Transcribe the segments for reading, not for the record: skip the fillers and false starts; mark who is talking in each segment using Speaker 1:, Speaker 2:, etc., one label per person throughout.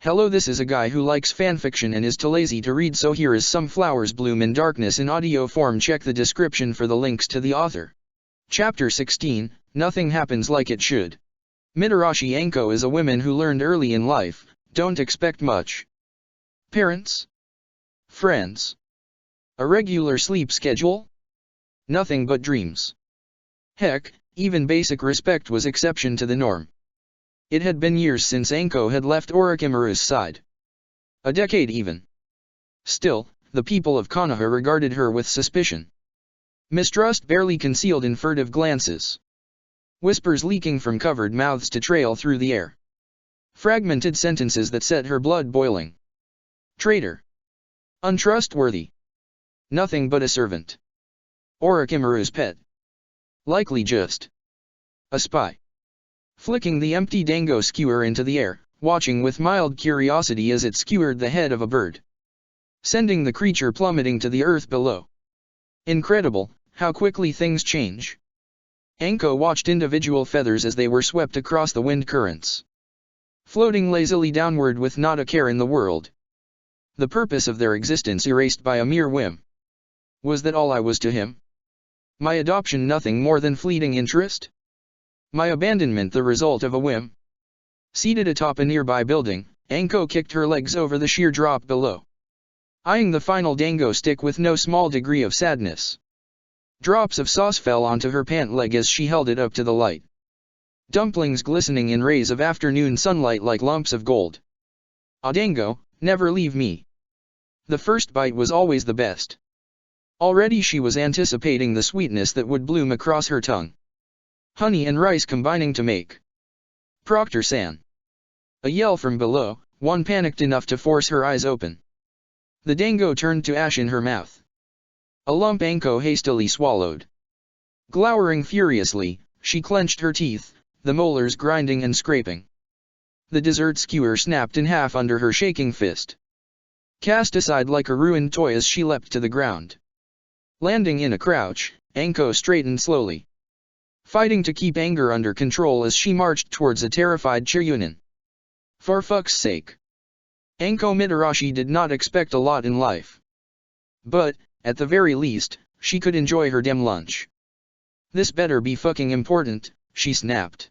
Speaker 1: Hello, this is a guy who likes fanfiction and is too lazy to read, so here is some flowers bloom in darkness in audio form. Check the description for the links to the author. Chapter 16, Nothing Happens Like It Should. Mitarashi Anko is a woman who learned early in life, don't expect much. Parents? Friends? A regular sleep schedule? Nothing but dreams. Heck, even basic respect was exception to the norm. It had been years since Anko had left Orochimaru's side. A decade even. Still, the people of Konoha regarded her with suspicion. Mistrust barely concealed in furtive glances. Whispers leaking from covered mouths to trail through the air. Fragmented sentences that set her blood boiling. Traitor. Untrustworthy. Nothing but a servant. Orochimaru's pet. Likely just a spy. Flicking the empty dango skewer into the air, watching with mild curiosity as it skewered the head of a bird, sending the creature plummeting to the earth below. Incredible, how quickly things change. Anko watched individual feathers as they were swept across the wind currents, floating lazily downward with not a care in the world. The purpose of their existence erased by a mere whim. Was that all I was to him? My adoption nothing more than fleeting interest? My abandonment the result of a whim? Seated atop a nearby building, Anko kicked her legs over the sheer drop below, eyeing the final dango stick with no small degree of sadness. Drops of sauce fell onto her pant leg as she held it up to the light. Dumplings glistening in rays of afternoon sunlight like lumps of gold. Ah, dango, never leave me. The first bite was always the best. Already she was anticipating the sweetness that would bloom across her tongue. Honey and rice combining to make Proctor-san. A yell from below, one panicked enough to force her eyes open. The dango turned to ash in her mouth. A lump Anko hastily swallowed. Glowering furiously, she clenched her teeth, the molars grinding and scraping. The dessert skewer snapped in half under her shaking fist, cast aside like a ruined toy as she leapt to the ground. Landing in a crouch, Anko straightened slowly, fighting to keep anger under control as she marched towards a terrified Chiryunin. For fuck's sake. Anko Mitarashi did not expect a lot in life. But, at the very least, she could enjoy her damn lunch. This better be fucking important, she snapped,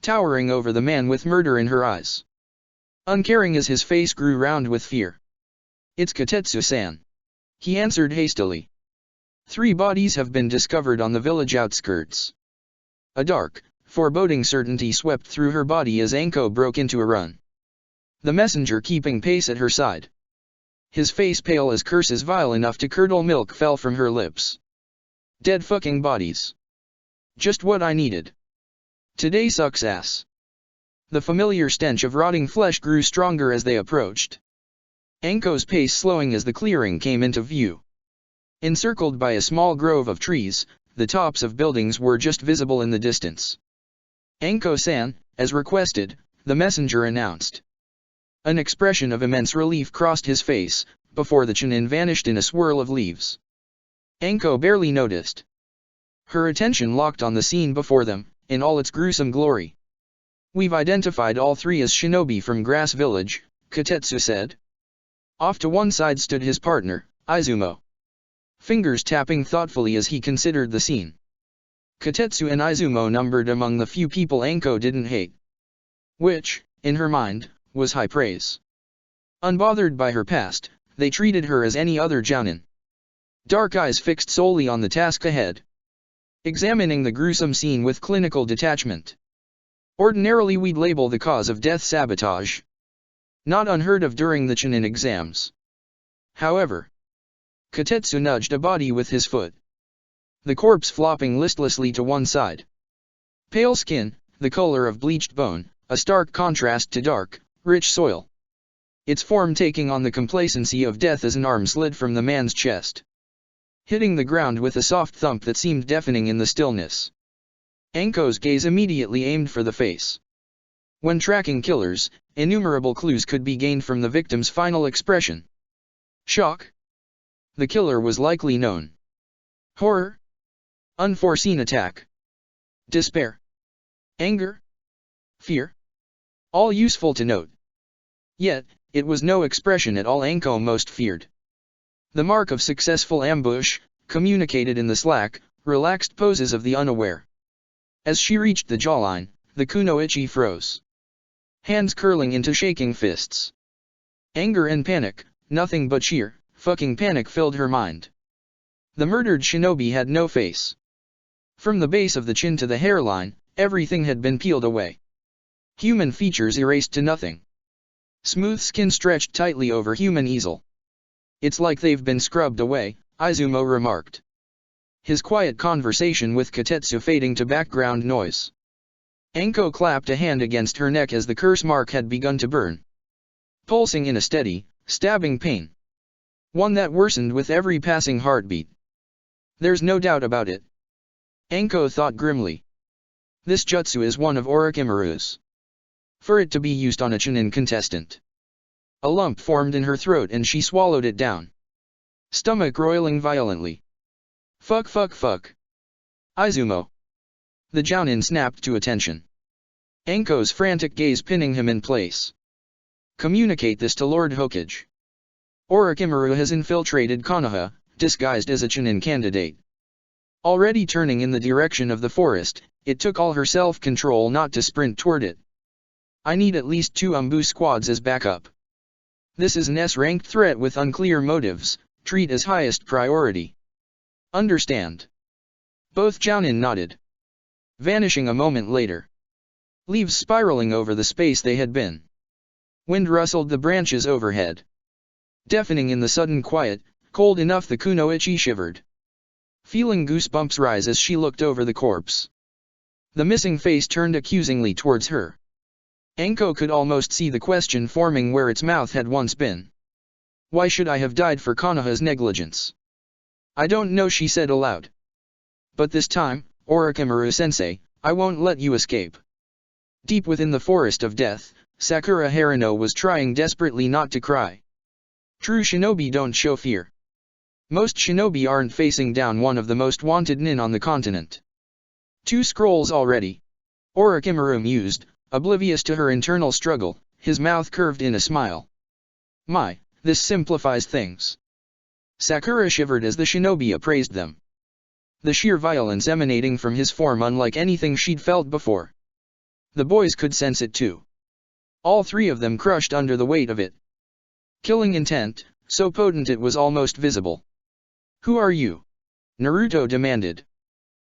Speaker 1: towering over the man with murder in her eyes, uncaring as his face grew round with fear. It's Kotetsu-san. He answered hastily. 3 bodies have been discovered on the village outskirts. A dark, foreboding certainty swept through her body as Anko broke into a run, the messenger keeping pace at her side. His face pale as curses vile enough to curdle milk fell from her lips. Dead fucking bodies. Just what I needed. Today sucks ass. The familiar stench of rotting flesh grew stronger as they approached, Anko's pace slowing as the clearing came into view. Encircled by a small grove of trees, the tops of buildings were just visible in the distance. Anko-san, as requested, the messenger announced. An expression of immense relief crossed his face, before the Chunin vanished in a swirl of leaves. Anko barely noticed. Her attention locked on the scene before them, in all its gruesome glory. We've identified all 3 as shinobi from Grass Village, Kotetsu said. Off to one side stood his partner, Izumo, fingers tapping thoughtfully as he considered the scene. Kotetsu and Izumo numbered among the few people Anko didn't hate. Which, in her mind, was high praise. Unbothered by her past, they treated her as any other jounin. Dark eyes fixed solely on the task ahead, examining the gruesome scene with clinical detachment. Ordinarily we'd label the cause of death sabotage. Not unheard of during the Chunin exams. However, Kotetsu nudged a body with his foot, the corpse flopping listlessly to one side. Pale skin, the color of bleached bone, a stark contrast to dark, rich soil. Its form taking on the complacency of death as an arm slid from the man's chest, hitting the ground with a soft thump that seemed deafening in the stillness. Anko's gaze immediately aimed for the face. When tracking killers, innumerable clues could be gained from the victim's final expression. Shock. The killer was likely known. Horror. Unforeseen attack. Despair. Anger. Fear. All useful to note. Yet, it was no expression at all Anko most feared. The mark of successful ambush, communicated in the slack, relaxed poses of the unaware. As she reached the jawline, the kunoichi froze. Hands curling into shaking fists. Anger and panic, nothing but sheer, fucking panic filled her mind. The murdered shinobi had no face. From the base of the chin to the hairline, everything had been peeled away. Human features erased to nothing. Smooth skin stretched tightly over human easel. It's like they've been scrubbed away, Izumo remarked. His quiet conversation with Kotetsu fading to background noise. Anko clapped a hand against her neck as the curse mark had begun to burn. Pulsing in a steady, stabbing pain. One that worsened with every passing heartbeat. There's no doubt about it. Anko thought grimly. This jutsu is one of Orochimaru's. For it to be used on a Chunin contestant. A lump formed in her throat and she swallowed it down. Stomach roiling violently. Fuck. Izumo. The Jounin snapped to attention. Anko's frantic gaze pinning him in place. Communicate this to Lord Hokage. Orochimaru has infiltrated Konoha, disguised as a Chunin candidate. Already turning in the direction of the forest, it took all her self-control not to sprint toward it. I need at least 2 Umbu squads as backup. This is an S-ranked threat with unclear motives, treat as highest priority. Understand. Both Jounin nodded. Vanishing a moment later. Leaves spiraling over the space they had been. Wind rustled the branches overhead. Deafening in the sudden quiet, cold enough the kunoichi shivered. Feeling goosebumps rise as she looked over the corpse. The missing face turned accusingly towards her. Anko could almost see the question forming where its mouth had once been. Why should I have died for Konoha's negligence? I don't know, she said aloud. But this time, Orochimaru-sensei, I won't let you escape. Deep within the forest of death, Sakura Harino was trying desperately not to cry. True shinobi don't show fear. Most shinobi aren't facing down one of the most wanted nin on the continent. 2 scrolls already. Orochimaru mused, oblivious to her internal struggle, his mouth curved in a smile. My, this simplifies things. Sakura shivered as the shinobi appraised them. The sheer violence emanating from his form unlike anything she'd felt before. The boys could sense it too. All 3 of them crushed under the weight of it. Killing intent, so potent it was almost visible. Who are you? Naruto demanded.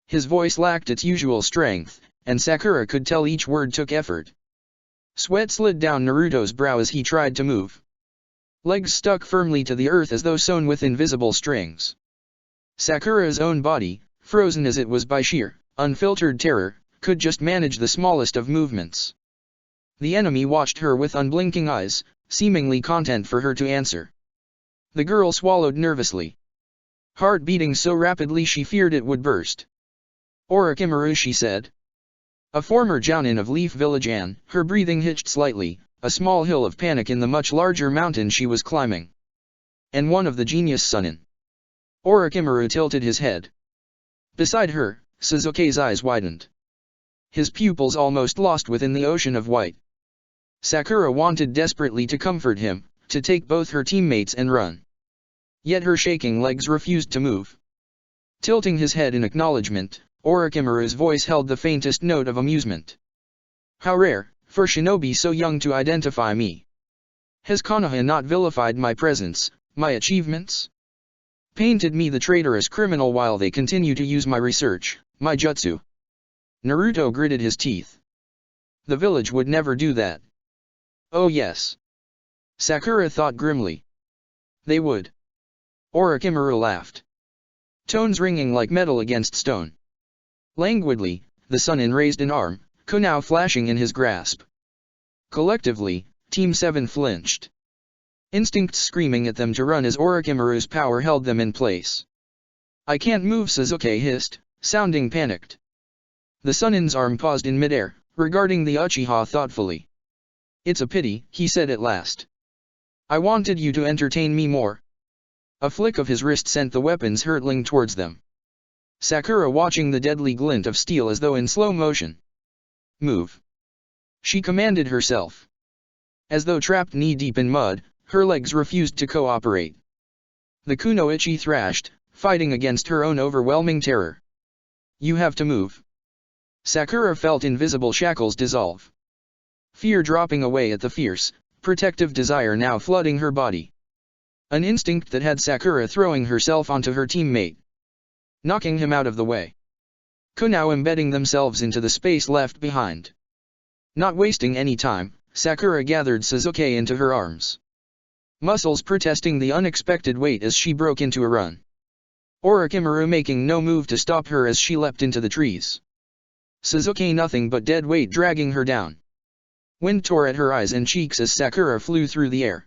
Speaker 1: His voice lacked its usual strength, and Sakura could tell each word took effort. Sweat slid down Naruto's brow as he tried to move. Legs stuck firmly to the earth as though sewn with invisible strings. Sakura's own body, frozen as it was by sheer, unfiltered terror, could just manage the smallest of movements. The enemy watched her with unblinking eyes, seemingly content for her to answer. The girl swallowed nervously. Heart beating so rapidly she feared it would burst. Orochimaru, she said. A former Jounin of Leaf Village An, her breathing hitched slightly, a small hill of panic in the much larger mountain she was climbing. And one of the genius Sunin. Orochimaru tilted his head. Beside her, Sasuke's eyes widened. His pupils almost lost within the ocean of white. Sakura wanted desperately to comfort him, to take both her teammates and run. Yet her shaking legs refused to move. Tilting his head in acknowledgement, Orochimaru's voice held the faintest note of amusement. How rare, for shinobi so young to identify me. Has Konoha not vilified my presence, my achievements? Painted me the traitorous criminal while they continue to use my research, my jutsu. Naruto gritted his teeth. The village would never do that. Oh yes. Sakura thought grimly. They would. Orochimaru laughed. Tones ringing like metal against stone. Languidly, the Sunin raised an arm, kunao flashing in his grasp. Collectively, Team 7 flinched. Instincts screaming at them to run as Orochimaru's power held them in place. I can't move, Sasuke hissed, sounding panicked. The Sunin's arm paused in midair, regarding the Uchiha thoughtfully. It's a pity, he said at last. I wanted you to entertain me more. A flick of his wrist sent the weapons hurtling towards them. Sakura watching the deadly glint of steel as though in slow motion. Move. She commanded herself. As though trapped knee-deep in mud, her legs refused to cooperate. The kunoichi thrashed, fighting against her own overwhelming terror. You have to move. Sakura felt invisible shackles dissolve. Fear dropping away at the fierce, protective desire now flooding her body. An instinct that had Sakura throwing herself onto her teammate, knocking him out of the way. Now embedding themselves into the space left behind. Not wasting any time, Sakura gathered Sasuke into her arms. Muscles protesting the unexpected weight as she broke into a run. Orochimaru making no move to stop her as she leapt into the trees. Sasuke nothing but dead weight dragging her down. Wind tore at her eyes and cheeks as Sakura flew through the air,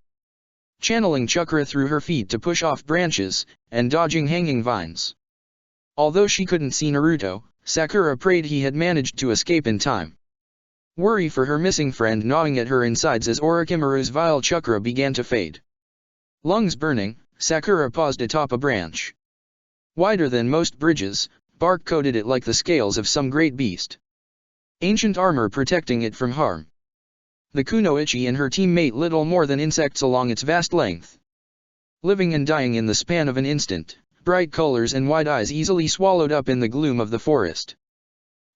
Speaker 1: channeling chakra through her feet to push off branches, and dodging hanging vines. Although she couldn't see Naruto, Sakura prayed he had managed to escape in time. Worry for her missing friend gnawing at her insides as Orochimaru's vile chakra began to fade. Lungs burning, Sakura paused atop a branch. Wider than most bridges, bark coated it like the scales of some great beast. Ancient armor protecting it from harm. The kunoichi and her teammate little more than insects along its vast length. Living and dying in the span of an instant, bright colors and wide eyes easily swallowed up in the gloom of the forest.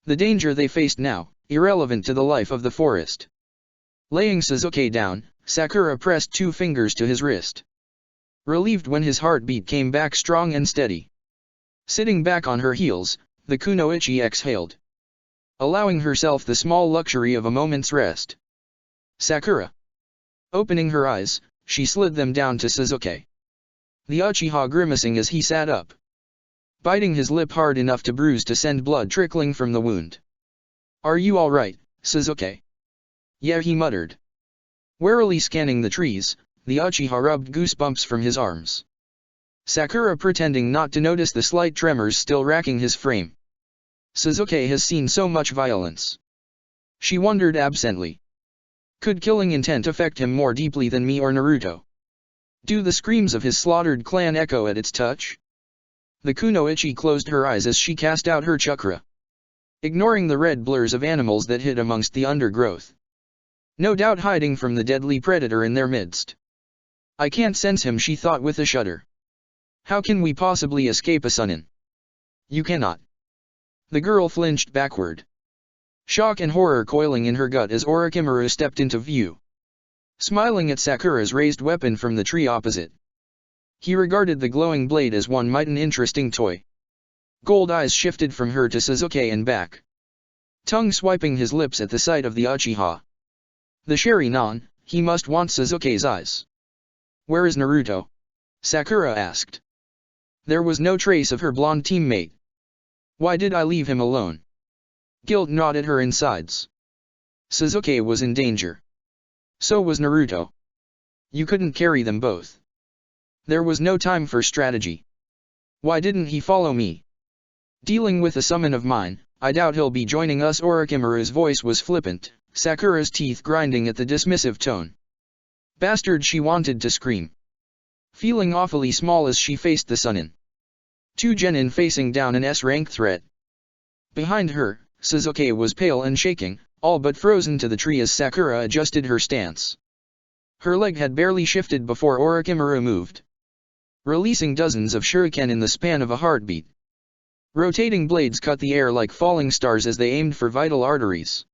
Speaker 1: The danger they faced now, irrelevant to the life of the forest. Laying Sasuke down, Sakura pressed 2 fingers to his wrist. Relieved when his heartbeat came back strong and steady. Sitting back on her heels, the kunoichi exhaled, allowing herself the small luxury of a moment's rest. Sakura. Opening her eyes, she slid them down to Sasuke. The Uchiha grimacing as he sat up, biting his lip hard enough to bruise to send blood trickling from the wound. Are you alright, Sasuke? Yeah, he muttered. Warily scanning the trees, the Uchiha rubbed goosebumps from his arms. Sakura pretending not to notice the slight tremors still racking his frame. Sasuke has seen so much violence. She wondered absently. Could killing intent affect him more deeply than me or Naruto? Do the screams of his slaughtered clan echo at its touch? The kunoichi closed her eyes as she cast out her chakra, ignoring the red blurs of animals that hid amongst the undergrowth. No doubt hiding from the deadly predator in their midst. I can't sense him, she thought with a shudder. How can we possibly escape a Sunin? You cannot. The girl flinched backward. Shock and horror coiling in her gut as Orochimaru stepped into view, smiling at Sakura's raised weapon from the tree opposite. He regarded the glowing blade as one might an interesting toy. Gold eyes shifted from her to Sasuke and back, tongue swiping his lips at the sight of the Uchiha. The Sharingan, he must want Sasuke's eyes. Where is Naruto? Sakura asked. There was no trace of her blonde teammate. Why did I leave him alone? Guilt gnawed at her insides. Sasuke was in danger. So was Naruto. You couldn't carry them both. There was no time for strategy. Why didn't he follow me? Dealing with a summon of mine, I doubt he'll be joining us. Orochimaru's voice was flippant, Sakura's teeth grinding at the dismissive tone. Bastard, she wanted to scream. Feeling awfully small as she faced the Sunin. 2 genin facing down an S-rank threat. Behind her, Sasuke was pale and shaking, all but frozen to the tree as Sakura adjusted her stance. Her leg had barely shifted before Orochimaru moved, releasing dozens of shuriken in the span of a heartbeat. Rotating blades cut the air like falling stars as they aimed for vital arteries.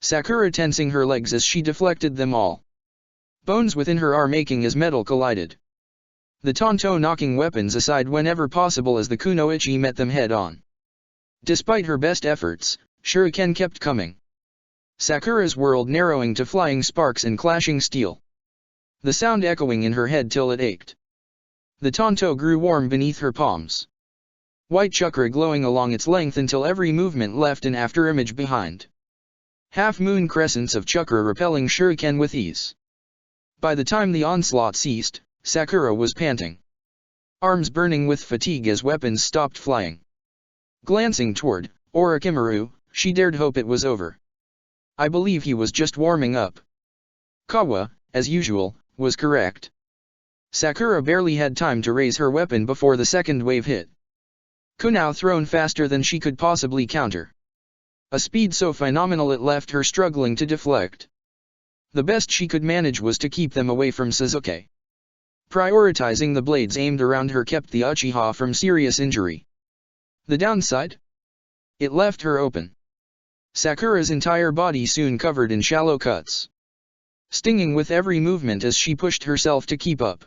Speaker 1: Sakura tensing her legs as she deflected them all. Bones within her are making as metal collided. The Tonto knocking weapons aside whenever possible as the kunoichi met them head-on. Despite her best efforts, shuriken kept coming. Sakura's world narrowing to flying sparks and clashing steel. The sound echoing in her head till it ached. The Tonto grew warm beneath her palms. White chakra glowing along its length until every movement left an afterimage behind. Half-moon crescents of chakra repelling shuriken with ease. By the time the onslaught ceased, Sakura was panting, arms burning with fatigue as weapons stopped flying. Glancing toward Orochimaru, she dared hope it was over. I believe he was just warming up. Kawa, as usual, was correct. Sakura barely had time to raise her weapon before the second wave hit. Kunao thrown faster than she could possibly counter. A speed so phenomenal it left her struggling to deflect. The best she could manage was to keep them away from Sasuke. Prioritizing the blades aimed around her kept the Uchiha from serious injury. The downside? It left her open. Sakura's entire body soon covered in shallow cuts, stinging with every movement as she pushed herself to keep up.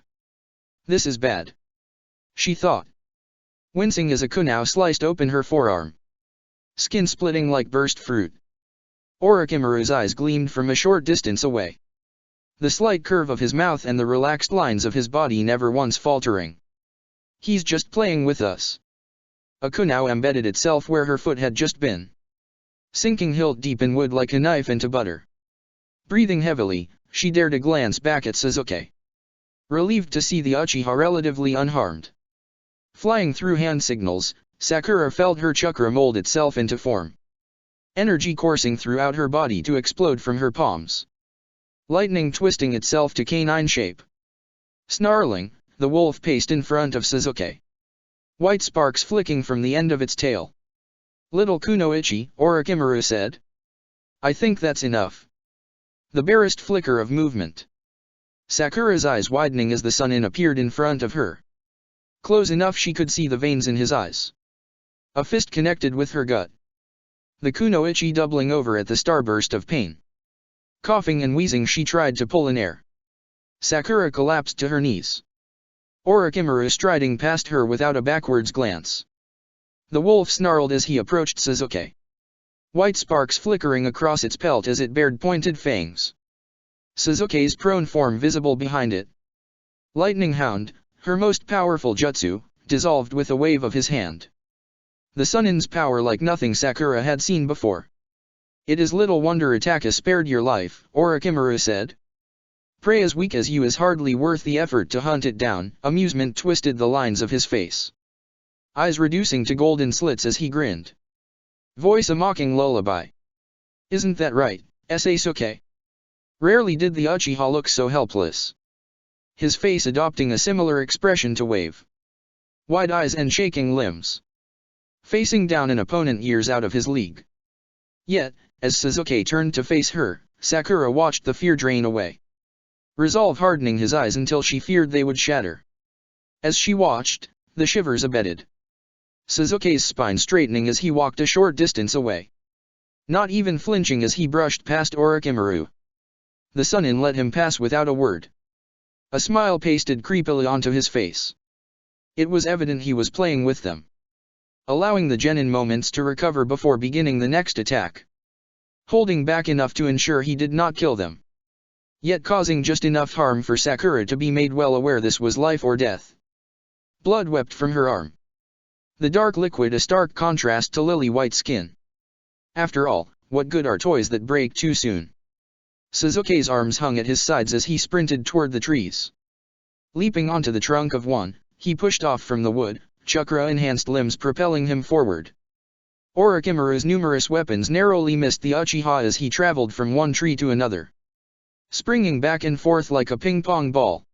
Speaker 1: This is bad, she thought, wincing as a kunai sliced open her forearm, skin splitting like burst fruit. Orochimaru's eyes gleamed from a short distance away, the slight curve of his mouth and the relaxed lines of his body never once faltering. He's just playing with us. A kunai embedded itself where her foot had just been, sinking hilt deep in wood like a knife into butter. Breathing heavily, she dared a glance back at Sasuke, relieved to see the Uchiha relatively unharmed. Flying through hand signals, Sakura felt her chakra mold itself into form, energy coursing throughout her body to explode from her palms. Lightning twisting itself to canine shape. Snarling, the wolf paced in front of Sasuke, white sparks flicking from the end of its tail. "Little Kunoichi," Orochimaru said. "I think that's enough." The barest flicker of movement. Sakura's eyes widening as the Sunin appeared in front of her. Close enough she could see the veins in his eyes. A fist connected with her gut. The Kunoichi doubling over at the starburst of pain. Coughing and wheezing she tried to pull in air. Sakura collapsed to her knees, Orochimaru striding past her without a backwards glance. The wolf snarled as he approached Sasuke, white sparks flickering across its pelt as it bared pointed fangs. Sasuke's prone form visible behind it. Lightning Hound, her most powerful jutsu, dissolved with a wave of his hand. The Sunin's power like nothing Sakura had seen before. "It is little wonder Itaka spared your life," Orochimaru said. "Prey as weak as you is hardly worth the effort to hunt it down." Amusement twisted the lines of his face, eyes reducing to golden slits as he grinned. Voice a mocking lullaby. "Isn't that right, Sasuke?" Rarely did the Uchiha look so helpless, his face adopting a similar expression to Wave. Wide eyes and shaking limbs, facing down an opponent years out of his league. Yet, as Sasuke turned to face her, Sakura watched the fear drain away, resolve hardening his eyes until she feared they would shatter. As she watched, the shivers abated, Sasuke's spine straightening as he walked a short distance away, not even flinching as he brushed past Orochimaru. The Sunin let him pass without a word. A smile pasted creepily onto his face. It was evident he was playing with them, allowing the genin moments to recover before beginning the next attack, holding back enough to ensure he did not kill them, yet causing just enough harm for Sakura to be made well aware this was life or death. Blood wept from her arm, the dark liquid a stark contrast to lily-white skin. After all, what good are toys that break too soon? Sasuke's arms hung at his sides as he sprinted toward the trees. Leaping onto the trunk of one, he pushed off from the wood, chakra-enhanced limbs propelling him forward. Orochimaru's numerous weapons narrowly missed the Uchiha as he traveled from one tree to another, springing back and forth like a ping-pong ball.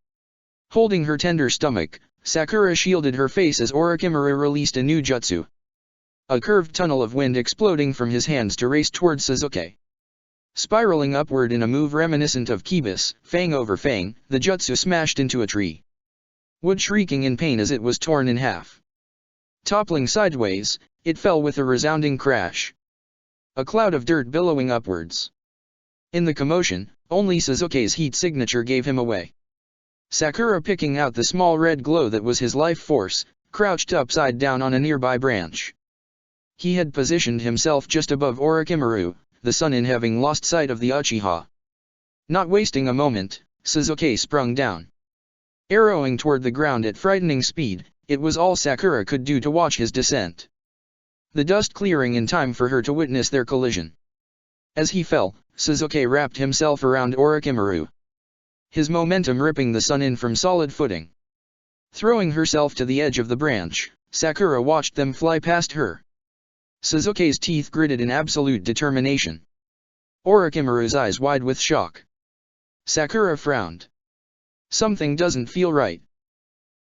Speaker 1: Holding her tender stomach, Sakura shielded her face as Orochimaru released a new jutsu, a curved tunnel of wind exploding from his hands to race toward Sasuke. Spiraling upward in a move reminiscent of Kibis, fang over fang, the jutsu smashed into a tree, wood shrieking in pain as it was torn in half. Toppling sideways, it fell with a resounding crash, a cloud of dirt billowing upwards. In the commotion, only Sasuke's heat signature gave him away. Sakura, picking out the small red glow that was his life force, crouched upside down on a nearby branch. He had positioned himself just above Orochimaru, the Sunin having lost sight of the Uchiha. Not wasting a moment, Sasuke sprung down, arrowing toward the ground at frightening speed. It was all Sakura could do to watch his descent, the dust clearing in time for her to witness their collision. As he fell, Sasuke wrapped himself around Orochimaru, his momentum ripping the Sunin from solid footing. Throwing herself to the edge of the branch, Sakura watched them fly past her. Sasuke's teeth gritted in absolute determination, Orochimaru's eyes wide with shock. Sakura frowned. Something doesn't feel right.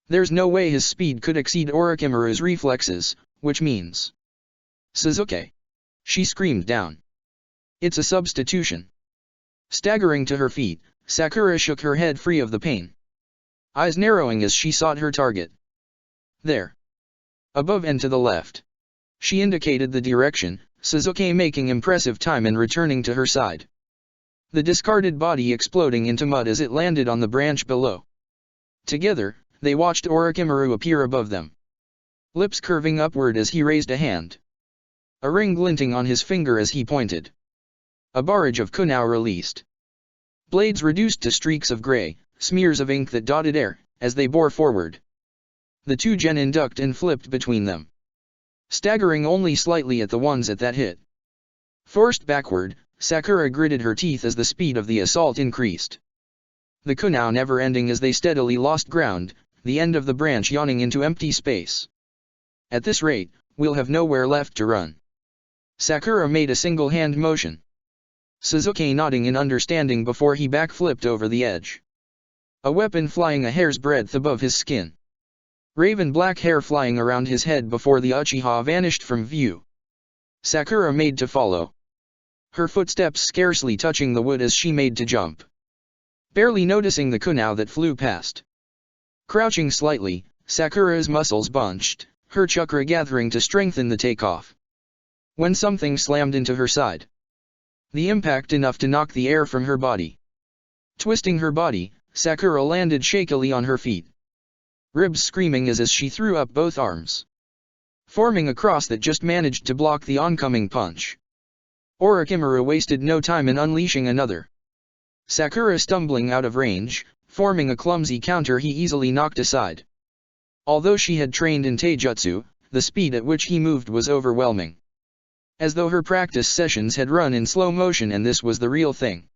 Speaker 1: There's no way his speed could exceed Orochimaru's reflexes, which means... "Sasuke!" she screamed down. "It's a substitution." Staggering to her feet, Sakura shook her head free of the pain. Eyes narrowing as she sought her target. There. Above and to the left. She indicated the direction, Sasuke making impressive time and returning to her side. The discarded body exploding into mud as it landed on the branch below. Together, they watched Orochimaru appear above them. Lips curving upward as he raised a hand. A ring glinting on his finger as he pointed. A barrage of kunai released. Blades reduced to streaks of gray, smears of ink that dotted air, as they bore forward. The two genin ducked and flipped between them, staggering only slightly at the ones that hit. Forced backward, Sakura gritted her teeth as the speed of the assault increased. The kunai never ending as they steadily lost ground, the end of the branch yawning into empty space. At this rate, we'll have nowhere left to run. Sakura made a single hand motion. Sasuke nodding in understanding before he backflipped over the edge. A weapon flying a hair's breadth above his skin. Raven black hair flying around his head before the Uchiha vanished from view. Sakura made to follow. Her footsteps scarcely touching the wood as she made to jump. Barely noticing the kunai that flew past. Crouching slightly, Sakura's muscles bunched, her chakra gathering to strengthen the takeoff. When something slammed into her side. The impact enough to knock the air from her body. Twisting her body, Sakura landed shakily on her feet. Ribs screaming as she threw up both arms. Forming a cross that just managed to block the oncoming punch. Orochimaru wasted no time in unleashing another. Sakura stumbling out of range, forming a clumsy counter he easily knocked aside. Although she had trained in taijutsu, the speed at which he moved was overwhelming. As though her practice sessions had run in slow motion and this was the real thing.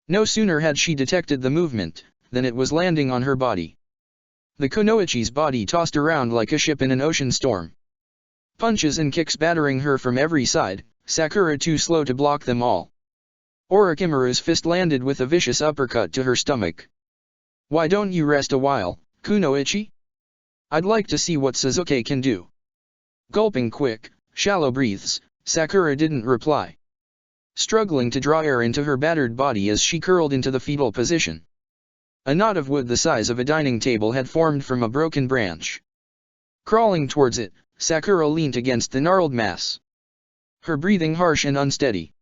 Speaker 1: No sooner had she detected the movement, than it was landing on her body. The kunoichi's body tossed around like a ship in an ocean storm. Punches and kicks battering her from every side, Sakura too slow to block them all. Orochimaru's fist landed with a vicious uppercut to her stomach. Why don't you rest a while, kunoichi? I'd like to see what Sasuke can do. Gulping quick, shallow breaths, Sakura didn't reply. Struggling to draw air into her battered body as she curled into the fetal position. A knot of wood the size of a dining table had formed from a broken branch. Crawling towards it, Sakura leaned against the gnarled mass. Her breathing harsh and unsteady.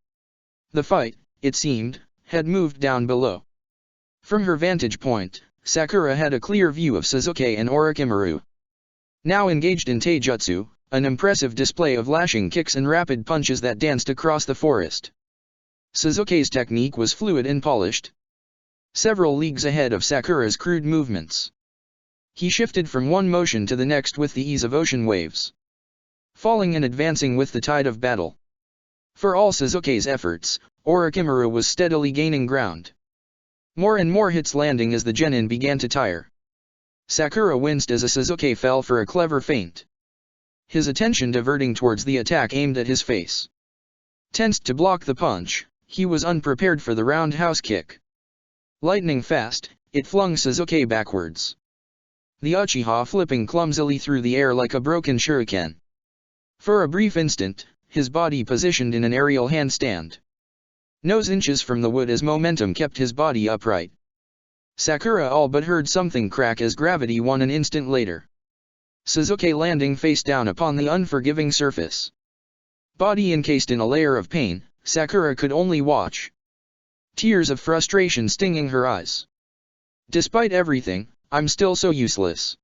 Speaker 1: The fight, it seemed, had moved down below. From her vantage point, Sakura had a clear view of Sasuke and Orochimaru. Now engaged in taijutsu, an impressive display of lashing kicks and rapid punches that danced across the forest. Sasuke's technique was fluid and polished. Several leagues ahead of Sakura's crude movements. He shifted from one motion to the next with the ease of ocean waves. Falling and advancing with the tide of battle. For all Sasuke's efforts, Orochimaru was steadily gaining ground. More and more hits landing as the genin began to tire. Sakura winced as a Sasuke fell for a clever feint. His attention diverting towards the attack aimed at his face. Tensed to block the punch, he was unprepared for the roundhouse kick. Lightning fast, it flung Sasuke backwards. The Uchiha flipping clumsily through the air like a broken shuriken. For a brief instant, his body positioned in an aerial handstand. Nose inches from the wood as momentum kept his body upright. Sakura all but heard something crack as gravity won an instant later. Sasuke landing face down upon the unforgiving surface. Body encased in a layer of pain, Sakura could only watch. Tears of frustration stinging her eyes. Despite everything, I'm still so useless.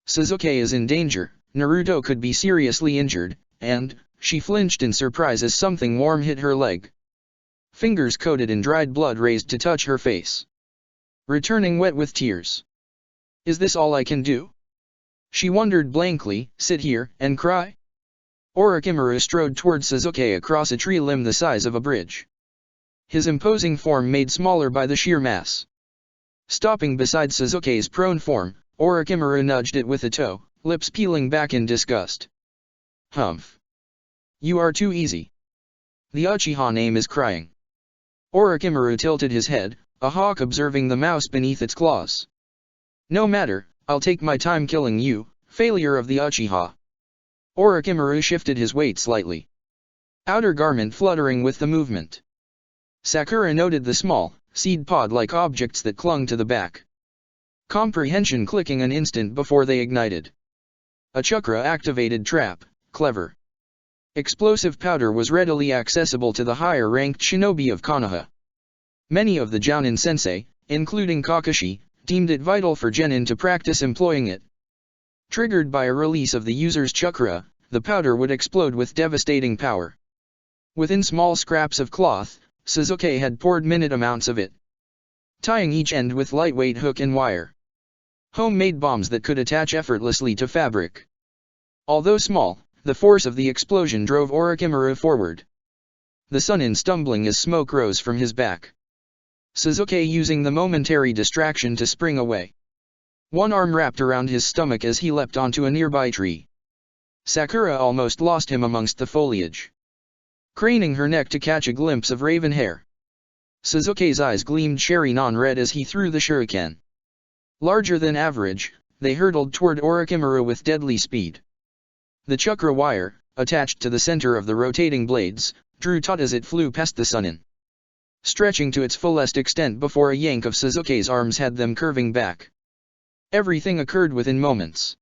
Speaker 1: Sasuke is in danger, Naruto could be seriously injured, and, she flinched in surprise as something warm hit her leg. Fingers coated in dried blood raised to touch her face. Returning wet with tears. Is this all I can do? She wondered blankly, sit here, and cry? Orochimaru strode towards Sasuke across a tree limb the size of a bridge. His imposing form made smaller by the sheer mass. Stopping beside Sasuke's prone form, Orochimaru nudged it with a toe, lips peeling back in disgust. Humph. You are too easy. The Uchiha name is crying. Orochimaru tilted his head, a hawk observing the mouse beneath its claws. No matter, I'll take my time killing you, failure of the Uchiha. Orochimaru shifted his weight slightly. Outer garment fluttering with the movement. Sakura noted the small, seed pod-like objects that clung to the back. Comprehension clicking an instant before they ignited. A chakra-activated trap, clever. Explosive powder was readily accessible to the higher-ranked shinobi of Konoha. Many of the Jounin sensei, including Kakashi, deemed it vital for genin to practice employing it. Triggered by a release of the user's chakra, the powder would explode with devastating power. Within small scraps of cloth, Sasuke had poured minute amounts of it, tying each end with lightweight hook and wire. Homemade bombs that could attach effortlessly to fabric. Although small, the force of the explosion drove Orochimaru forward. The Sannin stumbling as smoke rose from his back. Sasuke using the momentary distraction to spring away. One arm wrapped around his stomach as he leapt onto a nearby tree. Sakura almost lost him amongst the foliage. Craning her neck to catch a glimpse of raven hair. Sasuke's eyes gleamed cherry-non red as he threw the shuriken. Larger than average, they hurtled toward Orochimaru with deadly speed. The chakra wire, attached to the center of the rotating blades, drew taut as it flew past the Sannin, stretching to its fullest extent before a yank of Sasuke's arms had them curving back. Everything occurred within moments.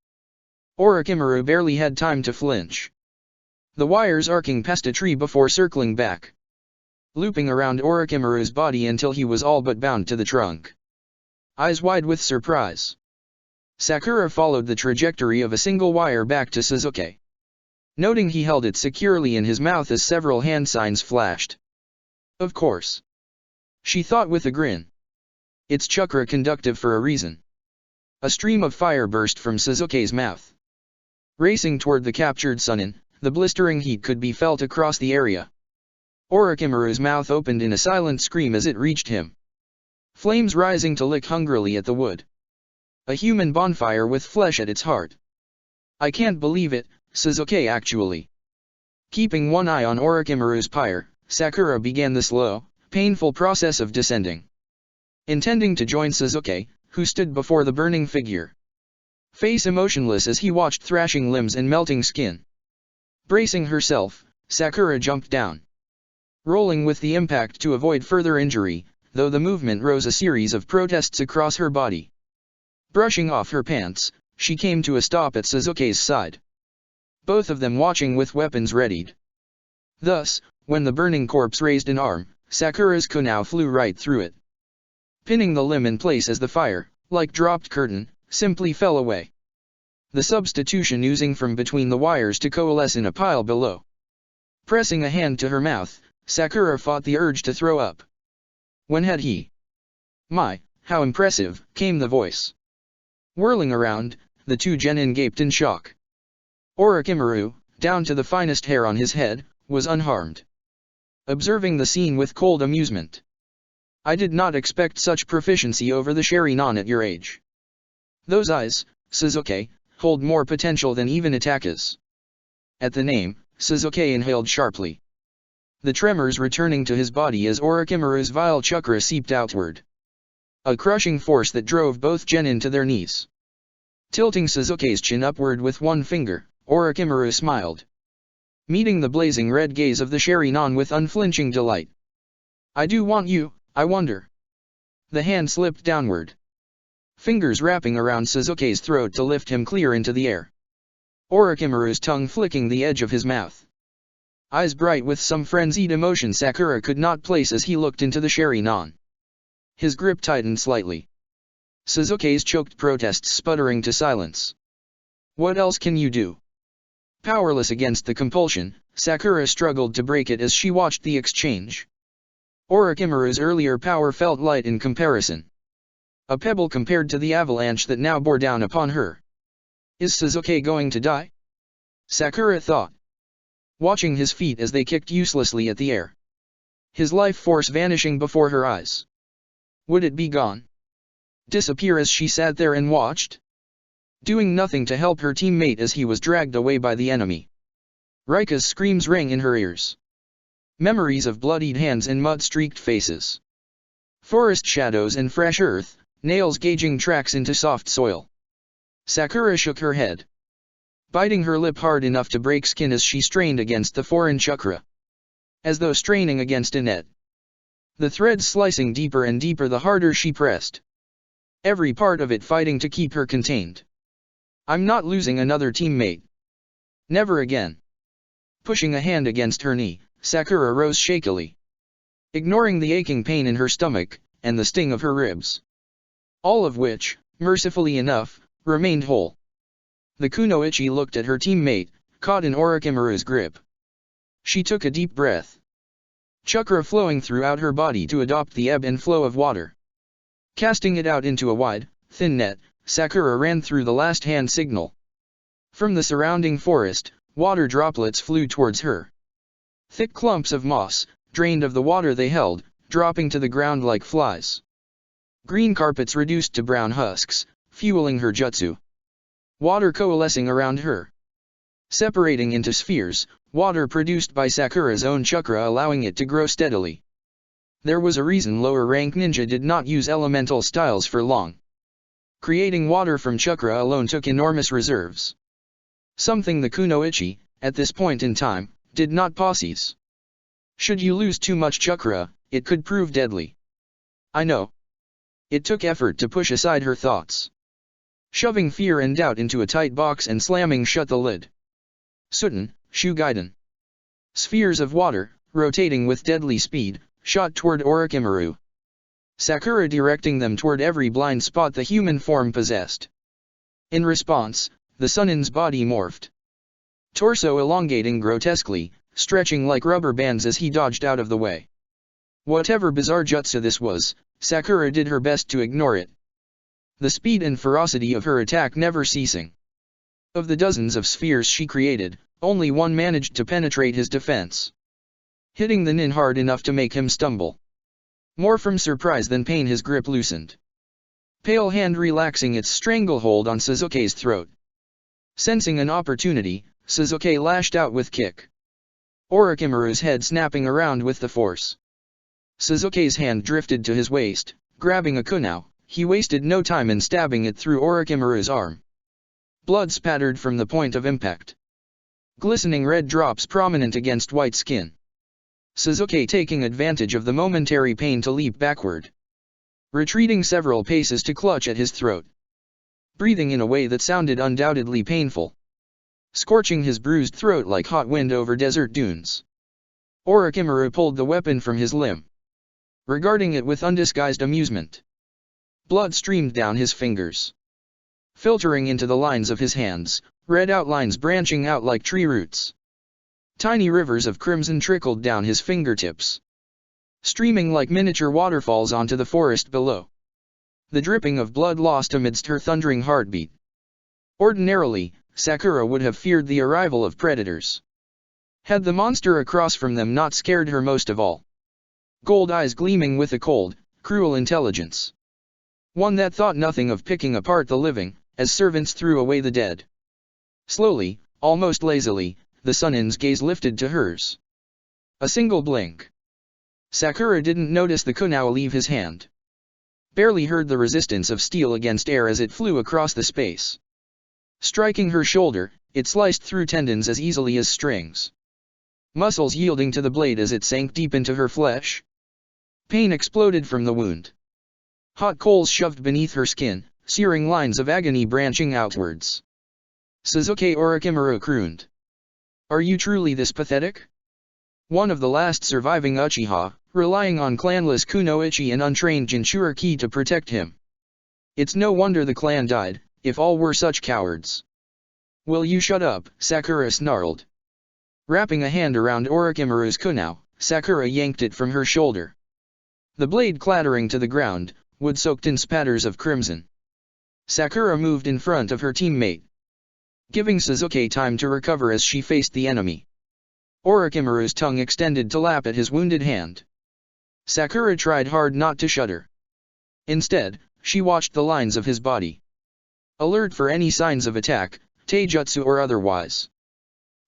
Speaker 1: Orochimaru barely had time to flinch. The wires arcing past a tree before circling back, looping around Orochimaru's body until he was all but bound to the trunk. Eyes wide with surprise, Sakura followed the trajectory of a single wire back to Sasuke, noting he held it securely in his mouth as several hand signs flashed. Of course, she thought with a grin. It's chakra conductive for a reason. A stream of fire burst from Sasuke's mouth. Racing toward the captured Sannin, the blistering heat could be felt across the area. Orochimaru's mouth opened in a silent scream as it reached him. Flames rising to lick hungrily at the wood. A human bonfire with flesh at its heart. I can't believe it, Sasuke actually. Keeping one eye on Orochimaru's pyre, Sakura began the slow, painful process of descending. Intending to join Sasuke, who stood before the burning figure. Face emotionless as he watched thrashing limbs and melting skin. Bracing herself, Sakura jumped down, rolling with the impact to avoid further injury, though the movement rose a series of protests across her body. Brushing off her pants, she came to a stop at Sasuke's side. Both of them watching with weapons readied. Thus, when the burning corpse raised an arm, Sakura's kunai flew right through it, pinning the limb in place as the fire, like dropped curtain, simply fell away. The substitution oozing from between the wires to coalesce in a pile below. Pressing a hand to her mouth, Sakura fought the urge to throw up. When had he? My, how impressive, came the voice. Whirling around, the two genin gaped in shock. Orochimaru, down to the finest hair on his head, was unharmed. Observing the scene with cold amusement. I did not expect such proficiency over the shuriken at your age. Those eyes, Sasuke, hold more potential than even Itaka's. At the name, Sasuke inhaled sharply. The tremors returning to his body as Orochimaru's vile chakra seeped outward. A crushing force that drove both genin to their knees. Tilting Sasuke's chin upward with one finger, Orochimaru smiled, meeting the blazing red gaze of the shuriken with unflinching delight. I do want you, I wonder. The hand slipped downward, fingers wrapping around Sasuke's throat to lift him clear into the air. Orochimaru's tongue flicking the edge of his mouth. Eyes bright with some frenzied emotion Sakura could not place as he looked into the shuriken. His grip tightened slightly. Sasuke's choked protests sputtering to silence. What else can you do? Powerless against the compulsion, Sakura struggled to break it as she watched the exchange. Orochimaru's earlier power felt light in comparison. A pebble compared to the avalanche that now bore down upon her. Is Sasuke going to die? Sakura thought, watching his feet as they kicked uselessly at the air. His life force vanishing before her eyes. Would it be gone? Disappear as she sat there and watched? Doing nothing to help her teammate as he was dragged away by the enemy. Rika's screams rang in her ears. Memories of bloodied hands and mud-streaked faces. Forest shadows and fresh earth, nails gauging tracks into soft soil. Sakura shook her head, biting her lip hard enough to break skin as she strained against the foreign chakra. As though straining against a net. the thread slicing deeper and deeper the harder she pressed. Every part of it fighting to keep her contained. I'm not losing another teammate. Never again. Pushing a hand against her knee, Sakura rose shakily, ignoring the aching pain in her stomach, and the sting of her ribs. All of which, mercifully enough, remained whole. The Kunoichi looked at her teammate, caught in Orochimaru's grip. She took a deep breath. Chakra flowing throughout her body to adopt the ebb and flow of water. Casting it out into a wide, thin net, Sakura ran through the last hand signal. From the surrounding forest, water droplets flew towards her. Thick clumps of moss, drained of the water they held, dropping to the ground like flies. Green carpets reduced to brown husks, fueling her jutsu. Water coalescing around her. Separating into spheres, water produced by Sakura's own chakra allowing it to grow steadily. There was a reason lower-rank ninja did not use elemental styles for long. Creating water from chakra alone took enormous reserves. Something the Kunoichi, at this point in time, did not possess. Should you lose too much chakra, it could prove deadly. I know. It took effort to push aside her thoughts. Shoving fear and doubt into a tight box and slamming shut the lid. Sutten, Shugaiden. Spheres of water, rotating with deadly speed, shot toward Orochimaru. Sakura directing them toward every blind spot the human form possessed. In response, the Sunnin's body morphed. Torso elongating grotesquely, stretching like rubber bands as he dodged out of the way. Whatever bizarre jutsu this was, Sakura did her best to ignore it. The speed and ferocity of her attack never ceasing. Of the dozens of spheres she created, only one managed to penetrate his defense. Hitting the nin hard enough to make him stumble. More from surprise than pain his grip loosened. Pale hand relaxing its stranglehold on Sasuke's throat. Sensing an opportunity, Sasuke lashed out with kick. Orochimaru's head snapping around with the force. Sasuke's hand drifted to his waist, grabbing a kunai, he wasted no time in stabbing it through Orochimaru's arm. Blood spattered from the point of impact. Glistening red drops prominent against white skin. Sasuke taking advantage of the momentary pain to leap backward. Retreating several paces to clutch at his throat. Breathing in a way that sounded undoubtedly painful. Scorching his bruised throat like hot wind over desert dunes. Orochimaru pulled the weapon from his limb. Regarding it with undisguised amusement. Blood streamed down his fingers. Filtering into the lines of his hands, red outlines branching out like tree roots. Tiny rivers of crimson trickled down his fingertips. Streaming like miniature waterfalls onto the forest below. The dripping of blood lost amidst her thundering heartbeat. Ordinarily, Sakura would have feared the arrival of predators. Had the monster across from them not scared her most of all. Gold eyes gleaming with a cold, cruel intelligence. One that thought nothing of picking apart the living, as servants threw away the dead. Slowly, almost lazily, the Sunnin's gaze lifted to hers. A single blink. Sakura didn't notice the kunai leave his hand. Barely heard the resistance of steel against air as it flew across the space. Striking her shoulder, it sliced through tendons as easily as strings. Muscles yielding to the blade as it sank deep into her flesh. Pain exploded from the wound. Hot coals shoved beneath her skin, searing lines of agony branching outwards. Sasuke Orochimaru crooned. Are you truly this pathetic? One of the last surviving Uchiha, relying on clanless Kunoichi and untrained Jinchuriki to protect him. It's no wonder the clan died, if all were such cowards. Will you shut up, Sakura snarled. Wrapping a hand around Orochimaru's kunai, Sakura yanked it from her shoulder. The blade clattering to the ground, wood soaked in spatters of crimson. Sakura moved in front of her teammate, giving Sasuke time to recover as she faced the enemy. Orochimaru's tongue extended to lap at his wounded hand. Sakura tried hard not to shudder. Instead, she watched the lines of his body. Alert for any signs of attack, taijutsu or otherwise.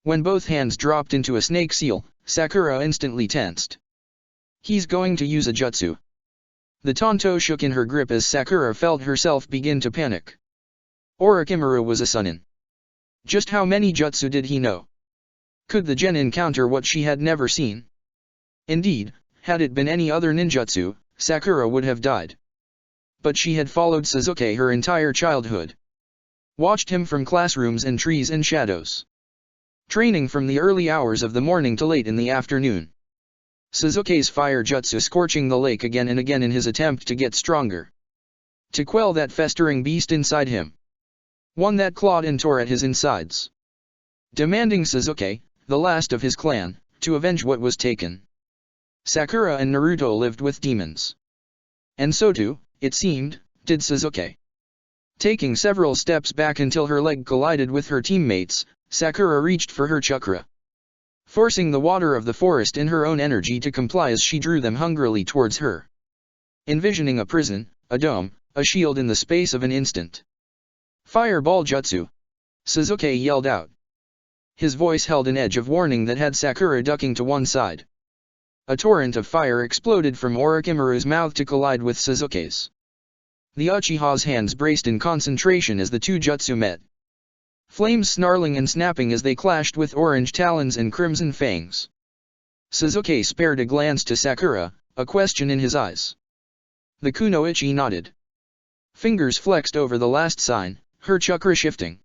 Speaker 1: When both hands dropped into a snake seal, Sakura instantly tensed. He's going to use a jutsu. The tanto shook in her grip as Sakura felt herself begin to panic. Orochimaru was a Sunnin. Just how many jutsu did he know? Could the genin encounter what she had never seen? Indeed, Had it been any other ninjutsu, Sakura would have died. But she had followed Sasuke her entire childhood. Watched him from classrooms and trees and shadows. Training from the early hours of the morning to late in the afternoon. Sasuke's fire jutsu scorching the lake again and again in his attempt to get stronger. To quell that festering beast inside him. One that clawed and tore at his insides. Demanding Sasuke, the last of his clan, to avenge what was taken. Sakura and Naruto lived with demons. And so too, it seemed, did Sasuke. Taking several steps back until her leg collided with her teammates, Sakura reached for her chakra. Forcing the water of the forest in her own energy to comply as she drew them hungrily towards her. Envisioning a prison, a dome, a shield in the space of an instant. Fireball jutsu! Sasuke yelled out. His voice held an edge of warning that had Sakura ducking to one side. A torrent of fire exploded from Orochimaru's mouth to collide with Sasuke's. The Uchiha's hands braced in concentration as the two jutsu met. Flames snarling and snapping as they clashed with orange talons and crimson fangs. Sasuke spared a glance to Sakura, a question in his eyes. The kunoichi nodded. Fingers flexed over the last sign, her chakra shifting.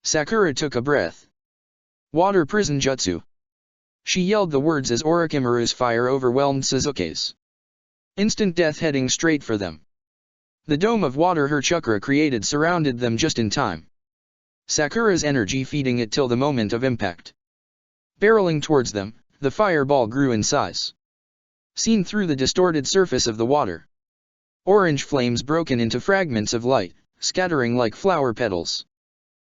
Speaker 1: Sakura took a breath. Water prison jutsu. She yelled the words as Orochimaru's fire overwhelmed Sasuke's. Instant death heading straight for them. The dome of water her chakra created surrounded them just in time. Sakura's energy feeding it till the moment of impact. Barreling towards them, the fireball grew in size. Seen through the distorted surface of the water. Orange flames broken into fragments of light, scattering like flower petals.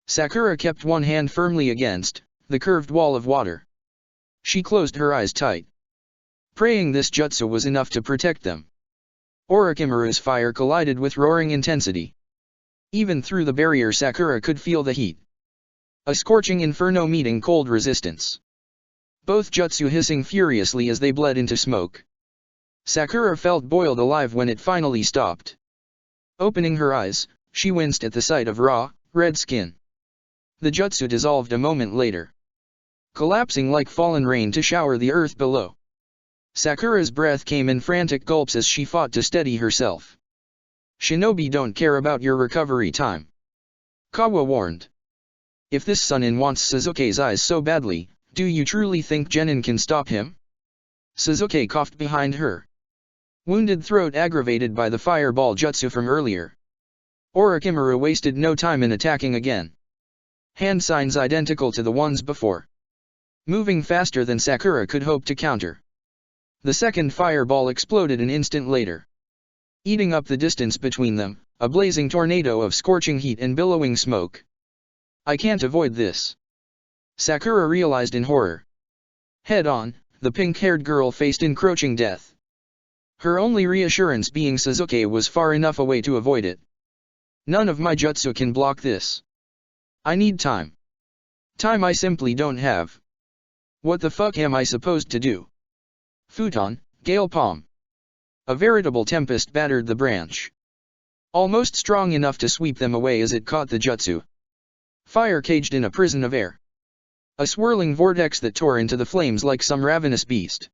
Speaker 1: Sakura kept one hand firmly against the curved wall of water. She closed her eyes tight. Praying this jutsu was enough to protect them. Orochimaru's fire collided with roaring intensity. Even through the barrier Sakura could feel the heat. A scorching inferno meeting cold resistance. Both jutsu hissing furiously as they bled into smoke. Sakura felt boiled alive when it finally stopped. Opening her eyes, she winced at the sight of raw, red skin. The jutsu dissolved a moment later. Collapsing like fallen rain to shower the earth below. Sakura's breath came in frantic gulps as she fought to steady herself. Shinobi don't care about your recovery time. Kawa warned. If this Sunin wants Sasuke's eyes so badly, do you truly think Genin can stop him? Sasuke coughed behind her. Wounded throat aggravated by the fireball jutsu from earlier. Orochimaru wasted no time in attacking again. Hand signs identical to the ones before. Moving faster than Sakura could hope to counter. The second fireball exploded an instant later. Eating up the distance between them, a blazing tornado of scorching heat and billowing smoke. I can't avoid this. Sakura realized in horror. Head on, the pink-haired girl faced encroaching death. Her only reassurance being Sasuke was far enough away to avoid it. None of my jutsu can block this. I need time. Time I simply don't have. What the fuck am I supposed to do? Futon, gale palm. A veritable tempest battered the branch. Almost strong enough to sweep them away as it caught the jutsu. Fire caged in a prison of air. A swirling vortex that tore into the flames like some ravenous beast.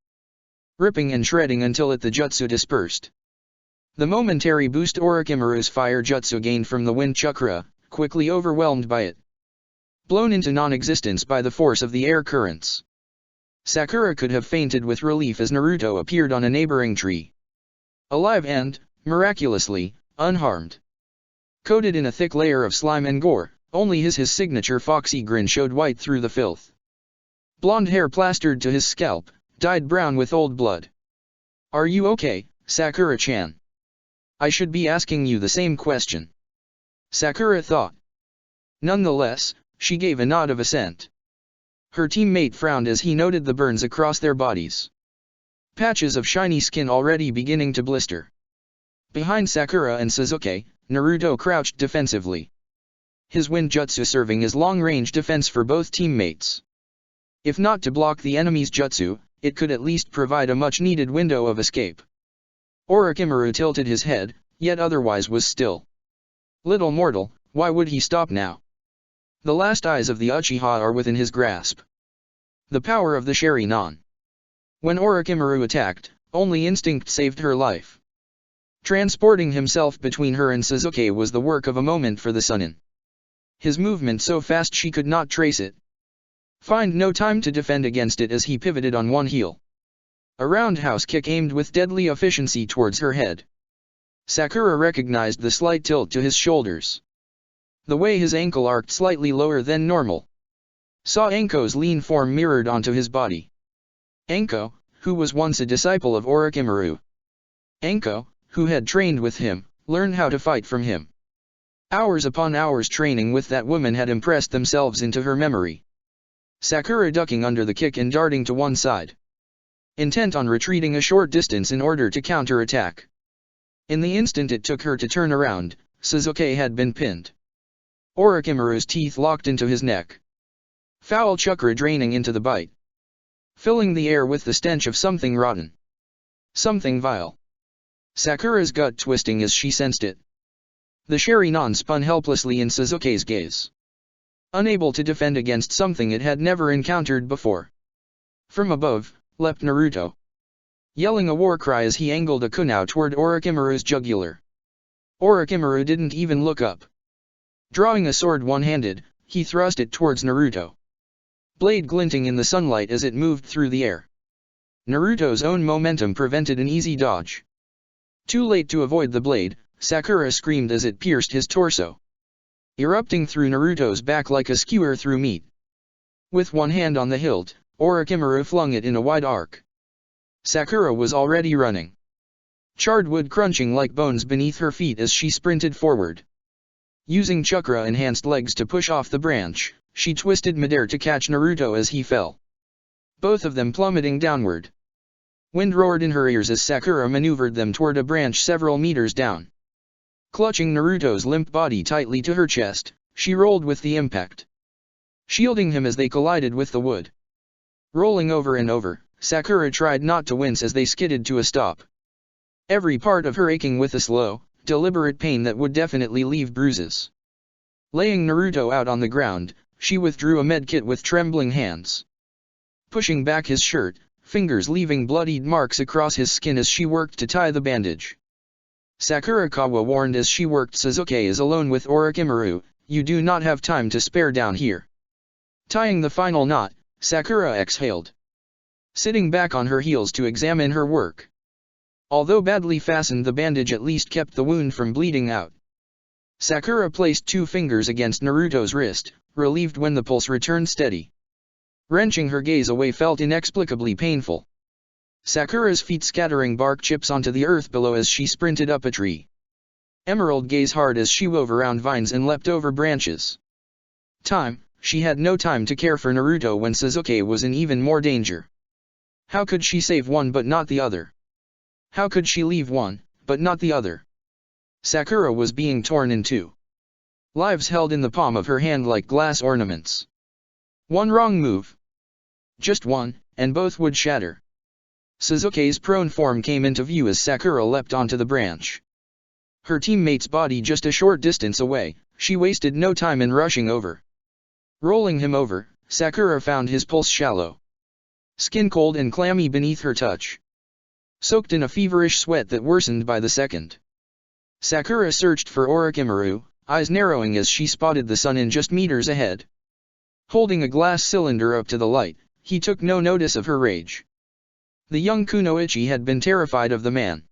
Speaker 1: Ripping and shredding until the jutsu dispersed. The momentary boost Orochimaru's fire jutsu gained from the wind chakra, quickly overwhelmed by it. Blown into non-existence by the force of the air currents. Sakura could have fainted with relief as Naruto appeared on a neighboring tree. Alive and, miraculously, unharmed. Coated in a thick layer of slime and gore, only his signature foxy grin showed white through the filth. Blonde hair plastered to his scalp, dyed brown with old blood. Are you okay, Sakura-chan? I should be asking you the same question. Sakura thought. Nonetheless, she gave a nod of assent. Her teammate frowned as he noted the burns across their bodies. Patches of shiny skin already beginning to blister. Behind Sakura and Sasuke, Naruto crouched defensively. His wind jutsu serving as long-range defense for both teammates. If not to block the enemy's jutsu, it could at least provide a much-needed window of escape. Orochimaru tilted his head, yet otherwise was still. Little mortal, why would he stop now? The last eyes of the Uchiha are within his grasp. The power of the Sharingan. When Orochimaru attacked, Only instinct saved her life. Transporting himself between her and Sasuke was the work of a moment for the Sannin. His movement so fast she could not trace it. Find no time to defend against it as he pivoted on one heel. A roundhouse kick aimed with deadly efficiency towards her head. Sakura recognized the slight tilt to his shoulders. The way his ankle arced slightly lower than normal. Saw Anko's lean form mirrored onto his body. Anko, who was once a disciple of Orochimaru. Anko, who had trained with him, learned how to fight from him. Hours upon hours training with that woman had impressed themselves into her memory. Sakura ducking under the kick and darting to one side. Intent on retreating a short distance in order to counter-attack. In the instant it took her to turn around, Sasuke had been pinned. Orochimaru's teeth locked into his neck. Foul chakra draining into the bite. Filling the air with the stench of something rotten. Something vile. Sakura's gut twisting as she sensed it. The Sharingan spun helplessly in Sasuke's gaze. Unable to defend against something it had never encountered before. From above, leapt Naruto. Yelling a war cry as he angled a kunai toward Orochimaru's jugular. Orochimaru didn't even look up. Drawing a sword one-handed, he thrust it towards Naruto. Blade glinting in the sunlight as it moved through the air. Naruto's own momentum prevented an easy dodge. Too late to avoid the blade, Sakura screamed as it pierced his torso. Erupting through Naruto's back like a skewer through meat. With one hand on the hilt, Orochimaru flung it in a wide arc. Sakura was already running. Charred wood crunching like bones beneath her feet as she sprinted forward. Using chakra-enhanced legs to push off the branch, she twisted midair to catch Naruto as he fell. Both of them plummeting downward. Wind roared in her ears as Sakura maneuvered them toward a branch several meters down. Clutching Naruto's limp body tightly to her chest, she rolled with the impact. Shielding him as they collided with the wood. Rolling over and over, Sakura tried not to wince as they skidded to a stop. Every part of her aching with a slow, deliberate pain that would definitely leave bruises. Laying Naruto out on the ground, she withdrew a medkit with trembling hands. Pushing back his shirt, fingers leaving bloodied marks across his skin as she worked to tie the bandage. Sakuragawa warned as she worked. Sasuke is alone with Orochimaru, you do not have time to spare down here. Tying the final knot, Sakura exhaled. Sitting back on her heels to examine her work. Although badly fastened, the bandage at least kept the wound from bleeding out. Sakura placed 2 fingers against Naruto's wrist, relieved when the pulse returned steady. Wrenching her gaze away felt inexplicably painful. Sakura's feet scattering bark chips onto the earth below as she sprinted up a tree. Emerald gazed hard as she wove around vines and leapt over branches. She had no time to care for Naruto when Sasuke was in even more danger. How could she save one but not the other? How could she leave one, but not the other? Sakura was being torn in two. Lives held in the palm of her hand like glass ornaments. One wrong move. Just one, and both would shatter. Sasuke's prone form came into view as Sakura leapt onto the branch. Her teammate's body just a short distance away, she wasted no time in rushing over. Rolling him over, Sakura found his pulse shallow. Skin cold and clammy beneath her touch. Soaked in a feverish sweat that worsened by the second. Sakura searched for Orochimaru, eyes narrowing as she spotted the Sannin just meters ahead. Holding a glass cylinder up to the light, he took no notice of her rage. The young Kunoichi had been terrified of the man.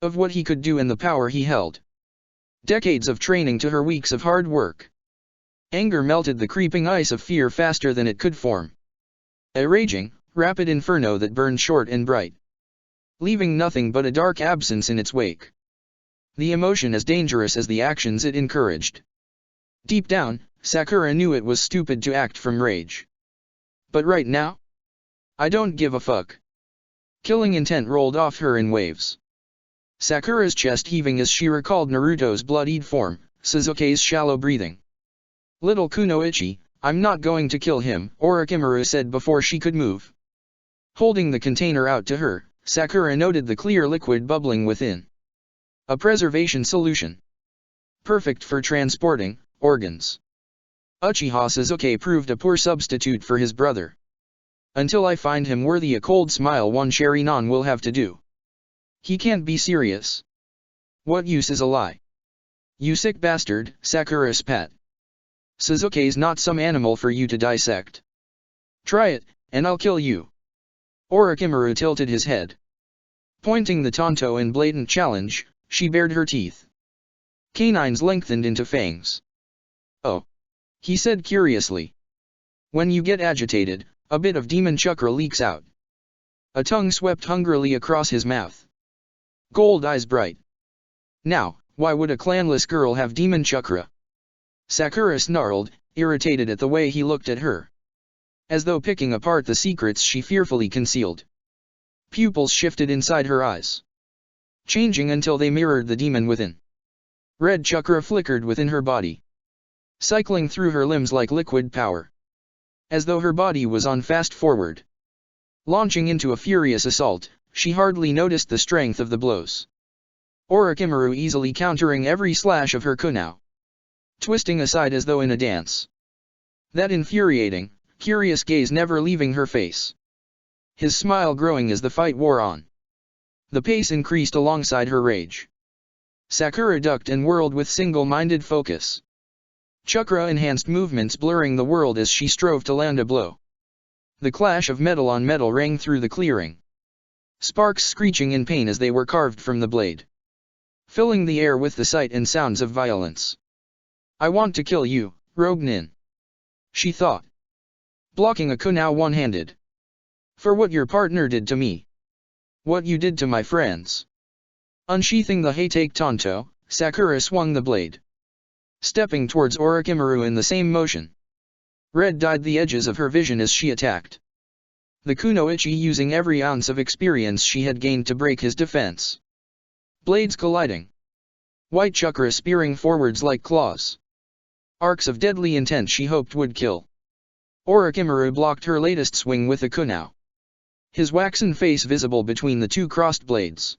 Speaker 1: Of what he could do and the power he held. Decades of training to her weeks of hard work. Anger melted the creeping ice of fear faster than it could form. A raging, rapid inferno that burned short and bright. Leaving nothing but a dark absence in its wake. The emotion as dangerous as the actions it encouraged. Deep down, Sakura knew it was stupid to act from rage. But right now? I don't give a fuck. Killing intent rolled off her in waves. Sakura's chest heaving as she recalled Naruto's bloodied form, Sasuke's shallow breathing. Little Kunoichi, I'm not going to kill him, Orochimaru said before she could move. Holding the container out to her, Sakura noted the clear liquid bubbling within. A preservation solution. Perfect for transporting organs. Uchiha Sasuke proved a poor substitute for his brother. Until I find him worthy, a cold smile one cherry non will have to do. He can't be serious. What use is a lie? You sick bastard, Sakura spat. Sasuke's not some animal for you to dissect. Try it, and I'll kill you. Orochimaru tilted his head. Pointing the Tonto in blatant challenge, she bared her teeth. Canines lengthened into fangs. Oh. He said curiously. When you get agitated, a bit of demon chakra leaks out. A tongue swept hungrily across his mouth. Gold eyes bright. Now, why would a clanless girl have demon chakra? Sakura snarled, irritated at the way he looked at her. As though picking apart the secrets she fearfully concealed. Pupils shifted inside her eyes, changing until they mirrored the demon within. Red chakra flickered within her body, cycling through her limbs like liquid power. As though her body was on fast forward. Launching into a furious assault, she hardly noticed the strength of the blows. Orochimaru easily countering every slash of her kunai. Twisting aside as though in a dance. That infuriating, curious gaze never leaving her face. His smile growing as the fight wore on. The pace increased alongside her rage. Sakura ducked and whirled with single-minded focus. Chakra-enhanced movements blurring the world as she strove to land a blow. The clash of metal on metal rang through the clearing. Sparks screeching in pain as they were carved from the blade. Filling the air with the sight and sounds of violence. I want to kill you, Rogue Nin. She thought. Blocking a kunai one-handed. For what your partner did to me. What you did to my friends. Unsheathing the Hatake Tonto, Sakura swung the blade. Stepping towards Orochimaru in the same motion. Red dyed the edges of her vision as she attacked. The kunoichi using every ounce of experience she had gained to break his defense. Blades colliding. White chakra spearing forwards like claws. Arcs of deadly intent she hoped would kill. Orochimaru blocked her latest swing with a kunai. His waxen face visible between the two crossed blades.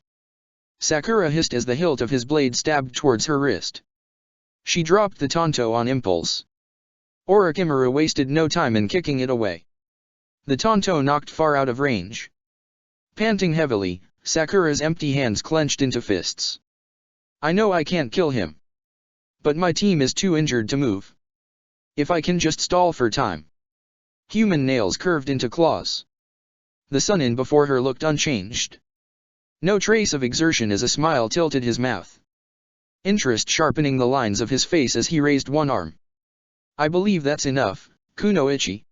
Speaker 1: Sakura hissed as the hilt of his blade stabbed towards her wrist. She dropped the Tonto on impulse. Orochimaru wasted no time in kicking it away. The Tonto knocked far out of range. Panting heavily, Sakura's empty hands clenched into fists. I know I can't kill him. But my team is too injured to move. If I can just stall for time. Human nails curved into claws. The Sunin before her looked unchanged. No trace of exertion as a smile tilted his mouth. Interest sharpening the lines of his face as he raised one arm. I believe that's enough, kunoichi.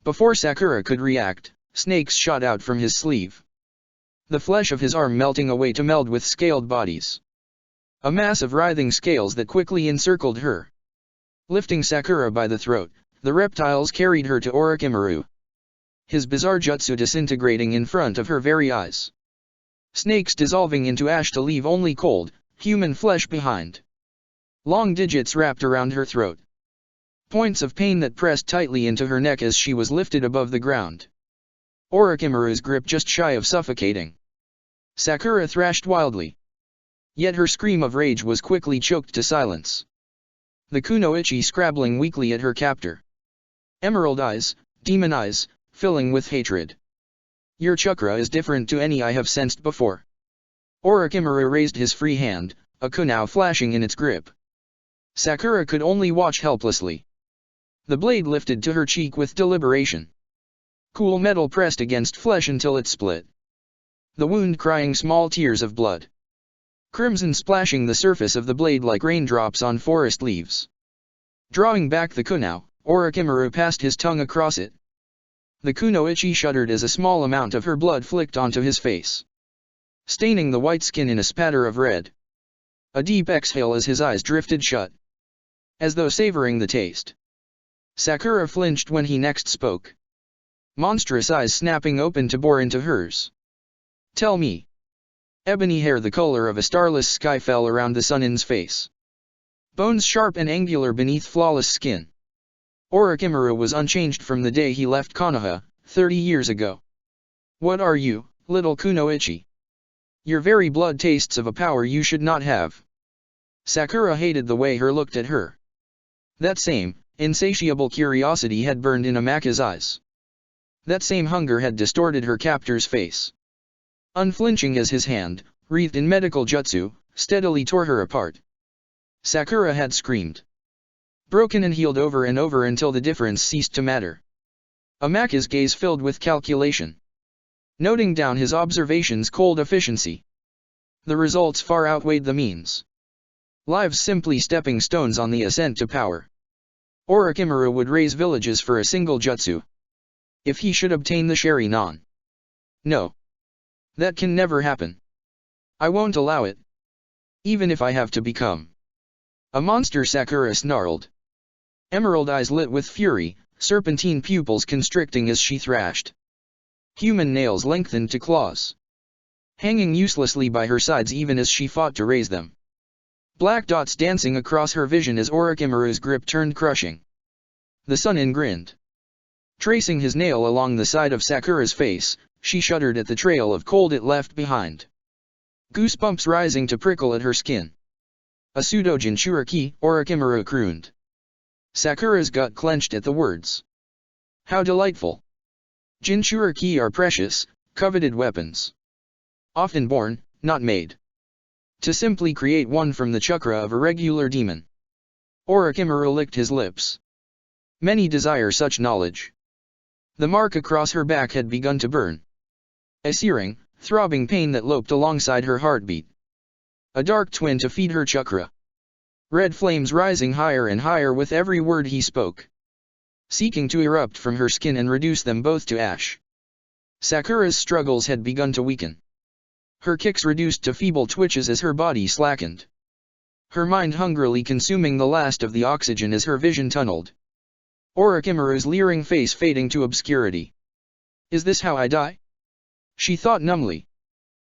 Speaker 1: Before Sakura could react, snakes shot out from his sleeve. The flesh of his arm melting away to meld with scaled bodies. A mass of writhing scales that quickly encircled her. Lifting Sakura by the throat, the reptiles carried her to Orochimaru. His bizarre jutsu disintegrating in front of her very eyes. Snakes dissolving into ash to leave only cold, human flesh behind. Long digits wrapped around her throat. Points of pain that pressed tightly into her neck as she was lifted above the ground. Orochimaru's grip just shy of suffocating. Sakura thrashed wildly. Yet her scream of rage was quickly choked to silence. The kunoichi scrabbling weakly at her captor. Emerald eyes, demon eyes, filling with hatred. Your chakra is different to any I have sensed before. Orochimaru raised his free hand, a kunai flashing in its grip. Sakura could only watch helplessly. The blade lifted to her cheek with deliberation. Cool metal pressed against flesh until it split. The wound crying small tears of blood. Crimson splashing the surface of the blade like raindrops on forest leaves. Drawing back the kunai, Orochimaru passed his tongue across it. The kunoichi shuddered as a small amount of her blood flicked onto his face. Staining the white skin in a spatter of red. A deep exhale as his eyes drifted shut. As though savoring the taste. Sakura flinched when he next spoke. Monstrous eyes snapping open to bore into hers. Tell me. Ebony hair the color of a starless sky fell around the Sunin's face. Bones sharp and angular beneath flawless skin. Orochimaru was unchanged from the day he left Konoha, 30 years ago. What are you, little kunoichi? Your very blood tastes of a power you should not have. Sakura hated the way her looked at her. That same, insatiable curiosity had burned in Amaka's eyes. That same hunger had distorted her captor's face. Unflinching as his hand, wreathed in medical jutsu, steadily tore her apart. Sakura had screamed. Broken and healed over and over until the difference ceased to matter. Amaka's gaze filled with calculation. Noting down his observations' cold efficiency. The results far outweighed the means. Lives simply stepping stones on the ascent to power. Orochimaru would raise villages for a single jutsu. If he should obtain the Sharingan. No. That can never happen. I won't allow it. Even if I have to become a monster, Sakura snarled. Emerald eyes lit with fury, serpentine pupils constricting as she thrashed. Human nails lengthened to claws, hanging uselessly by her sides even as she fought to raise them. Black dots dancing across her vision as Orochimaru's grip turned crushing. The Sunin grinned. Tracing his nail along the side of Sakura's face, she shuddered at the trail of cold it left behind. Goosebumps rising to prickle at her skin. A pseudo-Jinchuriki, Orochimaru crooned. Sakura's gut clenched at the words. How delightful. Jinchuriki are precious, coveted weapons. Often born, not made. To simply create one from the chakra of a regular demon. Orochimaru licked his lips. Many desire such knowledge. The mark across her back had begun to burn. A searing, throbbing pain that loped alongside her heartbeat. A dark twin to feed her chakra. Red flames rising higher and higher with every word he spoke. Seeking to erupt from her skin and reduce them both to ash. Sakura's struggles had begun to weaken. Her kicks reduced to feeble twitches as her body slackened. Her mind hungrily consuming the last of the oxygen as her vision tunneled. Orochimaru's leering face fading to obscurity. Is this how I die? She thought numbly.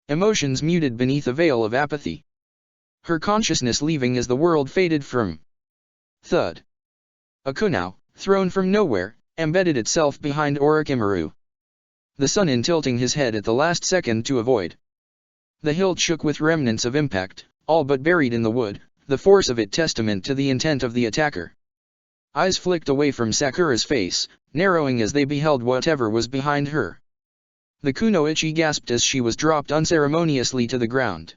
Speaker 1: Emotions muted beneath a veil of apathy. Her consciousness leaving as the world faded from. Thud. A kunai, thrown from nowhere, embedded itself behind Orochimaru. The Sunin tilting his head at the last second to avoid. The hilt shook with remnants of impact, all but buried in the wood, the force of it testament to the intent of the attacker. Eyes flicked away from Sakura's face, narrowing as they beheld whatever was behind her. The kunoichi gasped as she was dropped unceremoniously to the ground.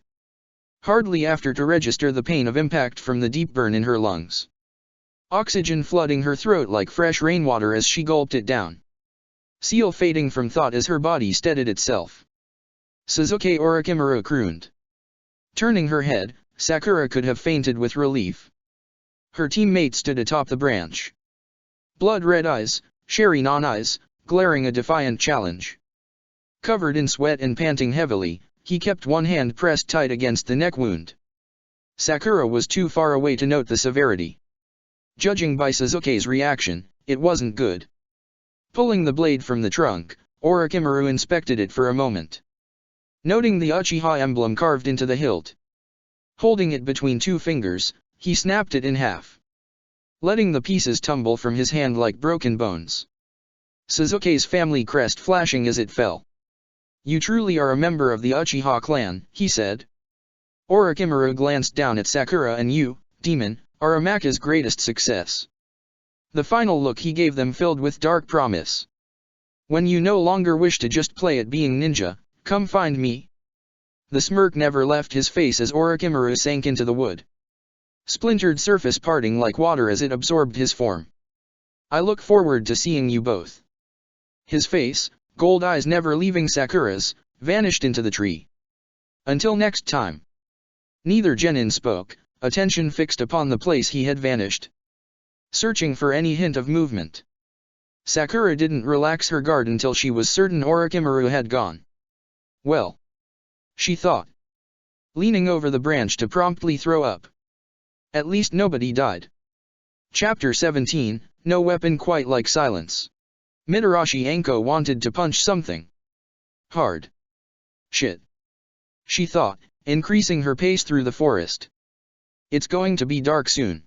Speaker 1: Hardly after to register the pain of impact from the deep burn in her lungs. Oxygen flooding her throat like fresh rainwater as she gulped it down. Seal fading from thought as her body steadied itself. Sasuke, Orochimaru crooned. Turning her head, Sakura could have fainted with relief. Her teammate stood atop the branch. Blood-red eyes, Sharingan eyes, glaring a defiant challenge. Covered in sweat and panting heavily, he kept one hand pressed tight against the neck wound. Sakura was too far away to note the severity. Judging by Sasuke's reaction, it wasn't good. Pulling the blade from the trunk, Orochimaru inspected it for a moment. Noting the Uchiha emblem carved into the hilt. Holding it between two fingers, he snapped it in half. Letting the pieces tumble from his hand like broken bones. Sasuke's family crest flashing as it fell. You truly are a member of the Uchiha clan, he said. Orochimaru glanced down at Sakura and you, demon, are Amaka's greatest success. The final look he gave them filled with dark promise. When you no longer wish to just play at being ninja, come find me. The smirk never left his face as Orochimaru sank into the wood. Splintered surface parting like water as it absorbed his form. I look forward to seeing you both. His face, gold eyes never leaving Sakura's, vanished into the tree. Until next time. Neither genin spoke, attention fixed upon the place he had vanished. Searching for any hint of movement. Sakura didn't relax her guard until she was certain Orochimaru had gone. Well. She thought. Leaning over the branch to promptly throw up. At least nobody died. Chapter 17, No weapon quite like silence. Mitarashi Anko wanted to punch something. Hard. Shit. She thought, increasing her pace through the forest. It's going to be dark soon.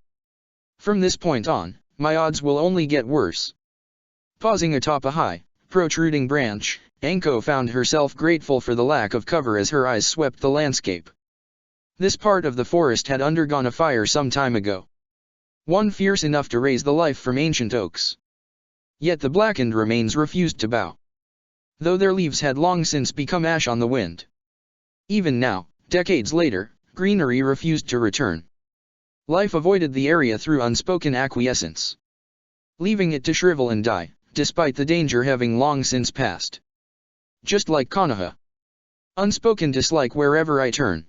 Speaker 1: From this point on, my odds will only get worse. Pausing atop a high, protruding branch, Anko found herself grateful for the lack of cover as her eyes swept the landscape. This part of the forest had undergone a fire some time ago. One fierce enough to raise the life from ancient oaks. Yet the blackened remains refused to bow, though their leaves had long since become ash on the wind. Even now, decades later, greenery refused to return. Life avoided the area through unspoken acquiescence, leaving it to shrivel and die, despite the danger having long since passed. Just like Konoha. Unspoken dislike wherever I turn.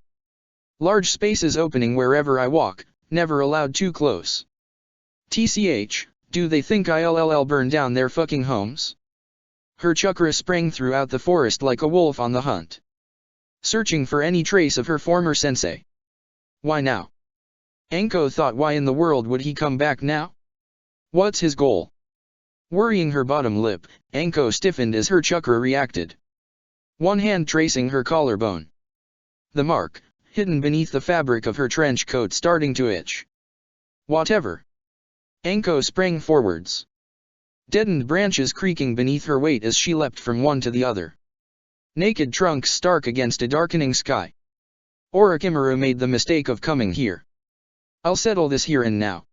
Speaker 1: Large spaces opening wherever I walk, never allowed too close. TCH, do they think I'll burn down their fucking homes? Her chakra sprang throughout the forest like a wolf on the hunt, searching for any trace of her former sensei. Why now? Anko thought, why in the world would he come back now? What's his goal? Worrying her bottom lip, Anko stiffened as her chakra reacted. One hand tracing her collarbone. The mark, hidden beneath the fabric of her trench coat, starting to itch. Whatever. Anko sprang forwards. Deadened branches creaking beneath her weight as she leapt from one to the other. Naked trunks stark against a darkening sky. Orochimaru made the mistake of coming here. I'll settle this here and now.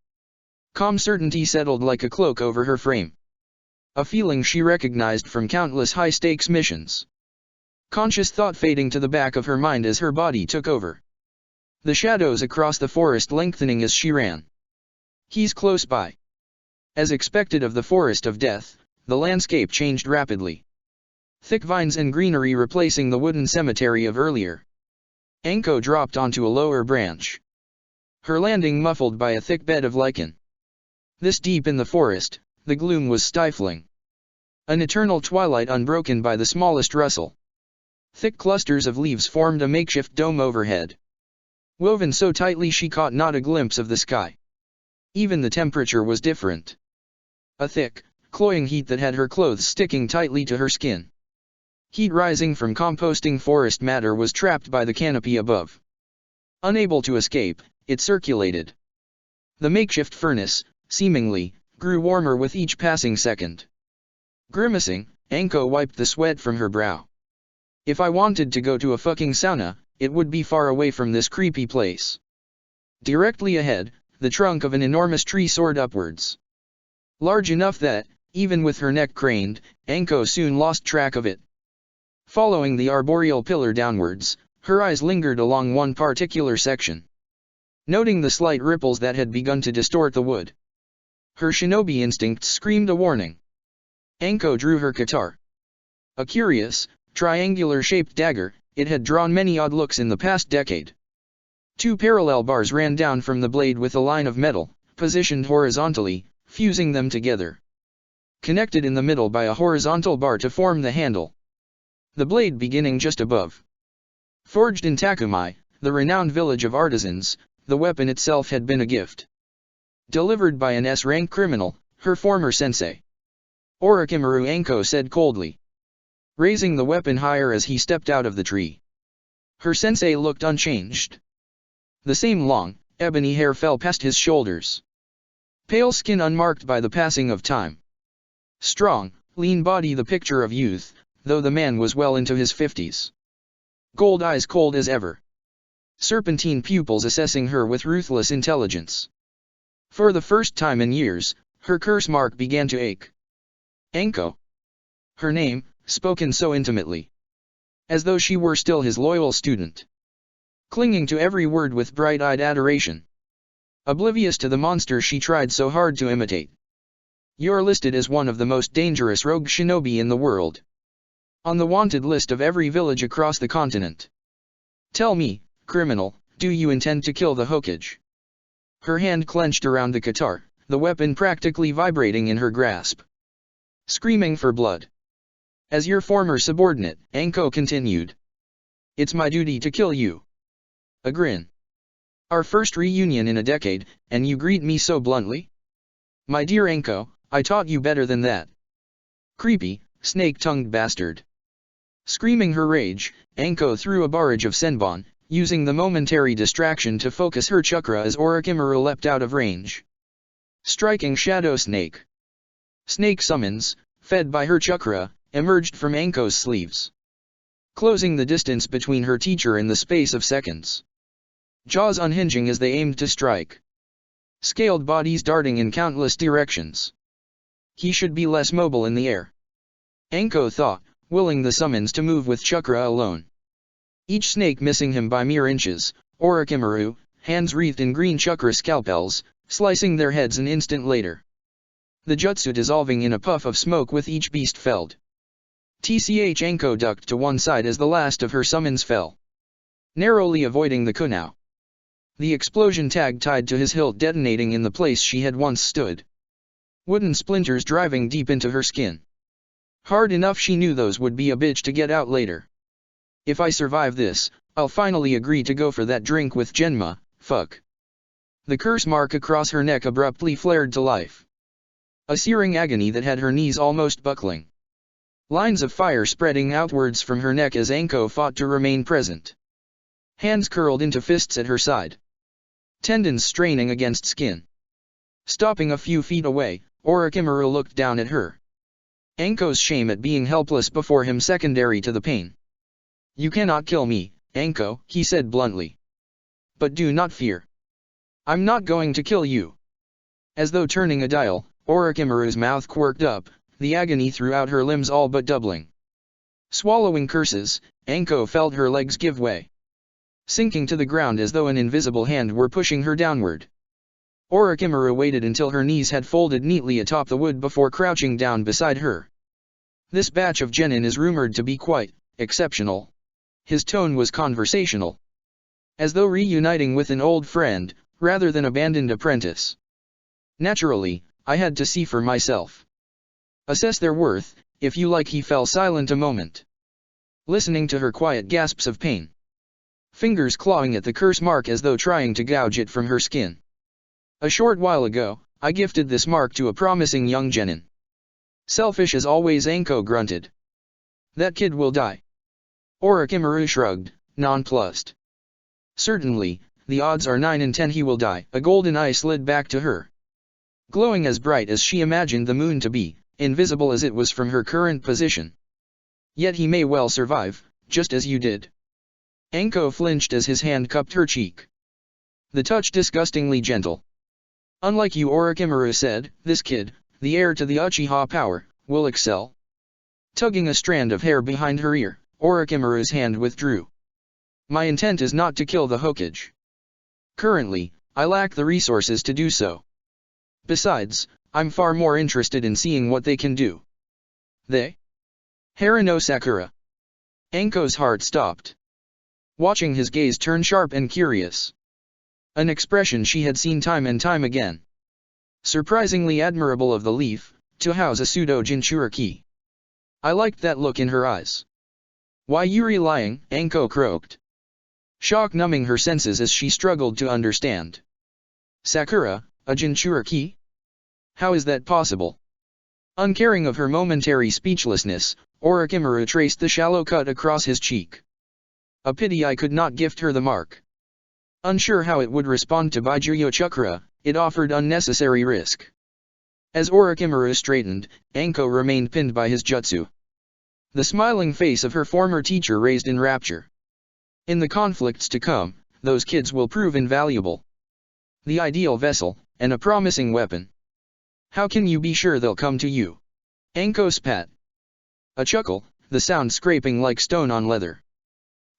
Speaker 1: Calm certainty settled like a cloak over her frame. A feeling she recognized from countless high-stakes missions. Conscious thought fading to the back of her mind as her body took over. The shadows across the forest lengthening as she ran. He's close by. As expected of the forest of death, the landscape changed rapidly. Thick vines and greenery replacing the wooden cemetery of earlier. Anko dropped onto a lower branch. Her landing muffled by a thick bed of lichen. This deep in the forest, the gloom was stifling. An eternal twilight unbroken by the smallest rustle. Thick clusters of leaves formed a makeshift dome overhead. Woven so tightly she caught not a glimpse of the sky. Even the temperature was different. A thick, cloying heat that had her clothes sticking tightly to her skin. Heat rising from composting forest matter was trapped by the canopy above. Unable to escape, it circulated. The makeshift furnace, seemingly, grew warmer with each passing second. Grimacing, Anko wiped the sweat from her brow. If I wanted to go to a fucking sauna, it would be far away from this creepy place. Directly ahead, the trunk of an enormous tree soared upwards. Large enough that, even with her neck craned, Anko soon lost track of it. Following the arboreal pillar downwards, her eyes lingered along one particular section. Noting the slight ripples that had begun to distort the wood. Her shinobi instincts screamed a warning. Anko drew her katana. A curious, triangular-shaped dagger, it had drawn many odd looks in the past decade. Two parallel bars ran down from the blade with a line of metal, positioned horizontally, fusing them together. Connected in the middle by a horizontal bar to form the handle. The blade beginning just above. Forged in Takumai, the renowned village of artisans, the weapon itself had been a gift. Delivered by an S-rank criminal, her former sensei. Orochimaru, Anko said coldly. Raising the weapon higher as he stepped out of the tree. Her sensei looked unchanged. The same long, ebony hair fell past his shoulders. Pale skin unmarked by the passing of time. Strong, lean body the picture of youth, though the man was well into his 50s. Gold eyes cold as ever. Serpentine pupils assessing her with ruthless intelligence. For the first time in years, her curse mark began to ache. Anko. Her name, spoken so intimately. As though she were still his loyal student. Clinging to every word with bright-eyed adoration. Oblivious to the monster she tried so hard to imitate. You're listed as one of the most dangerous rogue shinobi in the world. On the wanted list of every village across the continent. Tell me, criminal, do you intend to kill the Hokage? Her hand clenched around the katana, the weapon practically vibrating in her grasp. Screaming for blood. As your former subordinate, Anko continued. It's my duty to kill you. A grin. Our first reunion in a decade, and you greet me so bluntly? My dear Anko, I taught you better than that. Creepy, snake-tongued bastard. Screaming her rage, Anko threw a barrage of senbon, using the momentary distraction to focus her chakra as Orochimaru leapt out of range. Striking Shadow Snake. Snake summons, fed by her chakra, emerged from Anko's sleeves. Closing the distance between her teacher in the space of seconds. Jaws unhinging as they aimed to strike. Scaled bodies darting in countless directions. he should be less mobile in the air. Anko thought, willing the summons to move with Chakra alone. Each snake missing him by mere inches, Orochimaru, hands wreathed in green Chakra scalpels, slicing their heads an instant later. The jutsu dissolving in a puff of smoke with each beast felled. Tch Anko ducked to one side as the last of her summons fell, narrowly avoiding the kunao. The explosion tag tied to his hilt detonating in the place she had once stood. Wooden splinters driving deep into her skin. Hard enough she knew those would be a bitch to get out later. If I survive this, I'll finally agree to go for that drink with Genma, fuck. The curse mark across her neck abruptly flared to life. A searing agony that had her knees almost buckling. Lines of fire spreading outwards from her neck as Anko fought to remain present. Hands curled into fists at her side. Tendons straining against skin. Stopping a few feet away, Orochimaru looked down at her. Anko's shame at being helpless before him secondary to the pain. You cannot kill me, Anko, he said bluntly. But do not fear. I'm not going to kill you. As though turning a dial, Orochimaru's mouth quirked up, the agony throughout her limbs all but doubling. Swallowing curses, Anko felt her legs give way. Sinking to the ground as though an invisible hand were pushing her downward. Orochimaru waited until her knees had folded neatly atop the wood before crouching down beside her. This batch of genin is rumored to be quite exceptional. His tone was conversational. As though reuniting with an old friend, rather than abandoned apprentice. Naturally, I had to see for myself. Assess their worth, if you like. He fell silent a moment. Listening to her quiet gasps of pain. Fingers clawing at the curse mark as though trying to gouge it from her skin. A short while ago, I gifted this mark to a promising young genin. Selfish as always, Anko grunted. That kid will die. Orochimaru shrugged, nonplussed. Certainly, the odds are 9 in 10 he will die. A golden eye slid back to her. Glowing as bright as she imagined the moon to be, invisible as it was from her current position. Yet he may well survive, just as you did. Anko flinched as his hand cupped her cheek. The touch disgustingly gentle. Unlike you, Orochimaru said, this kid, the heir to the Uchiha power, will excel. Tugging a strand of hair behind her ear, Orochimaru's hand withdrew. My intent is not to kill the Hokage. Currently, I lack the resources to do so. Besides, I'm far more interested in seeing what they can do. They? Harano Sakura. Anko's heart stopped. Watching his gaze turn sharp and curious. An expression she had seen time and time again. Surprisingly admirable of the leaf, to house a pseudo-Jinchuriki. I liked that look in her eyes. Why Yuri lying? Anko croaked. Shock numbing her senses as she struggled to understand. Sakura, a Jinchuriki? How is that possible? Uncaring of her momentary speechlessness, Orochimaru traced the shallow cut across his cheek. A pity I could not gift her the mark. Unsure how it would respond to Baijuyo Chakra, it offered unnecessary risk. As Orochimaru straightened, Anko remained pinned by his jutsu. The smiling face of her former teacher raised in rapture. In the conflicts to come, those kids will prove invaluable. The ideal vessel, and a promising weapon. How can you be sure they'll come to you? Anko spat. A chuckle, the sound scraping like stone on leather.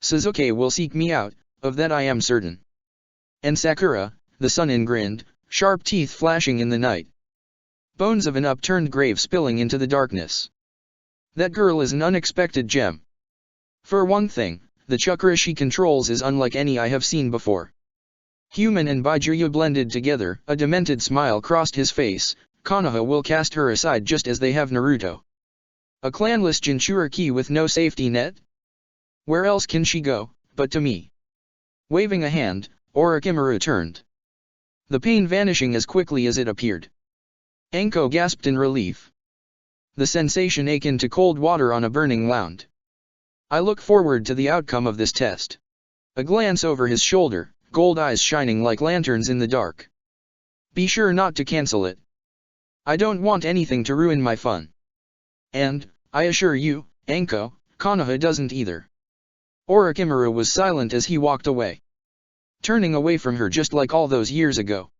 Speaker 1: Sasuke will seek me out, of that I am certain. And Sakura, the Sunin grinned, sharp teeth flashing in the night. Bones of an upturned grave spilling into the darkness. That girl is an unexpected gem. For one thing, the chakra she controls is unlike any I have seen before. Human and Baijuyo blended together, a demented smile crossed his face. Konoha will cast her aside just as they have Naruto. A clanless Jinchuriki with no safety net? Where else can she go, but to me? Waving a hand, Orochimaru turned. The pain vanishing as quickly as it appeared. Anko gasped in relief. The sensation akin to cold water on a burning wound. I look forward to the outcome of this test. A glance over his shoulder, gold eyes shining like lanterns in the dark. Be sure not to cancel it. I don't want anything to ruin my fun. And, I assure you, Anko, Konoha doesn't either. Orochimaru was silent as he walked away. Turning away from her just like all those years ago.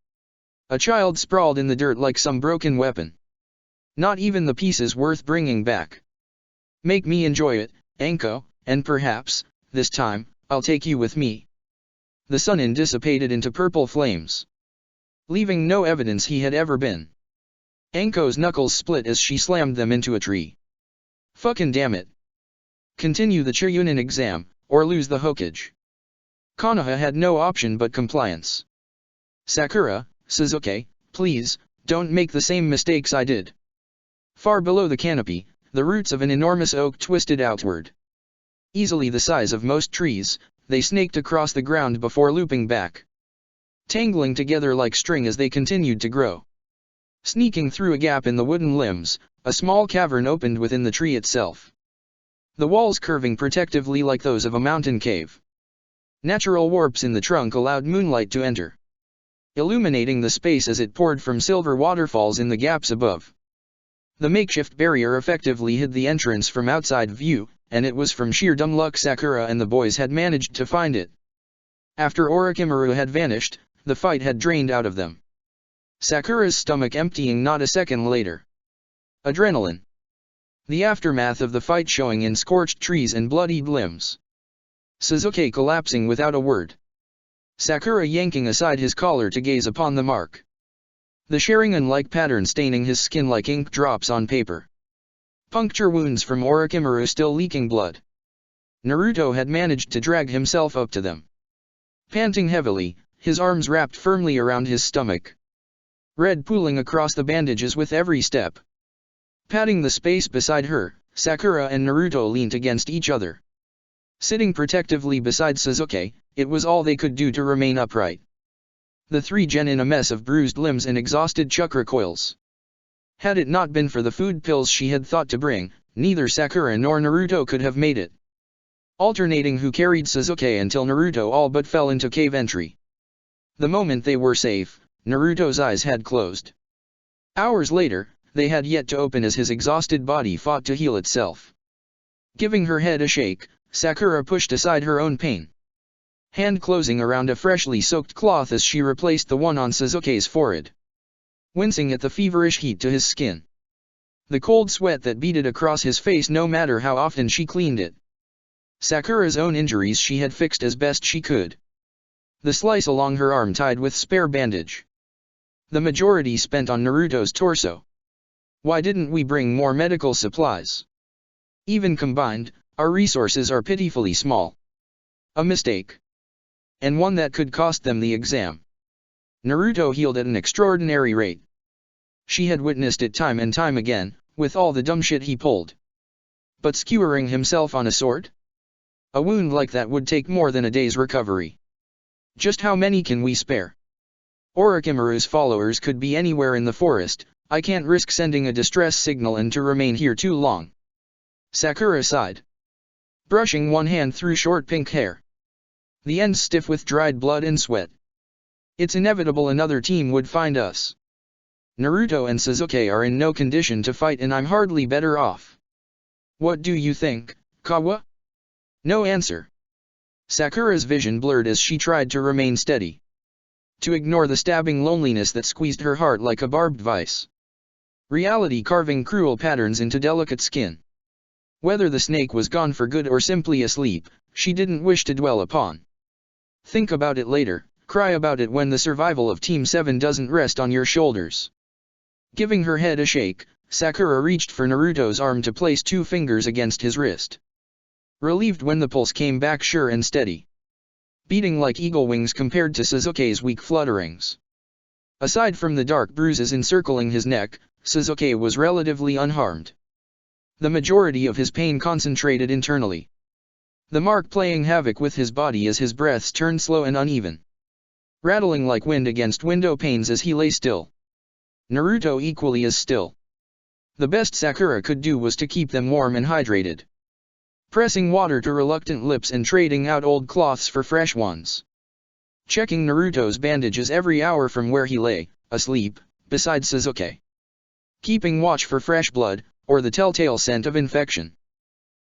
Speaker 1: A child sprawled in the dirt like some broken weapon. Not even the pieces worth bringing back. Make me enjoy it, Anko, and perhaps, this time, I'll take you with me. The Sunin dissipated into purple flames, leaving no evidence he had ever been. Anko's knuckles split as she slammed them into a tree. Fucking damn it. Continue the Chunin exam, or lose the Hokage. Konoha had no option but compliance. Sakura, Sasuke, please, don't make the same mistakes I did. Far below the canopy, the roots of an enormous oak twisted outward. Easily the size of most trees, they snaked across the ground before looping back, tangling together like string as they continued to grow. Sneaking through a gap in the wooden limbs, a small cavern opened within the tree itself, the walls curving protectively like those of a mountain cave. Natural warps in the trunk allowed moonlight to enter, illuminating the space as it poured from silver waterfalls in the gaps above. The makeshift barrier effectively hid the entrance from outside view, and it was from sheer dumb luck Sakura and the boys had managed to find it. After Orochimaru had vanished, the fight had drained out of them, Sakura's stomach emptying not a second later. Adrenaline. The aftermath of the fight showing in scorched trees and bloodied limbs. Sasuke collapsing without a word, Sakura yanking aside his collar to gaze upon the mark, the Sharingan-like pattern staining his skin like ink drops on paper. Puncture wounds from Orochimaru still leaking blood. Naruto had managed to drag himself up to them, panting heavily, his arms wrapped firmly around his stomach, red pooling across the bandages with every step. Patting the space beside her, Sakura and Naruto leaned against each other. Sitting protectively beside Sasuke, it was all they could do to remain upright. The three genin a mess of bruised limbs and exhausted chakra coils. Had it not been for the food pills she had thought to bring, neither Sakura nor Naruto could have made it. Alternating who carried Sasuke until Naruto all but fell into cave entry. The moment they were safe, Naruto's eyes had closed. Hours later, they had yet to open as his exhausted body fought to heal itself. Giving her head a shake, Sakura pushed aside her own pain, hand closing around a freshly soaked cloth as she replaced the one on Sasuke's forehead, wincing at the feverish heat to his skin, the cold sweat that beaded across his face no matter how often she cleaned it. Sakura's own injuries she had fixed as best she could. The slice along her arm tied with spare bandage, the majority spent on Naruto's torso. Why didn't we bring more medical supplies? Even combined, our resources are pitifully small. A mistake. And one that could cost them the exam. Naruto healed at an extraordinary rate. She had witnessed it time and time again, with all the dumb shit he pulled. But skewering himself on a sword? A wound like that would take more than a day's recovery. Just how many can we spare? Orochimaru's followers could be anywhere in the forest. I can't risk sending a distress signal and to remain here too long. Sakura sighed, brushing one hand through short pink hair, the ends stiff with dried blood and sweat. It's inevitable another team would find us. Naruto and Sasuke are in no condition to fight and I'm hardly better off. What do you think, Kawa? No answer. Sakura's vision blurred as she tried to remain steady, to ignore the stabbing loneliness that squeezed her heart like a barbed vice. Reality carving cruel patterns into delicate skin. Whether the snake was gone for good or simply asleep, she didn't wish to dwell upon. Think about it later, cry about it when the survival of Team 7 doesn't rest on your shoulders. Giving her head a shake, Sakura reached for Naruto's arm to place 2 fingers against his wrist. Relieved when the pulse came back sure and steady, beating like eagle wings compared to Sasuke's weak flutterings. Aside from the dark bruises encircling his neck, Sasuke was relatively unharmed. The majority of his pain concentrated internally, the mark playing havoc with his body as his breaths turned slow and uneven, rattling like wind against window panes as he lay still. Naruto equally as still. The best Sakura could do was to keep them warm and hydrated, pressing water to reluctant lips and trading out old cloths for fresh ones. Checking Naruto's bandages every hour from where he lay, asleep, beside Sasuke. Keeping watch for fresh blood, or the telltale scent of infection.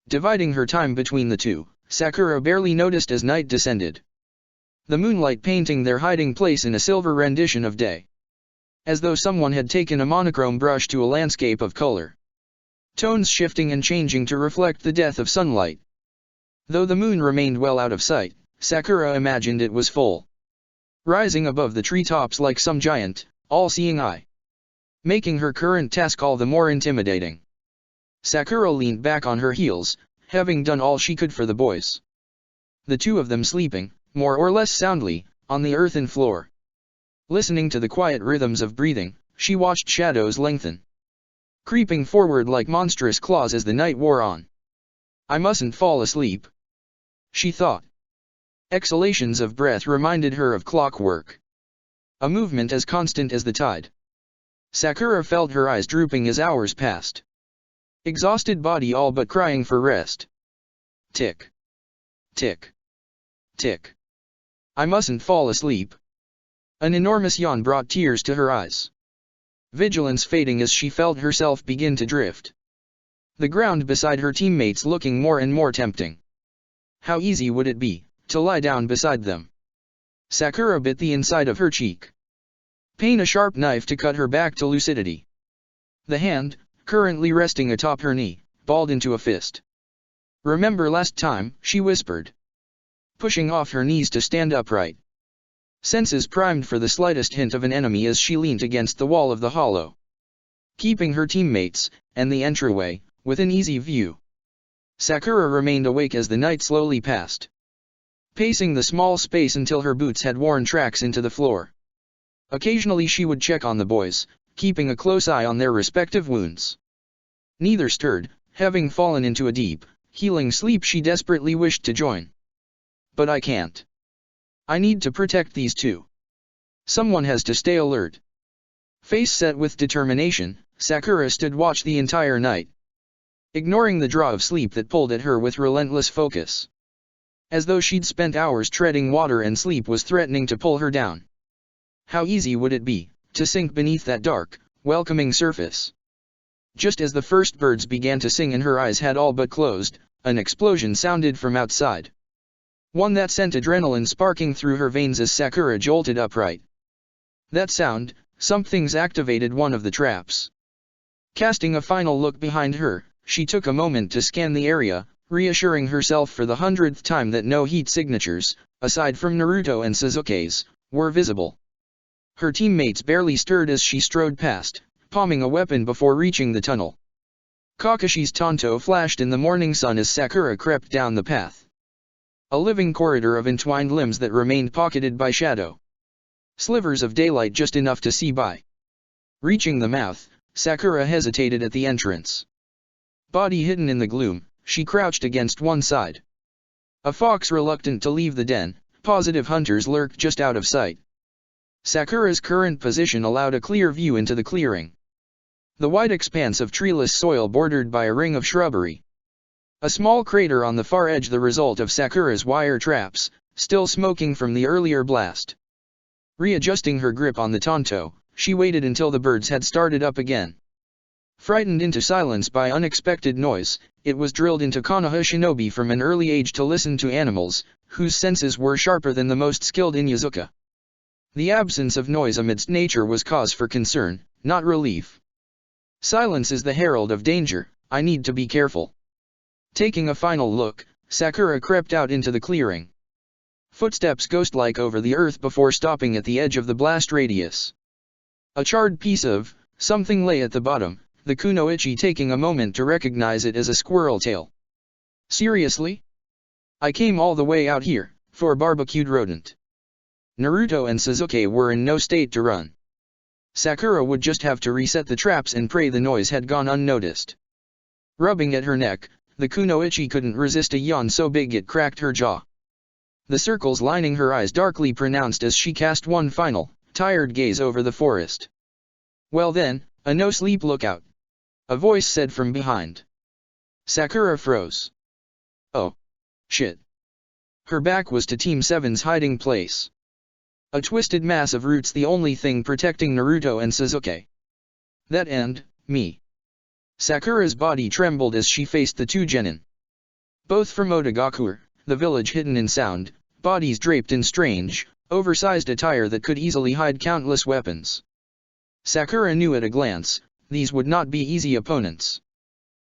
Speaker 1: Dividing her time between the two, Sakura barely noticed as night descended, the moonlight painting their hiding place in a silver rendition of day. as though someone had taken a monochrome brush to a landscape of color. Tones shifting and changing to reflect the death of sunlight. Though the moon remained well out of sight, Sakura imagined it was full, rising above the treetops like some giant, all-seeing eye, making her current task all the more intimidating. Sakura leaned back on her heels, having done all she could for the boys. The two of them sleeping, more or less soundly, on the earthen floor. Listening to the quiet rhythms of breathing, she watched shadows lengthen, creeping forward like monstrous claws as the night wore on. I mustn't fall asleep, she thought. Exhalations of breath reminded her of clockwork, a movement as constant as the tide. Sakura felt her eyes drooping as hours passed. Exhausted body all but crying for rest. Tick. Tick. Tick. I mustn't fall asleep. An enormous yawn brought tears to her eyes. Vigilance fading as she felt herself begin to drift. The ground beside her teammates looking more and more tempting. How easy would it be to lie down beside them? Sakura bit the inside of her cheek. Pain, a sharp knife to cut her back to lucidity. The hand, currently resting atop her knee, balled into a fist. Remember last time, she whispered, pushing off her knees to stand upright. Senses primed for the slightest hint of an enemy as she leaned against the wall of the hollow, keeping her teammates, and the entryway, within easy view. Sakura remained awake as the night slowly passed, pacing the small space until her boots had worn tracks into the floor. Occasionally she would check on the boys, keeping a close eye on their respective wounds. Neither stirred, having fallen into a deep, healing sleep she desperately wished to join. But I can't. I need to protect these two. Someone has to stay alert. Face set with determination, Sakura stood watch the entire night, ignoring the draw of sleep that pulled at her with relentless focus. As though she'd spent hours treading water and sleep was threatening to pull her down. How easy would it be to sink beneath that dark, welcoming surface? Just as the first birds began to sing and her eyes had all but closed, an explosion sounded from outside. One that sent adrenaline sparking through her veins as Sakura jolted upright. That sound, something's activated one of the traps. Casting a final look behind her, she took a moment to scan the area, reassuring herself for the 100th time that no heat signatures, aside from Naruto and Sasuke's, were visible. Her teammates barely stirred as she strode past, palming a weapon before reaching the tunnel. Kakashi's tanto flashed in the morning sun as Sakura crept down the path. A living corridor of entwined limbs that remained pocketed by shadow. Slivers of daylight just enough to see by. Reaching the mouth, Sakura hesitated at the entrance. Body hidden in the gloom, she crouched against one side. A fox reluctant to leave the den, positive hunters lurked just out of sight. Sakura's current position allowed a clear view into the clearing. The wide expanse of treeless soil bordered by a ring of shrubbery. A small crater on the far edge, the result of Sakura's wire traps, still smoking from the earlier blast. Readjusting her grip on the tanto, she waited until the birds had started up again. Frightened into silence by unexpected noise, it was drilled into Konoha shinobi from an early age to listen to animals, whose senses were sharper than the most skilled in Yazuka. The absence of noise amidst nature was cause for concern, not relief. Silence is the herald of danger, I need to be careful. Taking a final look, Sakura crept out into the clearing. Footsteps ghost-like over the earth before stopping at the edge of the blast radius. A charred piece of something lay at the bottom, the kunoichi taking a moment to recognize it as a squirrel tail. Seriously? I came all the way out here, for a barbecued rodent. Naruto and Sasuke were in no state to run. Sakura would just have to reset the traps and pray the noise had gone unnoticed. Rubbing at her neck, the kunoichi couldn't resist a yawn so big it cracked her jaw. The circles lining her eyes darkly pronounced as she cast one final, tired gaze over the forest. Well then, a no-sleep lookout. A voice said from behind. Sakura froze. Oh. Shit. Her back was to Team 7's hiding place. A twisted mass of roots, the only thing protecting Naruto and Sasuke. That and me. Sakura's body trembled as she faced the two genin. Both from Otagakure, the village hidden in sound, bodies draped in strange, oversized attire that could easily hide countless weapons. Sakura knew at a glance, these would not be easy opponents.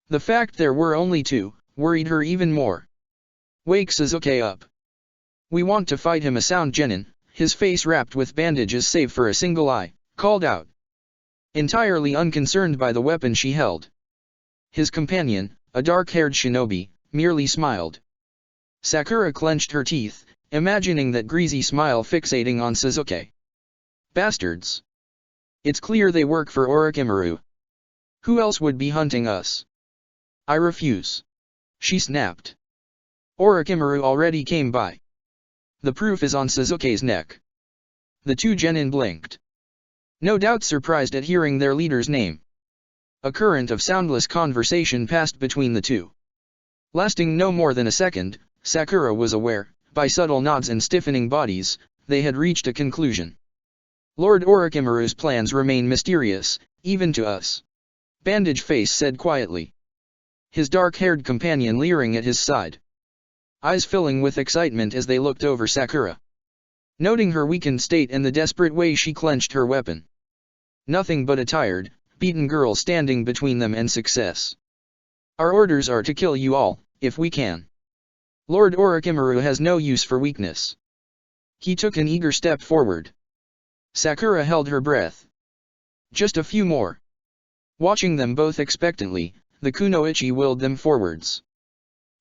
Speaker 1: The fact there were only two, worried her even more. Wake Sasuke up. We want to fight him. A sound genin, his face wrapped with bandages save for a single eye, called out. Entirely unconcerned by the weapon she held. His companion, a dark-haired shinobi, merely smiled. Sakura clenched her teeth, imagining that greasy smile fixating on Sasuke. Bastards. It's clear they work for Orochimaru. Who else would be hunting us? I refuse. She snapped. Orochimaru already came by. The proof is on Sasuke's neck. The two genin blinked. No doubt surprised at hearing their leader's name. A current of soundless conversation passed between the two. Lasting no more than a second, Sakura was aware, by subtle nods and stiffening bodies, they had reached a conclusion. Lord Orochimaru's plans remain mysterious, even to us. Bandage Face said quietly. His dark-haired companion leering at his side. Eyes filling with excitement as they looked over Sakura. Noting her weakened state and the desperate way she clenched her weapon. Nothing but a tired, beaten girl standing between them and success. Our orders are to kill you all, if we can. Lord Orochimaru has no use for weakness. He took an eager step forward. Sakura held her breath. Just a few more. Watching them both expectantly, the kunoichi willed them forwards.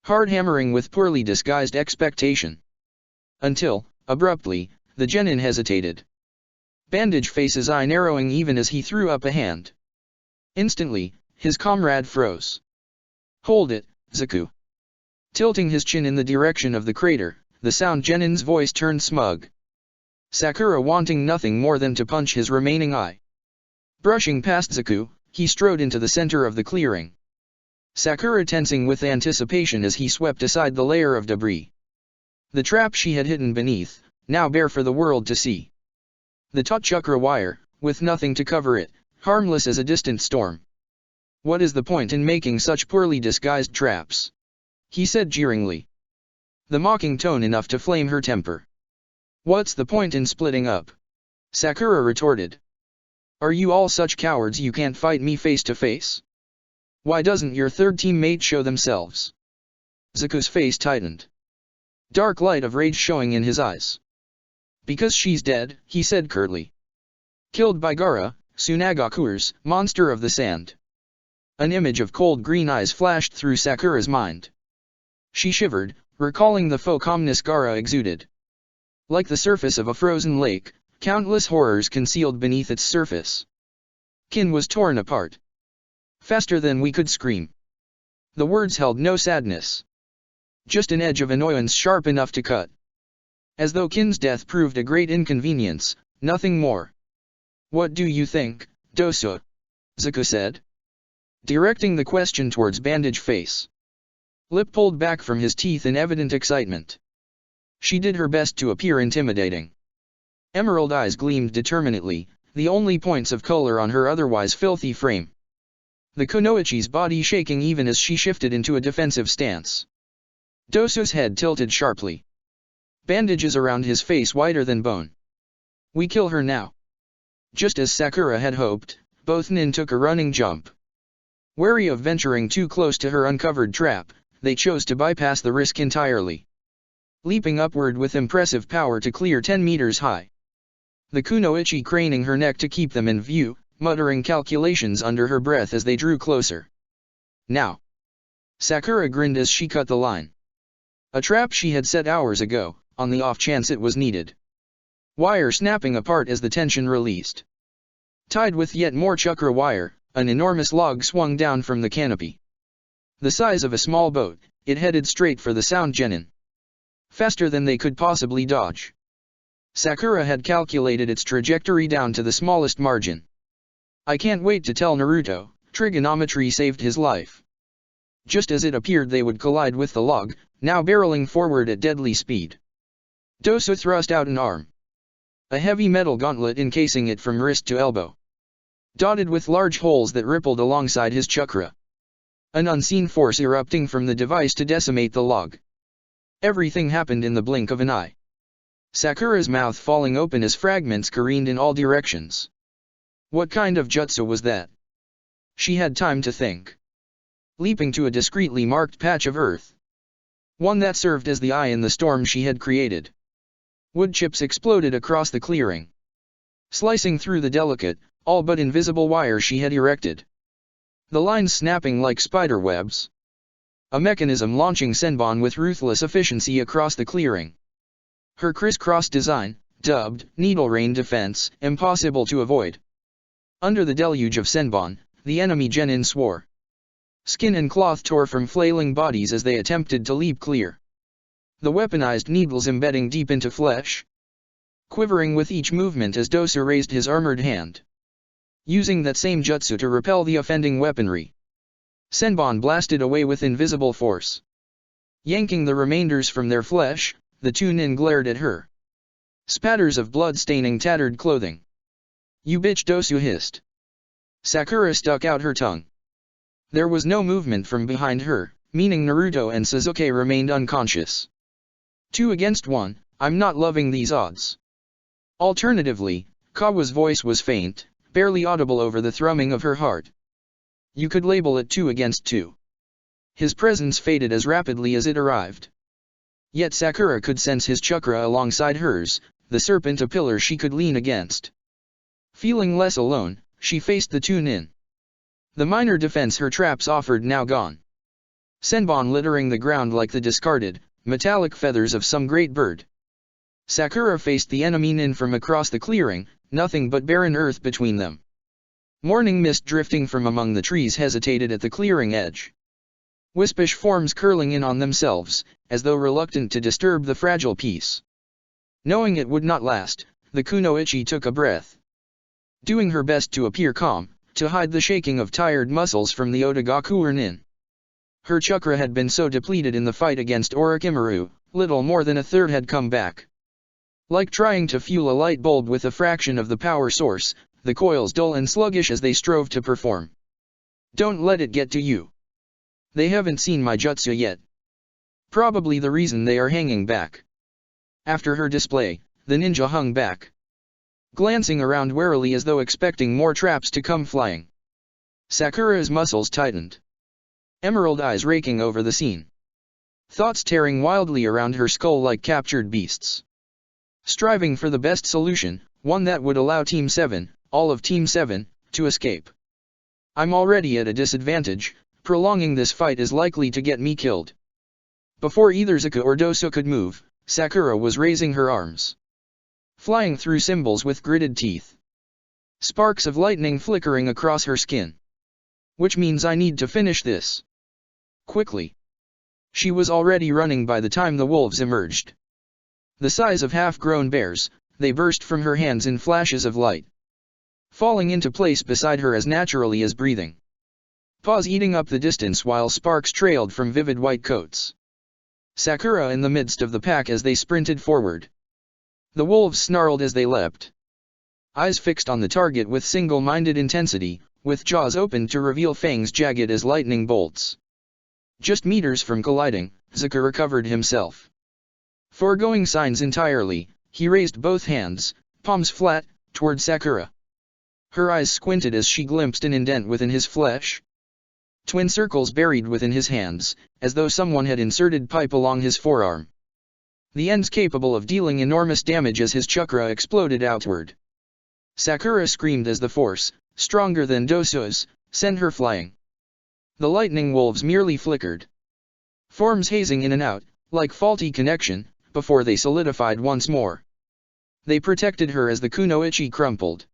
Speaker 1: Hard hammering with poorly disguised expectation. Until, abruptly, the genin hesitated. Bandage Face's eye narrowing even as he threw up a hand. Instantly, his comrade froze. Hold it, Zaku. Tilting his chin in the direction of the crater, the sound genin's voice turned smug. Sakura wanting nothing more than to punch his remaining eye. Brushing past Zaku, he strode into the center of the clearing. Sakura tensing with anticipation as he swept aside the layer of debris. The trap she had hidden beneath, now bare for the world to see. The taut chakra wire, with nothing to cover it, harmless as a distant storm. What is the point in making such poorly disguised traps? He said jeeringly. The mocking tone enough to flame her temper. What's the point in splitting up? Sakura retorted. Are you all such cowards you can't fight me face to face? Why doesn't your third teammate show themselves? Zaku's face tightened. Dark light of rage showing in his eyes. Because she's dead, he said curtly. Killed by Gaara, Tsunagakure's monster of the sand. An image of cold green eyes flashed through Sakura's mind. She shivered, recalling the faux calmness Gaara exuded. Like the surface of a frozen lake, countless horrors concealed beneath its surface. Kin was torn apart. Faster than we could scream. The words held no sadness. Just an edge of annoyance sharp enough to cut. As though Kin's death proved a great inconvenience, nothing more. What do you think, Dosu? Zaku said. Directing the question towards Bandage Face. Lip pulled back from his teeth in evident excitement. She did her best to appear intimidating. Emerald eyes gleamed determinedly, the only points of color on her otherwise filthy frame. The kunoichi's body shaking even as she shifted into a defensive stance. Dosu's head tilted sharply. Bandages around his face whiter than bone. We kill her now. Just as Sakura had hoped, both nin took a running jump. Wary of venturing too close to her uncovered trap, they chose to bypass the risk entirely. Leaping upward with impressive power to clear 10 meters high. The kunoichi craning her neck to keep them in view, muttering calculations under her breath as they drew closer. Now. Sakura grinned as she cut the line. A trap she had set hours ago, on the off chance it was needed. Wire snapping apart as the tension released. Tied with yet more chakra wire, an enormous log swung down from the canopy. The size of a small boat, it headed straight for the sound genin. Faster than they could possibly dodge. Sakura had calculated its trajectory down to the smallest margin. I can't wait to tell Naruto, trigonometry saved his life. Just as it appeared they would collide with the log, now barreling forward at deadly speed. Dosu thrust out an arm. A heavy metal gauntlet encasing it from wrist to elbow. Dotted with large holes that rippled alongside his chakra. An unseen force erupting from the device to decimate the log. Everything happened in the blink of an eye. Sakura's mouth falling open as fragments careened in all directions. What kind of jutsu was that? She had time to think. Leaping to a discreetly marked patch of earth. One that served as the eye in the storm she had created. Wood chips exploded across the clearing, slicing through the delicate, all but invisible wire she had erected. The lines snapping like spider webs. A mechanism launching Senbon with ruthless efficiency across the clearing. Her crisscross design, dubbed Needle Rain Defense, impossible to avoid. Under the deluge of Senbon, the enemy genin swore. Skin and cloth tore from flailing bodies as they attempted to leap clear. The weaponized needles embedding deep into flesh. Quivering with each movement as Dosu raised his armored hand. Using that same jutsu to repel the offending weaponry. Senbon blasted away with invisible force. Yanking the remainders from their flesh, the two nin glared at her. Spatters of blood staining tattered clothing. "You bitch," Dosu hissed. Sakura stuck out her tongue. There was no movement from behind her, meaning Naruto and Sasuke remained unconscious. 2 against 1, I'm not loving these odds. Alternatively, Kawa's voice was faint, barely audible over the thrumming of her heart. You could label it 2 against 2. His presence faded as rapidly as it arrived. Yet Sakura could sense his chakra alongside hers, the serpent a pillar she could lean against. Feeling less alone, she faced the two nin. The minor defense her traps offered now gone. Senbon littering the ground like the discarded, metallic feathers of some great bird. Sakura faced the enemy nin from across the clearing, nothing but barren earth between them. Morning mist drifting from among the trees hesitated at the clearing edge. Wispish forms curling in on themselves, as though reluctant to disturb the fragile peace. Knowing it would not last, the kunoichi took a breath. Doing her best to appear calm, to hide the shaking of tired muscles from the Otogaku nin. Her chakra had been so depleted in the fight against Orochimaru, little more than a third had come back. Like trying to fuel a light bulb with a fraction of the power source, the coils dull and sluggish as they strove to perform. Don't let it get to you. They haven't seen my jutsu yet. Probably the reason they are hanging back. After her display, the ninja hung back, glancing around warily as though expecting more traps to come flying. Sakura's muscles tightened. Emerald eyes raking over the scene. Thoughts tearing wildly around her skull like captured beasts. Striving for the best solution, one that would allow Team 7, all of Team 7, to escape. I'm already at a disadvantage, prolonging this fight is likely to get me killed. Before either Zuko or Dosu could move, Sakura was raising her arms. Flying through symbols with gritted teeth. Sparks of lightning flickering across her skin. Which means I need to finish this. Quickly. She was already running by the time the wolves emerged. The size of half-grown bears, they burst from her hands in flashes of light. Falling into place beside her as naturally as breathing. Paws eating up the distance while sparks trailed from vivid white coats. Sakura in the midst of the pack as they sprinted forward. The wolves snarled as they leapt. Eyes fixed on the target with single-minded intensity, with jaws open to reveal fangs jagged as lightning bolts. Just meters from colliding, Zuko recovered himself. Foregoing signs entirely, he raised both hands, palms flat, toward Sakura. Her eyes squinted as she glimpsed an indent within his flesh. Twin circles buried within his hands, as though someone had inserted pipe along his forearm. The ends capable of dealing enormous damage as his chakra exploded outward. Sakura screamed as the force, stronger than Dosu's, sent her flying. The lightning wolves merely flickered. Forms hazing in and out, like faulty connection, before they solidified once more. They protected her as the kunoichi crumpled.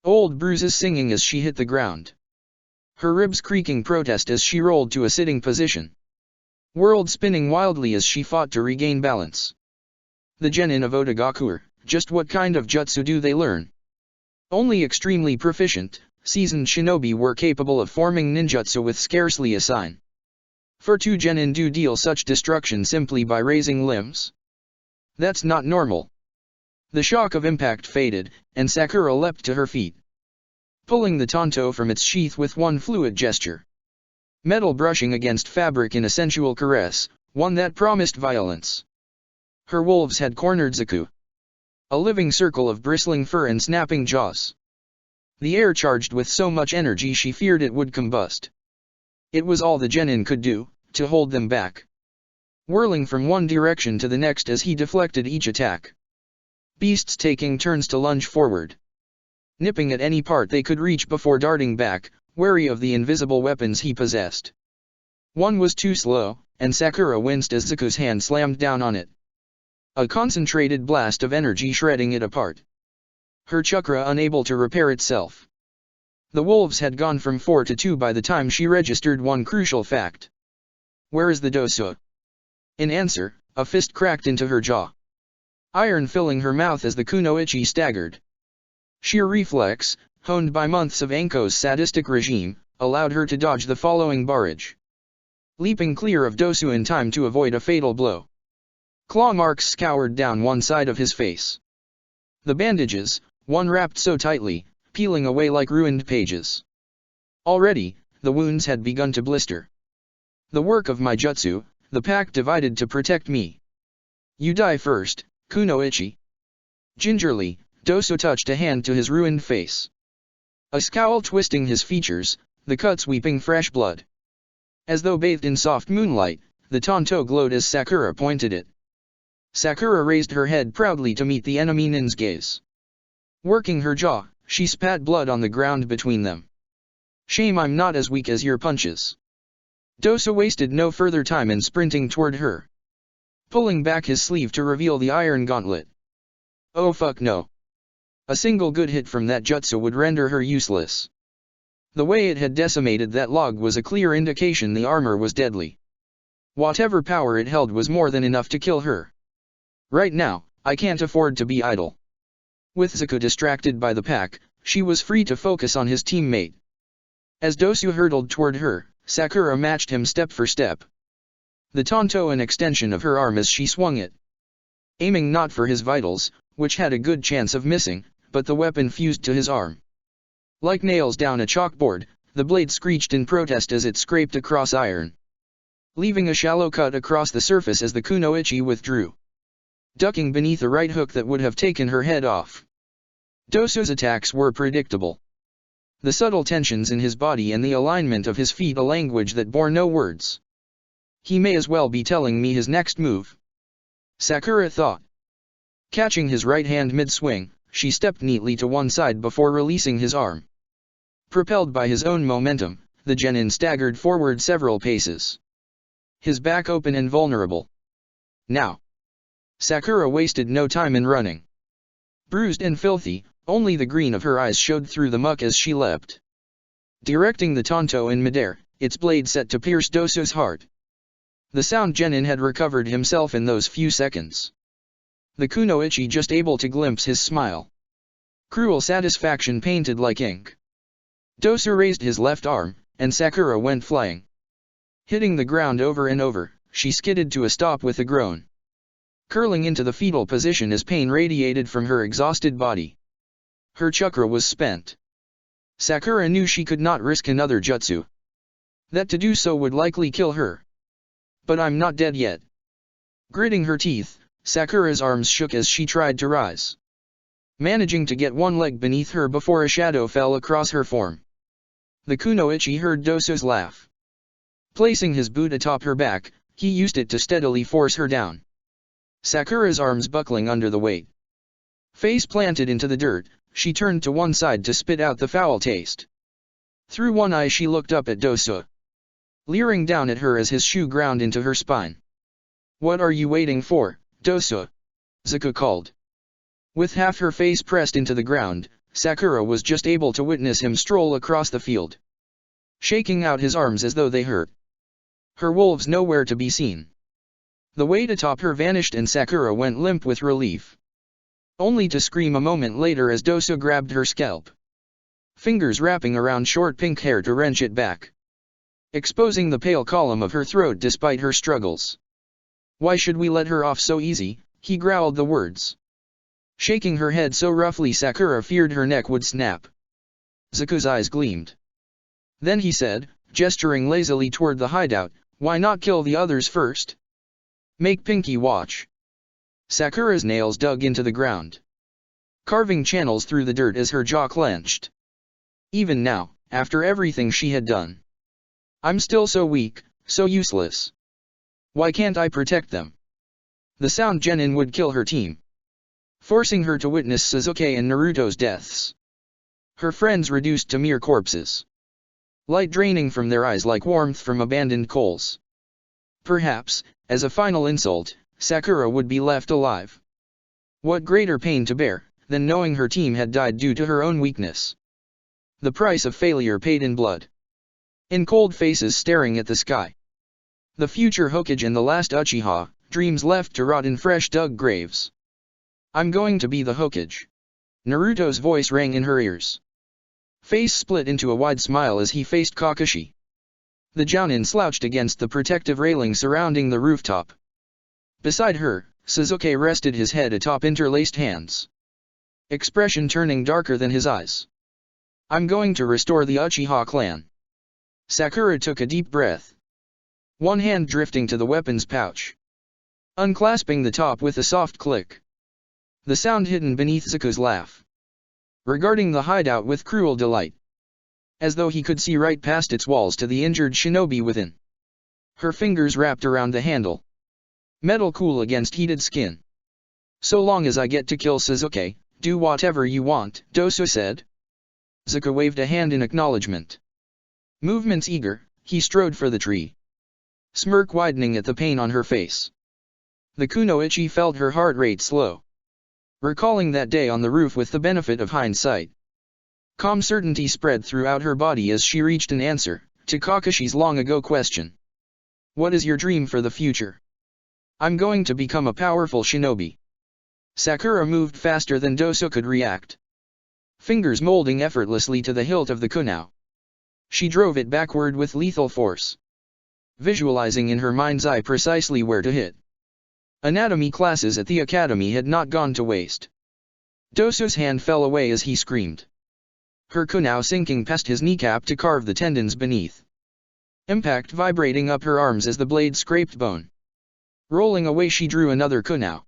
Speaker 1: Old bruises singing as she hit the ground. Her ribs creaking protest as she rolled to a sitting position. World spinning wildly as she fought to regain balance. The genin of Otogaku, just what kind of jutsu do they learn? Only extremely proficient, seasoned shinobi were capable of forming ninjutsu with scarcely a sign. For two genin do deal such destruction simply by raising limbs? That's not normal. The shock of impact faded, and Sakura leapt to her feet. Pulling the tanto from its sheath with one fluid gesture. Metal brushing against fabric in a sensual caress, one that promised violence. Her wolves had cornered Zuko. A living circle of bristling fur and snapping jaws. The air charged with so much energy she feared it would combust. It was all the genin could do, to hold them back. Whirling from one direction to the next as he deflected each attack. Beasts taking turns to lunge forward. Nipping at any part they could reach before darting back, wary of the invisible weapons he possessed. One was too slow, and Sakura winced as Zuko's hand slammed down on it. A concentrated blast of energy shredding it apart. Her chakra unable to repair itself. The wolves had gone from 4 to 2 by the time she registered one crucial fact. Where is the dosa? In answer, a fist cracked into her jaw. Iron filling her mouth as the kunoichi staggered. Sheer reflex, honed by months of Anko's sadistic regime, allowed her to dodge the following barrage. Leaping clear of Dosu in time to avoid a fatal blow. Claw marks scoured down one side of his face. The bandages, one wrapped so tightly, peeling away like ruined pages. Already, the wounds had begun to blister. The work of my jutsu, the pack divided to protect me. You die first, kunoichi. Gingerly, Dosu touched a hand to his ruined face. A scowl twisting his features, the cuts weeping fresh blood. As though bathed in soft moonlight, the tanto glowed as Sakura pointed it. Sakura raised her head proudly to meet the enemy nin's gaze. Working her jaw, she spat blood on the ground between them. Shame I'm not as weak as your punches. Dosu wasted no further time in sprinting toward her. Pulling back his sleeve to reveal the iron gauntlet. Oh fuck no. A single good hit from that jutsu would render her useless. The way it had decimated that log was a clear indication the armor was deadly. Whatever power it held was more than enough to kill her. Right now, I can't afford to be idle. With Zuko distracted by the pack, she was free to focus on his teammate. As Dosu hurtled toward her, Sakura matched him step for step. The tanto an extension of her arm as she swung it. Aiming not for his vitals, which had a good chance of missing, but the weapon fused to his arm. Like nails down a chalkboard, the blade screeched in protest as it scraped across iron. Leaving a shallow cut across the surface as the kunoichi withdrew. Ducking beneath a right hook that would have taken her head off. Dosu's attacks were predictable. The subtle tensions in his body and the alignment of his feet a language that bore no words. He may as well be telling me his next move. Sakura thought. Catching his right hand mid-swing, she stepped neatly to one side before releasing his arm. Propelled by his own momentum, the genin staggered forward several paces. His back open and vulnerable. Now. Sakura wasted no time in running. Bruised and filthy, only the green of her eyes showed through the muck as she leapt. Directing the tanto in midair, its blade set to pierce Dosu's heart. The sound genin had recovered himself in those few seconds. The kunoichi just able to glimpse his smile. Cruel satisfaction painted like ink. Dosu raised his left arm, and Sakura went flying. Hitting the ground over and over, she skidded to a stop with a groan. Curling into the fetal position as pain radiated from her exhausted body. Her chakra was spent. Sakura knew she could not risk another jutsu. That to do so would likely kill her. But I'm not dead yet. Gritting her teeth, Sakura's arms shook as she tried to rise. Managing to get one leg beneath her before a shadow fell across her form. The kunoichi heard Dosu's laugh. Placing his boot atop her back, he used it to steadily force her down. Sakura's arms buckling under the weight. Face planted into the dirt, she turned to one side to spit out the foul taste. Through one eye she looked up at Dosu. Leering down at her as his shoe ground into her spine. What are you waiting for, Dosu? Zuko called. With half her face pressed into the ground, Sakura was just able to witness him stroll across the field. Shaking out his arms as though they hurt. Her wolves nowhere to be seen. The weight atop her vanished and Sakura went limp with relief. Only to scream a moment later as Dosu grabbed her scalp. Fingers wrapping around short pink hair to wrench it back. Exposing the pale column of her throat despite her struggles. Why should we let her off so easy, he growled the words. Shaking her head so roughly Sakura feared her neck would snap. Zuko's eyes gleamed. Then he said, gesturing lazily toward the hideout, why not kill the others first? Make Pinky watch. Sakura's nails dug into the ground. Carving channels through the dirt as her jaw clenched. Even now, after everything she had done. I'm still so weak, so useless. Why can't I protect them? The sound genin would kill her team, forcing her to witness Sasuke and Naruto's deaths. Her friends reduced to mere corpses. Light draining from their eyes like warmth from abandoned coals. Perhaps, as a final insult, Sakura would be left alive. What greater pain to bear, than knowing her team had died due to her own weakness? The price of failure paid in blood. In cold faces staring at the sky. The future Hokage and the last Uchiha, dreams left to rot in fresh dug graves. I'm going to be the Hokage. Naruto's voice rang in her ears. Face split into a wide smile as he faced Kakashi. The Jounin slouched against the protective railing surrounding the rooftop. Beside her, Sasuke rested his head atop interlaced hands. Expression turning darker than his eyes. I'm going to restore the Uchiha clan. Sakura took a deep breath. One hand drifting to the weapon's pouch. Unclasping the top with a soft click. The sound hidden beneath Zaku's laugh. Regarding the hideout with cruel delight. As though he could see right past its walls to the injured shinobi within. Her fingers wrapped around the handle. Metal cool against heated skin. So long as I get to kill Sasuke, do whatever you want, Dosu said. Zaku waved a hand in acknowledgement. Movements eager, he strode for the tree. Smirk widening at the pain on her face. The kunoichi felt her heart rate slow. Recalling that day on the roof with the benefit of hindsight. Calm certainty spread throughout her body as she reached an answer to Kakashi's long-ago question. What is your dream for the future? I'm going to become a powerful shinobi. Sakura moved faster than Dosu could react. Fingers molding effortlessly to the hilt of the kunai. She drove it backward with lethal force. Visualizing in her mind's eye precisely where to hit. Anatomy classes at the academy had not gone to waste. Dosu's hand fell away as he screamed. Her kunai sinking past his kneecap to carve the tendons beneath. Impact vibrating up her arms as the blade scraped bone. Rolling away she drew another kunai.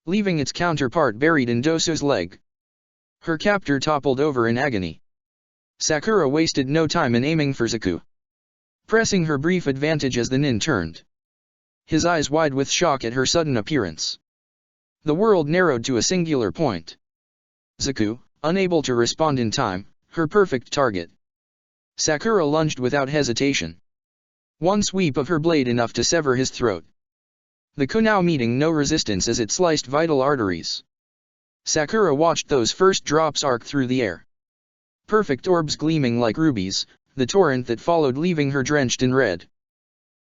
Speaker 1: Leaving its counterpart buried in Dosu's leg. Her captor toppled over in agony. Sakura wasted no time in aiming for Zaku. Pressing her brief advantage as the nin turned. His eyes wide with shock at her sudden appearance. The world narrowed to a singular point. Zaku, unable to respond in time, her perfect target. Sakura lunged without hesitation. One sweep of her blade enough to sever his throat. The kunai meeting no resistance as it sliced vital arteries. Sakura watched those first drops arc through the air. Perfect orbs gleaming like rubies, the torrent that followed leaving her drenched in red.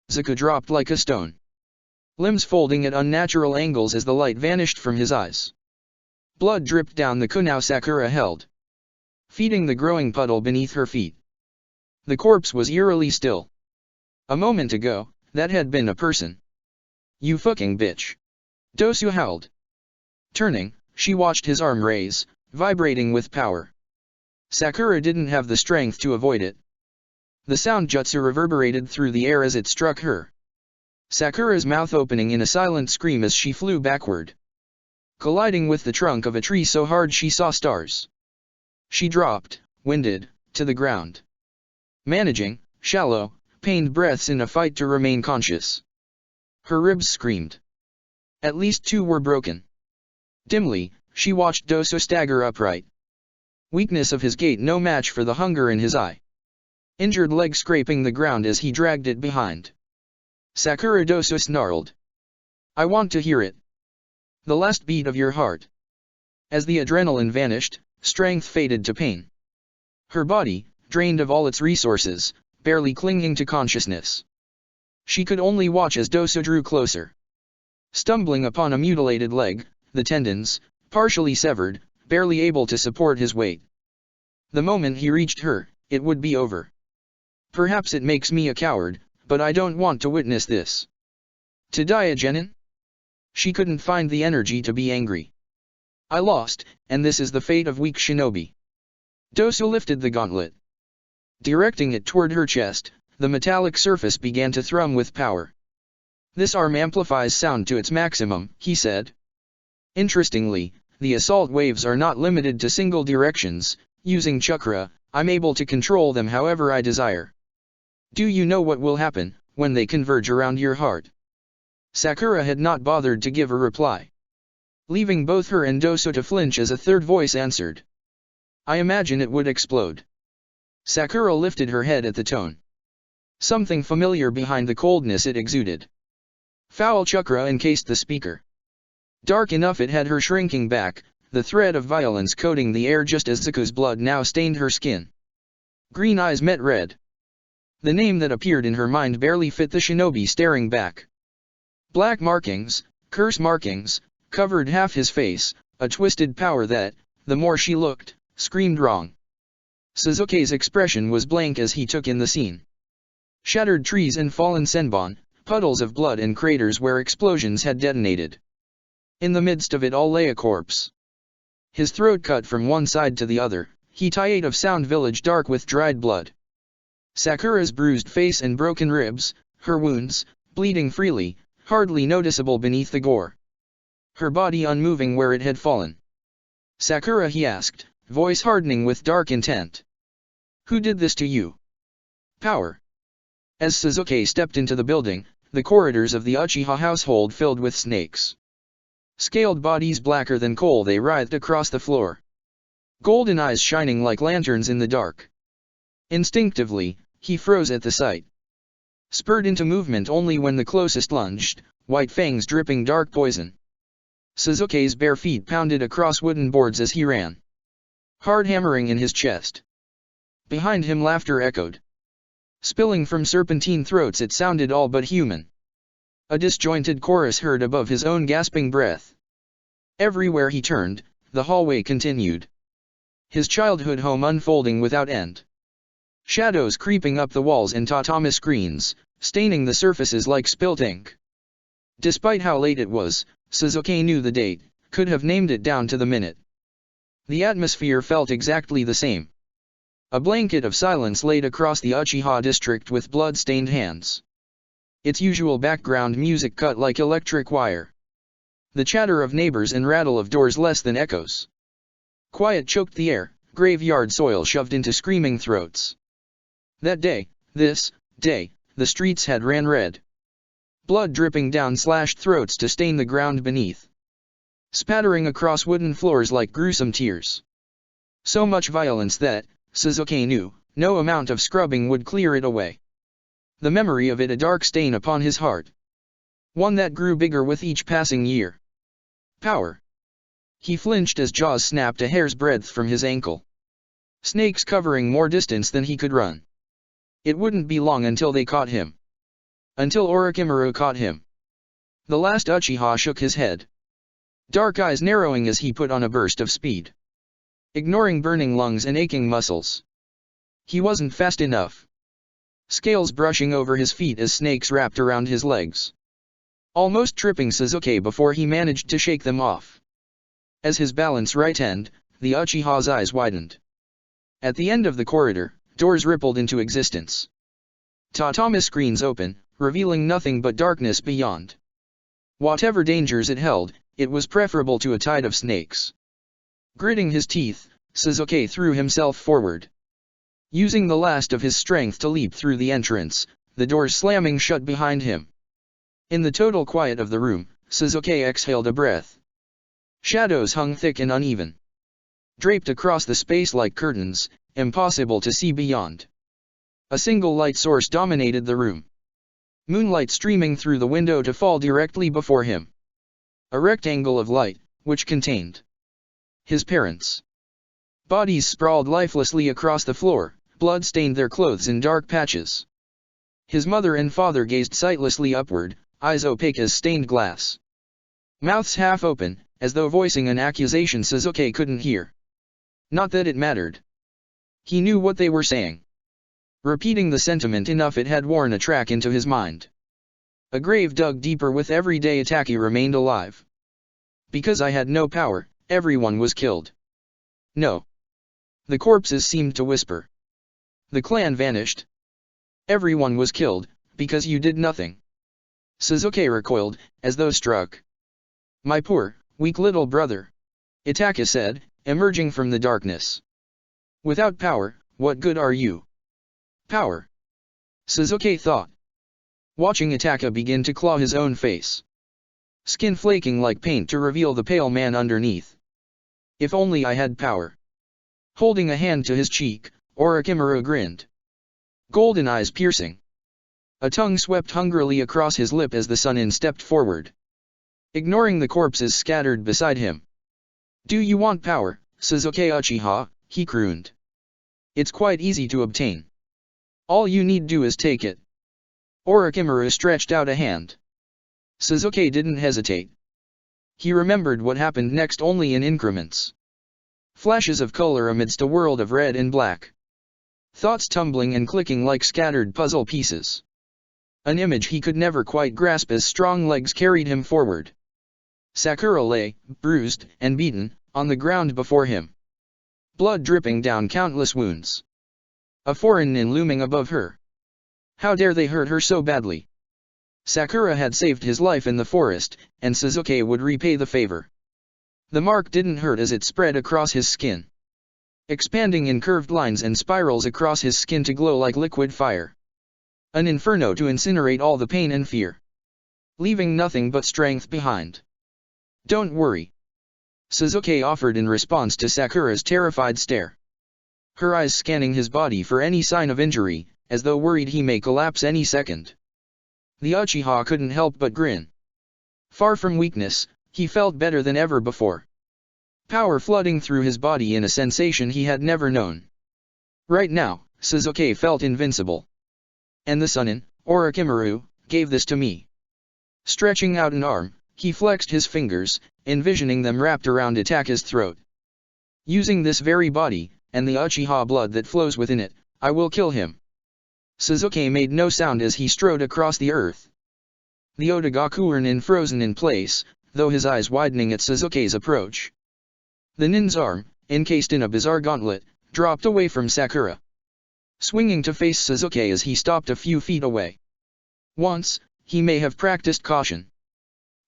Speaker 1: Zaku dropped like a stone. Limbs folding at unnatural angles as the light vanished from his eyes. Blood dripped down the kunai Sakura held, feeding the growing puddle beneath her feet. The corpse was eerily still. A moment ago, that had been a person. You fucking bitch. Dosu howled. Turning, she watched his arm raise, vibrating with power. Sakura didn't have the strength to avoid it. The sound jutsu reverberated through the air as it struck her. Sakura's mouth opening in a silent scream as she flew backward. Colliding with the trunk of a tree so hard she saw stars. She dropped, winded, to the ground. Managing, shallow, pained breaths in a fight to remain conscious. Her ribs screamed. At least two were broken. Dimly, she watched Dosu stagger upright. Weakness of his gait no match for the hunger in his eye. Injured leg scraping the ground as he dragged it behind. Sakura Dosu snarled. I want to hear it. The last beat of your heart. As the adrenaline vanished, strength faded to pain. Her body, drained of all its resources, barely clinging to consciousness. She could only watch as Dosu drew closer. Stumbling upon a mutilated leg, the tendons, partially severed, barely able to support his weight. The moment he reached her, it would be over. Perhaps it makes me a coward, but I don't want to witness this. To die a genin? She couldn't find the energy to be angry. I lost, and this is the fate of weak shinobi. Dosu lifted the gauntlet. Directing it toward her chest, the metallic surface began to thrum with power. This arm amplifies sound to its maximum, he said. Interestingly, the assault waves are not limited to single directions, using chakra, I'm able to control them however I desire. Do you know what will happen when they converge around your heart? Sakura had not bothered to give a reply, leaving both her and Doso to flinch as a third voice answered. I imagine it would explode. Sakura lifted her head at the tone. Something familiar behind the coldness it exuded. Foul chakra encased the speaker. Dark enough it had her shrinking back, the thread of violence coating the air just as Zuko's blood now stained her skin. Green eyes met red. The name that appeared in her mind barely fit the shinobi staring back. Black markings, curse markings, covered half his face, a twisted power that, the more she looked, screamed wrong. Sasuke's expression was blank as he took in the scene. Shattered trees and fallen senbon, puddles of blood and craters where explosions had detonated. In the midst of it all lay a corpse. His throat cut from one side to the other, Hitayate of Sound Village dark with dried blood. Sakura's bruised face and broken ribs, her wounds, bleeding freely, hardly noticeable beneath the gore. Her body unmoving where it had fallen. Sakura, he asked, voice hardening with dark intent. Who did this to you? Power. As Sasuke stepped into the building, the corridors of the Uchiha household filled with snakes. Scaled bodies blacker than coal, they writhed across the floor. Golden eyes shining like lanterns in the dark. Instinctively, he froze at the sight. Spurred into movement only when the closest lunged, white fangs dripping dark poison. Sasuke's bare feet pounded across wooden boards as he ran. Hard hammering in his chest. Behind him laughter echoed. Spilling from serpentine throats it sounded all but human. A disjointed chorus heard above his own gasping breath. Everywhere he turned, the hallway continued. His childhood home unfolding without end. Shadows creeping up the walls and tatami screens, staining the surfaces like spilt ink. Despite how late it was, Sasuke knew the date, could have named it down to the minute. The atmosphere felt exactly the same. A blanket of silence laid across the Uchiha district with blood-stained hands. Its usual background music cut like electric wire. The chatter of neighbors and rattle of doors less than echoes. Quiet choked the air, graveyard soil shoved into screaming throats. That day, this day, the streets had ran red. Blood dripping down slashed throats to stain the ground beneath. Spattering across wooden floors like gruesome tears. So much violence that, Sasuke knew, no amount of scrubbing would clear it away. The memory of it a dark stain upon his heart. One that grew bigger with each passing year. Power. He flinched as jaws snapped a hair's breadth from his ankle. Snakes covering more distance than he could run. It wouldn't be long until they caught him. Until Orochimaru caught him. The last Uchiha shook his head. Dark eyes narrowing as he put on a burst of speed. Ignoring burning lungs and aching muscles. He wasn't fast enough. Scales brushing over his feet as snakes wrapped around his legs. Almost tripping Sasuke before he managed to shake them off. As his balance rightened, the Uchiha's eyes widened. At the end of the corridor, doors rippled into existence. Tatami screens open, revealing nothing but darkness beyond. Whatever dangers it held, it was preferable to a tide of snakes. Gritting his teeth, Sasuke threw himself forward. Using the last of his strength to leap through the entrance, the doors slamming shut behind him. In the total quiet of the room, Sasuke exhaled a breath. Shadows hung thick and uneven. Draped across the space like curtains, impossible to see beyond. A single light source dominated the room. Moonlight streaming through the window to fall directly before him. A rectangle of light, which contained his parents. Bodies sprawled lifelessly across the floor, blood stained their clothes in dark patches. His mother and father gazed sightlessly upward, eyes opaque as stained glass. Mouths half open, as though voicing an accusation Sasuke couldn't hear. Not that it mattered. He knew what they were saying. Repeating the sentiment enough it had worn a track into his mind. A grave dug deeper with every day Itachi remained alive. Because I had no power, everyone was killed. No. The corpses seemed to whisper. The clan vanished. Everyone was killed, because you did nothing. Sasuke recoiled, as though struck. My poor, weak little brother. Itachi said, emerging from the darkness. Without power, what good are you? Power. Sasuke thought. Watching Itaka begin to claw his own face. Skin flaking like paint to reveal the pale man underneath. If only I had power. Holding a hand to his cheek, Orochimaru grinned. Golden eyes piercing. A tongue swept hungrily across his lip as the Sannin stepped forward. Ignoring the corpses scattered beside him. Do you want power, Sasuke Uchiha? He crooned. It's quite easy to obtain. All you need do is take it. Orochimaru stretched out a hand. Sasuke didn't hesitate. He remembered what happened next only in increments. Flashes of color amidst a world of red and black. Thoughts tumbling and clicking like scattered puzzle pieces. An image he could never quite grasp as strong legs carried him forward. Sakura lay, bruised and beaten, on the ground before him. Blood dripping down countless wounds. A foreign nin looming above her. How dare they hurt her so badly? Sakura had saved his life in the forest, and Sasuke would repay the favor. The mark didn't hurt as it spread across his skin. Expanding in curved lines and spirals across his skin to glow like liquid fire. An inferno to incinerate all the pain and fear. Leaving nothing but strength behind. Don't worry. Sasuke offered in response to Sakura's terrified stare. Her eyes scanning his body for any sign of injury, as though worried he may collapse any second. The Uchiha couldn't help but grin. Far from weakness, he felt better than ever before. Power flooding through his body in a sensation he had never known. Right now, Sasuke felt invincible. And the Sannin, Orochimaru, gave this to me. Stretching out an arm, he flexed his fingers, envisioning them wrapped around Itaka's throat. Using this very body, and the Uchiha blood that flows within it, I will kill him. Sasuke made no sound as he strode across the earth. The Otogaku frozen in place, though his eyes widening at Sasuke's approach. The nin's arm, encased in a bizarre gauntlet, dropped away from Sakura. Swinging to face Sasuke as he stopped a few feet away. Once, he may have practiced caution.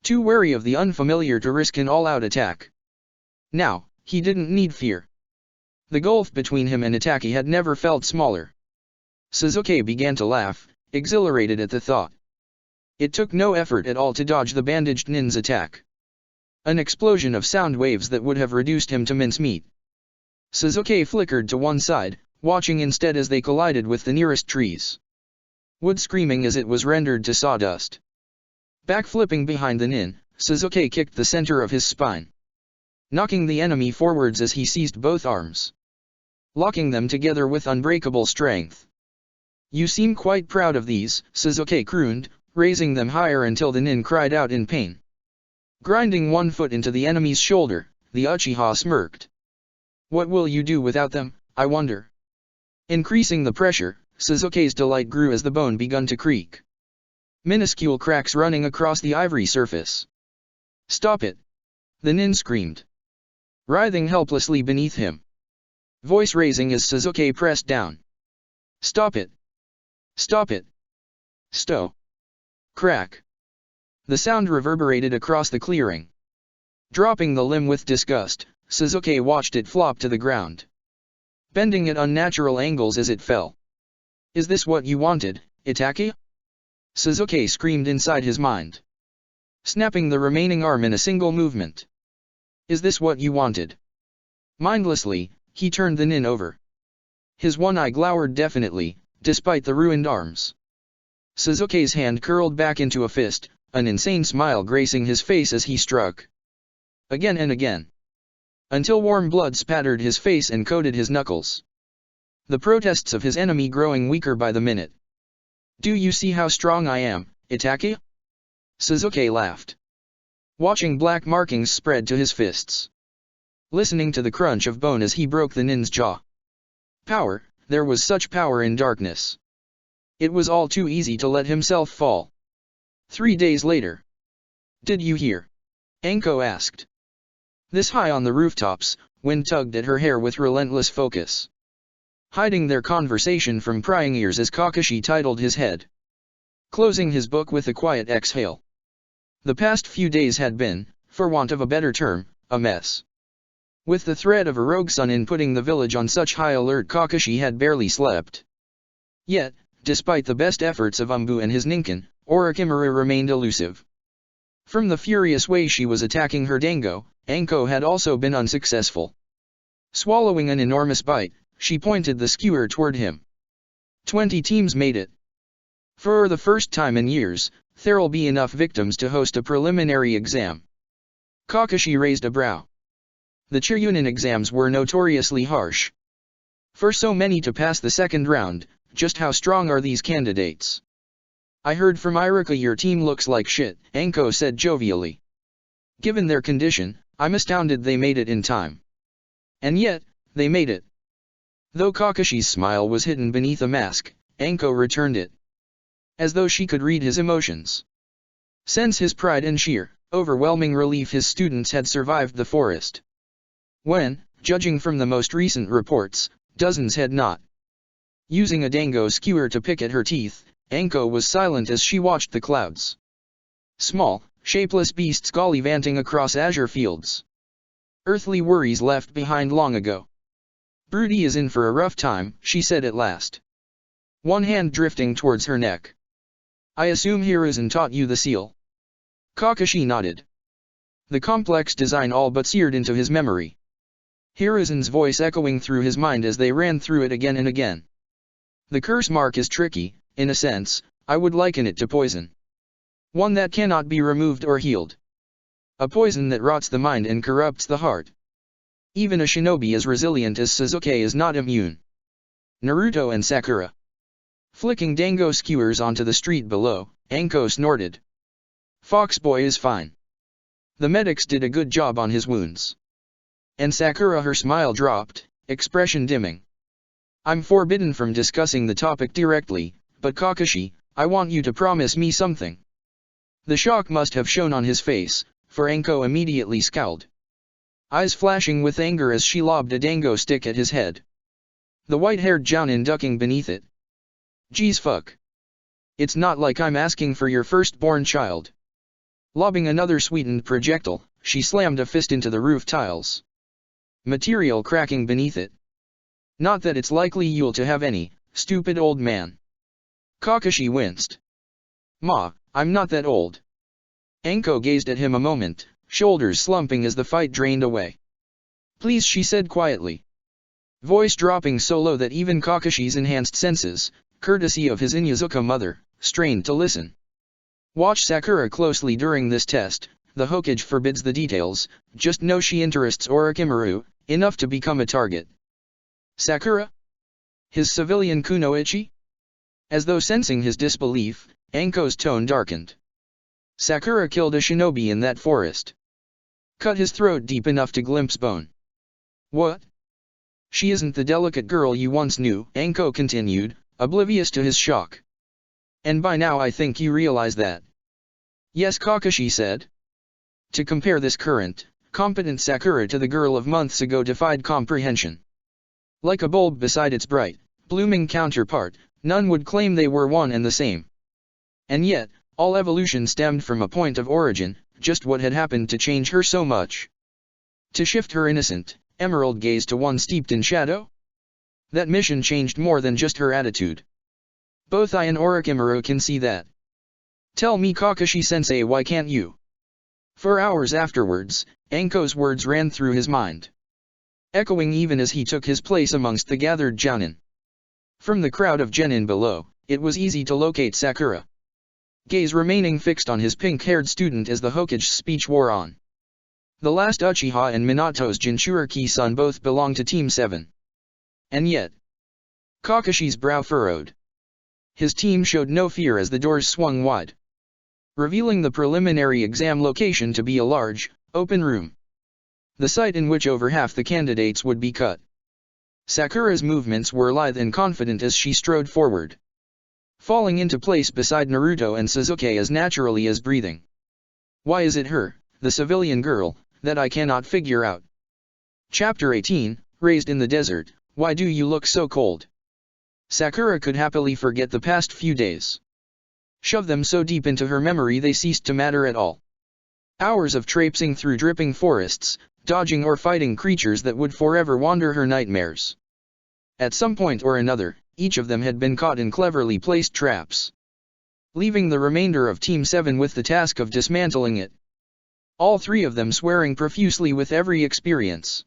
Speaker 1: Too wary of the unfamiliar to risk an all-out attack. Now, he didn't need fear. The gulf between him and Itaki had never felt smaller. Sasuke began to laugh, exhilarated at the thought. It took no effort at all to dodge the bandaged nin's attack. An explosion of sound waves that would have reduced him to mincemeat. Sasuke flickered to one side, watching instead as they collided with the nearest trees. Wood screaming as it was rendered to sawdust. Backflipping behind the nin, Sasuke kicked the center of his spine. Knocking the enemy forwards as he seized both arms. Locking them together with unbreakable strength. You seem quite proud of these, Sasuke crooned, raising them higher until the nin cried out in pain. Grinding one foot into the enemy's shoulder, the Uchiha smirked. What will you do without them, I wonder? Increasing the pressure, Sasuke's delight grew as the bone began to creak. Minuscule cracks running across the ivory surface. Stop it! The nin screamed. Writhing helplessly beneath him. Voice raising as Sasuke pressed down. Stop it! Stop it! Stow! Crack! The sound reverberated across the clearing. Dropping the limb with disgust, Sasuke watched it flop to the ground. Bending at unnatural angles as it fell. Is this what you wanted, Itaki? Sasuke screamed inside his mind. Snapping the remaining arm in a single movement. Is this what you wanted? Mindlessly, he turned the nin over. His one eye glowered definitely, despite the ruined arms. Sasuke's hand curled back into a fist, an insane smile gracing his face as he struck. Again and again. Until warm blood spattered his face and coated his knuckles. The protests of his enemy growing weaker by the minute. Do you see how strong I am, Itaki? Sasuke laughed. Watching black markings spread to his fists. Listening to the crunch of bone as he broke the nin's jaw. Power, there was such power in darkness. It was all too easy to let himself fall. 3 days later. Did you hear? Anko asked. This high on the rooftops, wind tugged at her hair with relentless focus. Hiding their conversation from prying ears as Kakashi titled his head. Closing his book with a quiet exhale. The past few days had been, for want of a better term, a mess. With the threat of a rogue Sunin putting the village on such high alert, Kakashi had barely slept. Yet, despite the best efforts of Umbu and his Ninken, Orochimaru remained elusive. From the furious way she was attacking her Dango, Anko had also been unsuccessful. Swallowing an enormous bite, she pointed the skewer toward him. 20 teams made it. For the first time in years, there'll be enough victims to host a preliminary exam. Kakashi raised a brow. The Chunin exams were notoriously harsh. For so many to pass the second round, just how strong are these candidates? I heard from Iruka your team looks like shit, Anko said jovially. Given their condition, I'm astounded they made it in time. And yet, they made it. Though Kakashi's smile was hidden beneath a mask, Anko returned it. As though she could read his emotions. Sense his pride and sheer, overwhelming relief his students had survived the forest. When, judging from the most recent reports, dozens had not. Using a dango skewer to pick at her teeth, Anko was silent as she watched the clouds. Small, shapeless beasts gallivanting across azure fields. Earthly worries left behind long ago. Broody is in for a rough time, she said at last. One hand drifting towards her neck. I assume Hiruzen taught you the seal. Kakashi nodded. The complex design all but seared into his memory. Hiruzen's voice echoing through his mind as they ran through it again and again. The curse mark is tricky, in a sense, I would liken it to poison. One that cannot be removed or healed. A poison that rots the mind and corrupts the heart. Even a shinobi as resilient as Sasuke is not immune. Naruto and Sakura. Flicking dango skewers onto the street below, Anko snorted. Foxboy is fine. The medics did a good job on his wounds. And Sakura, her smile dropped, expression dimming. I'm forbidden from discussing the topic directly, but Kakashi, I want you to promise me something. The shock must have shown on his face, for Anko immediately scowled. Eyes flashing with anger as she lobbed a dango stick at his head. The white-haired Jounin ducking beneath it. Geez fuck. It's not like I'm asking for your firstborn child. Lobbing another sweetened projectile, she slammed a fist into the roof tiles. Material cracking beneath it. Not that it's likely you'll to have any, stupid old man. Kakashi winced. Ma, I'm not that old. Anko gazed at him a moment, shoulders slumping as the fight drained away. Please, she said quietly. Voice dropping so low that even Kakashi's enhanced senses, courtesy of his Inyazuka mother, strained to listen. Watch Sakura closely during this test, the Hokage forbids the details, just know she interests Orochimaru, enough to become a target. Sakura? His civilian kunoichi? As though sensing his disbelief, Anko's tone darkened. Sakura killed a shinobi in that forest. Cut his throat deep enough to glimpse bone. What? She isn't the delicate girl you once knew, Anko continued, oblivious to his shock. And by now I think you realize that. Yes, Kakashi said. To compare this current, competent Sakura to the girl of months ago defied comprehension. Like a bulb beside its bright, blooming counterpart, none would claim they were one and the same. And yet, all evolution stemmed from a point of origin, just what had happened to change her so much? To shift her innocent, emerald gaze to one steeped in shadow? That mission changed more than just her attitude. Both I and Orochimaru can see that. Tell me, Kakashi-sensei, why can't you? For hours afterwards, Anko's words ran through his mind. Echoing even as he took his place amongst the gathered Jounin. From the crowd of genin below, it was easy to locate Sakura. Gaze remaining fixed on his pink-haired student as the Hokage's speech wore on. The last Uchiha and Minato's Jinchuriki-san both belonged to Team 7. And yet, Kakashi's brow furrowed. His team showed no fear as the doors swung wide, revealing the preliminary exam location to be a large, open room. The site in which over half the candidates would be cut. Sakura's movements were lithe and confident as she strode forward, falling into place beside Naruto and Sasuke as naturally as breathing. Why is it her, the civilian girl, that I cannot figure out? Chapter 18, Raised in the Desert, Why do you look so cold? Sakura could happily forget the past few days. Shove them so deep into her memory they ceased to matter at all. Hours of traipsing through dripping forests, dodging or fighting creatures that would forever wander her nightmares. At some point or another, each of them had been caught in cleverly placed traps, leaving the remainder of Team 7 with the task of dismantling it. All three of them swearing profusely with every experience.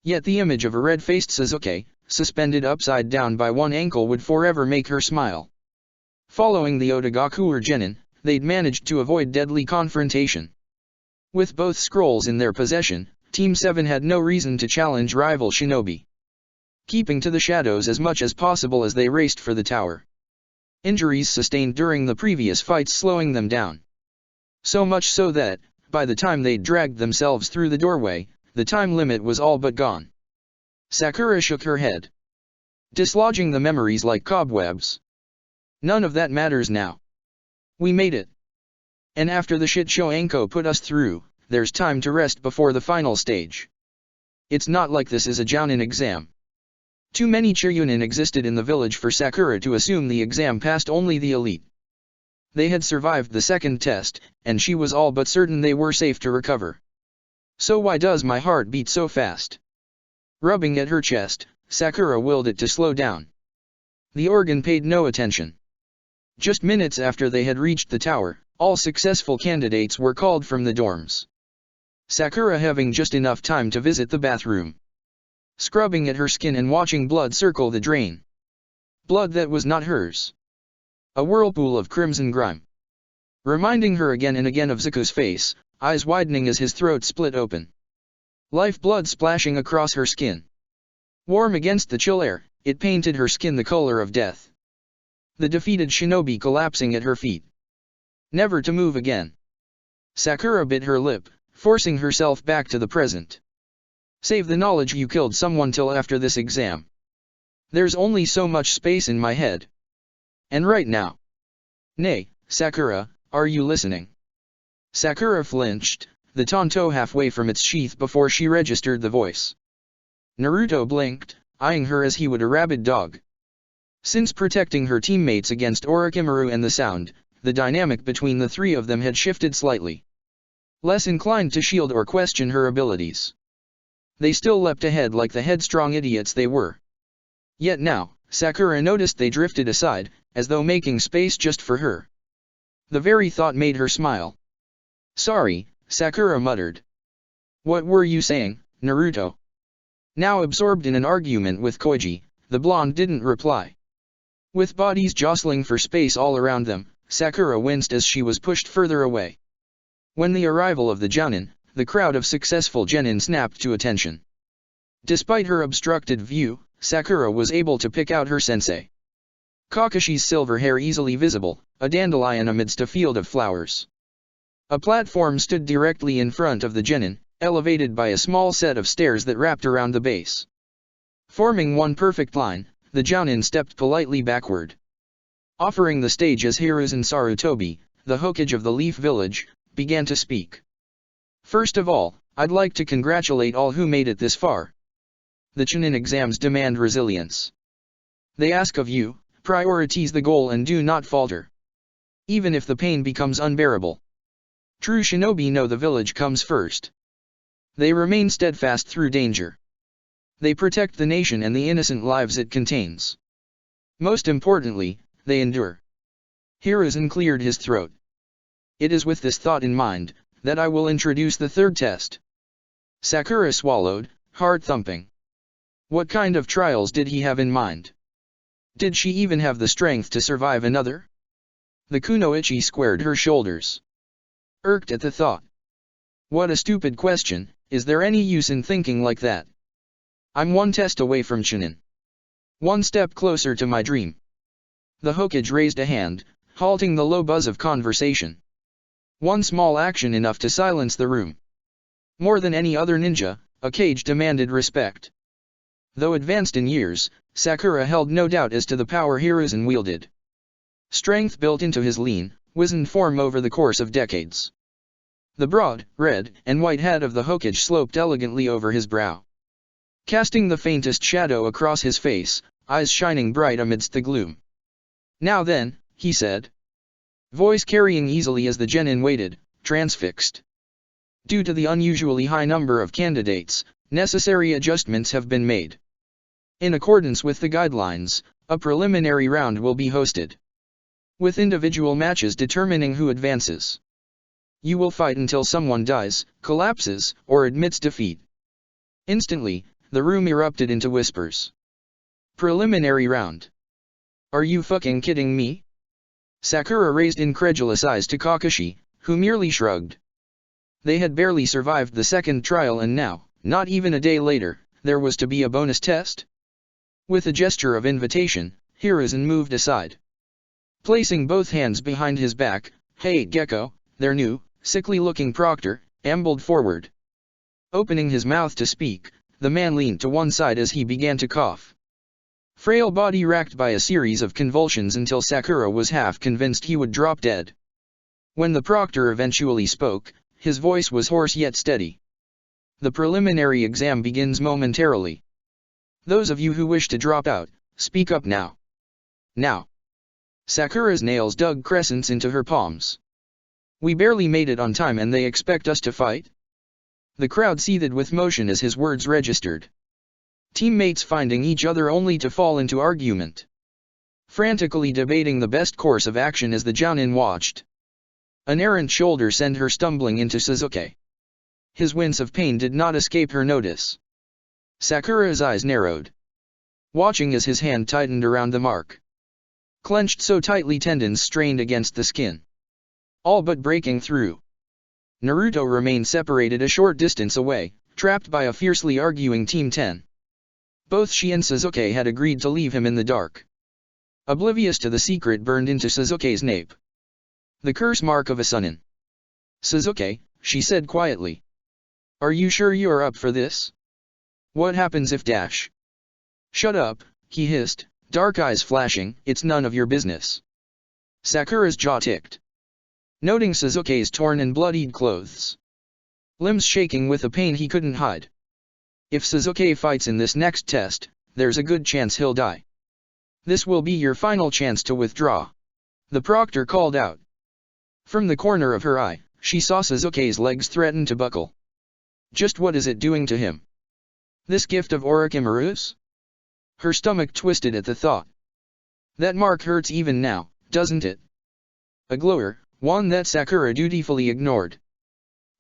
Speaker 1: Yet the image of a red-faced Sasuke, suspended upside down by one ankle, would forever make her smile. Following the Otogaku Genin, they'd managed to avoid deadly confrontation. With both scrolls in their possession, Team 7 had no reason to challenge rival shinobi, keeping to the shadows as much as possible as they raced for the tower. Injuries sustained during the previous fights slowing them down. So much so that, by the time they'd dragged themselves through the doorway, the time limit was all but gone. Sakura shook her head, dislodging the memories like cobwebs. None of that matters now. We made it. And after the shit show Anko put us through, there's time to rest before the final stage. It's not like this is a Jounin exam. Too many Chiryunin existed in the village for Sakura to assume the exam passed only the elite. They had survived the second test, and she was all but certain they were safe to recover. So why does my heart beat so fast? Rubbing at her chest, Sakura willed it to slow down. The organ paid no attention. Just minutes after they had reached the tower, all successful candidates were called from the dorms. Sakura having just enough time to visit the bathroom, scrubbing at her skin and watching blood circle the drain. Blood that was not hers. A whirlpool of crimson grime, reminding her again and again of Zuko's face, eyes widening as his throat split open. Lifeblood splashing across her skin. Warm against the chill air, it painted her skin the color of death. The defeated shinobi collapsing at her feet, never to move again. Sakura bit her lip, forcing herself back to the present. Save the knowledge you killed someone till after this exam. There's only so much space in my head. And right now. Nay, Sakura, are you listening? Sakura flinched, the tanto halfway from its sheath before she registered the voice. Naruto blinked, eyeing her as he would a rabid dog. Since protecting her teammates against Orochimaru and the sound, the dynamic between the three of them had shifted slightly. Less inclined to shield or question her abilities. They still leapt ahead like the headstrong idiots they were. Yet now, Sakura noticed they drifted aside, as though making space just for her. The very thought made her smile. Sorry, Sakura muttered. What were you saying, Naruto? Now absorbed in an argument with Koji, the blonde didn't reply. With bodies jostling for space all around them, Sakura winced as she was pushed further away. When the arrival of the Jounin, the crowd of successful genin snapped to attention. Despite her obstructed view, Sakura was able to pick out her sensei. Kakashi's silver hair easily visible, a dandelion amidst a field of flowers. A platform stood directly in front of the genin, elevated by a small set of stairs that wrapped around the base. Forming one perfect line, the Jounin stepped politely backward. Offering the stage as Hiruzen Sarutobi, the Hokage of the Leaf Village, began to speak. First of all, I'd like to congratulate all who made it this far. The Chunin exams demand resilience. They ask of you, prioritize the goal and do not falter. Even if the pain becomes unbearable. True shinobi know the village comes first. They remain steadfast through danger. They protect the nation and the innocent lives it contains. Most importantly, they endure. Hiruzen cleared his throat. It is with this thought in mind, that I will introduce the third test. Sakura swallowed, heart thumping. What kind of trials did he have in mind? Did she even have the strength to survive another? The kunoichi squared her shoulders. Irked at the thought. What a stupid question, is there any use in thinking like that? I'm one test away from Chunin. One step closer to my dream. The Hokage raised a hand, halting the low buzz of conversation. One small action enough to silence the room. More than any other ninja, a Kage demanded respect. Though advanced in years, Sakura held no doubt as to the power Hiruzen wielded. Strength built into his lean, wizened form over the course of decades. The broad, red, and white hat of the Hokage sloped elegantly over his brow, casting the faintest shadow across his face, eyes shining bright amidst the gloom. Now then, he said. Voice carrying easily as the genin waited, transfixed. Due to the unusually high number of candidates, necessary adjustments have been made. In accordance with the guidelines, a preliminary round will be hosted, with individual matches determining who advances. You will fight until someone dies, collapses, or admits defeat. Instantly, the room erupted into whispers. Preliminary round. Are you fucking kidding me? Sakura raised incredulous eyes to Kakashi, who merely shrugged. They had barely survived the second trial and now, not even a day later, there was to be a bonus test? With a gesture of invitation, Hiruzen moved aside. Placing both hands behind his back, Hey Gecko, their new, sickly-looking proctor, ambled forward. Opening his mouth to speak, the man leaned to one side as he began to cough. Frail body racked by a series of convulsions until Sakura was half convinced he would drop dead. When the proctor eventually spoke, his voice was hoarse yet steady. The preliminary exam begins momentarily. Those of you who wish to drop out, speak up now. Now. Sakura's nails dug crescents into her palms. We barely made it on time and they expect us to fight? The crowd seethed with motion as his words registered. Teammates finding each other only to fall into argument. Frantically debating the best course of action as the Jounin watched. An errant shoulder sent her stumbling into Sasuke. His wince of pain did not escape her notice. Sakura's eyes narrowed, watching as his hand tightened around the mark. Clenched so tightly tendons strained against the skin, all but breaking through. Naruto remained separated a short distance away, trapped by a fiercely arguing Team 10. Both she and Sasuke had agreed to leave him in the dark. Oblivious to the secret burned into Sasuke's nape. The curse mark of a Sunin. Sasuke, she said quietly. Are you sure you're up for this? What happens if dash? Shut up, he hissed, dark eyes flashing, it's none of your business. Sakura's jaw ticked, noting Sasuke's torn and bloodied clothes. Limbs shaking with a pain he couldn't hide. If Sasuke fights in this next test, there's a good chance he'll die. This will be your final chance to withdraw. The proctor called out. From the corner of her eye, she saw Sasuke's legs threaten to buckle. Just what is it doing to him? This gift of Orochimaru's? Her stomach twisted at the thought. That mark hurts even now, doesn't it? A glower, one that Sakura dutifully ignored.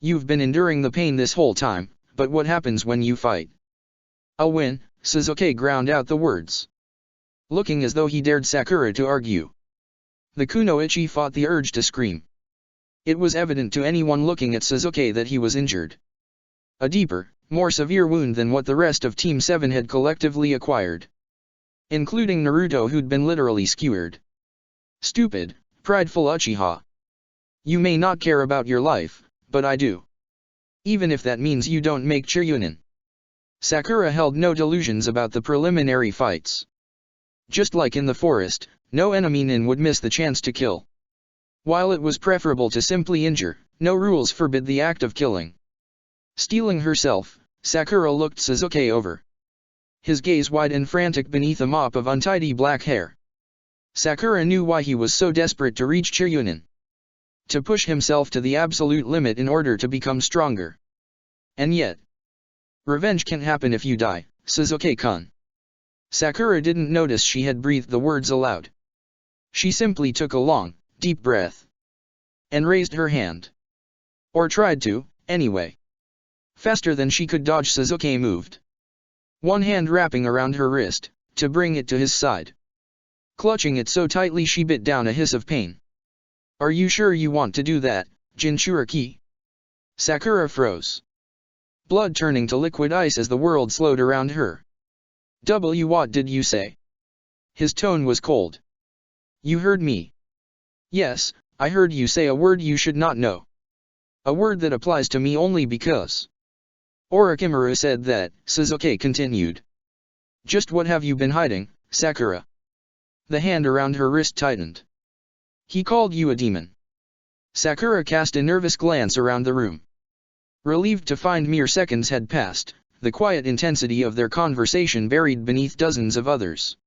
Speaker 1: You've been enduring the pain this whole time, but what happens when you fight? I'll win, Sasuke ground out the words, looking as though he dared Sakura to argue. The kunoichi fought the urge to scream. It was evident to anyone looking at Sasuke that he was injured. A deeper, more severe wound than what the rest of Team 7 had collectively acquired. Including Naruto, who'd been literally skewered. Stupid, prideful Uchiha. You may not care about your life, but I do. Even if that means you don't make Chiryunin. Sakura held no delusions about the preliminary fights. Just like in the forest, no enemy nin would miss the chance to kill. While it was preferable to simply injure, no rules forbid the act of killing. Steeling herself, Sakura looked Sasuke over. His gaze wide and frantic beneath a mop of untidy black hair. Sakura knew why he was so desperate to reach Chiryunin. To push himself to the absolute limit in order to become stronger. And yet, revenge can happen if you die, Sasuke-kun. Sakura didn't notice she had breathed the words aloud. She simply took a long, deep breath. And raised her hand. Or tried to, anyway. Faster than she could dodge, Sasuke moved. One hand wrapping around her wrist, to bring it to his side. Clutching it so tightly she bit down a hiss of pain. Are you sure you want to do that, Jinchuriki? Sakura froze. Blood turning to liquid ice as the world slowed around her. What did you say? His tone was cold. You heard me. Yes, I heard you say a word you should not know. A word that applies to me only because. Orochimaru said that, Sasuke continued. Just what have you been hiding, Sakura? The hand around her wrist tightened. He called you a demon. Sakura cast a nervous glance around the room. Relieved to find mere seconds had passed, the quiet intensity of their conversation buried beneath dozens of others.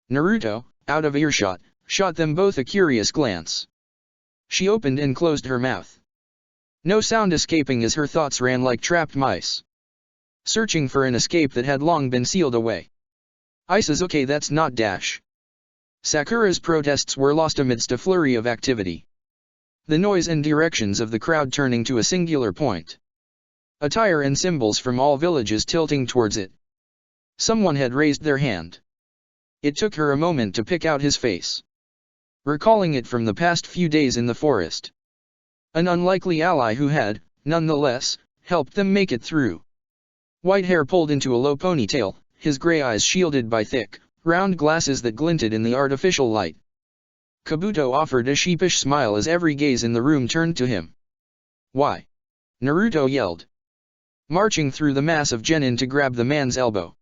Speaker 1: Naruto, out of earshot, shot them both a curious glance. She opened and closed her mouth. No sound escaping as her thoughts ran like trapped mice, searching for an escape that had long been sealed away. Sasuke, that's not dash. Sakura's protests were lost amidst a flurry of activity. The noise and directions of the crowd turning to a singular point. Attire and symbols from all villages tilting towards it. Someone had raised their hand. It took her a moment to pick out his face, recalling it from the past few days in the forest. An unlikely ally who had, nonetheless, helped them make it through. White hair pulled into a low ponytail, his gray eyes shielded by thick, round glasses that glinted in the artificial light. Kabuto offered a sheepish smile as every gaze in the room turned to him. "Why?" Naruto yelled, marching through the mass of genin to grab the man's elbow.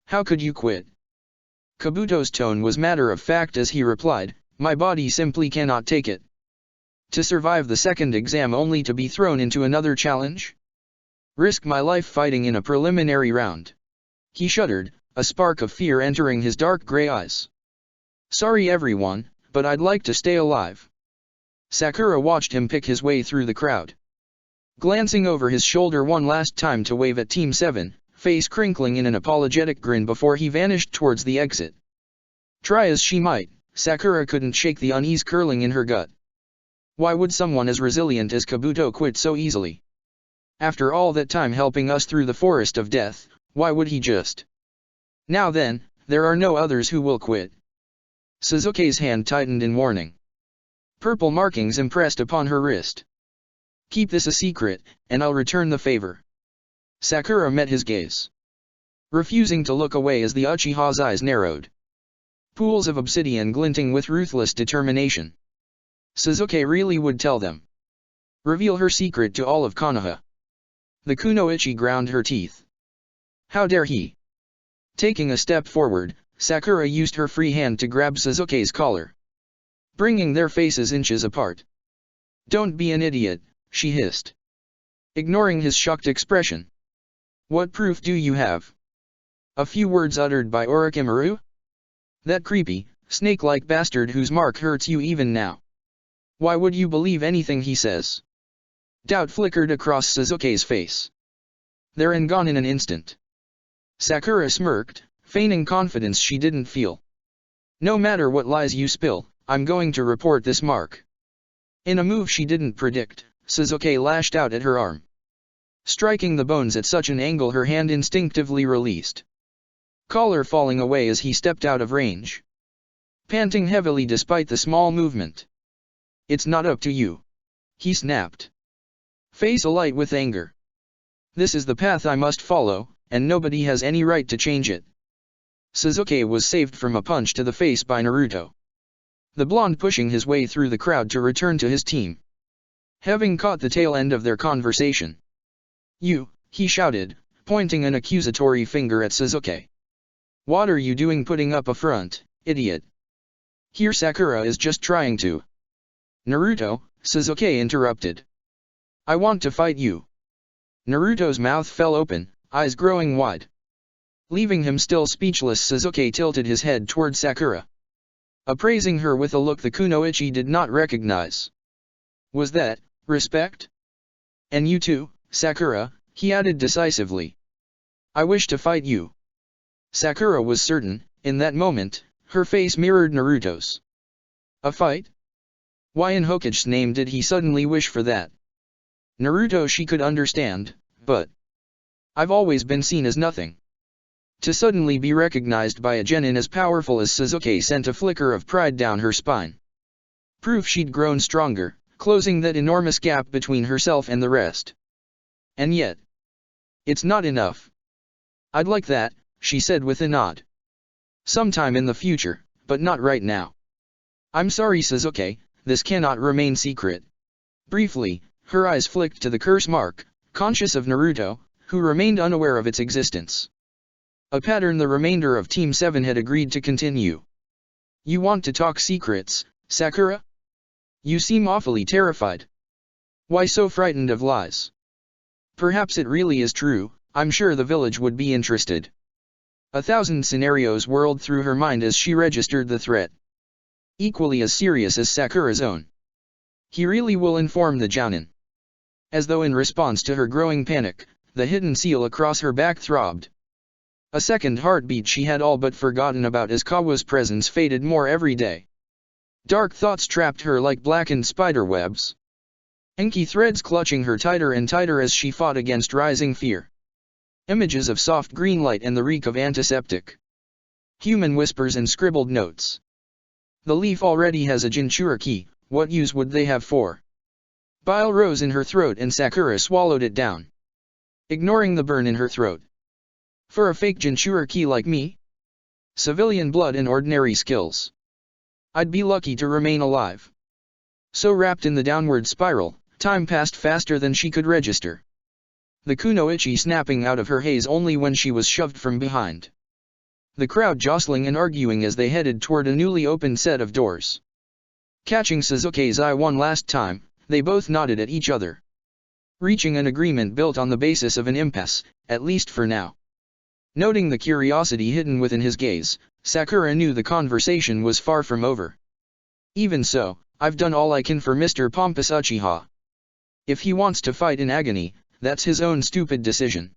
Speaker 1: "How could you quit?" Kabuto's tone was matter-of-fact as he replied, "My body simply cannot take it. To survive the second exam only to be thrown into another challenge? Risk my life fighting in a preliminary round." He shuddered, a spark of fear entering his dark gray eyes. "Sorry everyone, but I'd like to stay alive." Sakura watched him pick his way through the crowd, glancing over his shoulder one last time to wave at Team 7, face crinkling in an apologetic grin before he vanished towards the exit. Try as she might, Sakura couldn't shake the unease curling in her gut. Why would someone as resilient as Kabuto quit so easily? After all that time helping us through the forest of death, why would he just? Now then, there are no others who will quit. Sasuke's hand tightened in warning. Purple markings impressed upon her wrist. "Keep this a secret, and I'll return the favor." Sakura met his gaze, refusing to look away as the Uchiha's eyes narrowed. Pools of obsidian glinting with ruthless determination. Sasuke really would tell them. Reveal her secret to all of Konoha. The Kunoichi ground her teeth. How dare he? Taking a step forward, Sakura used her free hand to grab Sasuke's collar, bringing their faces inches apart. "Don't be an idiot," she hissed, ignoring his shocked expression. "What proof do you have?" A few words uttered by Orochimaru? That creepy, snake-like bastard whose mark hurts you even now. Why would you believe anything he says? Doubt flickered across Sasuke's face. There and gone in an instant. Sakura smirked, feigning confidence she didn't feel. "No matter what lies you spill, I'm going to report this mark." In a move she didn't predict, Sasuke lashed out at her arm, striking the bones at such an angle her hand instinctively released, collar falling away as he stepped out of range, panting heavily despite the small movement. "It's not up to you," he snapped, face alight with anger. "This is the path I must follow, and nobody has any right to change it." Sasuke was saved from a punch to the face by Naruto, the blonde pushing his way through the crowd to return to his team, having caught the tail end of their conversation. "You," he shouted, pointing an accusatory finger at Sasuke. "What are you doing putting up a front, idiot? Here Sakura is just trying to." "Naruto," Sasuke interrupted. "I want to fight you." Naruto's mouth fell open, eyes growing wide. Leaving him still speechless, Sasuke tilted his head toward Sakura, appraising her with a look the Kunoichi did not recognize. "Was that respect? And you too, Sakura," he added decisively. "I wish to fight you." Sakura was certain, in that moment, her face mirrored Naruto's. A fight? Why in Hokage's name did he suddenly wish for that? Naruto she could understand, but I've always been seen as nothing. To suddenly be recognized by a genin as powerful as Sasuke sent a flicker of pride down her spine. Proof she'd grown stronger, closing that enormous gap between herself and the rest. And yet, it's not enough. "I'd like that," she said with a nod. "Sometime in the future, but not right now." "I'm sorry Sasuke, this cannot remain secret." Briefly, her eyes flicked to the curse mark, conscious of Naruto, who remained unaware of its existence. A pattern the remainder of Team 7 had agreed to continue. "You want to talk secrets, Sakura? You seem awfully terrified. Why so frightened of lies? Perhaps it really is true, I'm sure the village would be interested." 1,000 scenarios whirled through her mind as she registered the threat. Equally as serious as Sakura's own. He really will inform the Jounin. As though in response to her growing panic, the hidden seal across her back throbbed. A second heartbeat she had all but forgotten about as Kawa's presence faded more every day. Dark thoughts trapped her like blackened spiderwebs. Inky threads clutching her tighter and tighter as she fought against rising fear. Images of soft green light and the reek of antiseptic. Human whispers and scribbled notes. The leaf already has a Jinchuriki, what use would they have for? Bile rose in her throat and Sakura swallowed it down, ignoring the burn in her throat. For a fake Jinchuriki like me? Civilian blood and ordinary skills. I'd be lucky to remain alive. So wrapped in the downward spiral, time passed faster than she could register. The kunoichi snapping out of her haze only when she was shoved from behind. The crowd jostling and arguing as they headed toward a newly opened set of doors. Catching Sasuke's eye one last time, they both nodded at each other. Reaching an agreement built on the basis of an impasse, at least for now. Noting the curiosity hidden within his gaze, Sakura knew the conversation was far from over. Even so, I've done all I can for Mr. Pompous Uchiha. If he wants to fight in agony, that's his own stupid decision.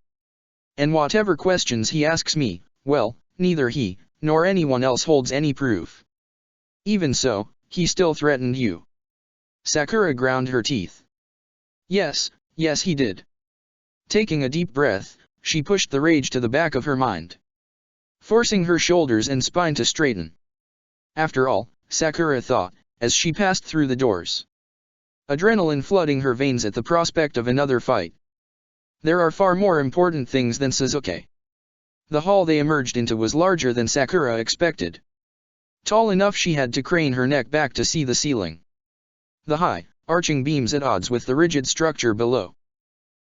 Speaker 1: And whatever questions he asks me, well, neither he, nor anyone else holds any proof. Even so, he still threatened you. Sakura ground her teeth. Yes, he did. Taking a deep breath, she pushed the rage to the back of her mind, forcing her shoulders and spine to straighten. After all, Sakura thought, as she passed through the doors. Adrenaline flooding her veins at the prospect of another fight. There are far more important things than Sasuke. The hall they emerged into was larger than Sakura expected. Tall enough she had to crane her neck back to see the ceiling. The high, arching beams at odds with the rigid structure below.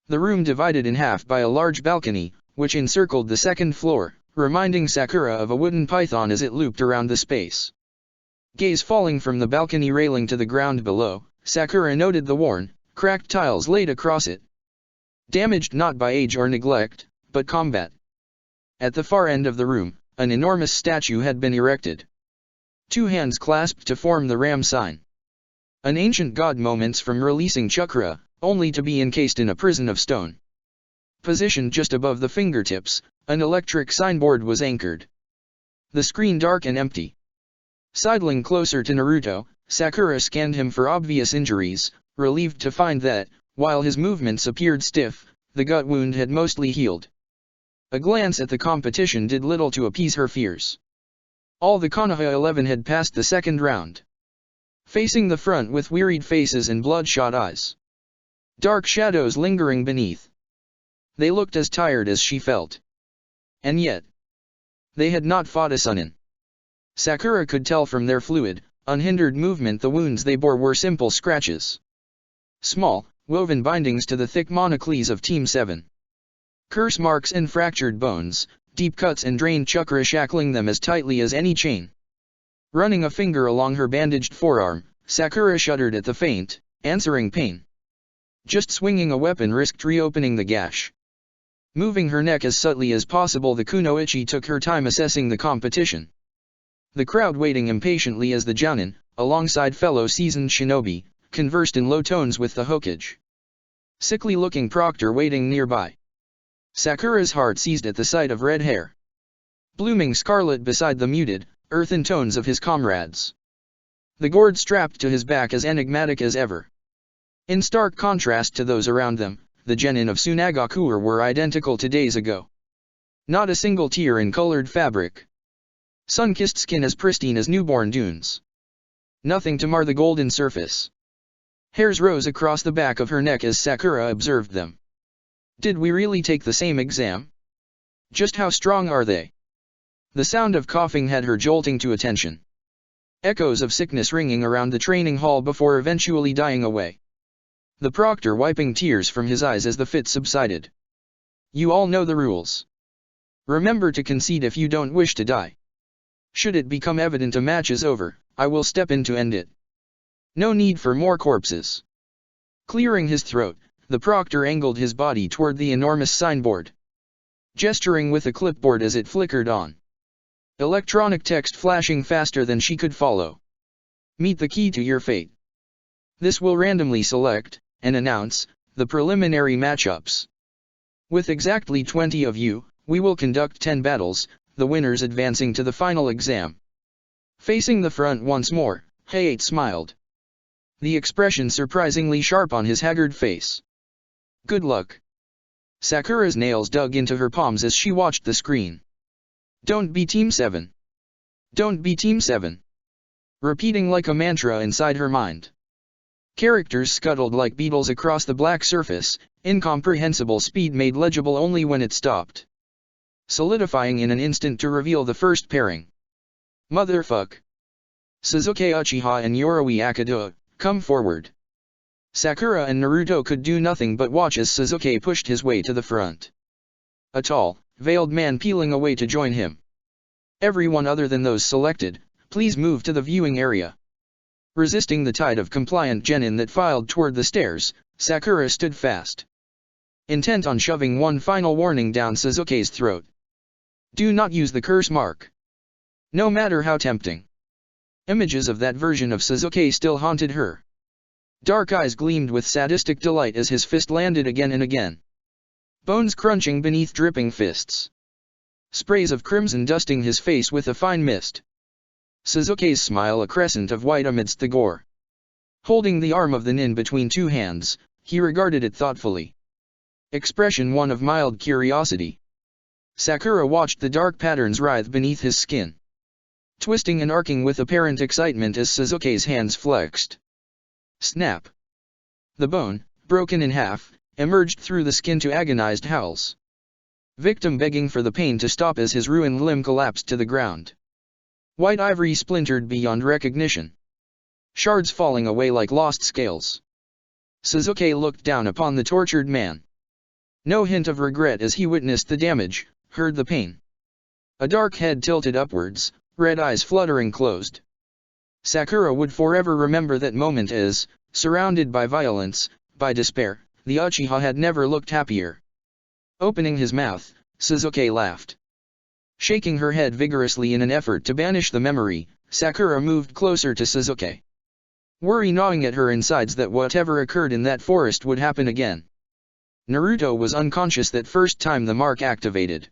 Speaker 1: The room divided in half by a large balcony, which encircled the second floor, reminding Sakura of a wooden python as it looped around the space. Gaze falling from the balcony railing to the ground below, Sakura noted the worn, cracked tiles laid across it. Damaged not by age or neglect, but combat. At the far end of the room, an enormous statue had been erected. Two hands clasped to form the ram sign. An ancient god moments from releasing chakra, only to be encased in a prison of stone. Positioned just above the fingertips, an electric signboard was anchored. The screen dark and empty. Sidling closer to Naruto, Sakura scanned him for obvious injuries, relieved to find that, while his movements appeared stiff, the gut wound had mostly healed. A glance at the competition did little to appease her fears. All the Konoha 11 had passed the second round. Facing the front with wearied faces and bloodshot eyes. Dark shadows lingering beneath. They looked as tired as she felt. And yet, they had not fought a Sunin. Sakura could tell from their fluid, unhindered movement the wounds they bore were simple scratches. Small, woven bindings to the thick monocles of Team 7. Curse marks and fractured bones, deep cuts and drained chakra shackling them as tightly as any chain. Running a finger along her bandaged forearm, Sakura shuddered at the faint, answering pain. Just swinging a weapon risked reopening the gash. Moving her neck as subtly as possible, the kunoichi took her time assessing the competition. The crowd waiting impatiently as the Jounin, alongside fellow seasoned shinobi, conversed in low tones with the Hokage. Sickly-looking proctor waiting nearby. Sakura's heart seized at the sight of red hair. Blooming scarlet beside the muted, earthen tones of his comrades. The gourd strapped to his back as enigmatic as ever. In stark contrast to those around them, the genin of Tsunagakure were identical to days ago. Not a single tear in colored fabric. Sun-kissed skin as pristine as newborn dunes. Nothing to mar the golden surface. Hairs rose across the back of her neck as Sakura observed them. Did we really take the same exam? Just how strong are they? The sound of coughing had her jolting to attention. Echoes of sickness ringing around the training hall before eventually dying away. The proctor wiping tears from his eyes as the fit subsided. You all know the rules. Remember to concede if you don't wish to die. Should it become evident a match is over, I will step in to end it. No need for more corpses. Clearing his throat, the proctor angled his body toward the enormous signboard. Gesturing with a clipboard as it flickered on. Electronic text flashing faster than she could follow. Meet the key to your fate. This will randomly select, and announce, the preliminary matchups. With exactly 20 of you, we will conduct 10 battles, the winners advancing to the final exam. Facing the front once more, Hayate smiled. The expression surprisingly sharp on his haggard face. Good luck. Sakura's nails dug into her palms as she watched the screen. Don't be Team 7. Don't be Team 7. Repeating like a mantra inside her mind. Characters scuttled like beetles across the black surface, incomprehensible speed made legible only when it stopped. Solidifying in an instant to reveal the first pairing. Motherfuck. Sasuke Uchiha and Yoroi Akado, come forward. Sakura and Naruto could do nothing but watch as Sasuke pushed his way to the front. A tall, veiled man peeling away to join him. Everyone other than those selected, please move to the viewing area. Resisting the tide of compliant genin that filed toward the stairs, Sakura stood fast. Intent on shoving one final warning down Sasuke's throat. Do not use the curse mark. No matter how tempting. Images of that version of Sasuke still haunted her. Dark eyes gleamed with sadistic delight as his fist landed again and again. Bones crunching beneath dripping fists. Sprays of crimson dusting his face with a fine mist. Sasuke's smile a crescent of white amidst the gore. Holding the arm of the nin between two hands, he regarded it thoughtfully. Expression one of mild curiosity. Sakura watched the dark patterns writhe beneath his skin. Twisting and arcing with apparent excitement as Sasuke's hands flexed. Snap. The bone, broken in half, emerged through the skin to agonized howls. Victim begging for the pain to stop as his ruined limb collapsed to the ground. White ivory splintered beyond recognition. Shards falling away like lost scales. Sasuke looked down upon the tortured man. No hint of regret as he witnessed the damage, heard the pain. A dark head tilted upwards, red eyes fluttering closed. Sakura would forever remember that moment as, surrounded by violence, by despair, the Uchiha had never looked happier. Opening his mouth, Sasuke laughed. Shaking her head vigorously in an effort to banish the memory, Sakura moved closer to Sasuke. Worry gnawing at her insides that whatever occurred in that forest would happen again. Naruto was unconscious that first time the mark activated.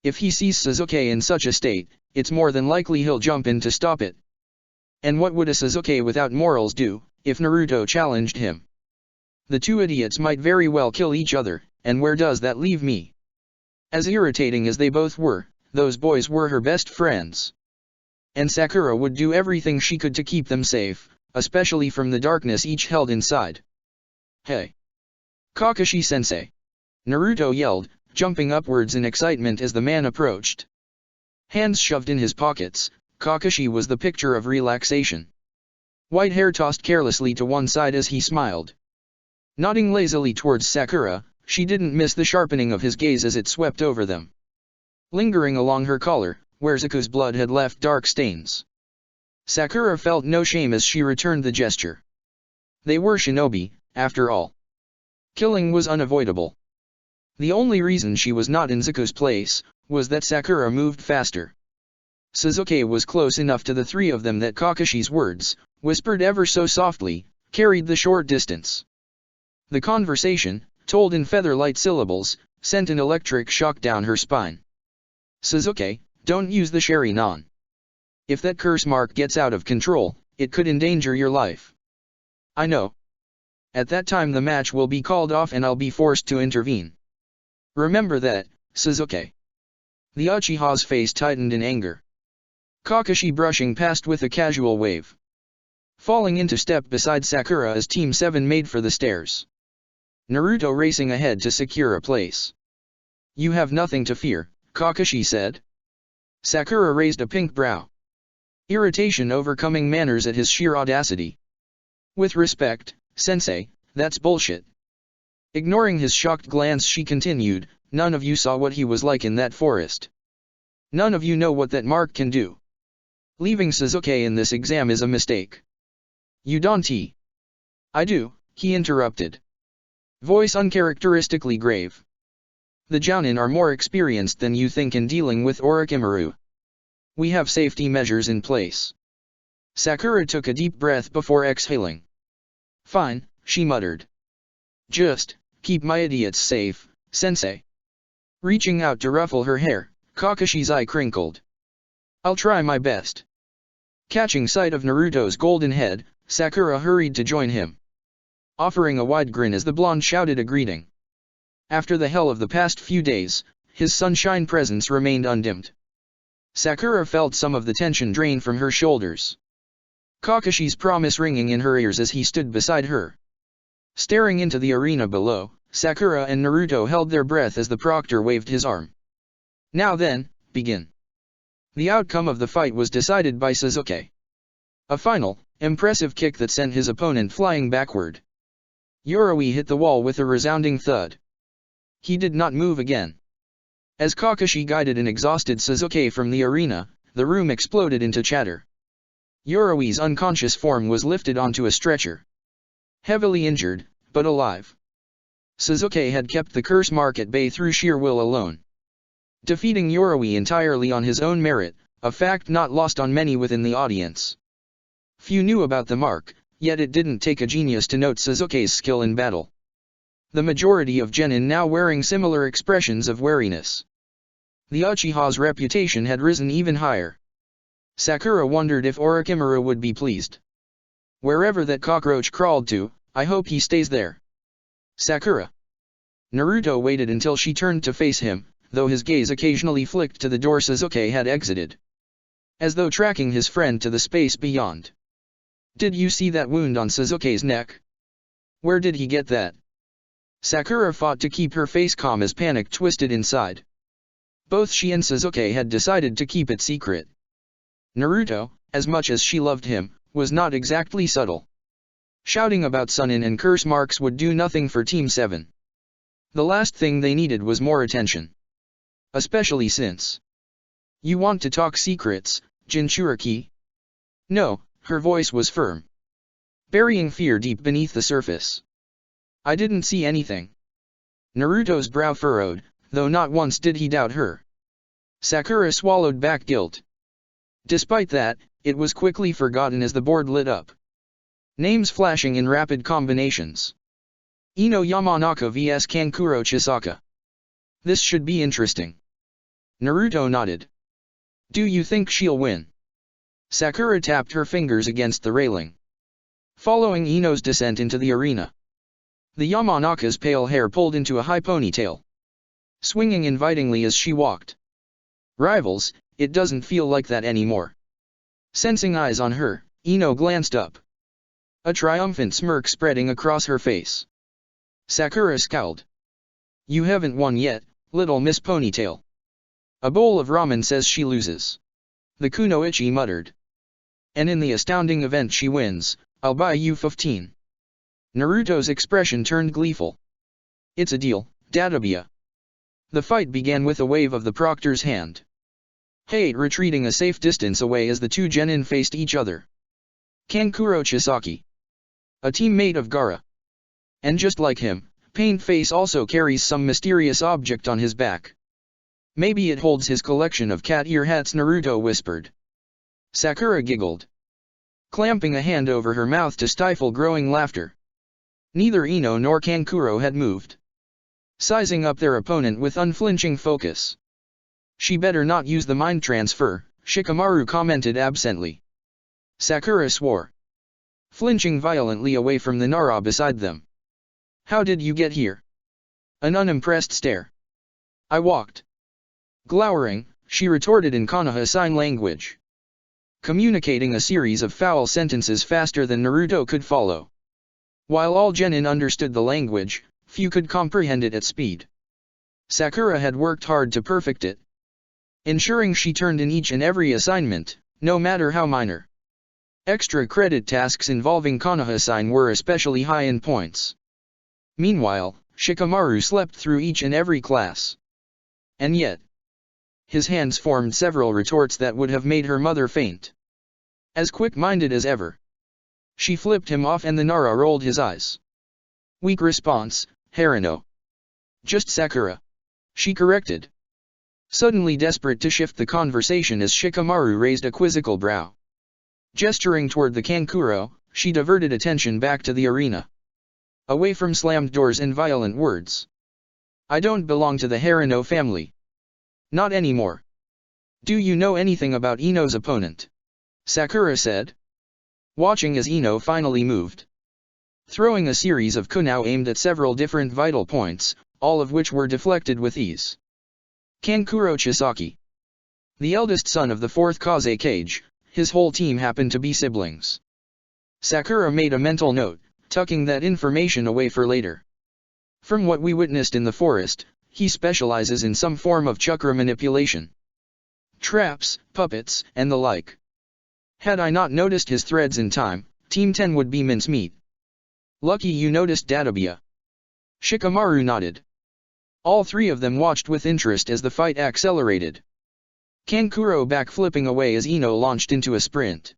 Speaker 1: If he sees Sasuke in such a state, it's more than likely he'll jump in to stop it. And what would a Sasuke without morals do, if Naruto challenged him? The two idiots might very well kill each other, and where does that leave me? As irritating as they both were, those boys were her best friends. And Sakura would do everything she could to keep them safe, especially from the darkness each held inside. Hey! Kakashi-sensei! Naruto yelled, jumping upwards in excitement as the man approached. Hands shoved in his pockets, Kakashi was the picture of relaxation. White hair tossed carelessly to one side as he smiled. Nodding lazily towards Sakura, she didn't miss the sharpening of his gaze as it swept over them. Lingering along her collar, where Zuko's blood had left dark stains. Sakura felt no shame as she returned the gesture. They were shinobi, after all. Killing was unavoidable. The only reason she was not in Zuko's place, was that Sakura moved faster. Sasuke was close enough to the three of them that Kakashi's words, whispered ever so softly, carried the short distance. The conversation, told in feather-light syllables, sent an electric shock down her spine. Sasuke, don't use the Sharingan. If that curse mark gets out of control, it could endanger your life. I know. At that time the match will be called off and I'll be forced to intervene. Remember that, Sasuke. The Uchiha's face tightened in anger. Kakashi brushing past with a casual wave. Falling into step beside Sakura as Team 7 made for the stairs. Naruto racing ahead to secure a place. You have nothing to fear, Kakashi said. Sakura raised a pink brow. Irritation overcoming manners at his sheer audacity. With respect, sensei, that's bullshit. Ignoring his shocked glance she continued, none of you saw what he was like in that forest. None of you know what that mark can do. Leaving Sasuke in this exam is a mistake. You don't. I do, he interrupted. Voice uncharacteristically grave. The Jounin are more experienced than you think in dealing with Orochimaru. We have safety measures in place. Sakura took a deep breath before exhaling. Fine, she muttered. Just, keep my idiots safe, sensei. Reaching out to ruffle her hair, Kakashi's eye crinkled. I'll try my best. Catching sight of Naruto's golden head, Sakura hurried to join him, offering a wide grin as the blonde shouted a greeting. After the hell of the past few days, his sunshine presence remained undimmed. Sakura felt some of the tension drain from her shoulders. Kakashi's promise ringing in her ears as he stood beside her. Staring into the arena below, Sakura and Naruto held their breath as the proctor waved his arm. Now then, begin. The outcome of the fight was decided by Sasuke. A final, impressive kick that sent his opponent flying backward. Yoroi hit the wall with a resounding thud. He did not move again. As Kakashi guided an exhausted Sasuke from the arena, the room exploded into chatter. Yoroi's unconscious form was lifted onto a stretcher. Heavily injured, but alive. Sasuke had kept the curse mark at bay through sheer will alone. Defeating Yoroi entirely on his own merit, a fact not lost on many within the audience. Few knew about the mark, yet it didn't take a genius to note Sasuke's skill in battle. The majority of genin now wearing similar expressions of wariness. The Uchiha's reputation had risen even higher. Sakura wondered if Orochimaru would be pleased. Wherever that cockroach crawled to, I hope he stays there. Sakura. Naruto waited until she turned to face him, though his gaze occasionally flicked to the door Sasuke had exited, as though tracking his friend to the space beyond. Did you see that wound on Sasuke's neck? Where did he get that? Sakura fought to keep her face calm as panic twisted inside. Both she and Sasuke had decided to keep it secret. Naruto, as much as she loved him, was not exactly subtle. Shouting about Sunin and curse marks would do nothing for Team 7. The last thing they needed was more attention. Especially since. You want to talk secrets, Jinchuriki? No, her voice was firm, burying fear deep beneath the surface. I didn't see anything. Naruto's brow furrowed, though not once did he doubt her. Sakura swallowed back guilt. Despite that, it was quickly forgotten as the board lit up. Names flashing in rapid combinations. Ino Yamanaka vs Kankuro Chisaka. This should be interesting. Naruto nodded. Do you think she'll win? Sakura tapped her fingers against the railing, following Ino's descent into the arena. The Yamanaka's pale hair pulled into a high ponytail, swinging invitingly as she walked. Rivals, it doesn't feel like that anymore. Sensing eyes on her, Ino glanced up, a triumphant smirk spreading across her face. Sakura scowled. You haven't won yet, little Miss Ponytail. A bowl of ramen says she loses. The Kunoichi muttered. And in the astounding event she wins, I'll buy you 15. Naruto's expression turned gleeful. It's a deal, Dadabiya. The fight began with a wave of the proctor's hand. Hate retreating a safe distance away as the two genin faced each other. Kankuro Chisaki, a teammate of Gaara. And just like him, Pain Face also carries some mysterious object on his back. Maybe it holds his collection of cat ear hats, Naruto whispered. Sakura giggled, clamping a hand over her mouth to stifle growing laughter. Neither Ino nor Kankuro had moved, sizing up their opponent with unflinching focus. She better not use the mind transfer, Shikamaru commented absently. Sakura swore, flinching violently away from the Nara beside them. How did you get here? An unimpressed stare. I walked. Glowering, she retorted in Konoha sign language, communicating a series of foul sentences faster than Naruto could follow. While all genin understood the language, few could comprehend it at speed. Sakura had worked hard to perfect it, ensuring she turned in each and every assignment, no matter how minor. Extra credit tasks involving Konoha sign were especially high in points. Meanwhile, Shikamaru slept through each and every class. And yet, his hands formed several retorts that would have made her mother faint. As quick-minded as ever, she flipped him off and the Nara rolled his eyes. Weak response, Harano. Just Sakura. She corrected, suddenly desperate to shift the conversation as Shikamaru raised a quizzical brow. Gesturing toward the Kankuro, she diverted attention back to the arena. away from slammed doors and violent words. I don't belong to the Harano family. Not anymore. Do you know anything about Ino's opponent? Sakura said, watching as Ino finally moved, throwing a series of kunao aimed at several different vital points, all of which were deflected with ease. Kankuro Chisaki, the eldest son of the fourth Kaze Kage, his whole team happened to be siblings. Sakura made a mental note, tucking that information away for later. From what we witnessed in the forest, he specializes in some form of chakra manipulation. Traps, puppets, and the like. Had I not noticed his threads in time, Team 10 would be mincemeat. Lucky you noticed Databia. Shikamaru nodded. All three of them watched with interest as the fight accelerated. Kankuro backflipping away as Ino launched into a sprint.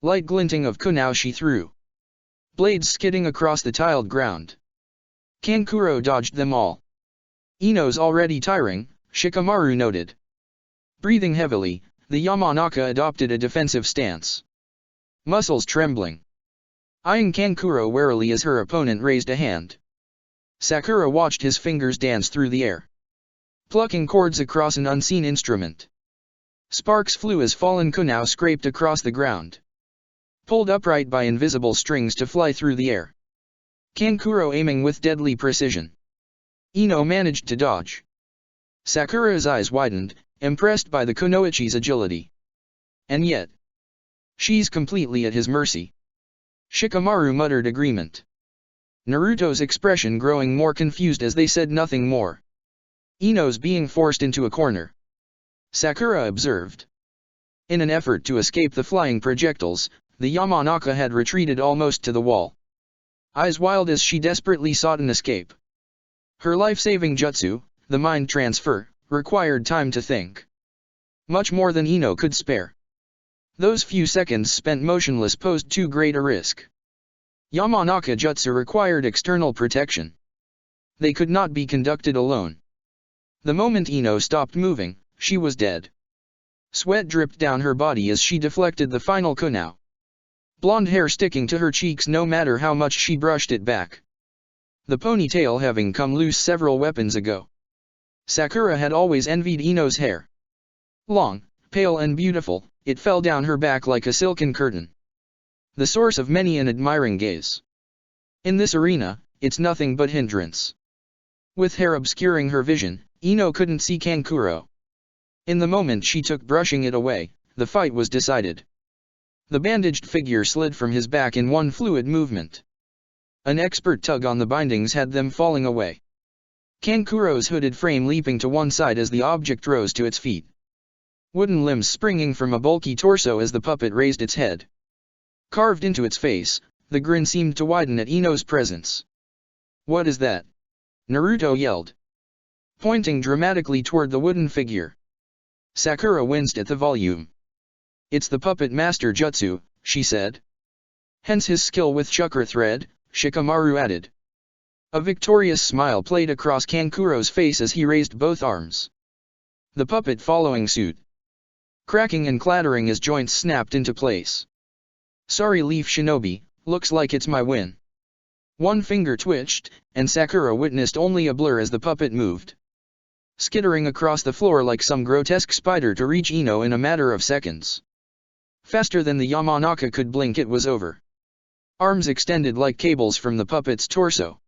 Speaker 1: Light glinting of kunao she threw. Blades skidding across the tiled ground. Kankuro dodged them all. Ino's already tiring, Shikamaru noted. Breathing heavily, the Yamanaka adopted a defensive stance. Muscles trembling. Eyeing Kankuro warily as her opponent raised a hand. Sakura watched his fingers dance through the air, plucking chords across an unseen instrument. Sparks flew as fallen kunao scraped across the ground, pulled upright by invisible strings to fly through the air. Kankuro aiming with deadly precision. Ino managed to dodge. Sakura's eyes widened, impressed by the kunoichi's agility. And yet, she's completely at his mercy. Shikamaru muttered agreement. Naruto's expression growing more confused as they said nothing more. Ino's being forced into a corner, Sakura observed. In an effort to escape the flying projectiles, the Yamanaka had retreated almost to the wall. Eyes wild as she desperately sought an escape. Her life-saving jutsu, the mind transfer, required time to think. Much more than Ino could spare. Those few seconds spent motionless posed too great a risk. Yamanaka jutsu required external protection. They could not be conducted alone. The moment Ino stopped moving, she was dead. Sweat dripped down her body as she deflected the final kunao. Blonde hair sticking to her cheeks no matter how much she brushed it back. The ponytail having come loose several weapons ago. Sakura had always envied Ino's hair. Long, pale and beautiful, it fell down her back like a silken curtain. The source of many an admiring gaze. In this arena, it's nothing but hindrance. With hair obscuring her vision, Ino couldn't see Kankuro. In the moment she took brushing it away, the fight was decided. The bandaged figure slid from his back in one fluid movement. An expert tug on the bindings had them falling away. Kankuro's hooded frame leaping to one side as the object rose to its feet. Wooden limbs springing from a bulky torso as the puppet raised its head. Carved into its face, the grin seemed to widen at Ino's presence. "What is that?" Naruto yelled, pointing dramatically toward the wooden figure. Sakura winced at the volume. "It's the puppet master jutsu," she said. "Hence his skill with chakra thread," Shikamaru added. A victorious smile played across Kankuro's face as he raised both arms. The puppet following suit, cracking and clattering as joints snapped into place. "Sorry Leaf Shinobi, looks like it's my win." One finger twitched, and Sakura witnessed only a blur as the puppet moved, skittering across the floor like some grotesque spider to reach Ino in a matter of seconds. Faster than the Yamanaka could blink, it was over. Arms extended like cables from the puppet's torso,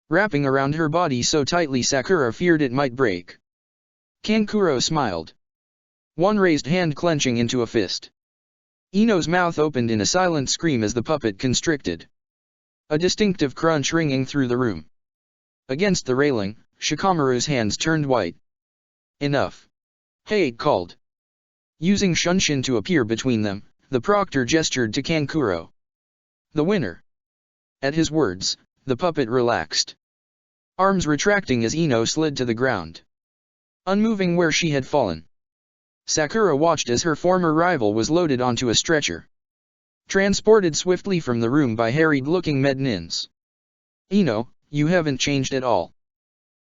Speaker 1: wrapping around her body so tightly Sakura feared it might break. Kankuro smiled, one raised hand clenching into a fist. Ino's mouth opened in a silent scream as the puppet constricted. A distinctive crunch ringing through the room. Against the railing, Shikamaru's hands turned white. "Enough," Height called. Using Shunshin to appear between them, the proctor gestured to Kankuro. "The winner." At his words, the puppet relaxed, arms retracting as Ino slid to the ground, unmoving where she had fallen. Sakura watched as her former rival was loaded onto a stretcher, transported swiftly from the room by harried-looking mednins. "Ino, you haven't changed at all.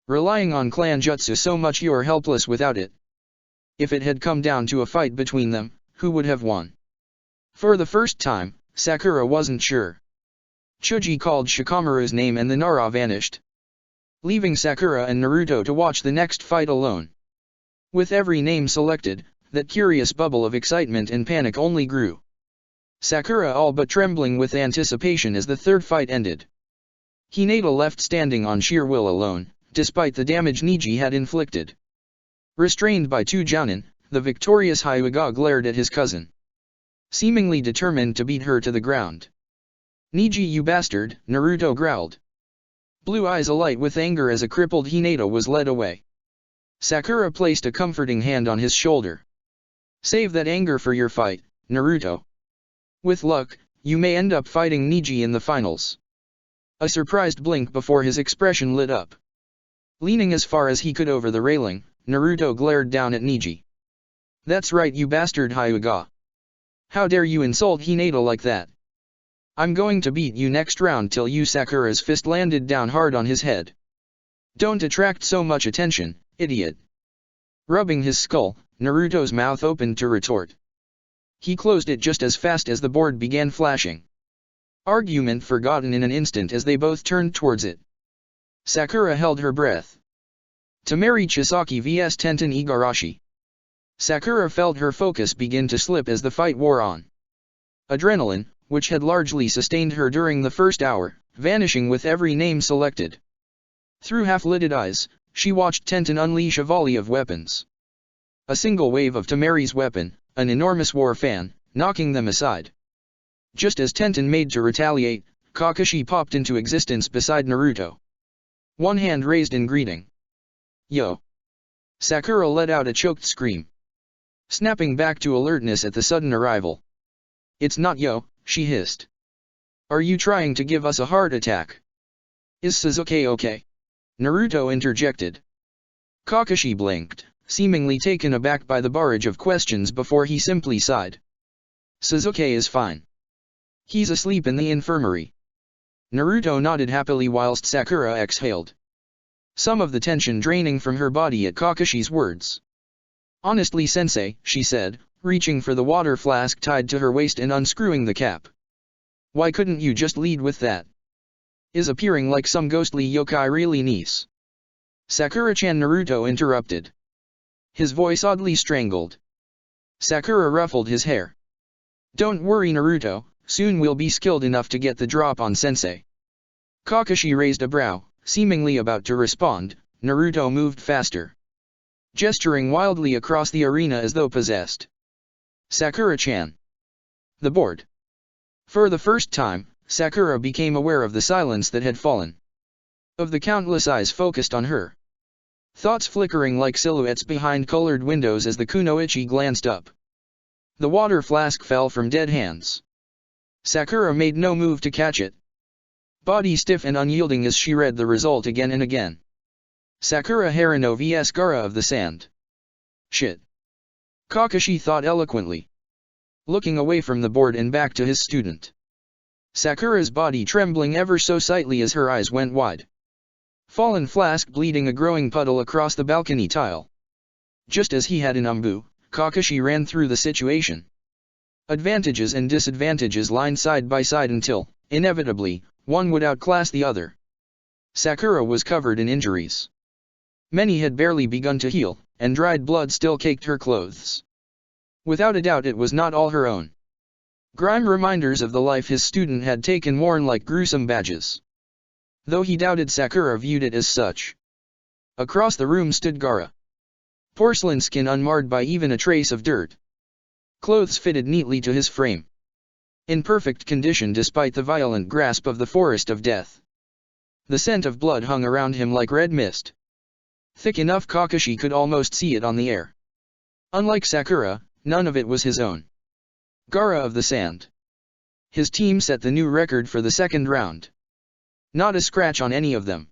Speaker 1: Relying on clan jutsu so much you're helpless without it." If it had come down to a fight between them, who would have won? For the first time, Sakura wasn't sure. Chuji called Shikamaru's name and the Nara vanished, leaving Sakura and Naruto to watch the next fight alone. With every name selected, that curious bubble of excitement and panic only grew. Sakura all but trembling with anticipation as the third fight ended. Hinata left standing on sheer will alone, despite the damage Niji had inflicted. Restrained by two jounin, the victorious Hyuga glared at his cousin, seemingly determined to beat her to the ground. "Niji, you bastard," Naruto growled, blue eyes alight with anger as a crippled Hinata was led away. Sakura placed a comforting hand on his shoulder. "Save that anger for your fight, Naruto. With luck, you may end up fighting Niji in the finals." A surprised blink before his expression lit up. Leaning as far as he could over the railing, Naruto glared down at Niji. "That's right, you bastard Hyuga. How dare you insult Hinata like that? I'm going to beat you next round till you." Sakura's fist landed down hard on his head. "Don't attract so much attention, idiot." Rubbing his skull, Naruto's mouth opened to retort. He closed it just as fast as the board began flashing. Argument forgotten in an instant as they both turned towards it. Sakura held her breath. Tamari Chisaki vs Tenten Igarashi. Sakura felt her focus begin to slip as the fight wore on. Adrenaline, which had largely sustained her during the first hour, vanishing with every name selected. Through half-lidded eyes, she watched Tenten unleash a volley of weapons. A single wave of Tamari's weapon, an enormous war fan, knocking them aside. Just as Tenten made to retaliate, Kakashi popped into existence beside Naruto. One hand raised in greeting. "Yo!" Sakura let out a choked scream, snapping back to alertness at the sudden arrival. "It's not yo," she hissed. "Are you trying to give us a heart attack?" "Is Sasuke okay?" Naruto interjected. Kakashi blinked, seemingly taken aback by the barrage of questions before he simply sighed. "Sasuke is fine. He's asleep in the infirmary." Naruto nodded happily whilst Sakura exhaled, some of the tension draining from her body at Kakashi's words. "Honestly, sensei," she said, reaching for the water flask tied to her waist and unscrewing the cap. "Why couldn't you just lead with that? Is appearing like some ghostly yokai really nice?" "Sakura-chan," Naruto interrupted, his voice oddly strangled. Sakura ruffled his hair. "Don't worry, Naruto, soon we'll be skilled enough to get the drop on sensei." Kakashi raised a brow, seemingly about to respond. Naruto moved faster, gesturing wildly across the arena as though possessed. "Sakura-chan." The board. For the first time, Sakura became aware of the silence that had fallen. Of the countless eyes focused on her. Thoughts flickering like silhouettes behind colored windows as the kunoichi glanced up. The water flask fell from dead hands. Sakura made no move to catch it. Body stiff and unyielding as she read the result again and again. Sakura Harino vs Gaara of the Sand. Shit. Kakashi thought eloquently, looking away from the board and back to his student. Sakura's body trembling ever so slightly as her eyes went wide. Fallen flask bleeding a growing puddle across the balcony tile. Just as he had in Umbu, Kakashi ran through the situation. Advantages and disadvantages lined side by side until, inevitably, one would outclass the other. Sakura was covered in injuries. Many had barely begun to heal, and dried blood still caked her clothes. Without a doubt it was not all her own. Grime reminders of the life his student had taken worn like gruesome badges. Though he doubted Sakura viewed it as such. Across the room stood Gaara. Porcelain skin unmarred by even a trace of dirt. Clothes fitted neatly to his frame. In perfect condition despite the violent grasp of the forest of death. The scent of blood hung around him like red mist. Thick enough Kakashi could almost see it on the air. Unlike Sakura, none of it was his own. Gaara of the Sand. His team set the new record for the second round. Not a scratch on any of them.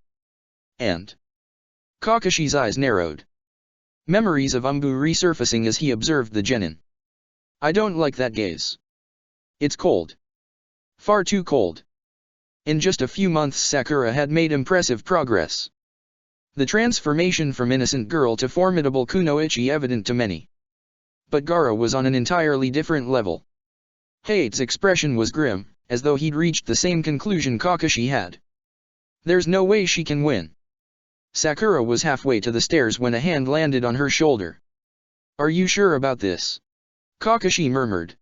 Speaker 1: And Kakashi's eyes narrowed. Memories of Umbu resurfacing as he observed the genin. I don't like that gaze. It's cold. Far too cold. In just a few months Sakura had made impressive progress. The transformation from innocent girl to formidable kunoichi evident to many. But Gaara was on an entirely different level. Hate's expression was grim, as though he'd reached the same conclusion Kakashi had. There's no way she can win. Sakura was halfway to the stairs when a hand landed on her shoulder. Are you sure about this? Kakashi murmured.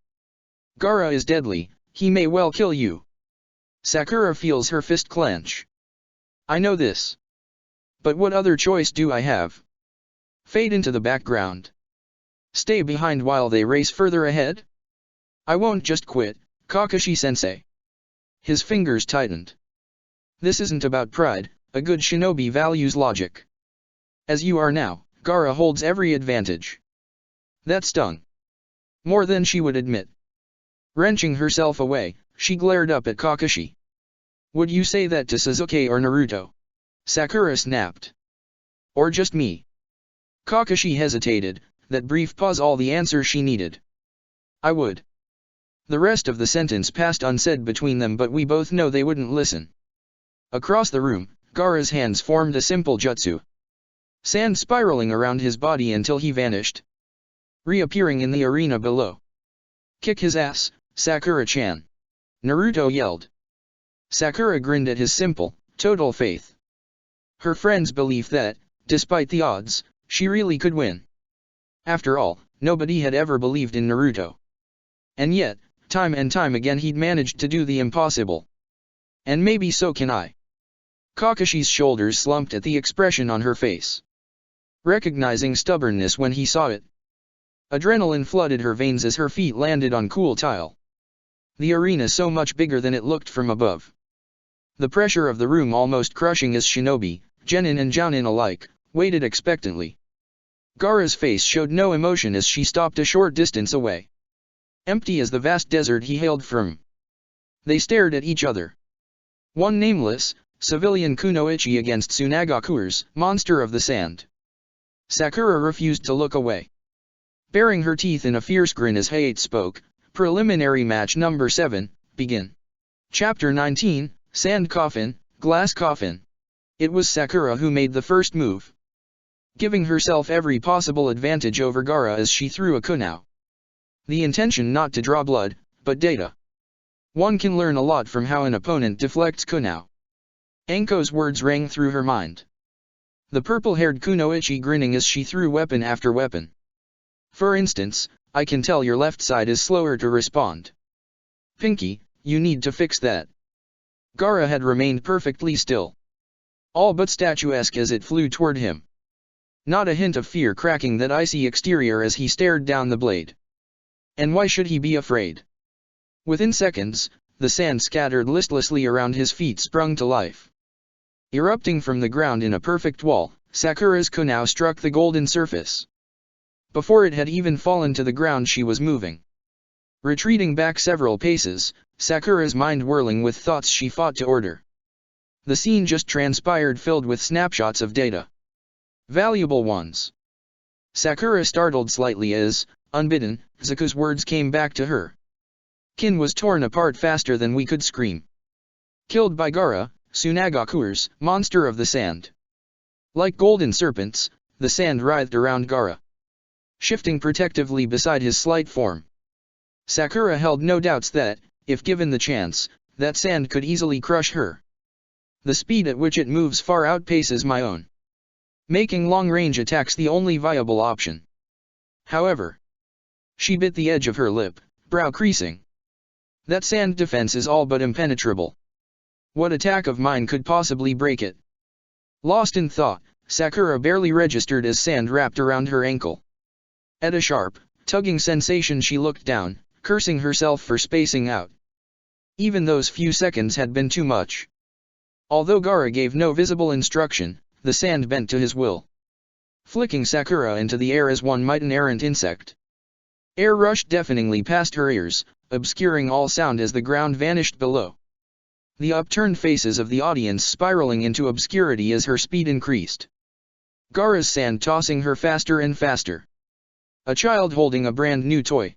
Speaker 1: Gaara is deadly, he may well kill you. Sakura feels her fist clench. I know this. But what other choice do I have? Fade into the background. Stay behind while they race further ahead? I won't just quit, Kakashi-sensei. His fingers tightened. This isn't about pride, a good shinobi values logic. As you are now, Gaara holds every advantage. That stung. More than she would admit. Wrenching herself away, she glared up at Kakashi. Would you say that to Sasuke or Naruto? Sakura snapped. Or just me? Kakashi hesitated, that brief pause all the answer she needed. I would. The rest of the sentence passed unsaid between them, but we both know they wouldn't listen. Across the room, Gaara's hands formed a simple jutsu. Sand spiraling around his body until he vanished. Reappearing in the arena below. Kick his ass, Sakura-chan. Naruto yelled. Sakura grinned at his simple, total faith. Her friend's belief that, despite the odds, she really could win. After all, nobody had ever believed in Naruto. And yet, time and time again he'd managed to do the impossible. And maybe so can I. Kakashi's shoulders slumped at the expression on her face. Recognizing stubbornness when he saw it. Adrenaline flooded her veins as her feet landed on cool tile. The arena so much bigger than it looked from above. The pressure of the room almost crushing as shinobi, genin and jounin alike, waited expectantly. Gaara's face showed no emotion as she stopped a short distance away. Empty as the vast desert he hailed from. They stared at each other. One nameless, civilian kunoichi against Tsunagakure's monster of the sand. Sakura refused to look away. Baring her teeth in a fierce grin as Hayate spoke, preliminary match number 7, begin. Chapter 19, Sand Coffin, Glass Coffin. It was Sakura who made the first move. Giving herself every possible advantage over Gaara as she threw a kunao. The intention not to draw blood, but data. One can learn a lot from how an opponent deflects kunao. Anko's words rang through her mind. The purple-haired kunoichi grinning as she threw weapon after weapon. For instance, I can tell your left side is slower to respond. Pinky, you need to fix that. Gaara had remained perfectly still. All but statuesque as it flew toward him. Not a hint of fear cracking that icy exterior as he stared down the blade. And why should he be afraid? Within seconds, the sand scattered listlessly around his feet sprung to life. Erupting from the ground in a perfect wall, Sakura's kunao struck the golden surface. Before it had even fallen to the ground she was moving. Retreating back several paces, Sakura's mind whirling with thoughts she fought to order. The scene just transpired filled with snapshots of data. Valuable ones. Sakura startled slightly as, unbidden, Zaku's words came back to her. Kin was torn apart faster than we could scream. Killed by Gaara, Tsunagakure's monster of the sand. Like golden serpents, the sand writhed around Gaara. Shifting protectively beside his slight form. Sakura held no doubts that, if given the chance, that sand could easily crush her. The speed at which it moves far outpaces my own. Making long-range attacks the only viable option. However, she bit the edge of her lip, brow creasing. That sand defense is all but impenetrable. What attack of mine could possibly break it? Lost in thought, Sakura barely registered as sand wrapped around her ankle. At a sharp, tugging sensation she looked down, cursing herself for spacing out. Even those few seconds had been too much. Although Gaara gave no visible instruction, the sand bent to his will. Flicking Sakura into the air as one might an errant insect. Air rushed deafeningly past her ears, obscuring all sound as the ground vanished below. The upturned faces of the audience spiraling into obscurity as her speed increased. Gaara's sand tossing her faster and faster. A child holding a brand new toy.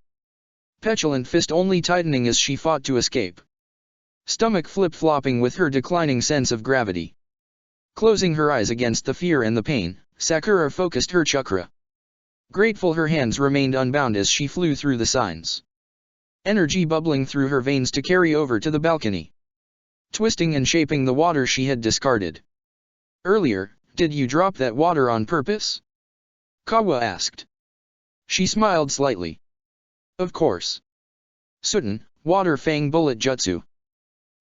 Speaker 1: Petulant fist only tightening as she fought to escape. Stomach flip-flopping with her declining sense of gravity. Closing her eyes against the fear and the pain, Sakura focused her chakra. Grateful her hands remained unbound as she flew through the signs. energy bubbling through her veins to carry over to the balcony, twisting and shaping the water she had discarded. Earlier, did you drop that water on purpose? Kawa asked. She smiled slightly. Of course. Sutin, Water Fang Bullet Jutsu.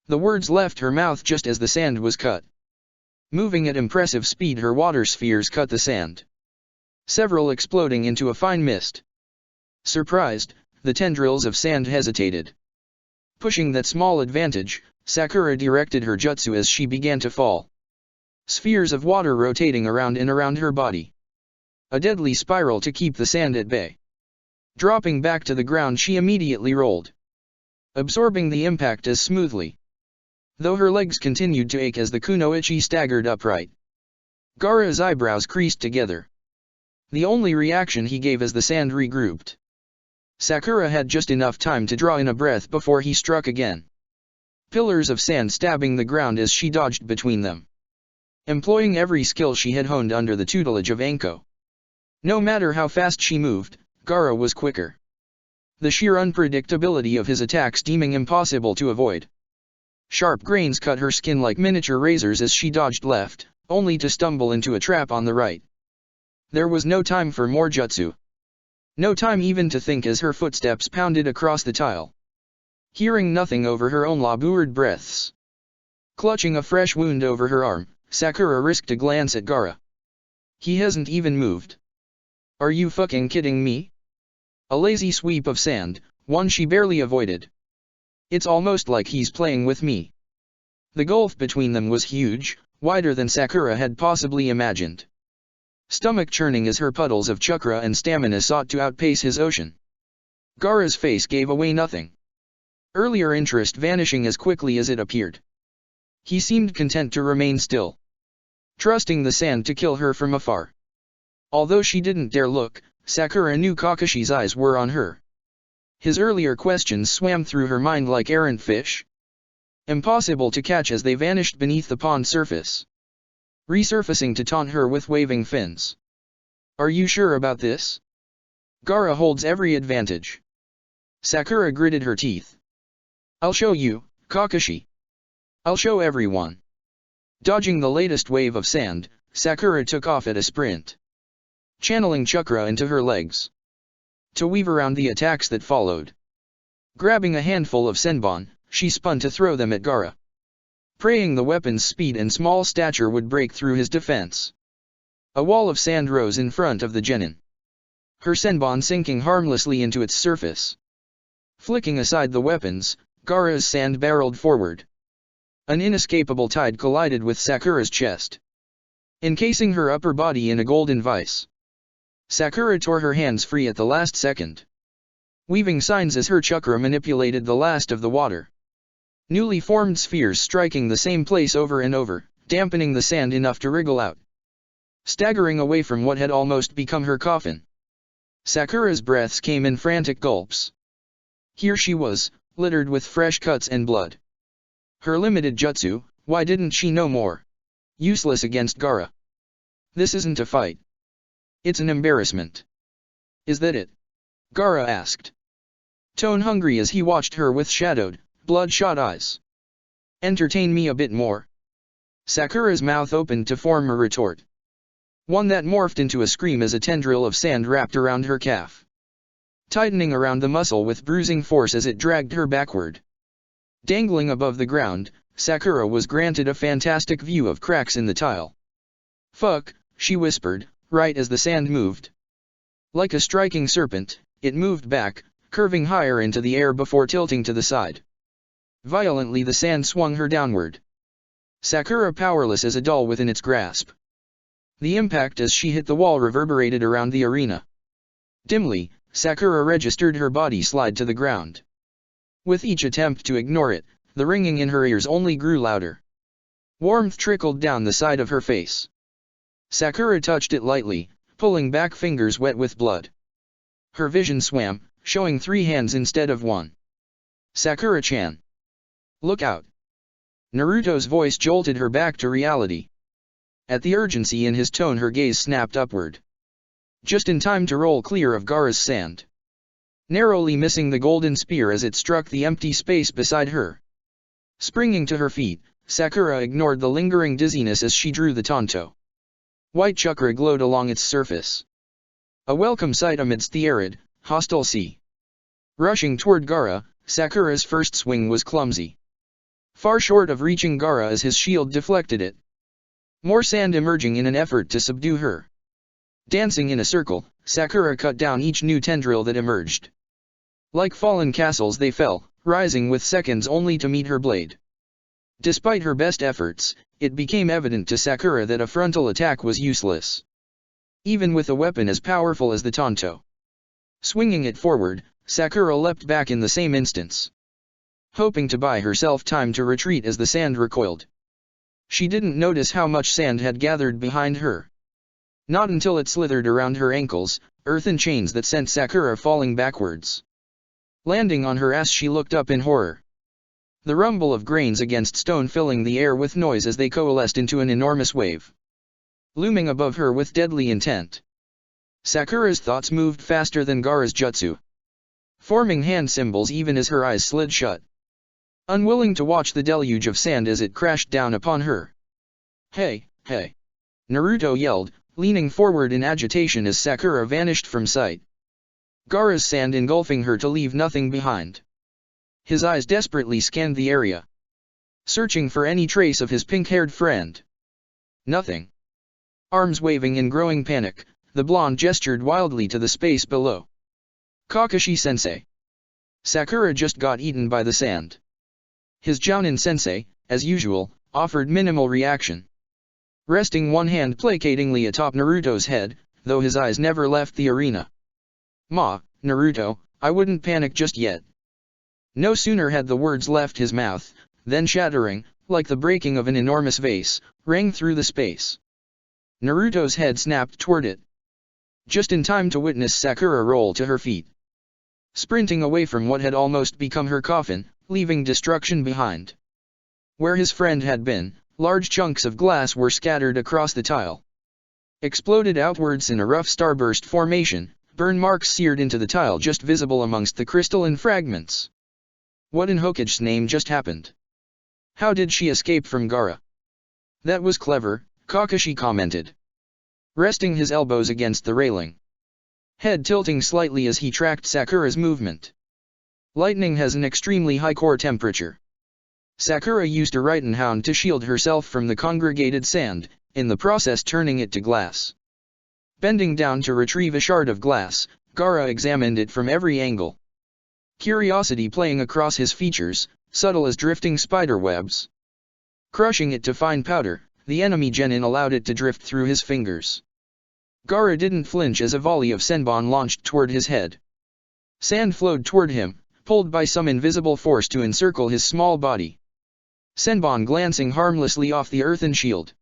Speaker 1: The words left her mouth just as the sand was cut. Moving at impressive speed, her water spheres cut the sand, several exploding into a fine mist. Surprised, the tendrils of sand hesitated. Pushing that small advantage, Sakura directed her jutsu as she began to fall. Spheres of water rotating around and around her body. A deadly spiral to keep the sand at bay. Dropping back to the ground, she immediately rolled, absorbing the impact as smoothly, though her legs continued to ache as the kunoichi staggered upright. Gaara's eyebrows creased together. The only reaction he gave as the sand regrouped. Sakura had just enough time to draw in a breath before he struck again. Pillars of sand stabbing the ground as she dodged between them, employing every skill she had honed under the tutelage of Anko. No matter how fast she moved, Gaara was quicker. The sheer unpredictability of his attacks deeming impossible to avoid. Sharp grains cut her skin like miniature razors as she dodged left, only to stumble into a trap on the right. There was no time for more jutsu. No time even to think as her footsteps pounded across the tile. Hearing nothing over her own labored breaths. Clutching a fresh wound over her arm, Sakura risked a glance at Gaara. He hasn't even moved. Are you fucking kidding me? A lazy sweep of sand, one she barely avoided. It's almost like he's playing with me. The gulf between them was huge, wider than Sakura had possibly imagined. Stomach churning as her puddles of chakra and stamina sought to outpace his ocean. Gaara's face gave away nothing. Earlier interest vanishing as quickly as it appeared. He seemed content to remain still, trusting the sand to kill her from afar. Although she didn't dare look, Sakura knew Kakashi's eyes were on her. His earlier questions swam through her mind like errant fish, impossible to catch as they vanished beneath the pond surface, resurfacing to taunt her with waving fins. Are you sure about this? Gaara holds every advantage. Sakura gritted her teeth. I'll show you, Kakashi. I'll show everyone. Dodging the latest wave of sand, Sakura took off at a sprint, channeling chakra into her legs, to weave around the attacks that followed. Grabbing a handful of senbon, she spun to throw them at Gaara, praying the weapon's speed and small stature would break through his defense. A wall of sand rose in front of the genin, her senbon sinking harmlessly into its surface. Flicking aside the weapons, Gaara's sand barreled forward. An inescapable tide collided with Sakura's chest, encasing her upper body in a golden vice. Sakura tore her hands free at the last second, weaving signs as her chakra manipulated the last of the water. Newly formed spheres striking the same place over and over, dampening the sand enough to wriggle out. Staggering away from what had almost become her coffin, Sakura's breaths came in frantic gulps. Here she was, littered with fresh cuts and blood. Her limited jutsu, why didn't she know more? Useless against Gaara. This isn't a fight. It's an embarrassment. Is that it? Gaara asked, tone hungry as he watched her with shadowed, bloodshot eyes. Entertain me a bit more. Sakura's mouth opened to form a retort, one that morphed into a scream as a tendril of sand wrapped around her calf, tightening around the muscle with bruising force as it dragged her backward. Dangling above the ground, Sakura was granted a fantastic view of cracks in the tile. Fuck, she whispered, right as the sand moved. Like a striking serpent, it moved back, curving higher into the air before tilting to the side. Violently the sand swung her downward. Sakura powerless as a doll within its grasp. The impact as she hit the wall reverberated around the arena. Dimly, Sakura registered her body slide to the ground. With each attempt to ignore it, the ringing in her ears only grew louder. Warmth trickled down the side of her face. Sakura touched it lightly, pulling back fingers wet with blood. Her vision swam, showing 3 hands instead of 1. Sakura-chan. Look out. Naruto's voice jolted her back to reality. At the urgency in his tone her gaze snapped upward, just in time to roll clear of Gaara's sand. narrowly missing the golden spear as it struck the empty space beside her. Springing to her feet, Sakura ignored the lingering dizziness as she drew the tanto. White chakra glowed along its surface. A welcome sight amidst the arid, hostile sea. Rushing toward Gaara, Sakura's first swing was clumsy. Far short of reaching Gaara as his shield deflected it. More sand emerging in an effort to subdue her. Dancing in a circle, Sakura cut down each new tendril that emerged. Like fallen castles they fell, rising with seconds only to meet her blade. Despite her best efforts, it became evident to Sakura that a frontal attack was useless. Even with a weapon as powerful as the tanto. Swinging it forward, Sakura leapt back in the same instance. Hoping to buy herself time to retreat as the sand recoiled. She didn't notice how much sand had gathered behind her. Not until it slithered around her ankles, earthen chains that sent Sakura falling backwards. Landing on her ass, she looked up in horror. The rumble of grains against stone filling the air with noise as they coalesced into an enormous wave. Looming above her with deadly intent. Sakura's thoughts moved faster than Gaara's jutsu. Forming hand symbols even as her eyes slid shut. Unwilling to watch the deluge of sand as it crashed down upon her. "Hey, hey!" Naruto yelled, leaning forward in agitation as Sakura vanished from sight. Gaara's sand engulfing her to leave nothing behind. His eyes desperately scanned the area. Searching for any trace of his pink-haired friend. Nothing. Arms waving in growing panic, the blonde gestured wildly to the space below. "Kakashi-sensei." Sakura just got eaten by the sand. His Jounin-sensei, as usual, offered minimal reaction. Resting one hand placatingly atop Naruto's head, though his eyes never left the arena. Naruto, I wouldn't panic just yet." No sooner had the words left his mouth, than shattering, like the breaking of an enormous vase, rang through the space. Naruto's head snapped toward it. Just in time to witness Sakura roll to her feet. Sprinting away from what had almost become her coffin, leaving destruction behind. Where his friend had been, large chunks of glass were scattered across the tile. Exploded outwards in a rough starburst formation, burn marks seared into the tile just visible amongst the crystalline fragments. What in Hokage's name just happened? How did she escape from Gaara? That was clever, Kakashi commented. Resting his elbows against the railing. Head tilting slightly as he tracked Sakura's movement. Lightning has an extremely high core temperature. Sakura used a Raitenhound to shield herself from the congregated sand, in the process turning it to glass. Bending down to retrieve a shard of glass, Gaara examined it from every angle. Curiosity playing across his features, subtle as drifting spiderwebs. Crushing it to fine powder, the enemy genin allowed it to drift through his fingers. Gaara didn't flinch as a volley of senbon launched toward his head. Sand flowed toward him, pulled by some invisible force to encircle his small body. Senbon glancing harmlessly off the earthen shield.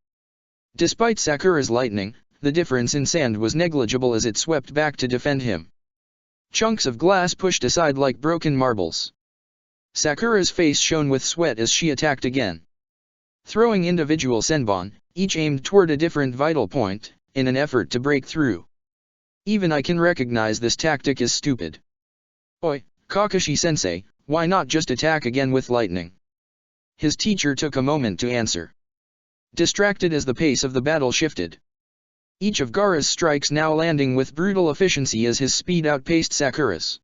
Speaker 1: Despite Sakura's lightning, the difference in sand was negligible as it swept back to defend him. Chunks of glass pushed aside like broken marbles. Sakura's face shone with sweat as she attacked again. Throwing individual senbon, each aimed toward a different vital point, in an effort to break through. Even I can recognize this tactic as stupid. Oi, Kakashi-sensei, why not just attack again with lightning? His teacher took a moment to answer. Distracted as the pace of the battle shifted. Each of Gaara's strikes now landing with brutal efficiency as his speed outpaced Sakura's.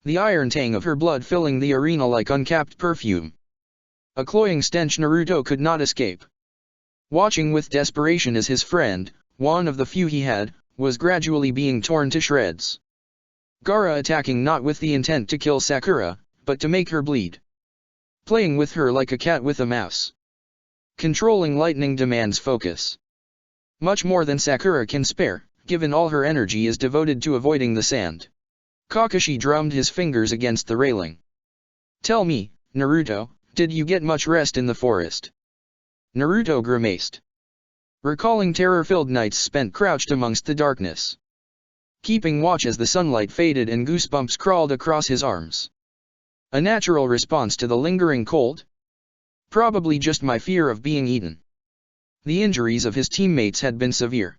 Speaker 1: The iron tang of her blood filling the arena like uncapped perfume. A cloying stench Naruto could not escape. Watching with desperation as his friend, one of the few he had, was gradually being torn to shreds. Gaara attacking not with the intent to kill Sakura, but to make her bleed. Playing with her like a cat with a mouse. Controlling lightning demands focus. Much more than Sakura can spare, given all her energy is devoted to avoiding the sand. Kakashi drummed his fingers against the railing. Tell me, Naruto, did you get much rest in the forest? Naruto grimaced. Recalling terror-filled nights spent crouched amongst the darkness. Keeping watch as the sunlight faded and goosebumps crawled across his arms. A natural response to the lingering cold? Probably just my fear of being eaten. The injuries of his teammates had been severe.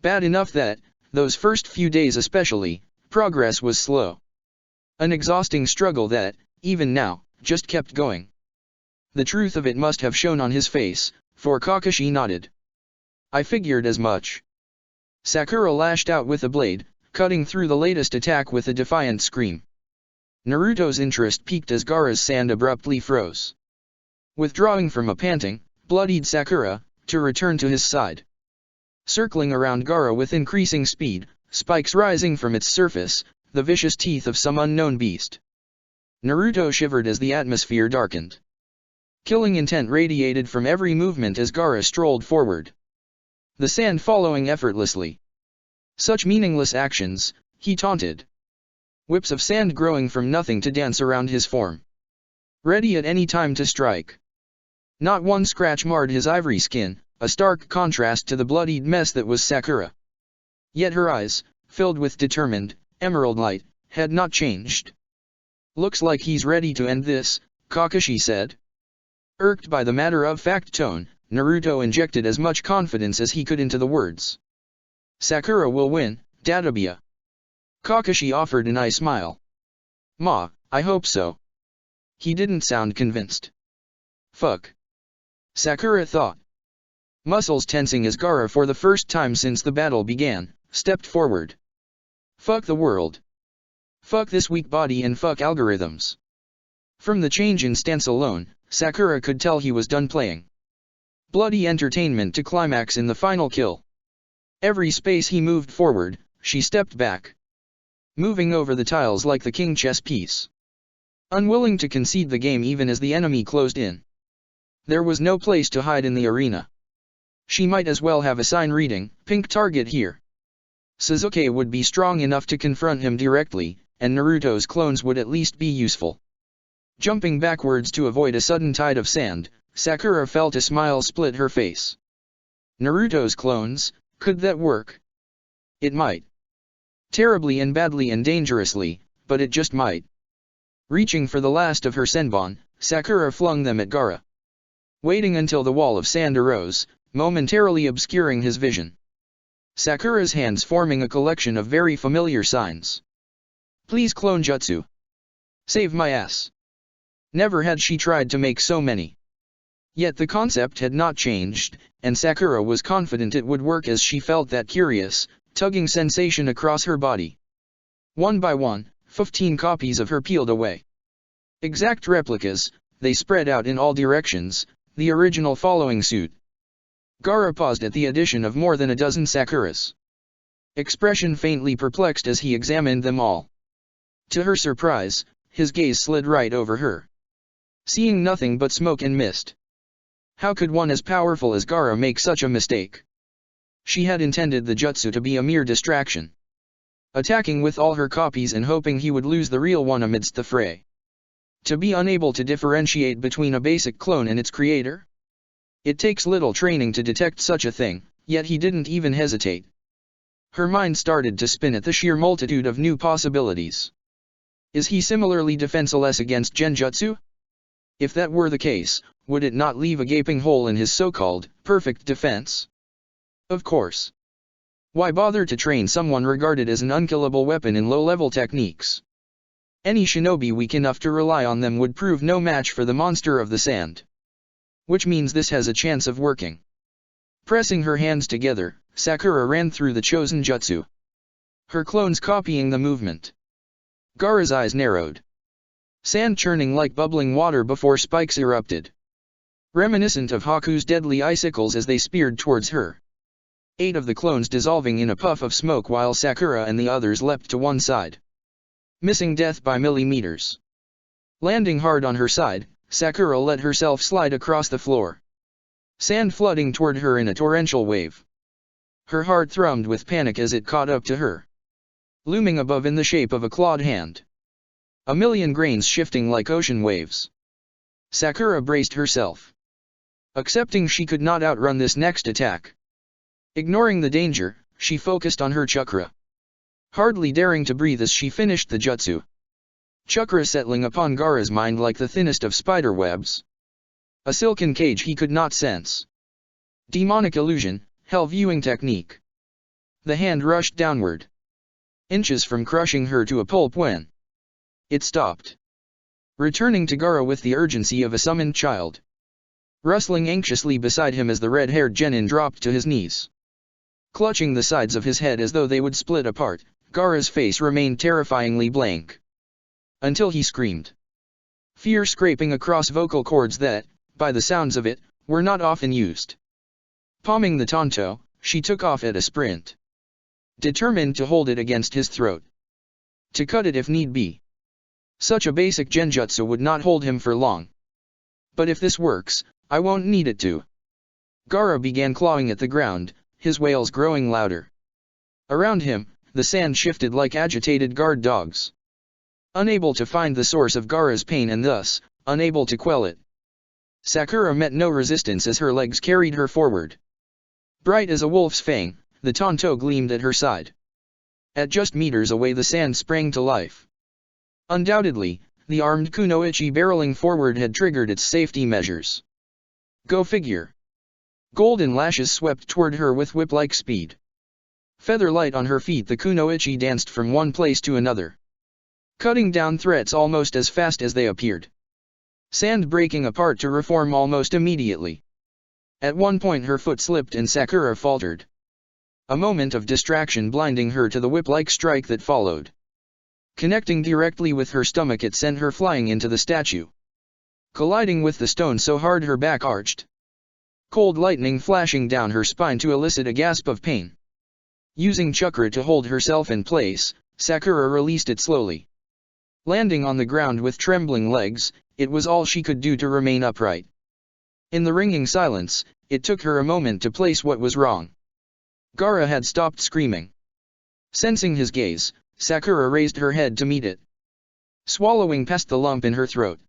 Speaker 1: Bad enough that, those first few days especially, progress was slow. An exhausting struggle that, even now, just kept going. The truth of it must have shown on his face, for Kakashi nodded. I figured as much. Sakura lashed out with a blade, cutting through the latest attack with a defiant scream. Naruto's interest peaked as Gaara's sand abruptly froze. Withdrawing from a panting, bloodied Sakura, to return to his side. Circling around Gaara with increasing speed, spikes rising from its surface, the vicious teeth of some unknown beast. Naruto shivered as the atmosphere darkened. Killing intent radiated from every movement as Gaara strolled forward. The sand following effortlessly. Such meaningless actions, he taunted. Whips of sand growing from nothing to dance around his form. Ready at any time to strike. Not one scratch marred his ivory skin, a stark contrast to the bloodied mess that was Sakura. Yet her eyes, filled with determined, emerald light, had not changed. Looks like he's ready to end this, Kakashi said. Irked by the matter-of-fact tone, Naruto injected as much confidence as he could into the words. Sakura will win, Databia. Kakashi offered an eye smile. Ma, I hope so. He didn't sound convinced. Fuck. Sakura thought. Muscles tensing as Gaara for the first time since the battle began, stepped forward. Fuck the world. Fuck this weak body and fuck algorithms. From the change in stance alone, Sakura could tell he was done playing. Bloody entertainment to climax in the final kill. Every space he moved forward, she stepped back. Moving over the tiles like the king chess piece. Unwilling to concede the game even as the enemy closed in. There was no place to hide in the arena. She might as well have a sign reading, "Pink target here." Sasuke would be strong enough to confront him directly, and Naruto's clones would at least be useful. Jumping backwards to avoid a sudden tide of sand, Sakura felt a smile split her face. Naruto's clones, could that work? It might. Terribly and badly and dangerously, but it just might. Reaching for the last of her senbon, Sakura flung them at Gaara. Waiting until the wall of sand arose, momentarily obscuring his vision. Sakura's hands forming a collection of very familiar signs. Please clone jutsu. Save my ass. Never had she tried to make so many. Yet the concept had not changed, and Sakura was confident it would work as she felt that curious, tugging sensation across her body. One by one, 15 copies of her peeled away. Exact replicas, they spread out in all directions, the original following suit. Gaara paused at the addition of more than a dozen Sakuras. Expression faintly perplexed as he examined them all. To her surprise, his gaze slid right over her. Seeing nothing but smoke and mist. How could one as powerful as Gaara make such a mistake? She had intended the jutsu to be a mere distraction. Attacking with all her copies and hoping he would lose the real one amidst the fray. To be unable to differentiate between a basic clone and its creator? It takes little training to detect such a thing, yet he didn't even hesitate. Her mind started to spin at the sheer multitude of new possibilities. Is he similarly defenseless against genjutsu? If that were the case, would it not leave a gaping hole in his so-called perfect defense? Of course. Why bother to train someone regarded as an unkillable weapon in low-level techniques? Any shinobi weak enough to rely on them would prove no match for the monster of the sand. Which means this has a chance of working. Pressing her hands together, Sakura ran through the chosen jutsu. Her clones copying the movement. Gaara's eyes narrowed. Sand churning like bubbling water before spikes erupted. Reminiscent of Haku's deadly icicles as they speared towards her. 8 of the clones dissolving in a puff of smoke while Sakura and the others leapt to one side. Missing death by millimeters. Landing hard on her side, Sakura let herself slide across the floor. Sand flooding toward her in a torrential wave. Her heart thrummed with panic as it caught up to her. Looming above in the shape of a clawed hand. A million grains shifting like ocean waves. Sakura braced herself. Accepting she could not outrun this next attack. Ignoring the danger, she focused on her chakra. Hardly daring to breathe as she finished the jutsu. Chakra settling upon Gaara's mind like the thinnest of spider webs. A silken cage he could not sense. Demonic illusion, hell viewing technique. The hand rushed downward. Inches from crushing her to a pulp when It stopped, returning to Gaara with the urgency of a summoned child. Rustling anxiously beside him as the red-haired genin dropped to his knees. Clutching the sides of his head as though they would split apart, Gaara's face remained terrifyingly blank. Until he screamed. Fear scraping across vocal cords that, by the sounds of it, were not often used. Palming the Tonto, she took off at a sprint. Determined to hold it against his throat. To cut it if need be. Such a basic genjutsu would not hold him for long. But if this works, I won't need it to. Gaara began clawing at the ground, his wails growing louder. Around him, the sand shifted like agitated guard dogs. Unable to find the source of Gaara's pain and thus, unable to quell it. Sakura met no resistance as her legs carried her forward. Bright as a wolf's fang, the Tonto gleamed at her side. At just meters away the sand sprang to life. Undoubtedly, the armed kunoichi barreling forward had triggered its safety measures. Go figure. Golden lashes swept toward her with whip-like speed. Feather light on her feet, the kunoichi danced from one place to another, cutting down threats almost as fast as they appeared. Sand breaking apart to reform almost immediately. At one point her foot slipped and Sakura faltered. A moment of distraction blinding her to the whip-like strike that followed. Connecting directly with her stomach, it sent her flying into the statue. Colliding with the stone so hard her back arched. Cold lightning flashing down her spine to elicit a gasp of pain. Using chakra to hold herself in place, Sakura released it slowly. Landing on the ground with trembling legs, it was all she could do to remain upright. In the ringing silence, it took her a moment to place what was wrong. Gaara had stopped screaming. Sensing his gaze, Sakura raised her head to meet it. Swallowing past the lump in her throat.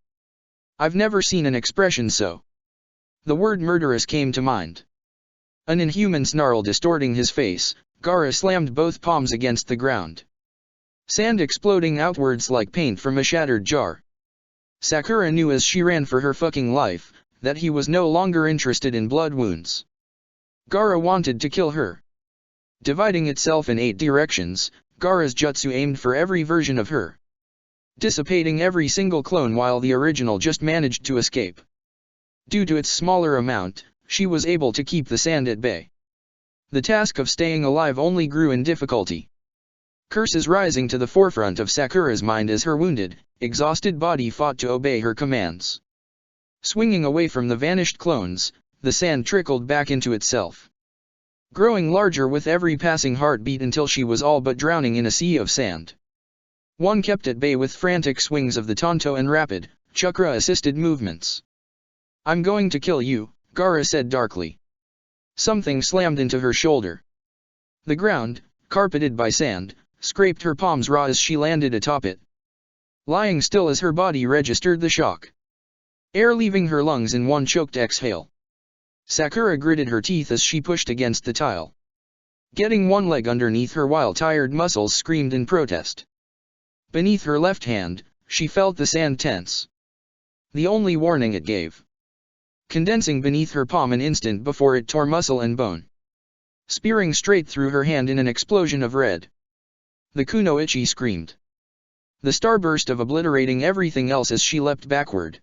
Speaker 1: I've never seen an expression so. The word murderous came to mind. An inhuman snarl distorting his face, Gaara slammed both palms against the ground. Sand exploding outwards like paint from a shattered jar. Sakura knew as she ran for her fucking life, that he was no longer interested in blood wounds. Gaara wanted to kill her. Dividing itself in 8 directions, Gaara's jutsu aimed for every version of her. Dissipating every single clone while the original just managed to escape. Due to its smaller amount, she was able to keep the sand at bay. The task of staying alive only grew in difficulty. Curses rising to the forefront of Sakura's mind as her wounded, exhausted body fought to obey her commands. Swinging away from the vanished clones, the sand trickled back into itself. Growing larger with every passing heartbeat until she was all but drowning in a sea of sand. One kept at bay with frantic swings of the Tonto and rapid, chakra-assisted movements. I'm going to kill you, Gaara said darkly. Something slammed into her shoulder. The ground, carpeted by sand, scraped her palms raw as she landed atop it. Lying still as her body registered the shock. Air leaving her lungs in one choked exhale. Sakura gritted her teeth as she pushed against the tile. Getting one leg underneath her while tired muscles screamed in protest. Beneath her left hand, she felt the sand tense. The only warning it gave. Condensing beneath her palm an instant before it tore muscle and bone. Spearing straight through her hand in an explosion of red. The kunoichi screamed. The starburst of obliterating everything else as she leapt backward.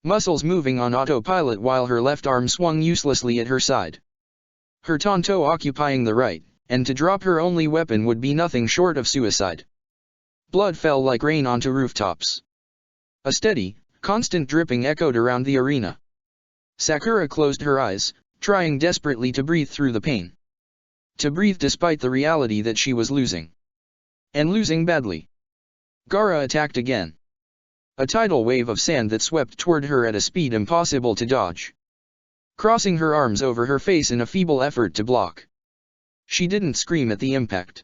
Speaker 1: Muscles moving on autopilot while her left arm swung uselessly at her side. Her Tonto occupying the right, and to drop her only weapon would be nothing short of suicide. Blood fell like rain onto rooftops. A steady, constant dripping echoed around the arena. Sakura closed her eyes, trying desperately to breathe through the pain. To breathe despite the reality that she was losing. And losing badly. Gaara attacked again. A tidal wave of sand that swept toward her at a speed impossible to dodge. Crossing her arms over her face in a feeble effort to block. She didn't scream at the impact.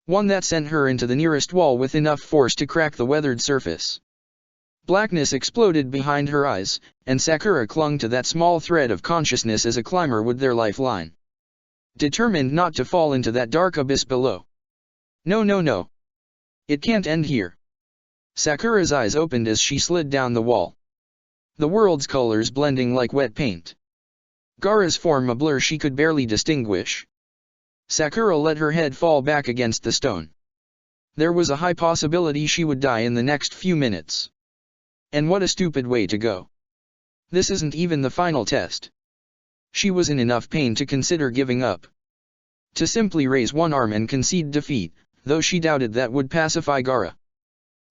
Speaker 1: One that sent her into the nearest wall with enough force to crack the weathered surface. Blackness exploded behind her eyes, and Sakura clung to that small thread of consciousness as a climber would their lifeline. Determined not to fall into that dark abyss below. No, no, no. It can't end here. Sakura's eyes opened as she slid down the wall. The world's colors blending like wet paint. Gaara's form a blur she could barely distinguish. Sakura let her head fall back against the stone. There was a high possibility she would die in the next few minutes. And what a stupid way to go. This isn't even the final test. She was in enough pain to consider giving up. To simply raise one arm and concede defeat, though she doubted that would pacify Gaara.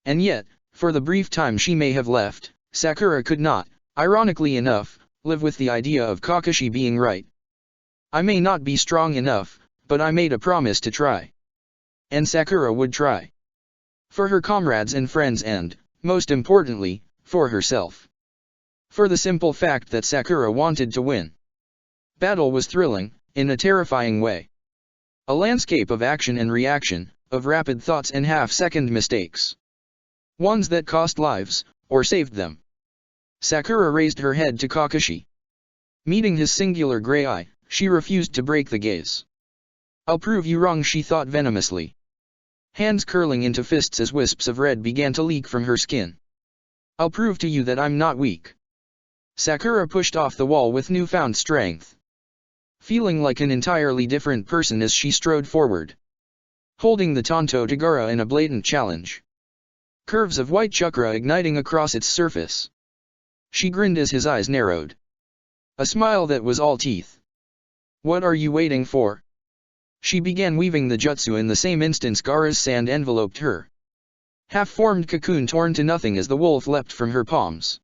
Speaker 1: And yet, for the brief time she may have left, Sakura could not, ironically enough, live with the idea of Kakashi being right. I may not be strong enough, but I made a promise to try. And Sakura would try. For her comrades and friends and, most importantly, for herself. For the simple fact that Sakura wanted to win. Battle was thrilling, in a terrifying way. A landscape of action and reaction, of rapid thoughts and half-second mistakes. Ones that cost lives, or saved them. Sakura raised her head to Kakashi. Meeting his singular gray eye, she refused to break the gaze. I'll prove you wrong, she thought venomously. Hands curling into fists as wisps of red began to leak from her skin. I'll prove to you that I'm not weak. Sakura pushed off the wall with newfound strength. Feeling like an entirely different person as she strode forward. Holding the Tanto to Gaara in a blatant challenge. Curves of white chakra igniting across its surface. She grinned as his eyes narrowed. A smile that was all teeth. What are you waiting for? She began weaving the jutsu in the same instant Gaara's sand enveloped her. Half-formed cocoon torn to nothing as the wolf leapt from her palms.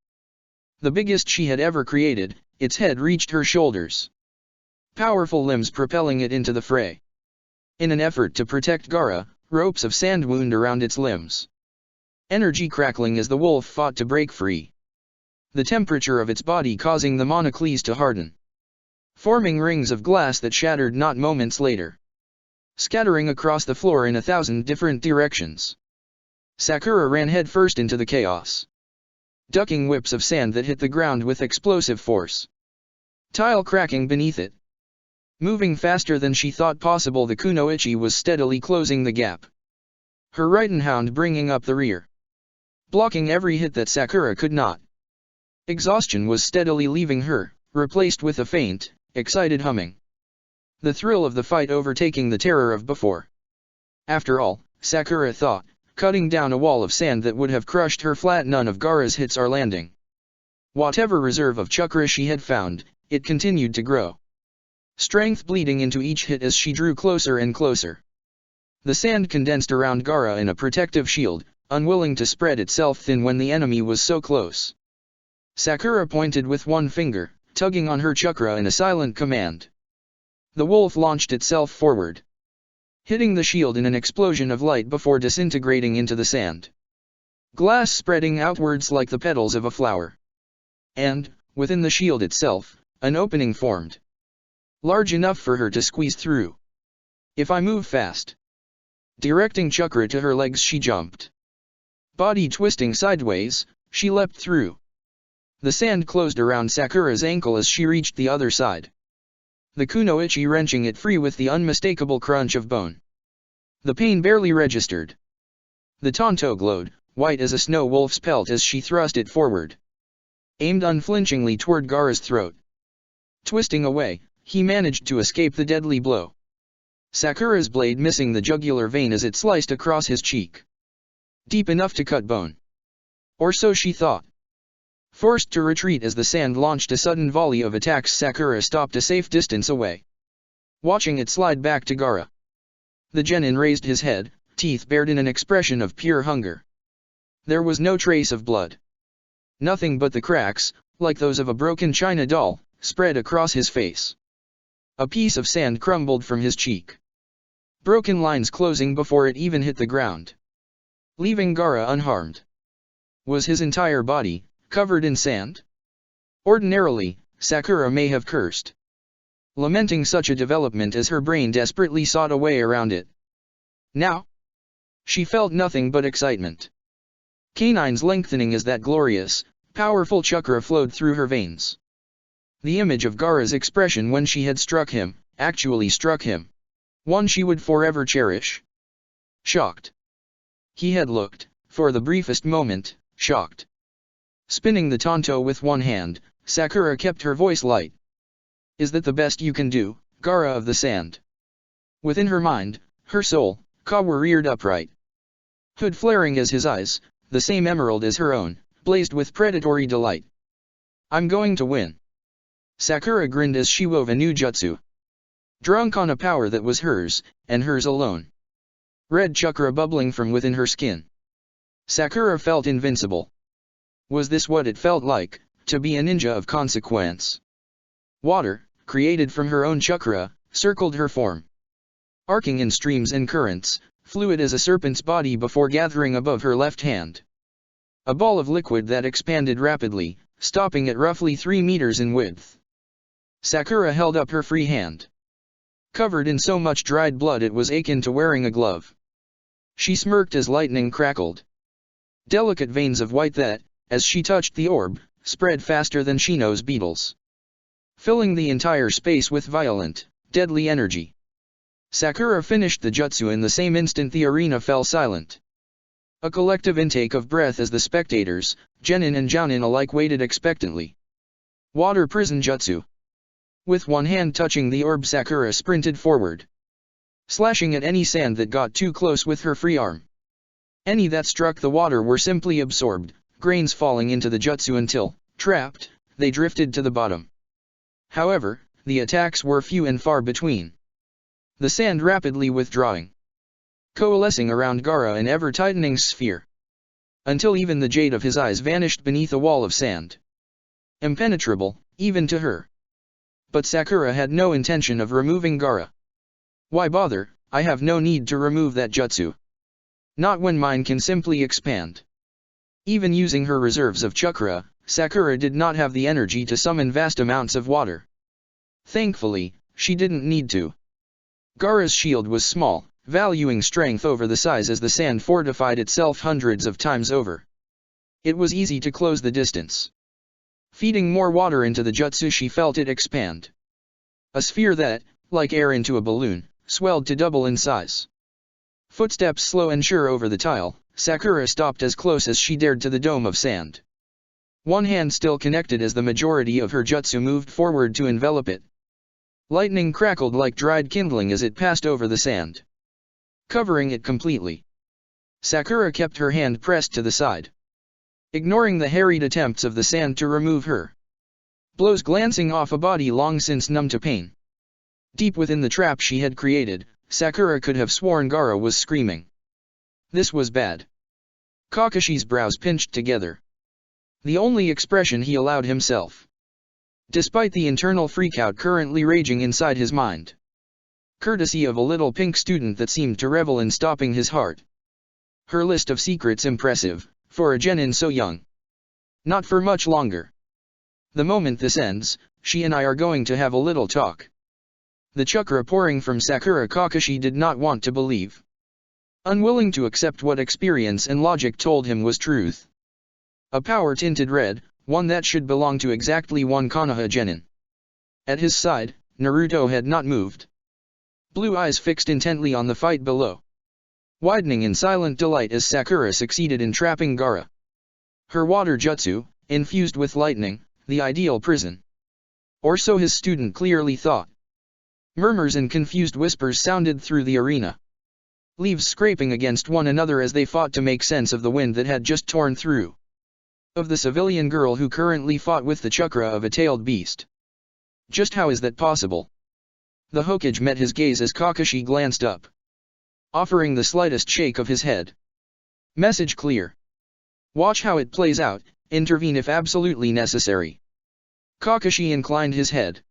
Speaker 1: The biggest she had ever created, its head reached her shoulders. Powerful limbs propelling it into the fray. In an effort to protect Gaara, ropes of sand wound around its limbs. Energy crackling as the wolf fought to break free. The temperature of its body causing the monocles to harden. Forming rings of glass that shattered not moments later. Scattering across the floor in 1,000 different directions. Sakura ran headfirst into the chaos. Ducking whips of sand that hit the ground with explosive force. Tile cracking beneath it. Moving faster than she thought possible, the Kunoichi was steadily closing the gap. Her Ridenhound bringing up the rear. Blocking every hit that Sakura could not. Exhaustion was steadily leaving her, replaced with a faint, excited humming. The thrill of the fight overtaking the terror of before. After all, Sakura thought, cutting down a wall of sand that would have crushed her flat, none of Gaara's hits are landing. Whatever reserve of chakra she had found, it continued to grow. Strength bleeding into each hit as she drew closer and closer. The sand condensed around Gaara in a protective shield, unwilling to spread itself thin when the enemy was so close. Sakura pointed with one finger, tugging on her chakra in a silent command. The wolf launched itself forward. Hitting the shield in an explosion of light before disintegrating into the sand. Glass spreading outwards like the petals of a flower. And, within the shield itself, an opening formed. Large enough for her to squeeze through. If I move fast. Directing chakra to her legs, she jumped. Body twisting sideways, she leapt through. The sand closed around Sakura's ankle as she reached the other side. The Kunoichi wrenching it free with the unmistakable crunch of bone. The pain barely registered. The Tanto glowed, white as a snow wolf's pelt as she thrust it forward. Aimed unflinchingly toward Gaara's throat. Twisting away, he managed to escape the deadly blow. Sakura's blade missing the jugular vein as it sliced across his cheek. Deep enough to cut bone. Or so she thought. Forced to retreat as the sand launched a sudden volley of attacks, Sakura stopped a safe distance away. Watching it slide back to Gaara. The genin raised his head, teeth bared in an expression of pure hunger. There was no trace of blood. Nothing but the cracks, like those of a broken china doll, spread across his face. A piece of sand crumbled from his cheek. Broken lines closing before it even hit the ground. Leaving Gaara unharmed. Was his entire body covered in sand? Ordinarily, Sakura may have cursed. Lamenting such a development as her brain desperately sought a way around it. Now? She felt nothing but excitement. Canines lengthening as that glorious, powerful chakra flowed through her veins. The image of Gaara's expression when she had struck him, actually struck him. One she would forever cherish. Shocked. He had looked, for the briefest moment, shocked. Spinning the Tanto with one hand, Sakura kept her voice light. Is that the best you can do, Gaara of the Sand? Within her mind, her soul, Kawa reared upright. hood flaring as his eyes, the same emerald as her own, blazed with predatory delight. I'm going to win. Sakura grinned as she wove a new jutsu. Drunk on a power that was hers, and hers alone. Red chakra bubbling from within her skin. Sakura felt invincible. Was this what it felt like, to be a ninja of consequence? Water, created from her own chakra, circled her form. Arcing in streams and currents, fluid as a serpent's body before gathering above her left hand. A ball of liquid that expanded rapidly, stopping at roughly 3 meters in width. Sakura held up her free hand. Covered in so much dried blood it was akin to wearing a glove. She smirked as lightning crackled. Delicate veins of white that, as she touched the orb, spread faster than Shino's beetles. Filling the entire space with violent, deadly energy. Sakura finished the jutsu in the same instant the arena fell silent. A collective intake of breath as the spectators, genin and jounin alike waited expectantly. Water prison jutsu. With one hand touching the orb, Sakura sprinted forward. Slashing at any sand that got too close with her free arm. Any that struck the water were simply absorbed, grains falling into the jutsu until, trapped, they drifted to the bottom. However, the attacks were few and far between. The sand rapidly withdrawing. Coalescing around Gaara an ever-tightening sphere. Until even the jade of his eyes vanished beneath a wall of sand. Impenetrable, even to her. But Sakura had no intention of removing Gaara. Why bother? I have no need to remove that jutsu. Not when mine can simply expand. Even using her reserves of chakra, Sakura did not have the energy to summon vast amounts of water. Thankfully, she didn't need to. Gaara's shield was small, valuing strength over the size as the sand fortified itself hundreds of times over. It was easy to close the distance. Feeding more water into the jutsu, she felt it expand. A sphere that, like air into a balloon, swelled to double in size. Footsteps slow and sure over the tile, Sakura stopped as close as she dared to the dome of sand. One hand still connected as the majority of her jutsu moved forward to envelop it. Lightning crackled like dried kindling as it passed over the sand, covering it completely. Sakura kept her hand pressed to the side, ignoring the harried attempts of the sand to remove her. Blows glancing off a body long since numb to pain. Deep within the trap she had created, Sakura could have sworn Gaara was screaming. This was bad. Kakashi's brows pinched together. The only expression he allowed himself. Despite the internal freakout currently raging inside his mind. Courtesy of a little pink student that seemed to revel in stopping his heart. Her list of secrets impressive, for a genin so young. Not for much longer. The moment this ends, she and I are going to have a little talk. The chakra pouring from Sakura Kakashi did not want to believe. Unwilling to accept what experience and logic told him was truth. A power tinted red, one that should belong to exactly one Konoha genin. At his side, Naruto had not moved. Blue eyes fixed intently on the fight below. Widening in silent delight as Sakura succeeded in trapping Gaara. Her water jutsu, infused with lightning, the ideal prison. Or so his student clearly thought. Murmurs and confused whispers sounded through the arena. Leaves scraping against one another as they fought to make sense of the wind that had just torn through. Of the civilian girl who currently fought with the chakra of a tailed beast. Just how is that possible? The Hokage met his gaze as Kakashi glanced up. Offering the slightest shake of his head. Message clear. Watch how it plays out, intervene if absolutely necessary. Kakashi inclined his head.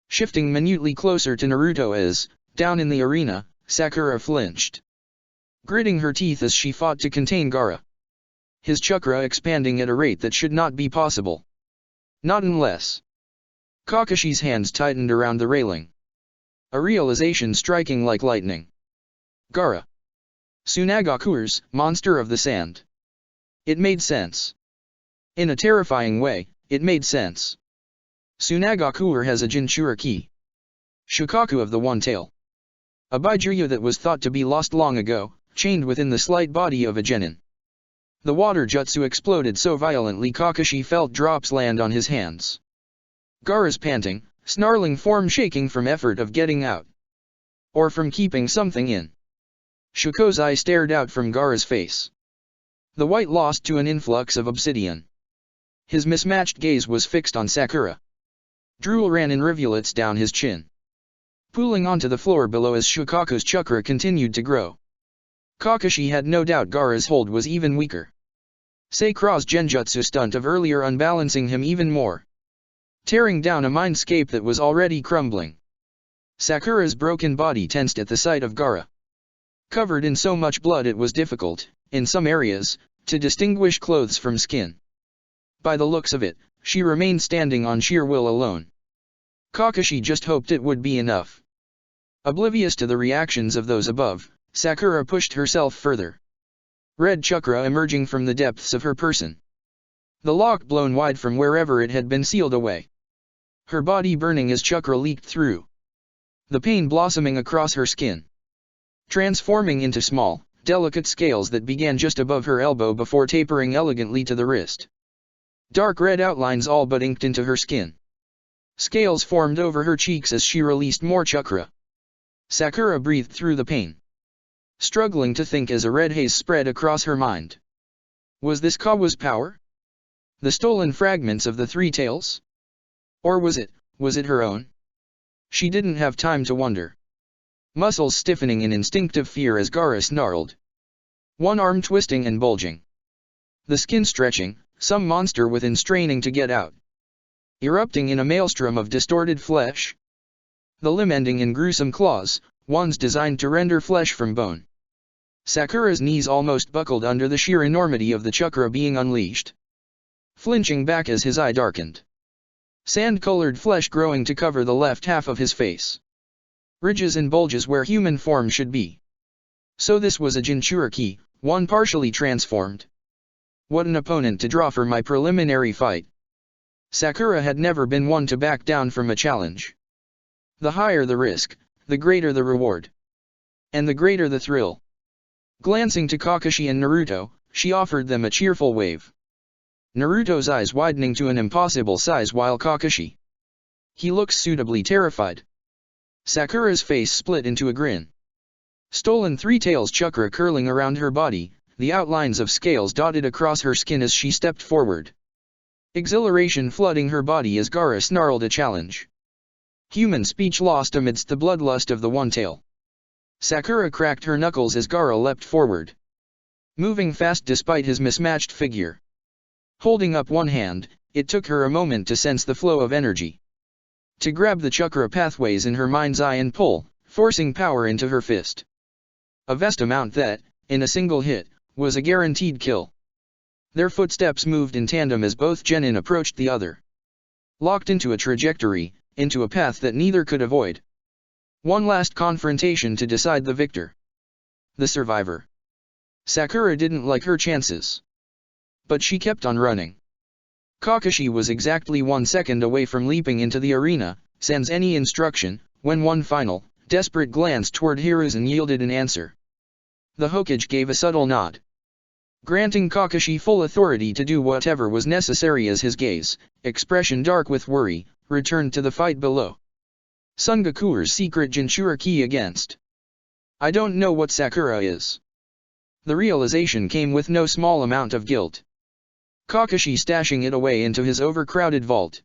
Speaker 1: Shifting minutely closer to Naruto as, down in the arena, Sakura flinched. Gritting her teeth as she fought to contain Gaara. His chakra expanding at a rate that should not be possible. Not unless. Kakashi's hands tightened around the railing. A realization striking like lightning. Gaara. Tsunagakure's monster of the sand. It made sense. In a terrifying way, it made sense. Tsunagakure has a Jinchuriki. Shukaku of the One Tail. A Baijuya that was thought to be lost long ago, chained within the slight body of a genin. The water jutsu exploded so violently Kakashi felt drops land on his hands. Gaara's panting, snarling form shaking from effort of getting out. Or from keeping something in. Shuko's eye stared out from Gaara's face. The white lost to an influx of obsidian. His mismatched gaze was fixed on Sakura. Drool ran in rivulets down his chin, pooling onto the floor below as Shukaku's chakra continued to grow. Kakashi had no doubt Gaara's hold was even weaker. Sakura's genjutsu stunt of earlier unbalancing him even more, tearing down a mindscape that was already crumbling. Sakura's broken body tensed at the sight of Gaara. Covered in so much blood it was difficult, in some areas, to distinguish clothes from skin. By the looks of it, she remained standing on sheer will alone. Kakashi just hoped it would be enough. Oblivious to the reactions of those above, Sakura pushed herself further. Red chakra emerging from the depths of her person. The lock blown wide from wherever it had been sealed away. Her body burning as chakra leaked through. The pain blossoming across her skin, transforming into small, delicate scales that began just above her elbow before tapering elegantly to the wrist. Dark red outlines all but inked into her skin. Scales formed over her cheeks as she released more chakra. Sakura breathed through the pain, struggling to think as a red haze spread across her mind. Was this Kawa's power? The stolen fragments of the three tails? Or was it her own? She didn't have time to wonder. Muscles stiffening in instinctive fear as Gaara snarled. One arm twisting and bulging. The skin stretching, some monster within straining to get out. Erupting in a maelstrom of distorted flesh. The limb ending in gruesome claws, ones designed to render flesh from bone. Sakura's knees almost buckled under the sheer enormity of the chakra being unleashed. Flinching back as his eye darkened. Sand-colored flesh growing to cover the left half of his face. Ridges and bulges where human form should be. So this was a Jinchuriki, one partially transformed. What an opponent to draw for my preliminary fight. Sakura had never been one to back down from a challenge. The higher the risk, the greater the reward. And the greater the thrill. Glancing to Kakashi and Naruto, she offered them a cheerful wave. Naruto's eyes widening to an impossible size while Kakashi. He looks suitably terrified. Sakura's face split into a grin. Stolen three tails chakra curling around her body, the outlines of scales dotted across her skin as she stepped forward. Exhilaration flooding her body as Gaara snarled a challenge. Human speech lost amidst the bloodlust of the one tail. Sakura cracked her knuckles as Gaara leapt forward. Moving fast despite his mismatched figure. Holding up one hand, it took her a moment to sense the flow of energy. To grab the chakra pathways in her mind's eye and pull, forcing power into her fist. A vast amount that, in a single hit, was a guaranteed kill. Their footsteps moved in tandem as both genin approached the other. Locked into a trajectory, into a path that neither could avoid. One last confrontation to decide the victor. The survivor. Sakura didn't like her chances. But she kept on running. Kakashi was exactly 1 second away from leaping into the arena, sans any instruction, when one final, desperate glance toward Hiruzen yielded an answer. The Hokage gave a subtle nod, granting Kakashi full authority to do whatever was necessary as his gaze, expression dark with worry, returned to the fight below. Sungakure's secret Jinchuriki against. I don't know what Sakura is. The realization came with no small amount of guilt. Kakashi stashing it away into his overcrowded vault.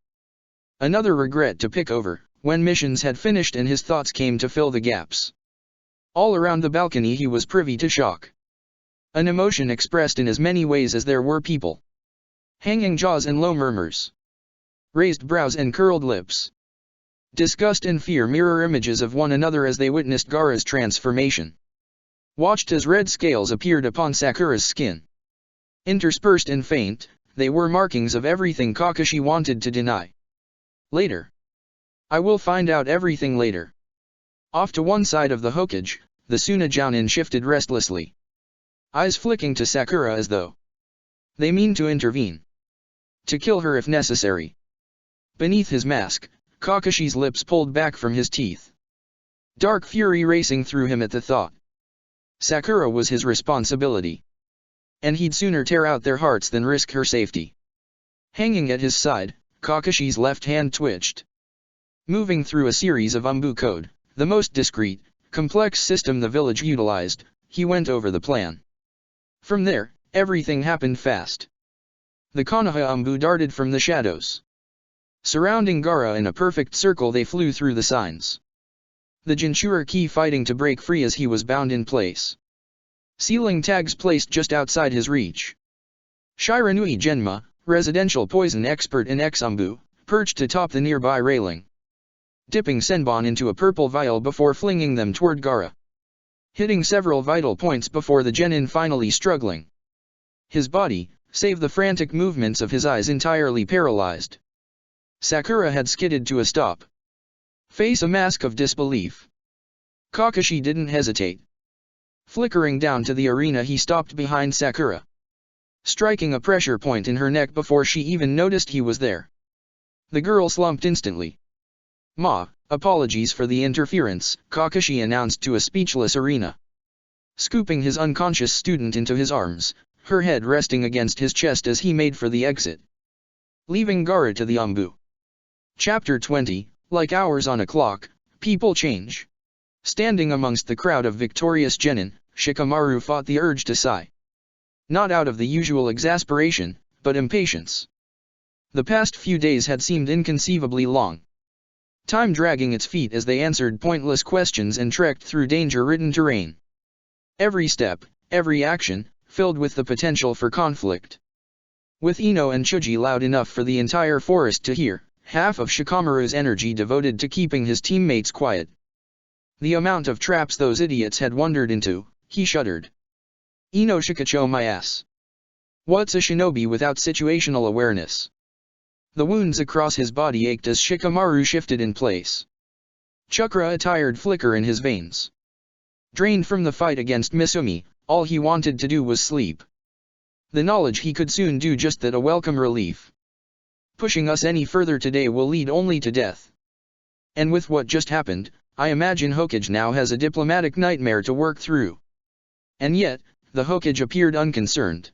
Speaker 1: Another regret to pick over, when missions had finished and his thoughts came to fill the gaps. All around the balcony he was privy to shock. An emotion expressed in as many ways as there were people. Hanging jaws and low murmurs. Raised brows and curled lips. Disgust and fear mirror images of one another as they witnessed Gaara's transformation. Watched as red scales appeared upon Sakura's skin. Interspersed and faint, they were markings of everything Kakashi wanted to deny. Later. I will find out everything later. Off to one side of the Hokage, the Tsunejounin shifted restlessly. Eyes flicking to Sakura as though they mean to intervene. To kill her if necessary. Beneath his mask, Kakashi's lips pulled back from his teeth. Dark fury racing through him at the thought. Sakura was his responsibility. And he'd sooner tear out their hearts than risk her safety. Hanging at his side, Kakashi's left hand twitched. Moving through a series of Umbu code, the most discreet, complex system the village utilized, he went over the plan. From there, everything happened fast. The Konoha Anbu darted from the shadows. Surrounding Gaara in a perfect circle, they flew through the signs. The Jinchuriki fighting to break free as he was bound in place. Sealing tags placed just outside his reach. Shiranui Genma, residential poison expert in X-Anbu, perched atop the nearby railing. Dipping Senbon into a purple vial before flinging them toward Gaara. Hitting several vital points before the genin finally struggling. His body, save the frantic movements of his eyes, entirely paralyzed. Sakura had skidded to a stop. Face a mask of disbelief. Kakashi didn't hesitate. Flickering down to the arena, he stopped behind Sakura. Striking a pressure point in her neck before she even noticed he was there. The girl slumped instantly. "Ma, apologies for the interference," Kakashi announced to a speechless arena. Scooping his unconscious student into his arms, her head resting against his chest as he made for the exit. Leaving Gaara to the Anbu. Chapter 20, like hours on a clock, people change. Standing amongst the crowd of victorious genin, Shikamaru fought the urge to sigh. Not out of the usual exasperation, but impatience. The past few days had seemed inconceivably long. Time dragging its feet as they answered pointless questions and trekked through danger-ridden terrain. Every step, every action, filled with the potential for conflict. With Ino and Chuji loud enough for the entire forest to hear, half of Shikamaru's energy devoted to keeping his teammates quiet. The amount of traps those idiots had wandered into, he shuddered. Ino Shikacho my ass. What's a shinobi without situational awareness? The wounds across his body ached as Shikamaru shifted in place. Chakra a tired flicker in his veins. Drained from the fight against Misumi, all he wanted to do was sleep. The knowledge he could soon do just that a welcome relief. Pushing us any further today will lead only to death. And with what just happened, I imagine Hokage now has a diplomatic nightmare to work through. And yet, the Hokage appeared unconcerned.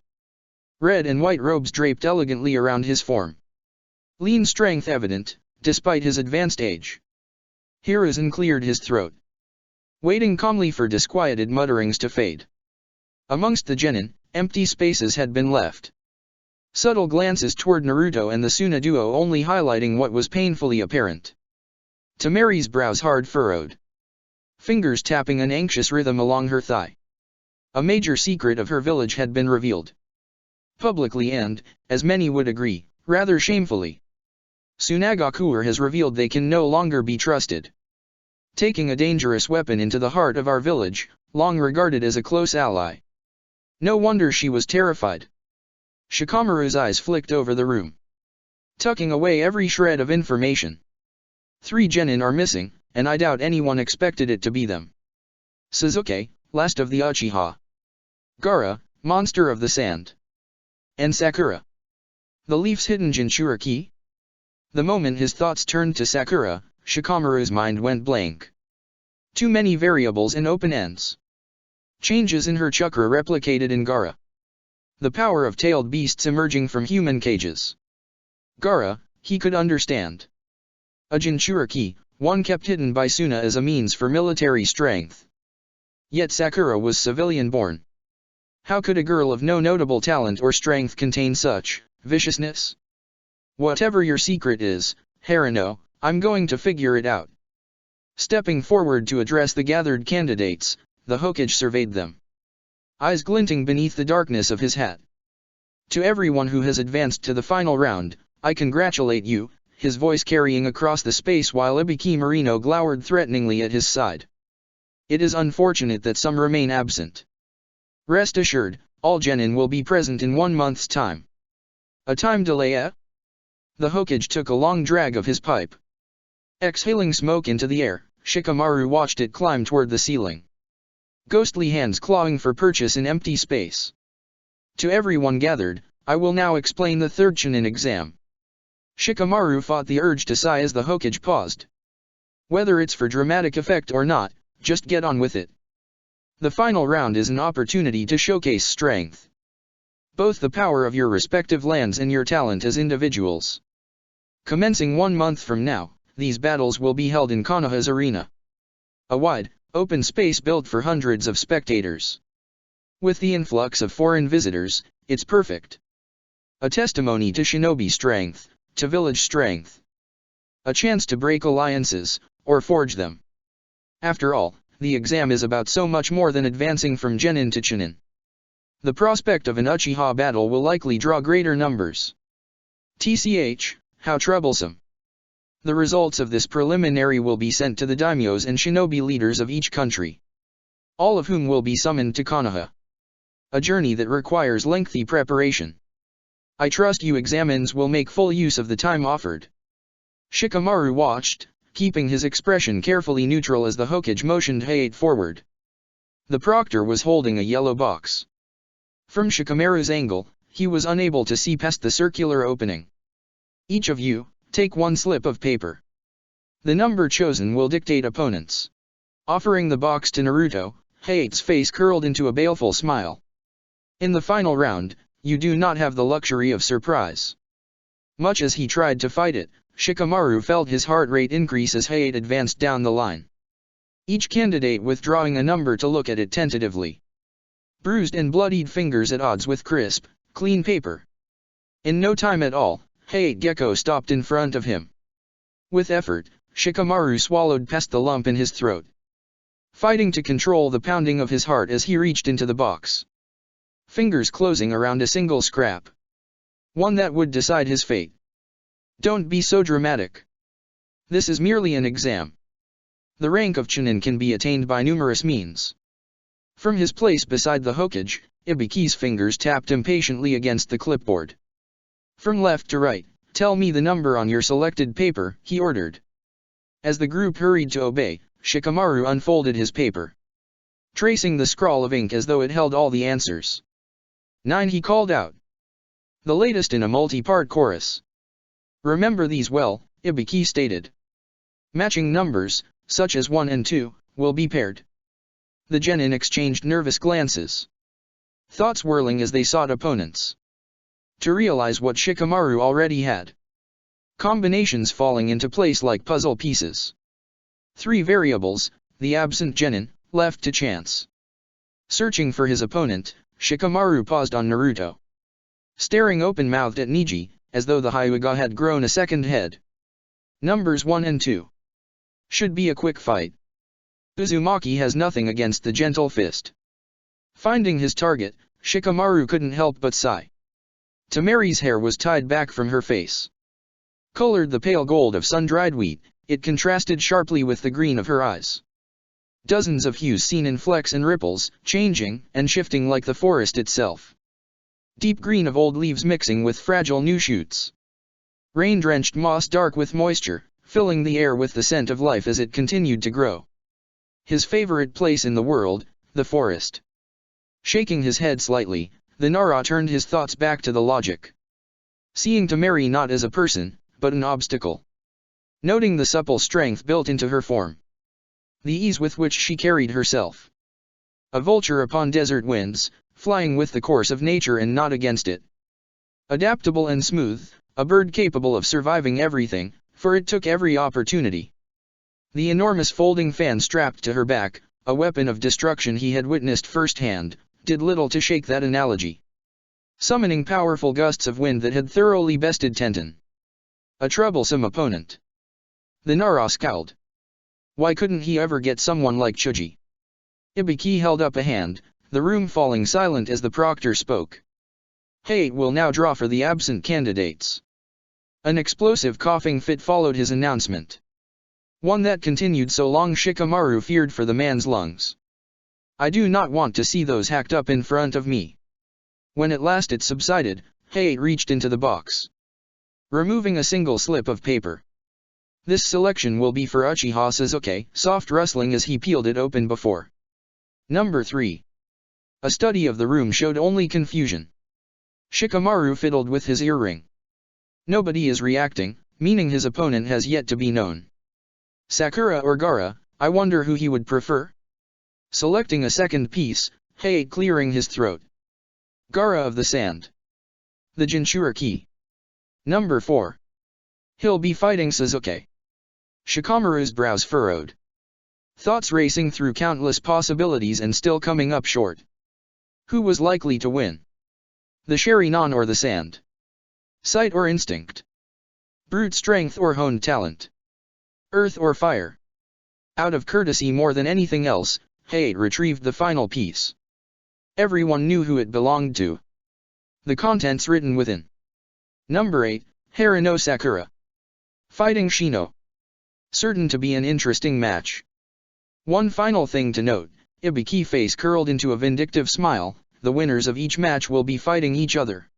Speaker 1: Red and white robes draped elegantly around his form. Lean strength evident, despite his advanced age. Hiruzen cleared his throat. Waiting calmly for disquieted mutterings to fade. Amongst the genin, empty spaces had been left. Subtle glances toward Naruto and the Suna duo only highlighting what was painfully apparent. Tamari's brows hard furrowed. Fingers tapping an anxious rhythm along her thigh. A major secret of her village had been revealed. Publicly and, as many would agree, rather shamefully. Tsunagakuer has revealed they can no longer be trusted. Taking a dangerous weapon into the heart of our village, long regarded as a close ally. No wonder she was terrified. Shikamaru's eyes flicked over the room. Tucking away every shred of information. 3 genin are missing, and I doubt anyone expected it to be them. Sasuke, last of the Uchiha. Gaara, monster of the sand. And Sakura. The leaf's hidden Jinchuriki? The moment his thoughts turned to Sakura, Shikamaru's mind went blank. Too many variables and open ends. Changes in her chakra replicated in Gaara. The power of tailed beasts emerging from human cages. Gaara, he could understand. A Jinchuriki, one kept hidden by Suna as a means for military strength. Yet Sakura was civilian-born. How could a girl of no notable talent or strength contain such viciousness? Whatever your secret is, Harano, I'm going to figure it out. Stepping forward to address the gathered candidates, the Hokage surveyed them. Eyes glinting beneath the darkness of his hat. To everyone who has advanced to the final round, I congratulate you, his voice carrying across the space while Ibiki Marino glowered threateningly at his side. It is unfortunate that some remain absent. Rest assured, all genin will be present in 1 month's time. A time delay, eh? The Hokage took a long drag of his pipe. Exhaling smoke into the air, Shikamaru watched it climb toward the ceiling. Ghostly hands clawing for purchase in empty space. To everyone gathered, I will now explain the 3rd Chunin exam. Shikamaru fought the urge to sigh as the Hokage paused. Whether it's for dramatic effect or not, just get on with it. The final round is an opportunity to showcase strength. Both the power of your respective lands and your talent as individuals. Commencing 1 month from now, these battles will be held in Konoha's arena. A wide, Open space built for hundreds of spectators. With the influx of foreign visitors, it's perfect. A testimony to shinobi strength, to village strength. A chance to break alliances, or forge them. After all, the exam is about so much more than advancing from Genin to Chunin. The prospect of an Uchiha battle will likely draw greater numbers. TCH, how troublesome. The results of this preliminary will be sent to the daimyos and shinobi leaders of each country. All of whom will be summoned to Konoha. A journey that requires lengthy preparation. I trust you examines will make full use of the time offered. Shikamaru watched, keeping his expression carefully neutral as the Hokage motioned Hayate forward. The proctor was holding a yellow box. From Shikamaru's angle, he was unable to see past the circular opening. Each of you, take one slip of paper. The number chosen will dictate opponents. Offering the box to Naruto, Hayate's face curled into a baleful smile. In the final round, you do not have the luxury of surprise. Much as he tried to fight it, Shikamaru felt his heart rate increase as Hayate advanced down the line. Each candidate withdrawing a number to look at it tentatively. Bruised and bloodied fingers at odds with crisp, clean paper. In no time at all, Hayate Gecko stopped in front of him. With effort, Shikamaru swallowed past the lump in his throat. Fighting to control the pounding of his heart as he reached into the box. Fingers closing around a single scrap. One that would decide his fate. Don't be so dramatic. This is merely an exam. The rank of Chunin can be attained by numerous means. From his place beside the Hokage, Ibuki's fingers tapped impatiently against the clipboard. From left to right, tell me the number on your selected paper, he ordered. As the group hurried to obey, Shikamaru unfolded his paper. Tracing the scrawl of ink as though it held all the answers. 9, he called out. The latest in a multi-part chorus. Remember these well, Ibuki stated. Matching numbers, such as 1 and 2, will be paired. The genin exchanged nervous glances. Thoughts whirling as they sought opponents. To realize what Shikamaru already had. Combinations falling into place like puzzle pieces. 3 variables, the absent genin, left to chance. Searching for his opponent, Shikamaru paused on Naruto. Staring open-mouthed at Neji, as though the Hyuga had grown a second head. Numbers 1 and 2. Should be a quick fight. Uzumaki has nothing against the gentle fist. Finding his target, Shikamaru couldn't help but sigh. Tamari's hair was tied back from her face. Colored the pale gold of sun-dried wheat, it contrasted sharply with the green of her eyes. Dozens of hues seen in flecks and ripples, changing and shifting like the forest itself. Deep green of old leaves mixing with fragile new shoots. Rain-drenched moss dark with moisture, filling the air with the scent of life as it continued to grow. His favorite place in the world, the forest. Shaking his head slightly, the Nara turned his thoughts back to the logic. Seeing Tamari not as a person, but an obstacle. Noting the supple strength built into her form. The ease with which she carried herself. A vulture upon desert winds, flying with the course of nature and not against it. Adaptable and smooth, a bird capable of surviving everything, for it took every opportunity. The enormous folding fan strapped to her back, a weapon of destruction he had witnessed firsthand, did little to shake that analogy. Summoning powerful gusts of wind that had thoroughly bested Tenten. A troublesome opponent. The Nara scowled. Why couldn't he ever get someone like Chuji? Ibuki held up a hand, the room falling silent as the proctor spoke. Hayate will now draw for the absent candidates. An explosive coughing fit followed his announcement. One that continued so long Shikamaru feared for the man's lungs. I do not want to see those hacked up in front of me. When at last it subsided, Hayate reached into the box. Removing a single slip of paper. This selection will be for Uchiha Sasuke, soft rustling as he peeled it open before. Number 3. A study of the room showed only confusion. Shikamaru fiddled with his earring. Nobody is reacting, meaning his opponent has yet to be known. Sakura or Gaara, I wonder who he would prefer? Selecting a second piece, Hayate clearing his throat. Gaara of the Sand. The Jinchuriki. Number 4. He'll be fighting Sasuke. Shikamaru's brows furrowed. Thoughts racing through countless possibilities and still coming up short. Who was likely to win? The Sharingan or the sand? Sight or instinct? Brute strength or honed talent? Earth or fire? Out of courtesy more than anything else, Hate retrieved the final piece. Everyone knew who it belonged to. The contents written within. Number 8, Harino Sakura. Fighting Shino. Certain to be an interesting match. One final thing to note, Ibiki face curled into a vindictive smile, the winners of each match will be fighting each other.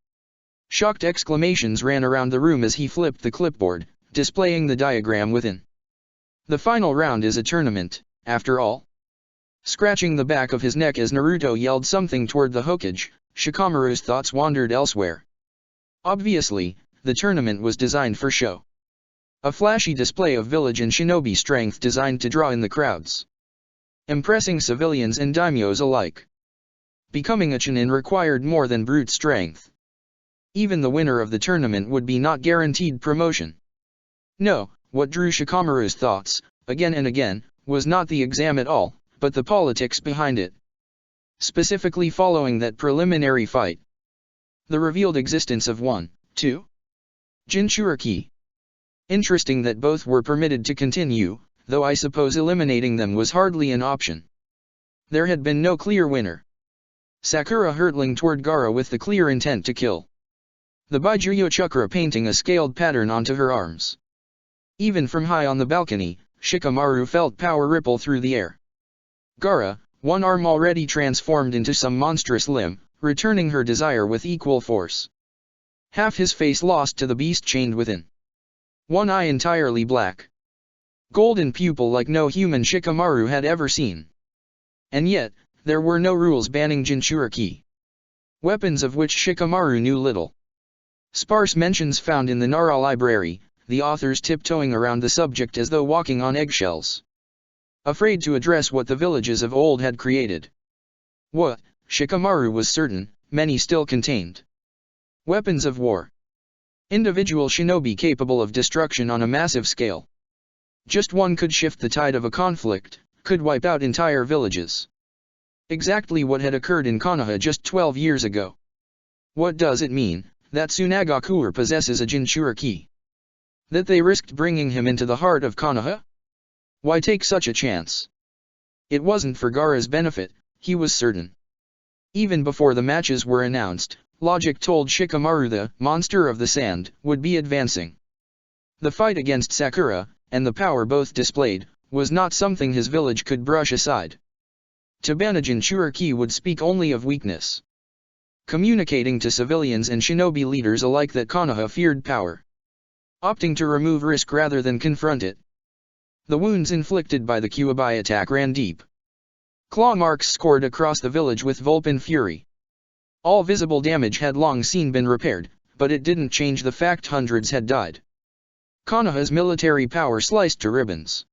Speaker 1: Shocked exclamations ran around the room as he flipped the clipboard, displaying the diagram within. The final round is a tournament, after all. Scratching the back of his neck as Naruto yelled something toward the Hokage, Shikamaru's thoughts wandered elsewhere. Obviously, the tournament was designed for show. A flashy display of village and shinobi strength designed to draw in the crowds. Impressing civilians and daimyos alike. Becoming a Chunin required more than brute strength. Even the winner of the tournament would be not guaranteed promotion. No, what drew Shikamaru's thoughts, again and again, was not the exam at all, but the politics behind it. Specifically following that preliminary fight. The revealed existence of 1, 2. Jinchuriki. Interesting that both were permitted to continue, though I suppose eliminating them was hardly an option. There had been no clear winner. Sakura hurtling toward Gaara with the clear intent to kill. The Baijuyo Chakra painting a scaled pattern onto her arms. Even from high on the balcony, Shikamaru felt power ripple through the air. Gaara, one arm already transformed into some monstrous limb, returning her desire with equal force. Half his face lost to the beast chained within. One eye entirely black. Golden pupil like no human Shikamaru had ever seen. And yet, there were no rules banning Jinchuriki. Weapons of which Shikamaru knew little. Sparse mentions found in the Nara library, the authors tiptoeing around the subject as though walking on eggshells. Afraid to address what the villages of old had created. What, Shikamaru was certain, many still contained. Weapons of war. Individual shinobi capable of destruction on a massive scale. Just one could shift the tide of a conflict, could wipe out entire villages. Exactly what had occurred in Konoha just 12 years ago. What does it mean, that Tsunagakuer possesses a Jinchuriki? That they risked bringing him into the heart of Konoha? Why take such a chance? It wasn't for Gaara's benefit, he was certain. Even before the matches were announced, logic told Shikamaru the monster of the sand would be advancing. The fight against Sakura, and the power both displayed, was not something his village could brush aside. To ban a Jinchuriki would speak only of weakness. Communicating to civilians and shinobi leaders alike that Konoha feared power. Opting to remove risk rather than confront it. The wounds inflicted by the Kyuubi attack ran deep. Claw marks scored across the village with Vulpin fury. All visible damage had long since been repaired, but it didn't change the fact hundreds had died. Konoha's military power sliced to ribbons.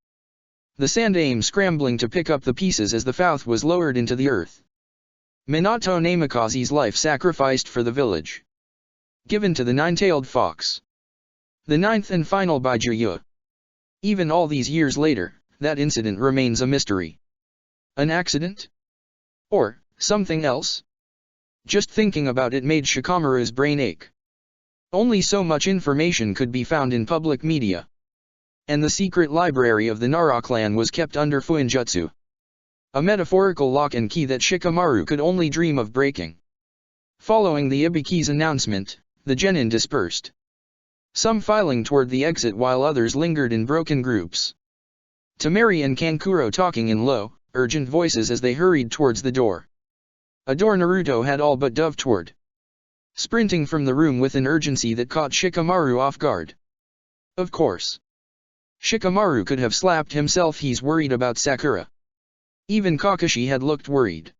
Speaker 1: The Sandaime scrambling to pick up the pieces as the Fouth was lowered into the earth. Minato Namikaze's life sacrificed for the village. Given to the nine-tailed fox. The ninth and final Baijuyo. Even all these years later, that incident remains a mystery. An accident? Or, something else? Just thinking about it made Shikamaru's brain ache. Only so much information could be found in public media. And the secret library of the Nara clan was kept under Fuinjutsu. A metaphorical lock and key that Shikamaru could only dream of breaking. Following the Ibiki's announcement, the genin dispersed. Some filing toward the exit while others lingered in broken groups. Temari and Kankuro talking in low, urgent voices as they hurried towards the door. A door Naruto had all but dove toward. Sprinting from the room with an urgency that caught Shikamaru off guard. Of course. Shikamaru could have slapped himself, he's worried about Sakura. Even Kakashi had looked worried.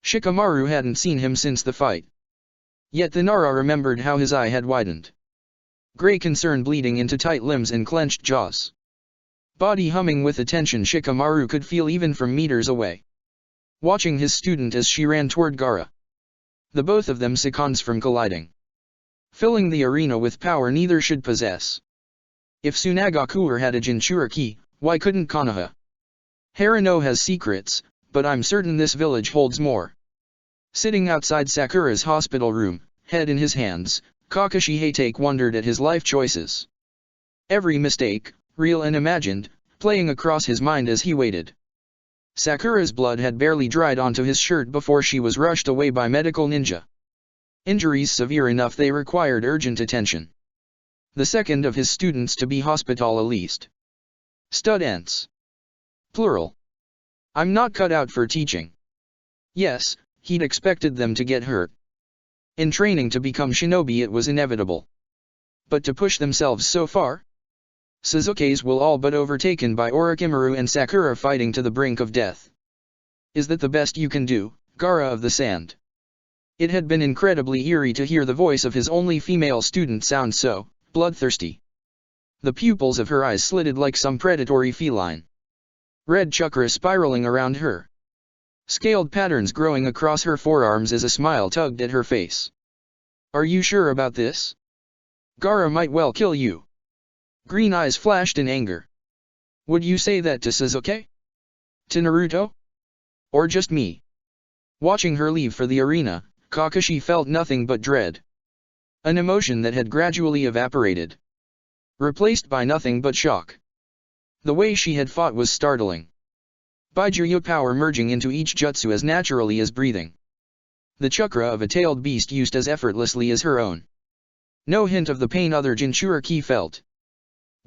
Speaker 1: Shikamaru hadn't seen him since the fight. Yet the Nara remembered how his eye had widened. Gray concern bleeding into tight limbs and clenched jaws. Body humming with attention Shikamaru could feel even from meters away. Watching his student as she ran toward Gaara. The both of them seconds from colliding. Filling the arena with power neither should possess. If Tsunagakuer had a Jinchuriki, why couldn't Konoha? Harano has secrets, but I'm certain this village holds more. Sitting outside Sakura's hospital room, head in his hands, Kakashi Hatake wondered at his life choices. Every mistake, real and imagined, playing across his mind as he waited. Sakura's blood had barely dried onto his shirt before she was rushed away by medical ninja. Injuries severe enough they required urgent attention. The second of his students to be hospitalized. Students. Plural. I'm not cut out for teaching. Yes, he'd expected them to get hurt. In training to become shinobi it was inevitable. But to push themselves so far? Sasuke's will all but overtaken by Orochimaru and Sakura fighting to the brink of death. Is that the best you can do, Gaara of the Sand? It had been incredibly eerie to hear the voice of his only female student sound so bloodthirsty. The pupils of her eyes slitted like some predatory feline. Red chakra spiraling around her. Scaled patterns growing across her forearms as a smile tugged at her face. Are you sure about this? Gaara might well kill you. Green eyes flashed in anger. Would you say that to Sasuke? To Naruto? Or just me? Watching her leave for the arena, Kakashi felt nothing but dread. An emotion that had gradually evaporated. Replaced by nothing but shock. The way she had fought was startling. Baijuya power merging into each jutsu as naturally as breathing. The chakra of a tailed beast used as effortlessly as her own. No hint of the pain other Jinchuriki felt.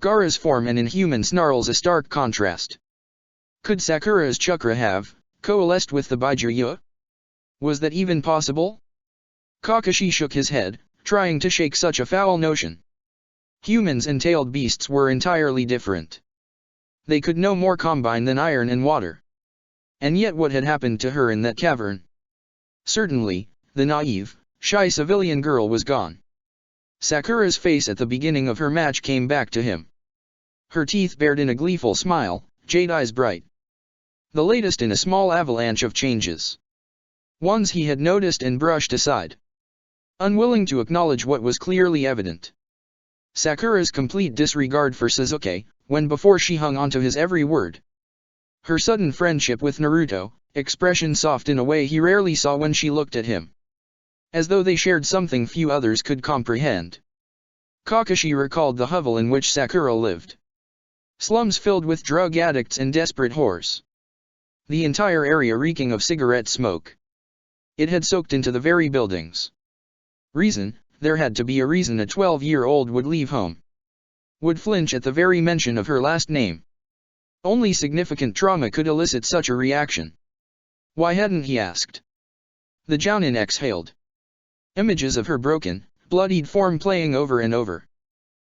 Speaker 1: Gaara's form and inhuman snarls a stark contrast. Could Sakura's chakra have coalesced with the Baijuya? Was that even possible? Kakashi shook his head, trying to shake such a foul notion. Humans and tailed beasts were entirely different. They could no more combine than iron and water. And yet what had happened to her in that cavern? Certainly, the naive, shy civilian girl was gone. Sakura's face at the beginning of her match came back to him. Her teeth bared in a gleeful smile, jade eyes bright. The latest in a small avalanche of changes. Ones he had noticed and brushed aside. Unwilling to acknowledge what was clearly evident. Sakura's complete disregard for Sasuke, when before she hung onto his every word. Her sudden friendship with Naruto, expression soft in a way he rarely saw when she looked at him. As though they shared something few others could comprehend. Kakashi recalled the hovel in which Sakura lived. Slums filled with drug addicts and desperate whores. The entire area reeking of cigarette smoke. It had soaked into the very buildings. Reason, there had to be a reason a 12-year-old would leave home. Would flinch at the very mention of her last name. Only significant trauma could elicit such a reaction. Why hadn't he asked? The Jounin exhaled. Images of her broken, bloodied form playing over and over.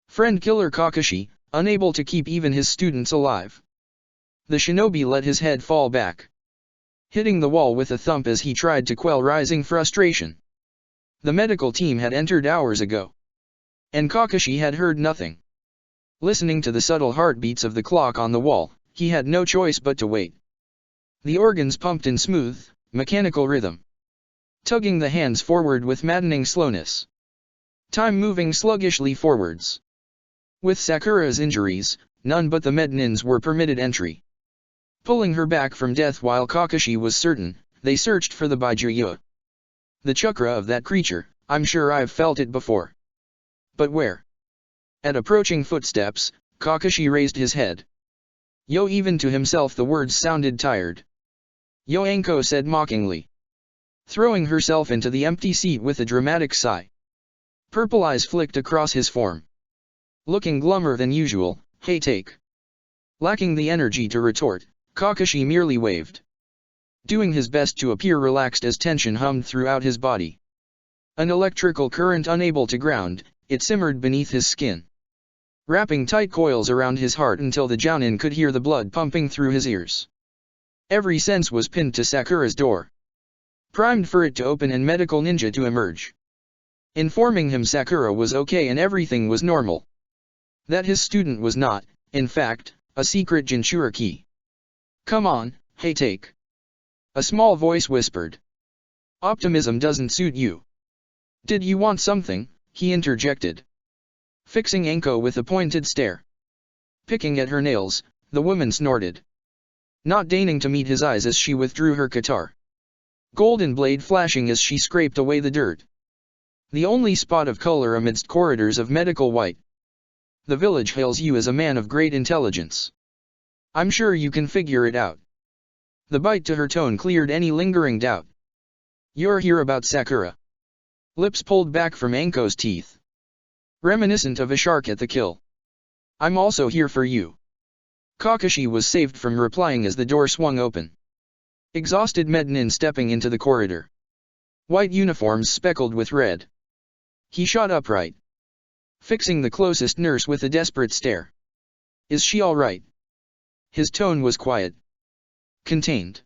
Speaker 1: Friend killer Kakashi, unable to keep even his students alive. The shinobi let his head fall back. Hitting the wall with a thump as he tried to quell rising frustration. The medical team had entered hours ago. And Kakashi had heard nothing. Listening to the subtle heartbeats of the clock on the wall, he had no choice but to wait. The organs pumped in smooth, mechanical rhythm. Tugging the hands forward with maddening slowness. Time moving sluggishly forwards. With Sakura's injuries, none but the mednins were permitted entry. Pulling her back from death while Kakashi was certain, they searched for the Baijuya. The chakra of that creature, I'm sure I've felt it before. But where? At approaching footsteps, Kakashi raised his head. Yo, even to himself the words sounded tired. Yo, Anko said mockingly. Throwing herself into the empty seat with a dramatic sigh. Purple eyes flicked across his form. Looking glummer than usual, hey take. Lacking the energy to retort, Kakashi merely waved. Doing his best to appear relaxed as tension hummed throughout his body. An electrical current unable to ground, it simmered beneath his skin. Wrapping tight coils around his heart until the Jounin could hear the blood pumping through his ears. Every sense was pinned to Sakura's door. Primed for it to open and medical ninja to emerge. Informing him Sakura was okay and everything was normal. That his student was not, in fact, a secret Jinchuriki. Come on, hey take. A small voice whispered. Optimism doesn't suit you. Did you want something? He interjected. Fixing Anko with a pointed stare. Picking at her nails, the woman snorted. not deigning to meet his eyes as she withdrew her guitar. Golden blade flashing as she scraped away the dirt. The only spot of color amidst corridors of medical white. The village hails you as a man of great intelligence. I'm sure you can figure it out. The bite to her tone cleared any lingering doubt. You're here about Sakura. Lips pulled back from Anko's teeth. Reminiscent of a shark at the kill. I'm also here for you. Kakashi was saved from replying as the door swung open. Exhausted Mednin stepping into the corridor. White uniforms speckled with red. He shot upright. Fixing the closest nurse with a desperate stare. Is she all right? His tone was quiet. Contained.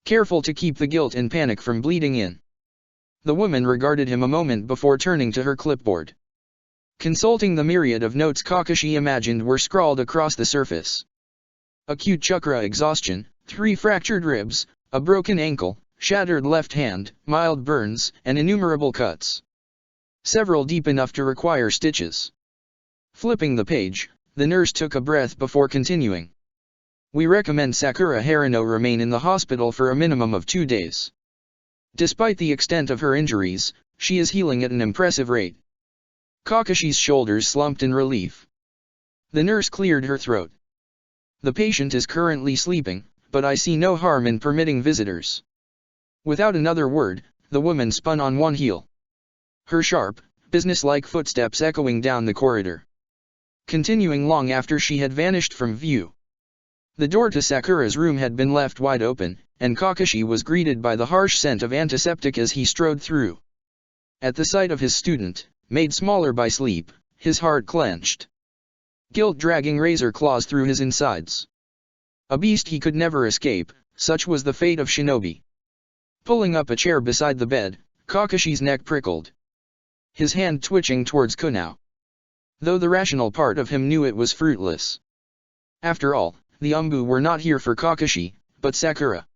Speaker 1: Careful to keep the guilt and panic from bleeding in. The woman regarded him a moment before turning to her clipboard. Consulting the myriad of notes Kakashi imagined were scrawled across the surface. Acute chakra exhaustion, 3 fractured ribs, a broken ankle, shattered left hand, mild burns, and innumerable cuts. Several deep enough to require stitches. Flipping the page, the nurse took a breath before continuing. We recommend Sakura Harino remain in the hospital for a minimum of 2 days. Despite the extent of her injuries, she is healing at an impressive rate. Kakashi's shoulders slumped in relief. The nurse cleared her throat. The patient is currently sleeping, but I see no harm in permitting visitors. Without another word, the woman spun on one heel. Her sharp, businesslike footsteps echoing down the corridor. Continuing long after she had vanished from view. The door to Sakura's room had been left wide open, and Kakashi was greeted by the harsh scent of antiseptic as he strode through. At the sight of his student, made smaller by sleep, his heart clenched. Guilt dragging razor claws through his insides. A beast he could never escape, such was the fate of Shinobi. Pulling up a chair beside the bed, Kakashi's neck prickled. His hand twitching towards kunao. Though the rational part of him knew it was fruitless. After all, the Umbu were not here for Kakashi, but Sakura.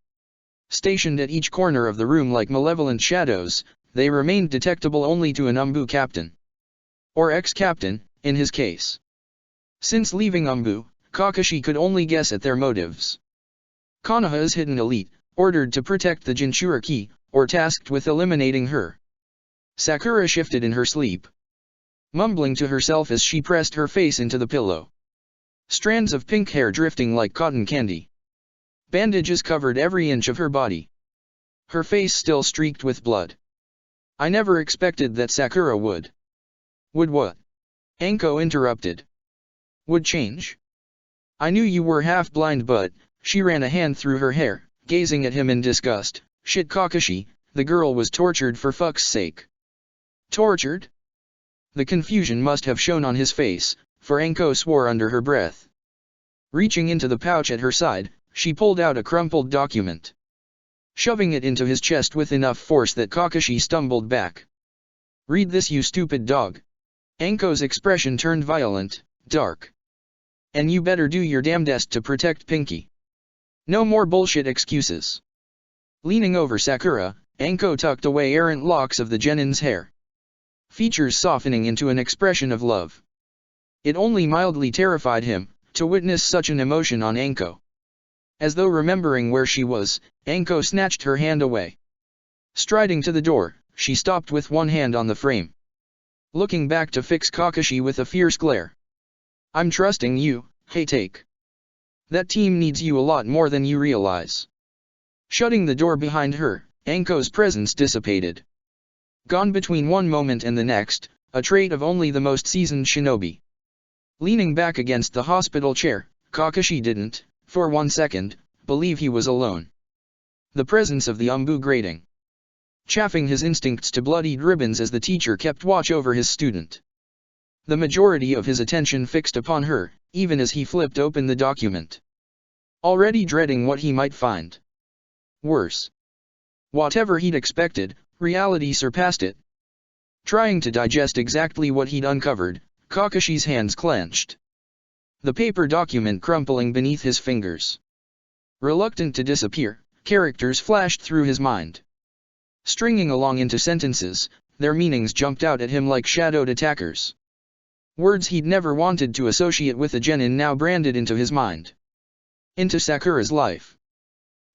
Speaker 1: Stationed at each corner of the room like malevolent shadows, they remained detectable only to an Umbu captain. Or ex-captain, in his case. Since leaving Umbu, Kakashi could only guess at their motives. Konoha's hidden elite, ordered to protect the Jinchuriki, or tasked with eliminating her. Sakura shifted in her sleep. Mumbling to herself as she pressed her face into the pillow. Strands of pink hair drifting like cotton candy. Bandages covered every inch of her body. Her face still streaked with blood. I never expected that Sakura would. Would what? Anko interrupted. Would change? I knew you were half blind but, she ran a hand through her hair, gazing at him in disgust. Shit Kakashi, the girl was tortured for fuck's sake. Tortured? The confusion must have shown on his face, for Anko swore under her breath. Reaching into the pouch at her side, she pulled out a crumpled document. Shoving it into his chest with enough force that Kakashi stumbled back. Read this, you stupid dog. Anko's expression turned violent, dark. And you better do your damnedest to protect Pinky. No more bullshit excuses. Leaning over Sakura, Anko tucked away errant locks of the genin's hair. Features softening into an expression of love. It only mildly terrified him, to witness such an emotion on Anko. As though remembering where she was, Anko snatched her hand away. Striding to the door, she stopped with one hand on the frame. Looking back to fix Kakashi with a fierce glare. I'm trusting you, Haytake. That team needs you a lot more than you realize. Shutting the door behind her, Anko's presence dissipated. Gone between one moment and the next, a trait of only the most seasoned shinobi. Leaning back against the hospital chair, Kakashi didn't, for 1 second, believe he was alone. The presence of the Umbu grating. Chaffing his instincts to bloodied ribbons as the teacher kept watch over his student. The majority of his attention fixed upon her, even as he flipped open the document. Already dreading what he might find. Worse. Whatever he'd expected, reality surpassed it. Trying to digest exactly what he'd uncovered, Kakashi's hands clenched. The paper document crumpling beneath his fingers. Reluctant to disappear, characters flashed through his mind. Stringing along into sentences, their meanings jumped out at him like shadowed attackers. Words he'd never wanted to associate with a genin now branded into his mind. Into Sakura's life.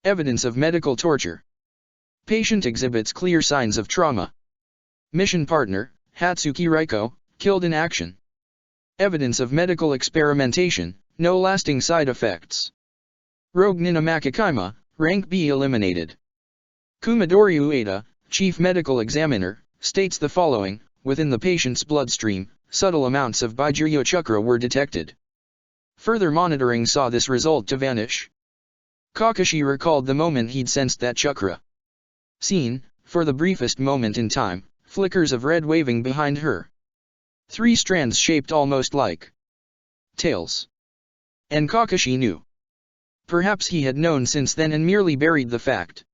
Speaker 1: Evidence of medical torture. Patient exhibits clear signs of trauma. Mission partner, Hatsuki Reiko, killed in action. Evidence of medical experimentation, no lasting side effects. Rogue Nina Makikaima, rank B eliminated. Kumadori Ueda, chief medical examiner, states the following: within the patient's bloodstream, subtle amounts of Bijiryo chakra were detected. Further monitoring saw this result to vanish. Kakashi recalled the moment he'd sensed that chakra. Seen, for the briefest moment in time, flickers of red waving behind her. 3 strands shaped almost like tails. And Kakashi knew. Perhaps he had known since then and merely buried the fact,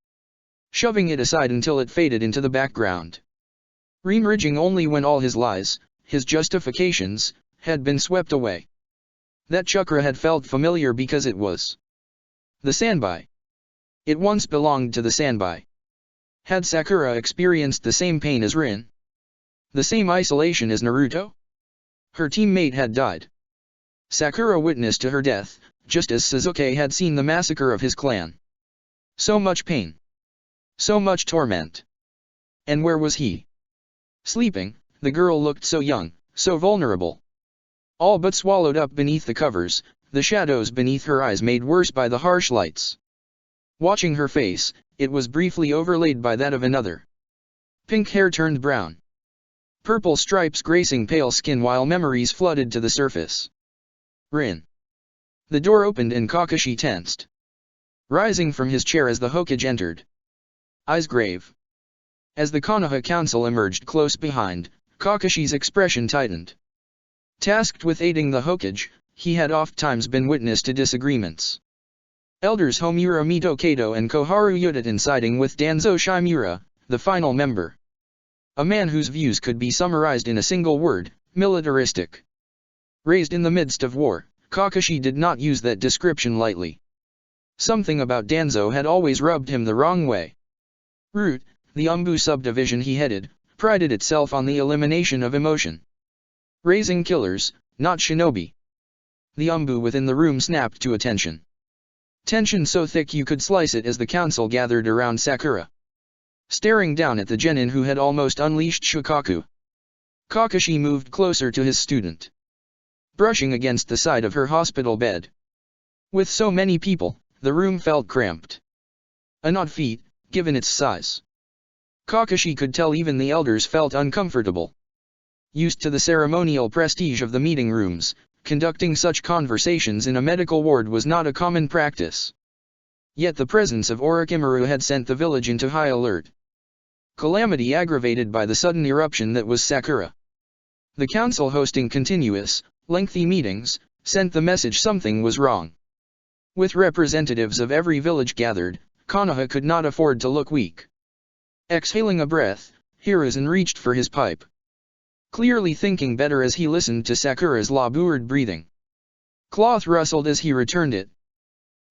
Speaker 1: shoving it aside until it faded into the background. Reemerging only when all his lies, his justifications, had been swept away. That chakra had felt familiar because it was the Sanbai. It once belonged to the Sanbai. Had Sakura experienced the same pain as Rin? The same isolation as Naruto? Her teammate had died. Sakura witnessed to her death, just as Sasuke had seen the massacre of his clan. So much pain. So much torment. And where was he? Sleeping. The girl looked so young, so vulnerable. All but swallowed up beneath the covers, the shadows beneath her eyes made worse by the harsh lights. Watching her face, it was briefly overlaid by that of another. Pink hair turned brown. Purple stripes gracing pale skin while memories flooded to the surface. Rin. The door opened and Kakashi tensed. Rising from his chair as the Hokage entered. Eyes grave. As the Konoha council emerged close behind, Kakashi's expression tightened. Tasked with aiding the Hokage, he had oft-times been witness to disagreements. Elders Homura Mito Kato and Koharu Yuditen siding with Danzo Shimura, the final member. A man whose views could be summarized in a single word: militaristic. Raised in the midst of war, Kakashi did not use that description lightly. Something about Danzo had always rubbed him the wrong way. Root, the Umbu subdivision he headed, prided itself on the elimination of emotion. Raising killers, not shinobi. The Umbu within the room snapped to attention. Tension so thick you could slice it as the council gathered around Sakura. Staring down at the genin who had almost unleashed Shukaku. Kakashi moved closer to his student. Brushing against the side of her hospital bed. With so many people, the room felt cramped. An odd feat, given its size. Kakashi could tell even the elders felt uncomfortable. Used to the ceremonial prestige of the meeting rooms, conducting such conversations in a medical ward was not a common practice. Yet the presence of Orochimaru had sent the village into high alert. Calamity aggravated by the sudden eruption that was Sakura. The council hosting continuous, lengthy meetings, sent the message something was wrong. With representatives of every village gathered, Konoha could not afford to look weak. Exhaling a breath, Hiruzen reached for his pipe. Clearly thinking better as he listened to Sakura's labored breathing. Cloth rustled as he returned it.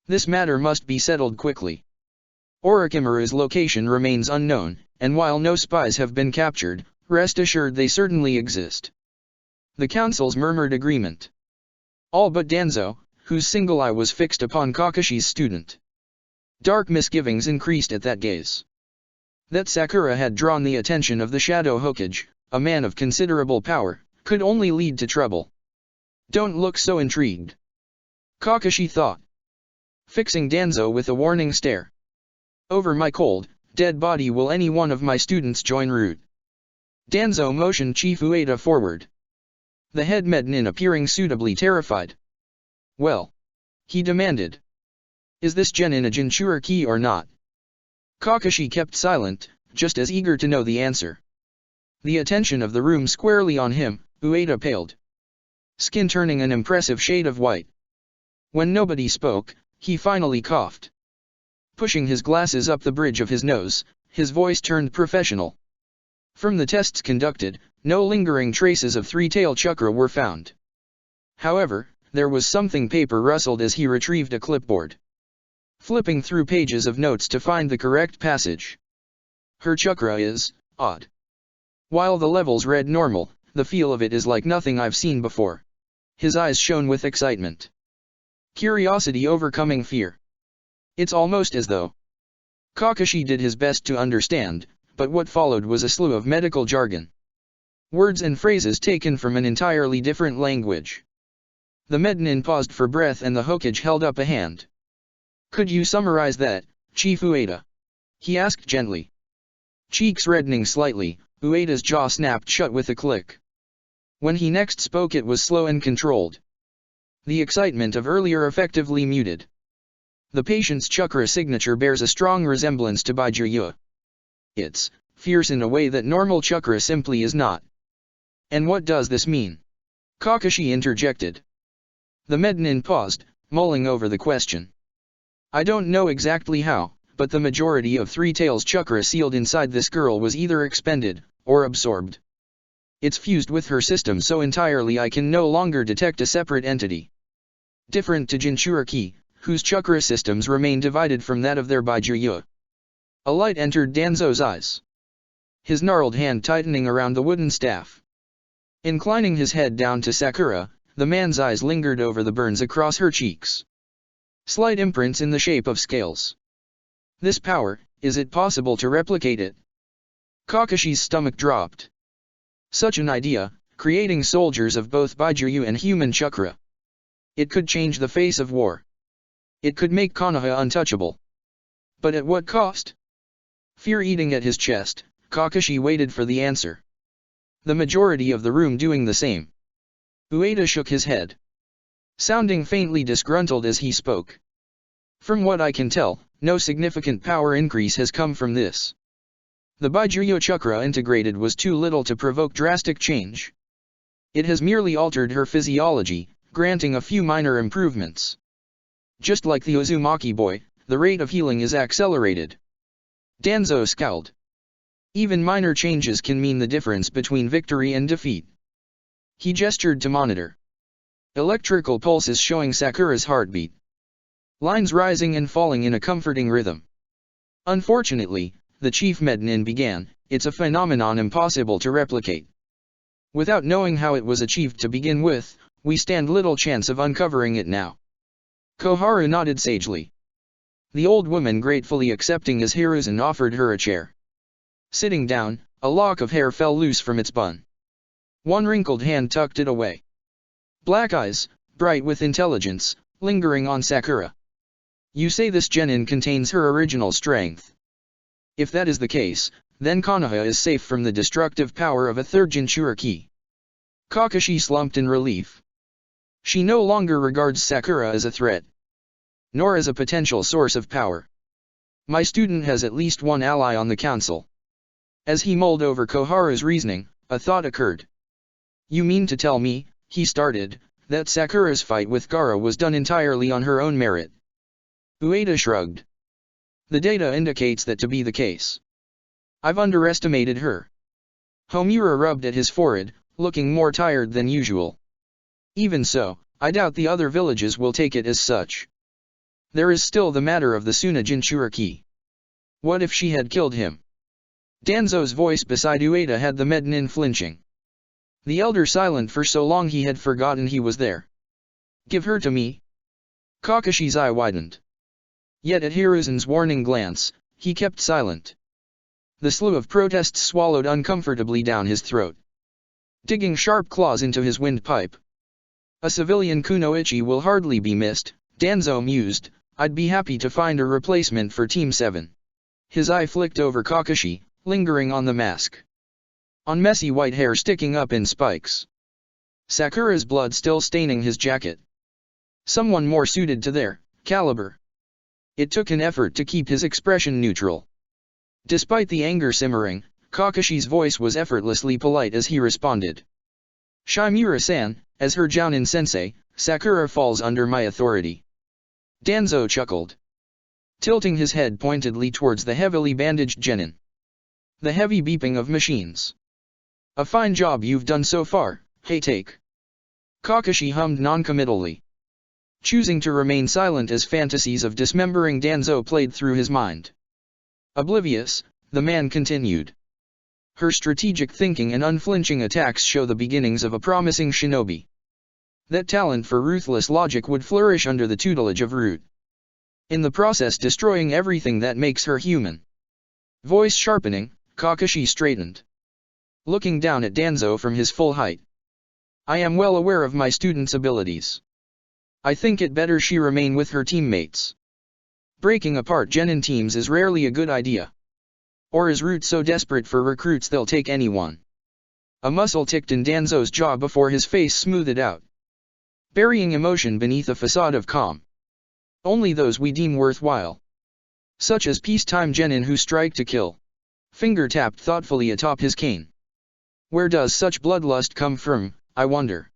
Speaker 1: This matter must be settled quickly. Orochimaru's location remains unknown, and while no spies have been captured, rest assured they certainly exist. The council's murmured agreement. All but Danzo, whose single eye was fixed upon Kakashi's student. Dark misgivings increased at that gaze. That Sakura had drawn the attention of the Shadow Hokage, a man of considerable power, could only lead to trouble. Don't look so intrigued. Kakashi thought. Fixing Danzo with a warning stare. Over my cold, dead body will any one of my students join root? Danzo motioned Chief Ueda forward. The head mednin appearing suitably terrified. Well? He demanded. Is this genin a Jinchuriki or not? Kakashi kept silent, just as eager to know the answer. The attention of the room squarely on him, Ueda paled. Skin turning an impressive shade of white. When nobody spoke, he finally coughed. Pushing his glasses up the bridge of his nose, his voice turned professional. From the tests conducted, no lingering traces of three-tail chakra were found. However, there was something. Paper rustled as he retrieved a clipboard. Flipping through pages of notes to find the correct passage. Her chakra is odd. While the levels read normal, the feel of it is like nothing I've seen before. His eyes shone with excitement. Curiosity overcoming fear. It's almost as though Kakashi did his best to understand, but what followed was a slew of medical jargon. Words and phrases taken from an entirely different language. The Mednin paused for breath and the Hokage held up a hand. "Could you summarize that, Chief Ueda?" he asked gently. Cheeks reddening slightly, Ueda's jaw snapped shut with a click. When he next spoke it was slow and controlled. The excitement of earlier effectively muted. The patient's chakra signature bears a strong resemblance to Baijuya. It's fierce in a way that normal chakra simply is not. "And what does this mean?" Kakashi interjected. The Mednin paused, mulling over the question. "I don't know exactly how, but the majority of Three Tails chakra sealed inside this girl was either expended, or absorbed. It's fused with her system so entirely I can no longer detect a separate entity. Different to Jinchuriki, whose chakra systems remain divided from that of their Baijuya." A light entered Danzo's eyes. His gnarled hand tightening around the wooden staff. Inclining his head down to Sakura, the man's eyes lingered over the burns across her cheeks. Slight imprints in the shape of scales. This power, is it possible to replicate it? Kakashi's stomach dropped. Such an idea, creating soldiers of both Baijuyu and human chakra. It could change the face of war. It could make Konoha untouchable. But at what cost? Fear eating at his chest, Kakashi waited for the answer. The majority of the room doing the same. Ueda shook his head, sounding faintly disgruntled as he spoke. "From what I can tell, no significant power increase has come from this. The Baijuya chakra integrated was too little to provoke drastic change. It has merely altered her physiology, granting a few minor improvements. Just like the Uzumaki boy, the rate of healing is accelerated." Danzo scowled. Even minor changes can mean the difference between victory and defeat. He gestured to monitor. Electrical pulses showing Sakura's heartbeat. Lines rising and falling in a comforting rhythm. "Unfortunately," the chief Mednin began, "it's a phenomenon impossible to replicate. Without knowing how it was achieved to begin with, we stand little chance of uncovering it now." Koharu nodded sagely. The old woman gratefully accepting as Hiruzen offered her a chair. Sitting down, a lock of hair fell loose from its bun. One wrinkled hand tucked it away. Black eyes, bright with intelligence, lingering on Sakura. "You say this genin contains her original strength. If that is the case, then Konoha is safe from the destructive power of a third Jinchuriki." Kakashi slumped in relief. She no longer regards Sakura as a threat, nor as a potential source of power. "My student has at least one ally on the council." As he mulled over Koharu's reasoning, a thought occurred. "You mean to tell me," he started, "that Sakura's fight with Gaara was done entirely on her own merit?" Ueda shrugged. "The data indicates that to be the case. I've underestimated her." Homura rubbed at his forehead, looking more tired than usual. "Even so, I doubt the other villages will take it as such. There is still the matter of the Suna Jinchuriki. What if she had killed him?" Danzo's voice beside Ueda had the Mednin flinching. The elder silent for so long he had forgotten he was there. "Give her to me." Kakashi's eye widened. Yet at Hiruzen's warning glance, he kept silent. The slew of protests swallowed uncomfortably down his throat, digging sharp claws into his windpipe. "A civilian kunoichi will hardly be missed," Danzo mused. "I'd be happy to find a replacement for Team 7. His eye flicked over Kakashi, lingering on the mask. On messy white hair sticking up in spikes. Sakura's blood still staining his jacket. Someone more suited to their caliber. It took an effort to keep his expression neutral. Despite the anger simmering, Kakashi's voice was effortlessly polite as he responded. "Shimura-san, as her Jounin sensei, Sakura falls under my authority." Danzo chuckled, tilting his head pointedly towards the heavily bandaged genin. The heavy beeping of machines. "A fine job you've done so far, Haytake." Kakashi hummed noncommittally, choosing to remain silent as fantasies of dismembering Danzo played through his mind. Oblivious, the man continued. "Her strategic thinking and unflinching attacks show the beginnings of a promising shinobi. that talent for ruthless logic would flourish under the tutelage of Root, in the process destroying everything that makes her human. Voice sharpening, Kakashi straightened, looking down at Danzo from his full height. I am well aware of my student's abilities. I think it better she remain with her teammates. Breaking apart genin teams is rarely a good idea. Or is Root so desperate for recruits they'll take anyone? A muscle ticked in Danzo's jaw before his face smoothed out, burying emotion beneath a facade of calm. Only those we deem worthwhile, such as peacetime genin who strike to kill. Finger tapped thoughtfully atop his cane. Where does such bloodlust come from, I wonder?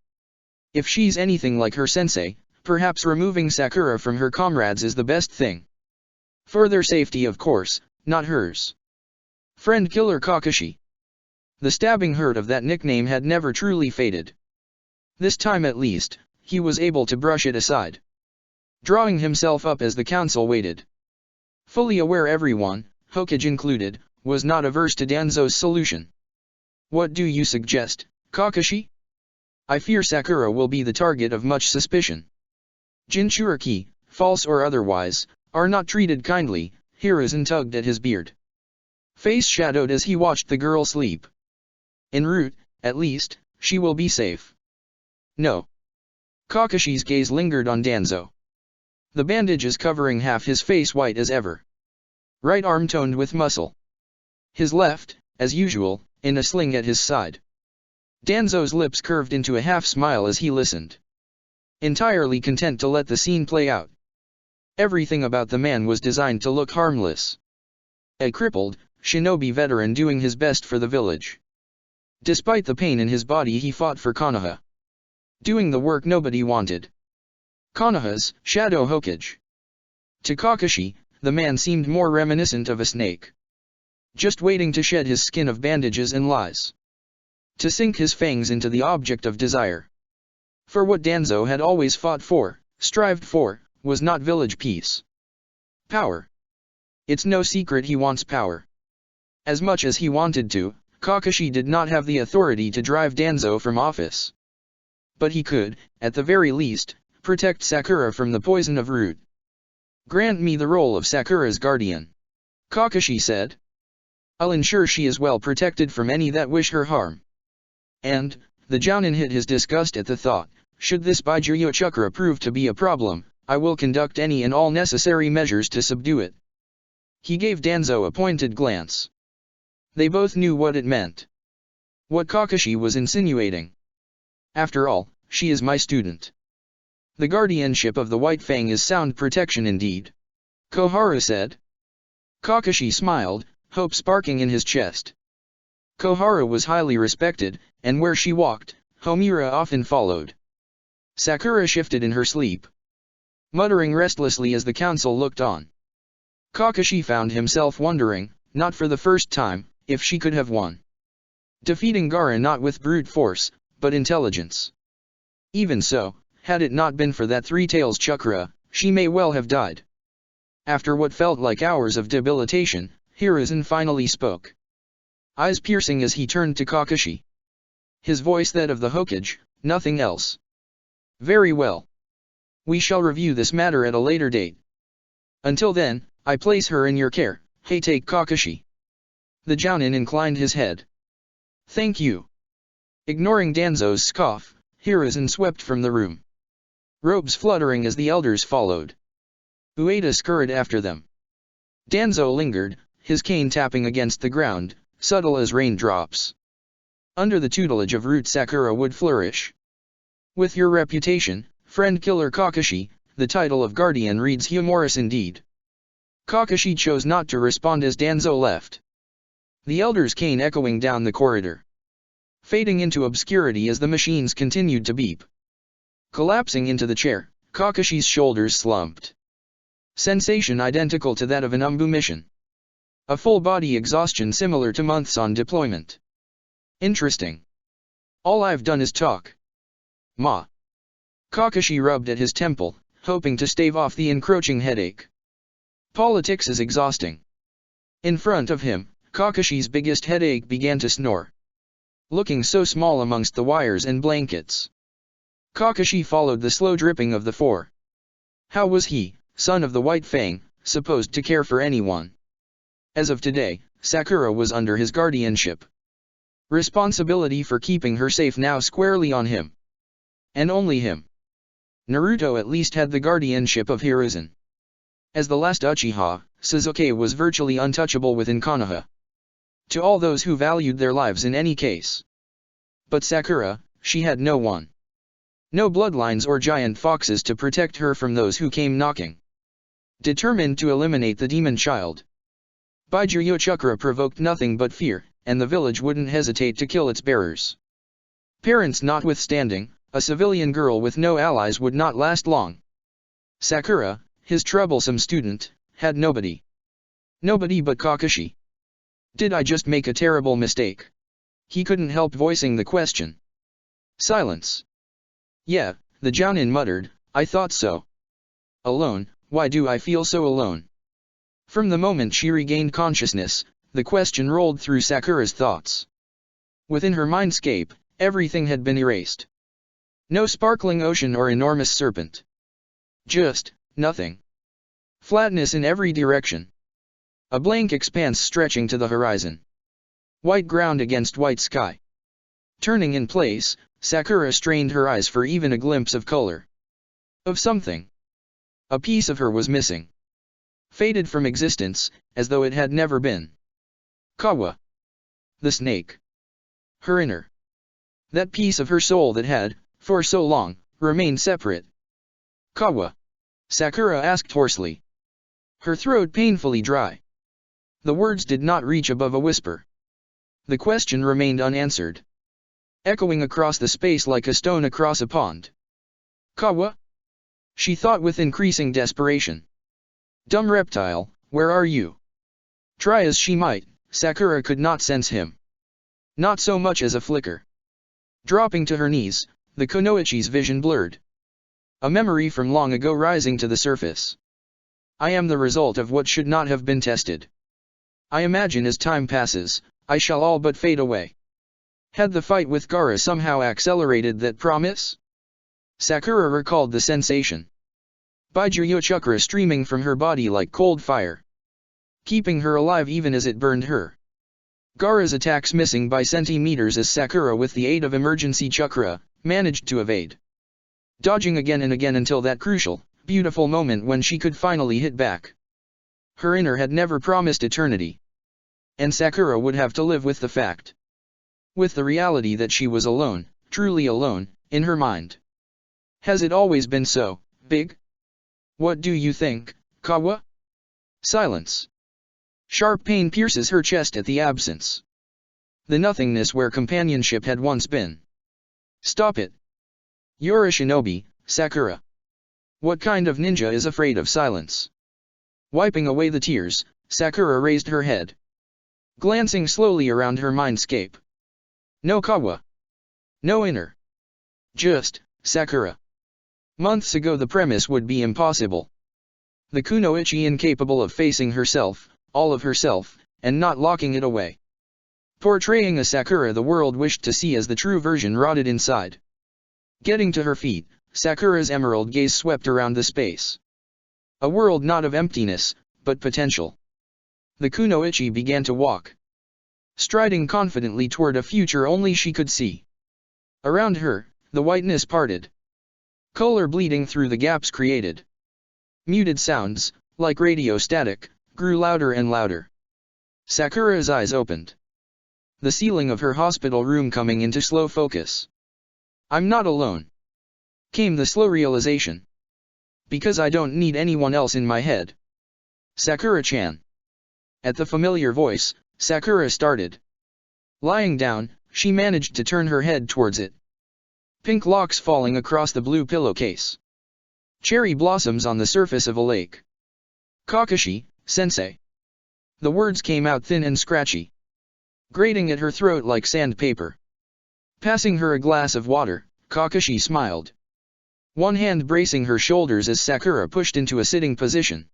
Speaker 1: If she's anything like her sensei, perhaps removing Sakura from her comrades is the best thing. For their safety, of course, not hers. Friend Killer Kakashi. The stabbing hurt of that nickname had never truly faded. This time at least, he was able to brush it aside, drawing himself up as the council waited. Fully aware everyone, Hokage included, was not averse to Danzo's solution. What do you suggest, Kakashi? I fear Sakura will be the target of much suspicion. Jinchuriki, false or otherwise, are not treated kindly. Hiruzen tugged at his beard, face shadowed as he watched the girl sleep. En route, at least, she will be safe. No. Kakashi's gaze lingered on Danzo. The bandages covering half his face white as ever. Right arm toned with muscle. His left, as usual, in a sling at his side. Danzo's lips curved into a half smile as he listened, entirely content to let the scene play out. Everything about the man was designed to look harmless. A crippled, shinobi veteran doing his best for the village. Despite the pain in his body, he fought for Konoha, doing the work nobody wanted. Konoha's Shadow Hokage. To Kakashi, the man seemed more reminiscent of a snake, just waiting to shed his skin of bandages and lies, to sink his fangs into the object of desire. For what Danzo had always fought for, strived for, was not village peace. Power. It's no secret he wants power. As much as he wanted to, Kakashi did not have the authority to drive Danzo from office. But he could, at the very least, protect Sakura from the poison of Root. Grant me the role of Sakura's guardian, Kakashi said. I'll ensure she is well protected from any that wish her harm. And, the Jounin hid his disgust at the thought, should this Baijuyo chakra prove to be a problem, I will conduct any and all necessary measures to subdue it. He gave Danzo a pointed glance. They both knew what it meant. What Kakashi was insinuating. After all, she is my student. The guardianship of the White Fang is sound protection indeed, Koharu said. Kakashi smiled, hope sparking in his chest. Koharu was highly respected, and where she walked, Homura often followed. Sakura shifted in her sleep, muttering restlessly as the council looked on. Kakashi found himself wondering, not for the first time, if she could have won, defeating Gaara not with brute force, but intelligence. Even so, had it not been for that three-tails chakra, she may well have died. After what felt like hours of debilitation, Hiruzen finally spoke, eyes piercing as he turned to Kakashi. His voice that of the Hokage, nothing else. Very well. We shall review this matter at a later date. Until then, I place her in your care, Take Kakashi. The Jounin inclined his head. Thank you. Ignoring Danzo's scoff, Hiruzen swept from the room, robes fluttering as the elders followed. Ueda scurried after them. Danzo lingered, his cane tapping against the ground, subtle as raindrops. Under the tutelage of Root, Sakura would flourish. With your reputation, friend Killer Kakashi, the title of guardian reads humorous indeed. Kakashi chose not to respond as Danzo left, the elder's cane echoing down the corridor, fading into obscurity as the machines continued to beep. Collapsing into the chair, Kakashi's shoulders slumped. Sensation identical to that of an Umbu mission. A full-body exhaustion similar to months on deployment. Interesting. All I've done is talk. Ma. Kakashi rubbed at his temple, hoping to stave off the encroaching headache. Politics is exhausting. In front of him, Kakashi's biggest headache began to snore, looking so small amongst the wires and blankets. Kakashi followed the slow dripping of the four. How was he, son of the White Fang, supposed to care for anyone? As of today, Sakura was under his guardianship. Responsibility for keeping her safe now squarely on him. And only him. Naruto at least had the guardianship of Hiruzen. As the last Uchiha, Sasuke was virtually untouchable within Konoha. To all those who valued their lives in any case. But Sakura, she had no one. No bloodlines or giant foxes to protect her from those who came knocking. Determined to eliminate the demon child, Baijiu Chakra provoked nothing but fear, and the village wouldn't hesitate to kill its bearers. Parents notwithstanding, a civilian girl with no allies would not last long. Sakura, his troublesome student, had nobody. Nobody but Kakashi. Did I just make a terrible mistake? He couldn't help voicing the question. Silence. Yeah, the Jounin muttered, I thought so. Alone, why do I feel so alone? From the moment she regained consciousness, the question rolled through Sakura's thoughts. Within her mindscape, everything had been erased. No sparkling ocean or enormous serpent. Just, nothing. Flatness in every direction. A blank expanse stretching to the horizon. White ground against white sky. Turning in place, Sakura strained her eyes for even a glimpse of color. Of something. A piece of her was missing. Faded from existence, as though it had never been. Kawa. The snake. Her inner. That piece of her soul that had, for so long, remained separate. Kawa. Sakura asked hoarsely. Her throat painfully dry. The words did not reach above a whisper. The question remained unanswered. Echoing across the space like a stone across a pond. Kawa? She thought with increasing desperation. Dumb reptile, where are you? Try as she might, Sakura could not sense him. Not so much as a flicker. Dropping to her knees, the Kunoichi's vision blurred. A memory from long ago rising to the surface. I am the result of what should not have been tested. I imagine as time passes, I shall all but fade away. Had the fight with Gaara somehow accelerated that promise? Sakura recalled the sensation. Baijiu Chakra streaming from her body like cold fire. Keeping her alive even as it burned her. Gaara's attacks missing by centimeters as Sakura with the aid of emergency chakra, managed to evade. Dodging again and again until that crucial, beautiful moment when she could finally hit back. Her inner had never promised eternity. And Sakura would have to live with the fact. With the reality that she was alone, truly alone, in her mind. Has it always been so, Big? What do you think, Kawa? Silence. Sharp pain pierces her chest at the absence. The nothingness where companionship had once been. Stop it. You're a shinobi, Sakura. What kind of ninja is afraid of silence? Wiping away the tears, Sakura raised her head. Glancing slowly around her mindscape. No Kawa. No inner. Just, Sakura. Months ago the premise would be impossible. The Kunoichi incapable of facing herself, all of herself, and not locking it away. Portraying a Sakura the world wished to see as the true version rotted inside. Getting to her feet, Sakura's emerald gaze swept around the space. A world not of emptiness, but potential. The Kunoichi began to walk. Striding confidently toward a future only she could see. Around her, the whiteness parted. Color bleeding through the gaps created. Muted sounds, like radio static, grew louder and louder. Sakura's eyes opened. The ceiling of her hospital room coming into slow focus. I'm not alone. Came the slow realization. Because I don't need anyone else in my head. Sakura-chan. At the familiar voice, Sakura started. Lying down, she managed to turn her head towards it. Pink locks falling across the blue pillowcase. Cherry blossoms on the surface of a lake. Kakashi, sensei. The words came out thin and scratchy. Grating at her throat like sandpaper. Passing her a glass of water, Kakashi smiled. One hand bracing her shoulders as Sakura pushed into a sitting position.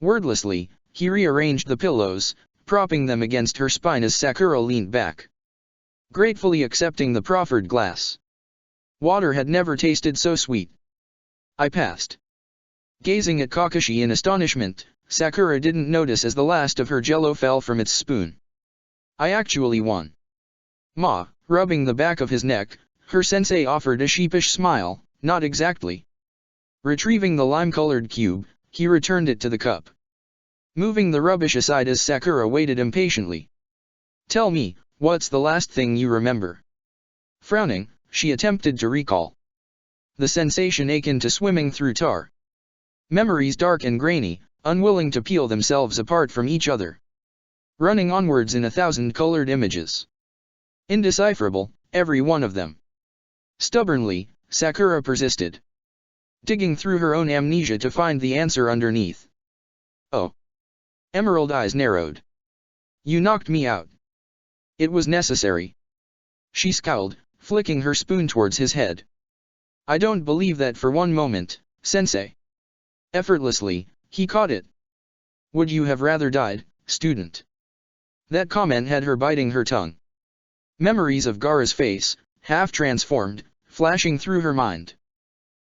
Speaker 1: Wordlessly, he rearranged the pillows, propping them against her spine as Sakura leaned back. Gratefully accepting the proffered glass. Water had never tasted so sweet. I passed. Gazing at Kakashi in astonishment, Sakura didn't notice as the last of her jello fell from its spoon. I actually won. Ma, rubbing the back of his neck, her sensei offered a sheepish smile, not exactly. Retrieving the lime-colored cube, he returned it to the cup. Moving the rubbish aside as Sakura waited impatiently. Tell me, what's the last thing you remember? Frowning, she attempted to recall. The sensation akin to swimming through tar. Memories dark and grainy, unwilling to peel themselves apart from each other. Running onwards in 1,000 colored images. Indecipherable, every one of them. Stubbornly, Sakura persisted. Digging through her own amnesia to find the answer underneath. Oh. Emerald eyes narrowed. You knocked me out. It was necessary. She scowled, flicking her spoon towards his head. I don't believe that for one moment, sensei. Effortlessly, he caught it. Would you have rather died, student? That comment had her biting her tongue. Memories of Gaara's face, half transformed, flashing through her mind.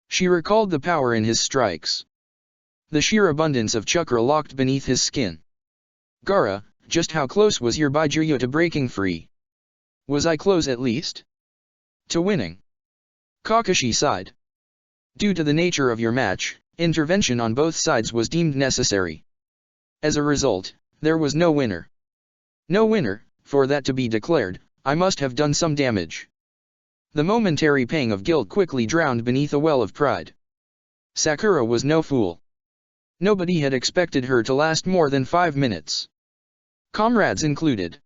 Speaker 1: She recalled the power in his strikes. The sheer abundance of chakra locked beneath his skin. Gaara, just how close was your Baijuyo to breaking free? Was I close at least? To winning? Kakashi sighed. Due to the nature of your match, intervention on both sides was deemed necessary. As a result, there was no winner. No winner, for that to be declared, I must have done some damage. The momentary pang of guilt quickly drowned beneath a well of pride. Sakura was no fool. Nobody had expected her to last more than 5 minutes. Comrades included.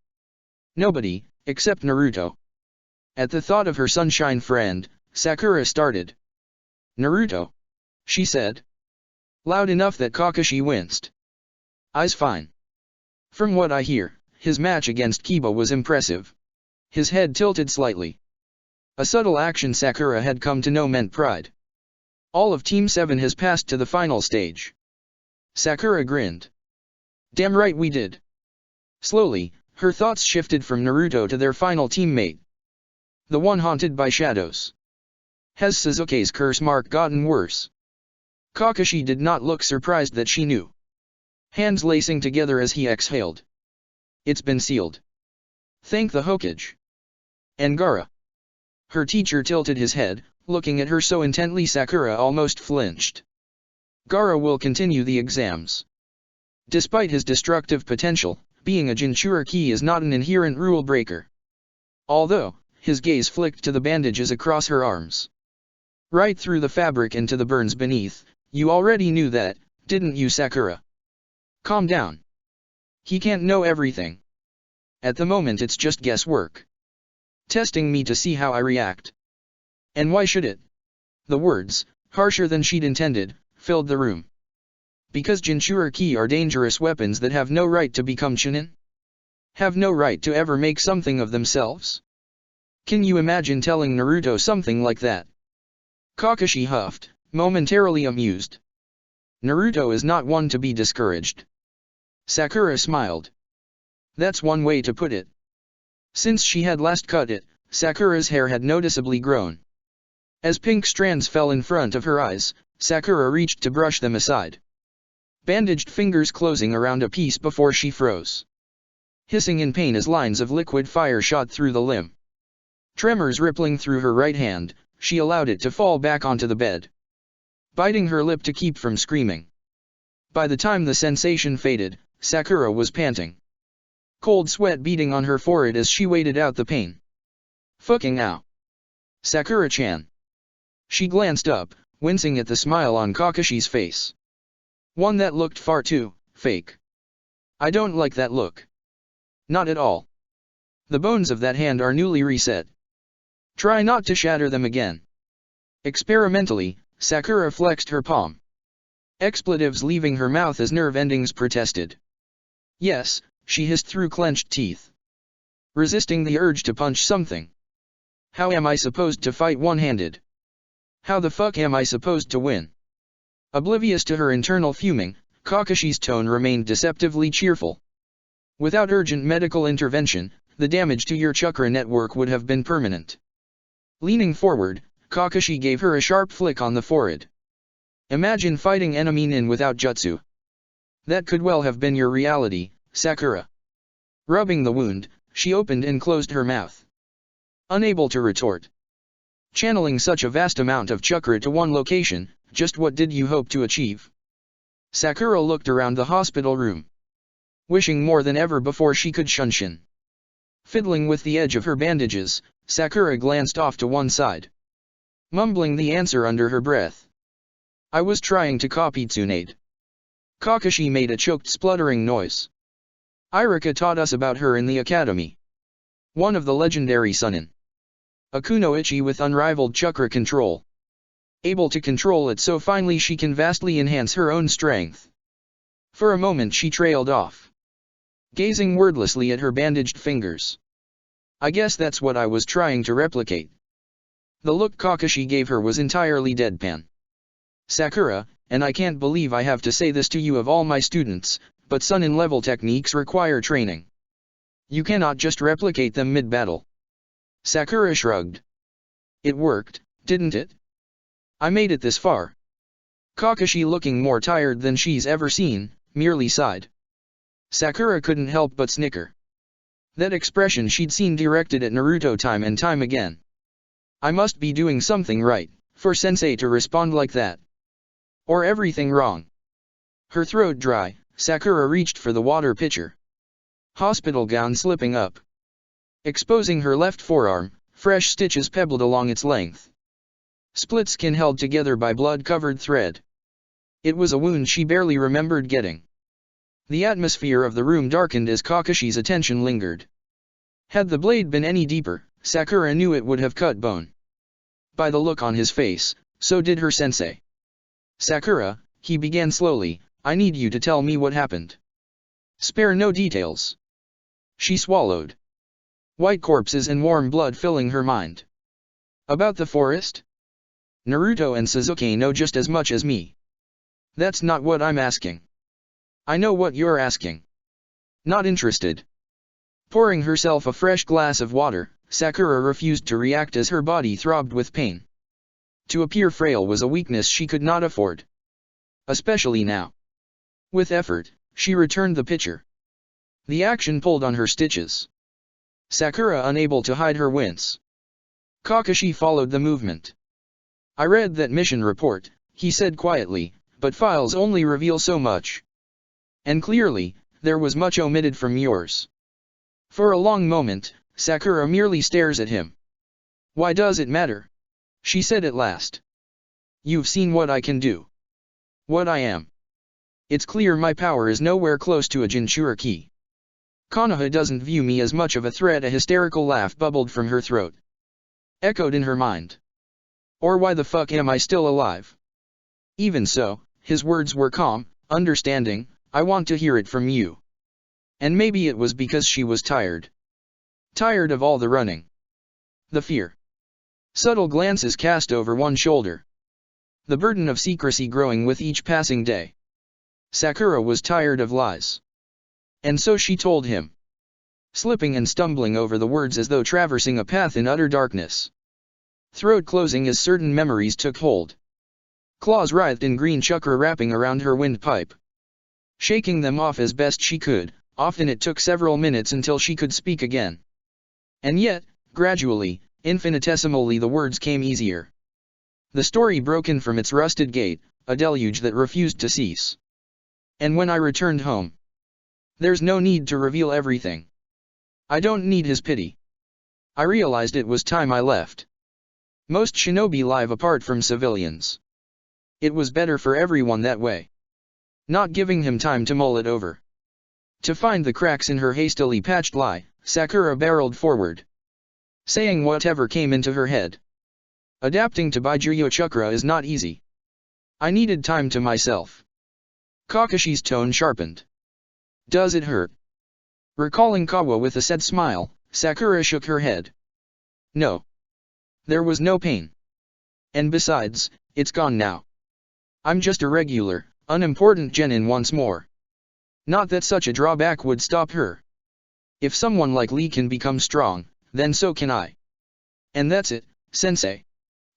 Speaker 1: Nobody, except Naruto. At the thought of her sunshine friend, Sakura started. Naruto, she said. Loud enough that Kakashi winced. Eyes fine. From what I hear, his match against Kiba was impressive. His head tilted slightly. A subtle action Sakura had come to know meant pride. All of Team 7 has passed to the final stage. Sakura grinned. Damn right we did. Slowly, her thoughts shifted from Naruto to their final teammate. The one haunted by shadows. Has Sasuke's curse mark gotten worse? Kakashi did not look surprised that she knew. Hands lacing together as he exhaled. It's been sealed. Thank the Hokage. And Gaara. Her teacher tilted his head, looking at her so intently Sakura almost flinched. Gaara will continue the exams. Despite his destructive potential, being a Jinchuriki is not an inherent rule breaker. Although, his gaze flicked to the bandages across her arms. Right through the fabric and to the burns beneath, you already knew that, didn't you Sakura? Calm down. He can't know everything. At the moment it's just guesswork. Testing me to see how I react. And why should it? The words, harsher than she'd intended, filled the room. Because Jinchuriki are dangerous weapons that have no right to become Chunin? Have no right to ever make something of themselves? Can you imagine telling Naruto something like that? Kakashi huffed, momentarily amused. Naruto is not one to be discouraged. Sakura smiled. That's one way to put it. Since she had last cut it, Sakura's hair had noticeably grown. As pink strands fell in front of her eyes, Sakura reached to brush them aside. Bandaged fingers closing around a piece before she froze. Hissing in pain as lines of liquid fire shot through the limb. Tremors rippling through her right hand, she allowed it to fall back onto the bed. Biting her lip to keep from screaming. By the time the sensation faded, Sakura was panting. Cold sweat beading on her forehead as she waited out the pain. Fucking ow. Sakura-chan. She glanced up, wincing at the smile on Kakashi's face. One that looked far too fake. I don't like that look. Not at all. The bones of that hand are newly reset. Try not to shatter them again. Experimentally, Sakura flexed her palm. Expletives leaving her mouth as nerve endings protested. Yes, she hissed through clenched teeth. Resisting the urge to punch something. How am I supposed to fight one-handed? How the fuck am I supposed to win? Oblivious to her internal fuming, Kakashi's tone remained deceptively cheerful. Without urgent medical intervention, the damage to your chakra network would have been permanent. Leaning forward, Kakashi gave her a sharp flick on the forehead. Imagine fighting enemy nin without jutsu. That could well have been your reality, Sakura. Rubbing the wound, she opened and closed her mouth. Unable to retort. Channeling such a vast amount of chakra to one location, just what did you hope to achieve? Sakura looked around the hospital room. Wishing more than ever before she could shunshin. Fiddling with the edge of her bandages, Sakura glanced off to one side. Mumbling the answer under her breath. I was trying to copy Tsunade. Kakashi made a choked spluttering noise. Iruka taught us about her in the academy. One of the legendary Sunin. A kunoichi with unrivaled chakra control. Able to control it so finely she can vastly enhance her own strength. For a moment she trailed off. Gazing wordlessly at her bandaged fingers. I guess that's what I was trying to replicate. The look Kakashi gave her was entirely deadpan. Sakura, and I can't believe I have to say this to you of all my students, but Sunin level techniques require training. You cannot just replicate them mid-battle. Sakura shrugged. It worked, didn't it? I made it this far. Kakashi, looking more tired than she's ever seen, merely sighed. Sakura couldn't help but snicker. That expression she'd seen directed at Naruto time and time again. I must be doing something right, for sensei to respond like that. Or everything wrong. Her throat dry, Sakura reached for the water pitcher. Hospital gown slipping up. Exposing her left forearm, fresh stitches pebbled along its length. Split skin held together by blood-covered thread. It was a wound she barely remembered getting. The atmosphere of the room darkened as Kakashi's attention lingered. Had the blade been any deeper, Sakura knew it would have cut bone. By the look on his face, so did her sensei. Sakura, he began slowly, I need you to tell me what happened. Spare no details. She swallowed. White corpses and warm blood filling her mind. About the forest? Naruto and Sasuke know just as much as me. That's not what I'm asking. I know what you're asking. Not interested. Pouring herself a fresh glass of water, Sakura refused to react as her body throbbed with pain. To appear frail was a weakness she could not afford. Especially now. With effort, she returned the pitcher. The action pulled on her stitches. Sakura unable to hide her wince. Kakashi followed the movement. I read that mission report, he said quietly, but files only reveal so much. And clearly, there was much omitted from yours. For a long moment, Sakura merely stares at him. Why does it matter? She said at last. You've seen what I can do. What I am. It's clear my power is nowhere close to a Jinchuriki. Konoha doesn't view me as much of a threat. A hysterical laugh bubbled from her throat. Echoed in her mind. Or why the fuck am I still alive? Even so, his words were calm, understanding, I want to hear it from you. And maybe it was because she was tired. Tired of all the running. The fear. Subtle glances cast over one shoulder. The burden of secrecy growing with each passing day. Sakura was tired of lies. And so she told him. Slipping and stumbling over the words as though traversing a path in utter darkness. Throat closing as certain memories took hold. Claws writhed in green chakra wrapping around her windpipe. Shaking them off as best she could, often it took several minutes until she could speak again. And yet, gradually, infinitesimally the words came easier. The story broken from its rusted gate, a deluge that refused to cease. And when I returned home. There's no need to reveal everything. I don't need his pity. I realized it was time I left. Most shinobi live apart from civilians. It was better for everyone that way. Not giving him time to mull it over. To find the cracks in her hastily patched lie, Sakura barreled forward. Saying whatever came into her head. Adapting to Baijuyo chakra is not easy. I needed time to myself. Kakashi's tone sharpened. Does it hurt? Recalling Kawa with a sad smile, Sakura shook her head. No. There was no pain. And besides, it's gone now. I'm just a regular, unimportant genin once more. Not that such a drawback would stop her. If someone like Lee can become strong, then so can I. And that's it, sensei.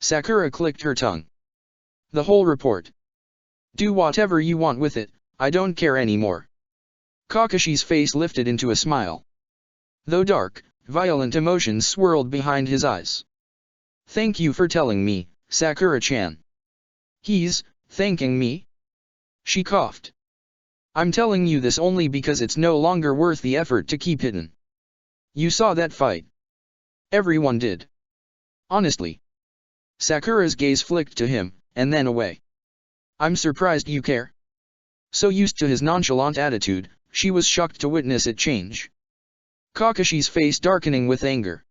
Speaker 1: Sakura clicked her tongue. The whole report. Do whatever you want with it, I don't care anymore. Kakashi's face lifted into a smile. Though dark, violent emotions swirled behind his eyes. Thank you for telling me, Sakura-chan. He's thanking me? She coughed. I'm telling you this only because it's no longer worth the effort to keep hidden. You saw that fight. Everyone did. Honestly. Sakura's gaze flicked to him, and then away. I'm surprised you care. So used to his nonchalant attitude, she was shocked to witness it change. Kakashi's face darkening with anger.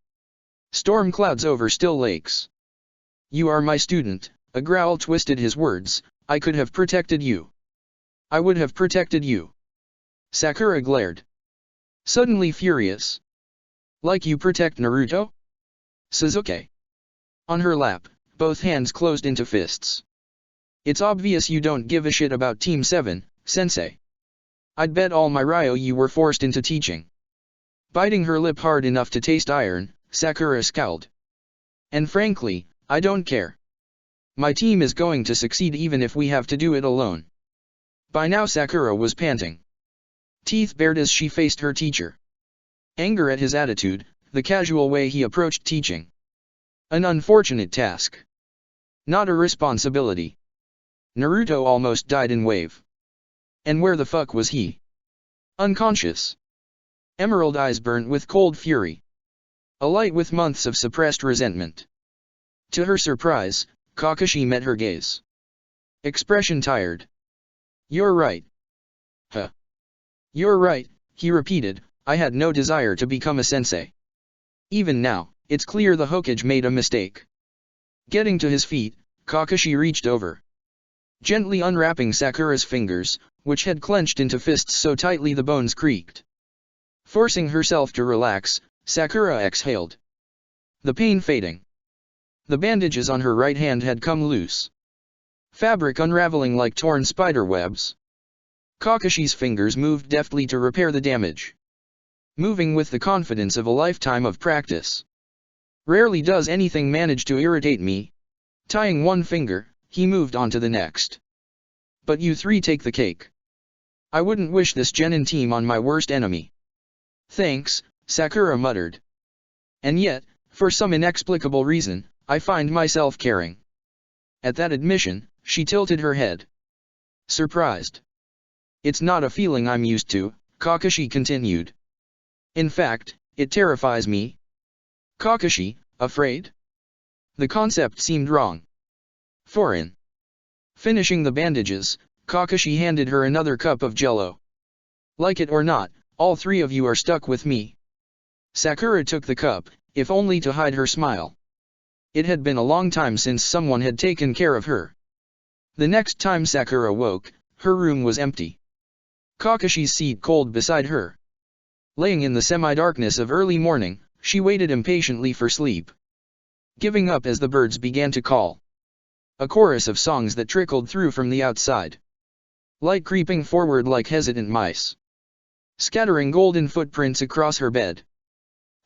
Speaker 1: Storm clouds over still lakes. You are my student, a growl twisted his words, I could have protected you. I would have protected you. Sakura glared. Suddenly furious. Like you protect Naruto? Sasuke. On her lap, both hands closed into fists. It's obvious you don't give a shit about Team 7, sensei. I'd bet all my Ryo you were forced into teaching. Biting her lip hard enough to taste iron, Sakura scowled. And frankly, I don't care. My team is going to succeed even if we have to do it alone. By now Sakura was panting. Teeth bared as she faced her teacher. Anger at his attitude, the casual way he approached teaching. An unfortunate task. Not a responsibility. Naruto almost died in wave. And where the fuck was he? Unconscious. Emerald eyes burnt with cold fury. Alight with months of suppressed resentment. To her surprise, Kakashi met her gaze. Expression tired. You're right. Huh. You're right, he repeated, I had no desire to become a sensei. Even now, it's clear the Hokage made a mistake. Getting to his feet, Kakashi reached over. Gently unwrapping Sakura's fingers, which had clenched into fists so tightly the bones creaked. Forcing herself to relax, Sakura exhaled. The pain fading. The bandages on her right hand had come loose. Fabric unraveling like torn spider webs. Kakashi's fingers moved deftly to repair the damage. Moving with the confidence of a lifetime of practice. Rarely does anything manage to irritate me. Tying one finger, he moved on to the next. But you three take the cake. I wouldn't wish this genin team on my worst enemy. Thanks, Sakura muttered. And yet, for some inexplicable reason, I find myself caring. At that admission, she tilted her head. Surprised. It's not a feeling I'm used to, Kakashi continued. In fact, it terrifies me. Kakashi, afraid? The concept seemed wrong. Foreign. Finishing the bandages, Kakashi handed her another cup of jello. Like it or not, all three of you are stuck with me. Sakura took the cup, if only to hide her smile. It had been a long time since someone had taken care of her. The next time Sakura woke, her room was empty. Kakashi's seat cold beside her. Laying in the semi-darkness of early morning, she waited impatiently for sleep. Giving up as the birds began to call. A chorus of songs that trickled through from the outside. Light creeping forward like hesitant mice. Scattering golden footprints across her bed.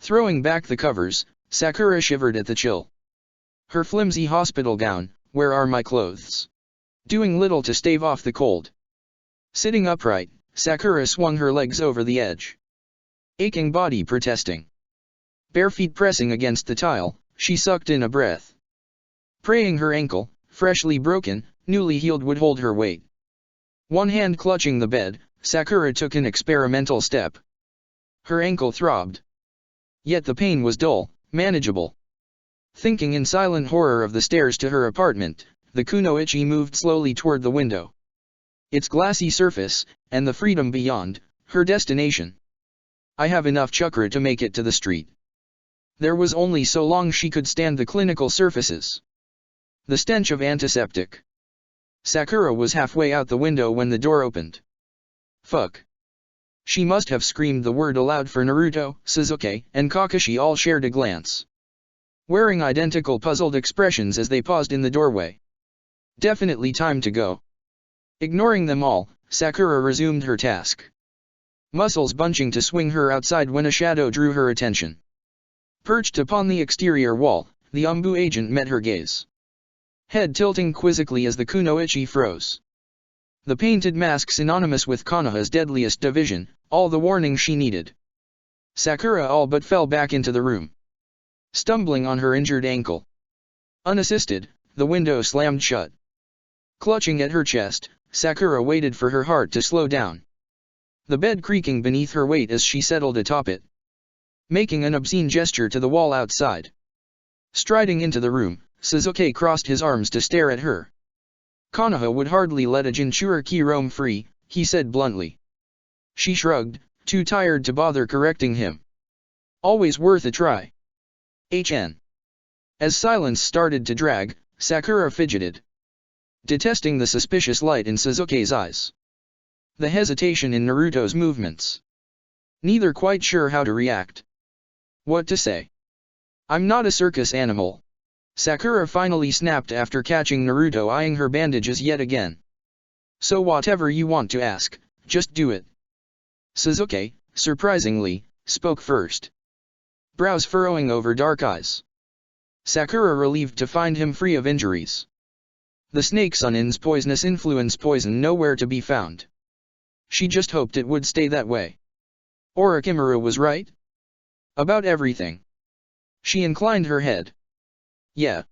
Speaker 1: Throwing back the covers, Sakura shivered at the chill. Her flimsy hospital gown, where are my clothes? Doing little to stave off the cold. Sitting upright, Sakura swung her legs over the edge. Aching body protesting. Bare feet pressing against the tile, she sucked in a breath. Praying her ankle, freshly broken, newly healed would hold her weight. One hand clutching the bed, Sakura took an experimental step. Her ankle throbbed. Yet the pain was dull, manageable. Thinking in silent horror of the stairs to her apartment, the kunoichi moved slowly toward the window. Its glassy surface, and the freedom beyond, her destination. I have enough chakra to make it to the street. There was only so long she could stand the clinical surfaces. The stench of antiseptic. Sakura was halfway out the window when the door opened. Fuck. She must have screamed the word aloud for Naruto, Sasuke, and Kakashi all shared a glance. Wearing identical puzzled expressions as they paused in the doorway. Definitely time to go. Ignoring them all, Sakura resumed her task. Muscles bunching to swing her outside when a shadow drew her attention. Perched upon the exterior wall, the Umbu agent met her gaze. head tilting quizzically as the kunoichi froze. The painted mask synonymous with Konoha's deadliest division, all the warning she needed. Sakura all but fell back into the room, stumbling on her injured ankle. Unassisted, the window slammed shut. Clutching at her chest, Sakura waited for her heart to slow down. The bed creaking beneath her weight as she settled atop it, making an obscene gesture to the wall outside. Striding into the room, Sasuke crossed his arms to stare at her. Konoha would hardly let a Jinchuriki roam free, he said bluntly. She shrugged, too tired to bother correcting him. Always worth a try. HN. As silence started to drag, Sakura fidgeted, detesting the suspicious light in Sasuke's eyes. The hesitation in Naruto's movements. Neither quite sure how to react. What to say? I'm not a circus animal. Sakura finally snapped after catching Naruto eyeing her bandages yet again. So whatever you want to ask, just do it. Sasuke, surprisingly, spoke first, brows furrowing over dark eyes. Sakura relieved to find him free of injuries. The snake Sunin's poisonous influence poison nowhere to be found. She just hoped it would stay that way. Orochimaru was right? About everything. She inclined her head. Yeah.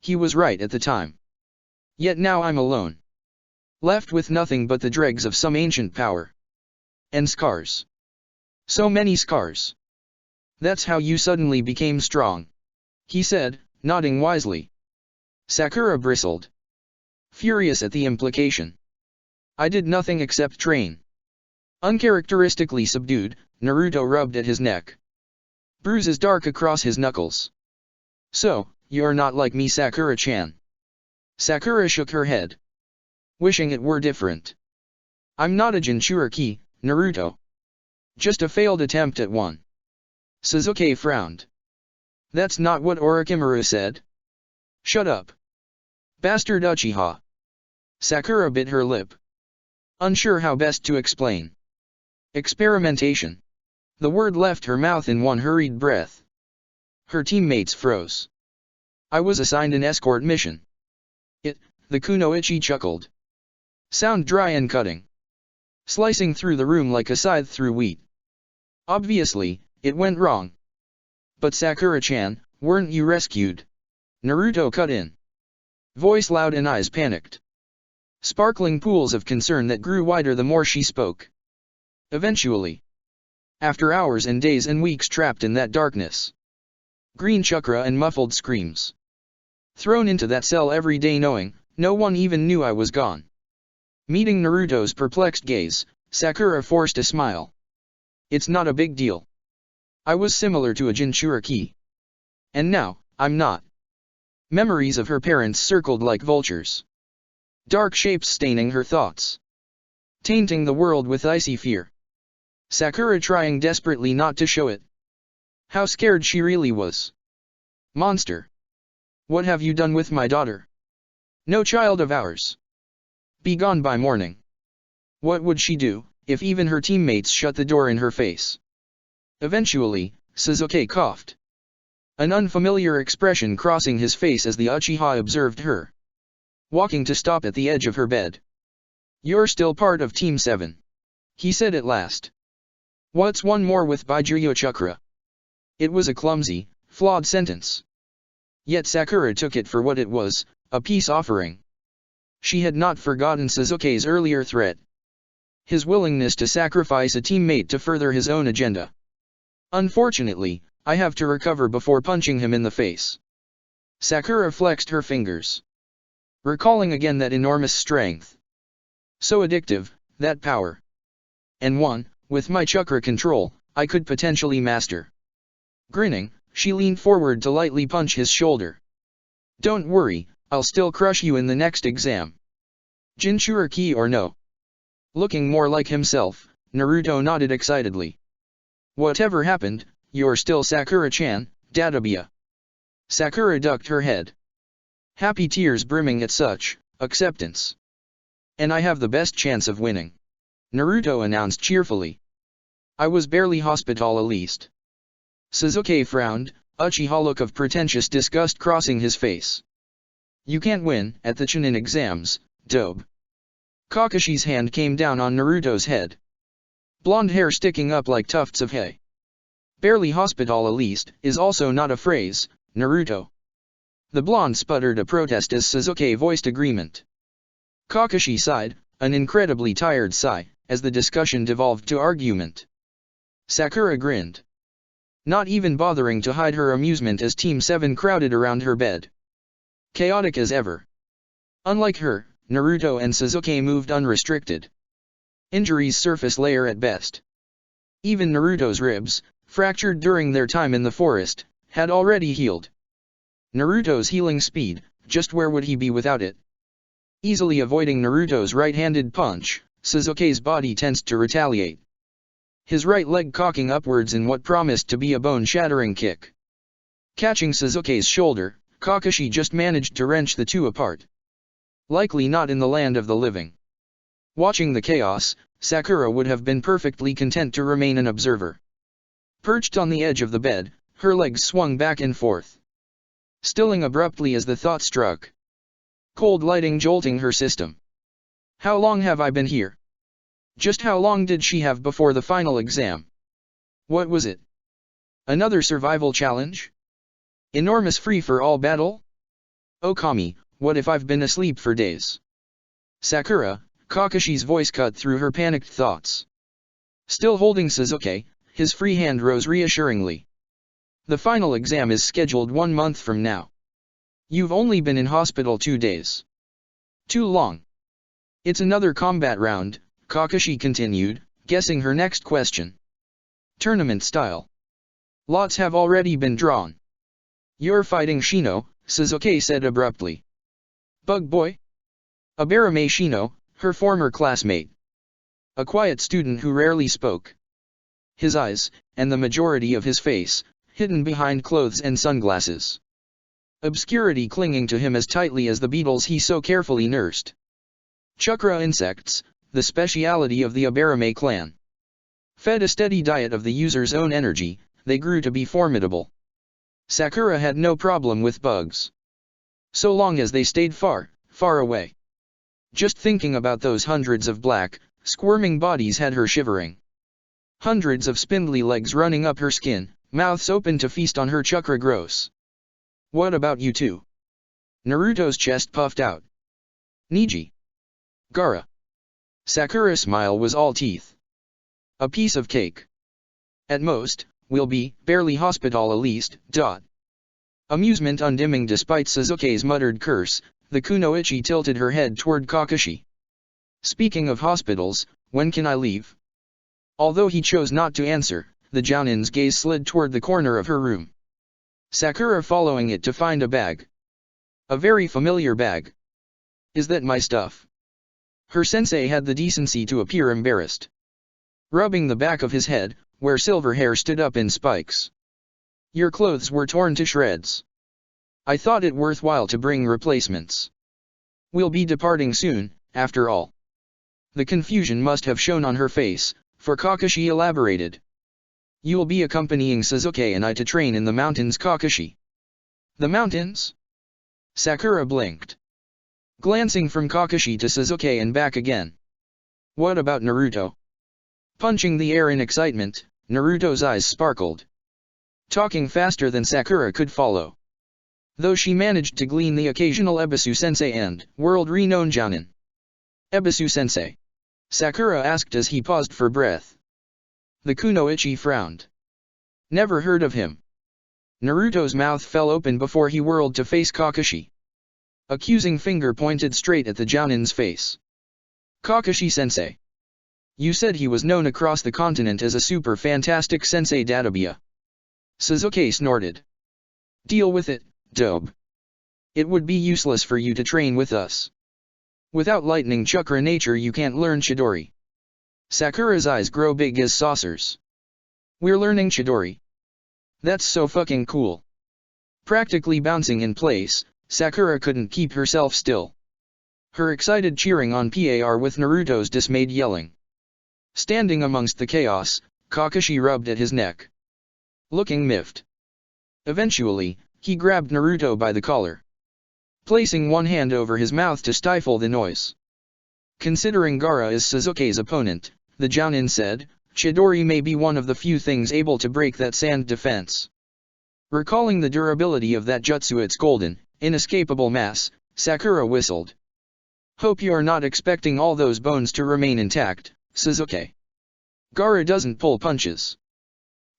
Speaker 1: He was right at the time. Yet now I'm alone. Left with nothing but the dregs of some ancient power. And scars. So many scars. That's how you suddenly became strong, he said, nodding wisely. Sakura bristled, furious at the implication. I did nothing except train. Uncharacteristically subdued, Naruto rubbed at his neck. Bruises dark across his knuckles. So, you're not like me, Sakura-chan. Sakura shook her head, wishing it were different. I'm not a Jinchuriki, Naruto. Just a failed attempt at one. Sasuke frowned. That's not what Orochimaru said. Shut up. Bastard Uchiha. Sakura bit her lip, unsure how best to explain. Experimentation. The word left her mouth in one hurried breath. Her teammates froze. I was assigned an escort mission. The kunoichi chuckled. Sound dry and cutting. Slicing through the room like a scythe through wheat. Obviously, it went wrong. But Sakura-chan, weren't you rescued? Naruto cut in. Voice loud and eyes panicked. Sparkling pools of concern that grew wider the more she spoke. Eventually. After hours and days and weeks trapped in that darkness. Green chakra and muffled screams. Thrown into that cell every day knowing, no one even knew I was gone. Meeting Naruto's perplexed gaze, Sakura forced a smile. It's not a big deal. I was similar to a Jinchuriki. And now, I'm not. Memories of her parents circled like vultures. Dark shapes staining her thoughts. Tainting the world with icy fear. Sakura trying desperately not to show it. How scared she really was. Monster. What have you done with my daughter? No child of ours. Be gone by morning. What would she do, if even her teammates shut the door in her face? Eventually, Sasuke coughed. An unfamiliar expression crossing his face as the Uchiha observed her. Walking to stop at the edge of her bed. You're still part of Team 7. He said at last. What's one more with Baijuyo Chakra? It was a clumsy, flawed sentence. Yet Sakura took it for what it was, a peace offering. She had not forgotten Sasuke's earlier threat. His willingness to sacrifice a teammate to further his own agenda. Unfortunately, I have to recover before punching him in the face. Sakura flexed her fingers. Recalling again that enormous strength. So addictive, that power. And one, with my chakra control, I could potentially master. Grinning, she leaned forward to lightly punch his shoulder. Don't worry, I'll still crush you in the next exam. Jinchuriki or no? Looking more like himself, Naruto nodded excitedly. Whatever happened, you're still Sakura-chan, Dadabiya. Sakura ducked her head. Happy tears brimming at such acceptance. And I have the best chance of winning. Naruto announced cheerfully. I was barely hospitalized. Sasuke frowned, Uchiha look of pretentious disgust crossing his face. You can't win at the Chunin exams, dope. Kakashi's hand came down on Naruto's head. Blonde hair sticking up like tufts of hay. Barely hospital at least, is also not a phrase, Naruto. The blonde sputtered a protest as Sasuke voiced agreement. Kakashi sighed, an incredibly tired sigh, as the discussion devolved to argument. Sakura grinned. Not even bothering to hide her amusement as Team 7 crowded around her bed. Chaotic as ever. Unlike her, Naruto and Sasuke moved unrestricted. Injuries surface layer at best. Even Naruto's ribs, fractured during their time in the forest, had already healed. Naruto's healing speed, just where would he be without it? Easily avoiding Naruto's right-handed punch, Sasuke's body tensed to retaliate. His right leg cocking upwards in what promised to be a bone-shattering kick. Catching Sasuke's shoulder, Kakashi just managed to wrench the two apart. Likely not in the land of the living. Watching the chaos, Sakura would have been perfectly content to remain an observer. Perched on the edge of the bed, her legs swung back and forth. Stilling abruptly as the thought struck. Cold lighting jolting her system. How long have I been here? Just how long did she have before the final exam? What was it? Another survival challenge? Enormous free-for-all battle? Okami, what if I've been asleep for days? Sakura, Kakashi's voice cut through her panicked thoughts. Still holding Sasuke, his free hand rose reassuringly. The final exam is scheduled 1 month from now. You've only been in hospital 2 days. Too long. It's another combat round, Kakashi continued, guessing her next question. Tournament style. Lots have already been drawn. You're fighting Shino, Sasuke said abruptly. Bug boy? Aburame Shino, her former classmate. A quiet student who rarely spoke. His eyes, and the majority of his face, hidden behind clothes and sunglasses. Obscurity clinging to him as tightly as the beetles he so carefully nursed. Chakra insects, the speciality of the Aburame clan. Fed a steady diet of the user's own energy, they grew to be formidable. Sakura had no problem with bugs. So long as they stayed far, far away. Just thinking about those hundreds of black, squirming bodies had her shivering. Hundreds of spindly legs running up her skin, mouths open to feast on her chakra gross. What about you two? Naruto's chest puffed out. Neji. Gaara. Sakura's smile was all teeth. A piece of cake. At most, we'll be, barely hospital at least, dot. Amusement undimming despite Sasuke's muttered curse, the kunoichi tilted her head toward Kakashi. Speaking of hospitals, when can I leave? Although he chose not to answer, the Jounin's gaze slid toward the corner of her room. Sakura following it to find a bag. A very familiar bag. Is that my stuff? Her sensei had the decency to appear embarrassed. Rubbing the back of his head, where silver hair stood up in spikes. Your clothes were torn to shreds. I thought it worthwhile to bring replacements. We'll be departing soon, after all. The confusion must have shown on her face, for Kakashi elaborated. You'll be accompanying Sasuke and I to train in the mountains, Kakashi. The mountains? Sakura blinked. Glancing from Kakashi to Sasuke and back again. What about Naruto? Punching the air in excitement, Naruto's eyes sparkled. Talking faster than Sakura could follow. Though she managed to glean the occasional Ebisu-sensei and world-renowned Jounin. Ebisu-sensei? Sakura asked as he paused for breath. The kunoichi frowned. Never heard of him. Naruto's mouth fell open before he whirled to face Kakashi. Accusing finger pointed straight at the Jounin's face. Kakashi-sensei. You said he was known across the continent as a super fantastic sensei Databia. Sasuke snorted. Deal with it, dope. It would be useless for you to train with us. Without lightning chakra nature you can't learn Chidori. Sakura's eyes grow big as saucers. We're learning Chidori. That's so fucking cool. Practically bouncing in place, Sakura couldn't keep herself still. Her excited cheering on par with Naruto's dismayed yelling. Standing amongst the chaos, Kakashi rubbed at his neck. Looking miffed. Eventually, he grabbed Naruto by the collar. placing one hand over his mouth to stifle the noise. Considering Gaara is Sasuke's opponent, the Jounin said, Chidori may be one of the few things able to break that sand defense. Recalling the durability of that jutsu, its golden, inescapable mass, Sakura whistled. Hope you are not expecting all those bones to remain intact, Sasuke. Gaara doesn't pull punches.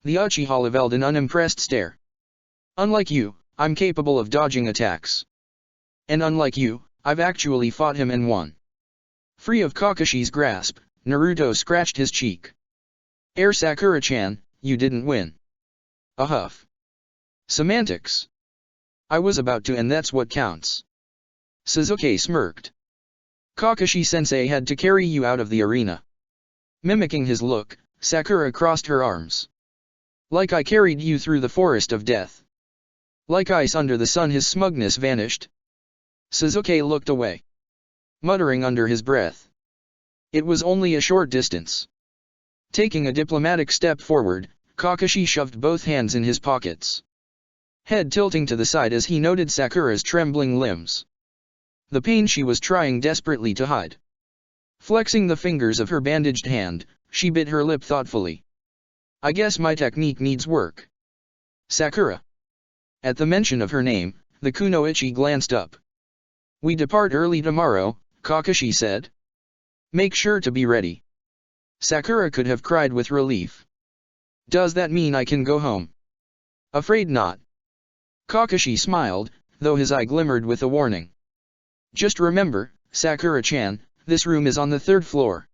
Speaker 1: The Uchiha leveled an unimpressed stare. Unlike you, I'm capable of dodging attacks. And unlike you, I've actually fought him and won. Free of Kakashi's grasp, Naruto scratched his cheek. Sakura-chan, you didn't win. A huff. Semantics. I was about to, and that's what counts. Sasuke smirked. Kakashi-sensei had to carry you out of the arena. Mimicking his look, Sakura crossed her arms. Like I carried you through the forest of death. Like ice under the sun, his smugness vanished. Sasuke looked away, muttering under his breath. It was only a short distance. Taking a diplomatic step forward, Kakashi shoved both hands in his pockets, head tilting to the side as he noted Sakura's trembling limbs. The pain she was trying desperately to hide. Flexing the fingers of her bandaged hand, she bit her lip thoughtfully. I guess my technique needs work. Sakura. At the mention of her name, the kunoichi glanced up. We depart early tomorrow, Kakashi said. Make sure to be ready. Sakura could have cried with relief. Does that mean I can go home? Afraid not. Kakashi smiled, though his eye glimmered with a warning. Just remember, Sakura-chan, this room is on the 3rd floor.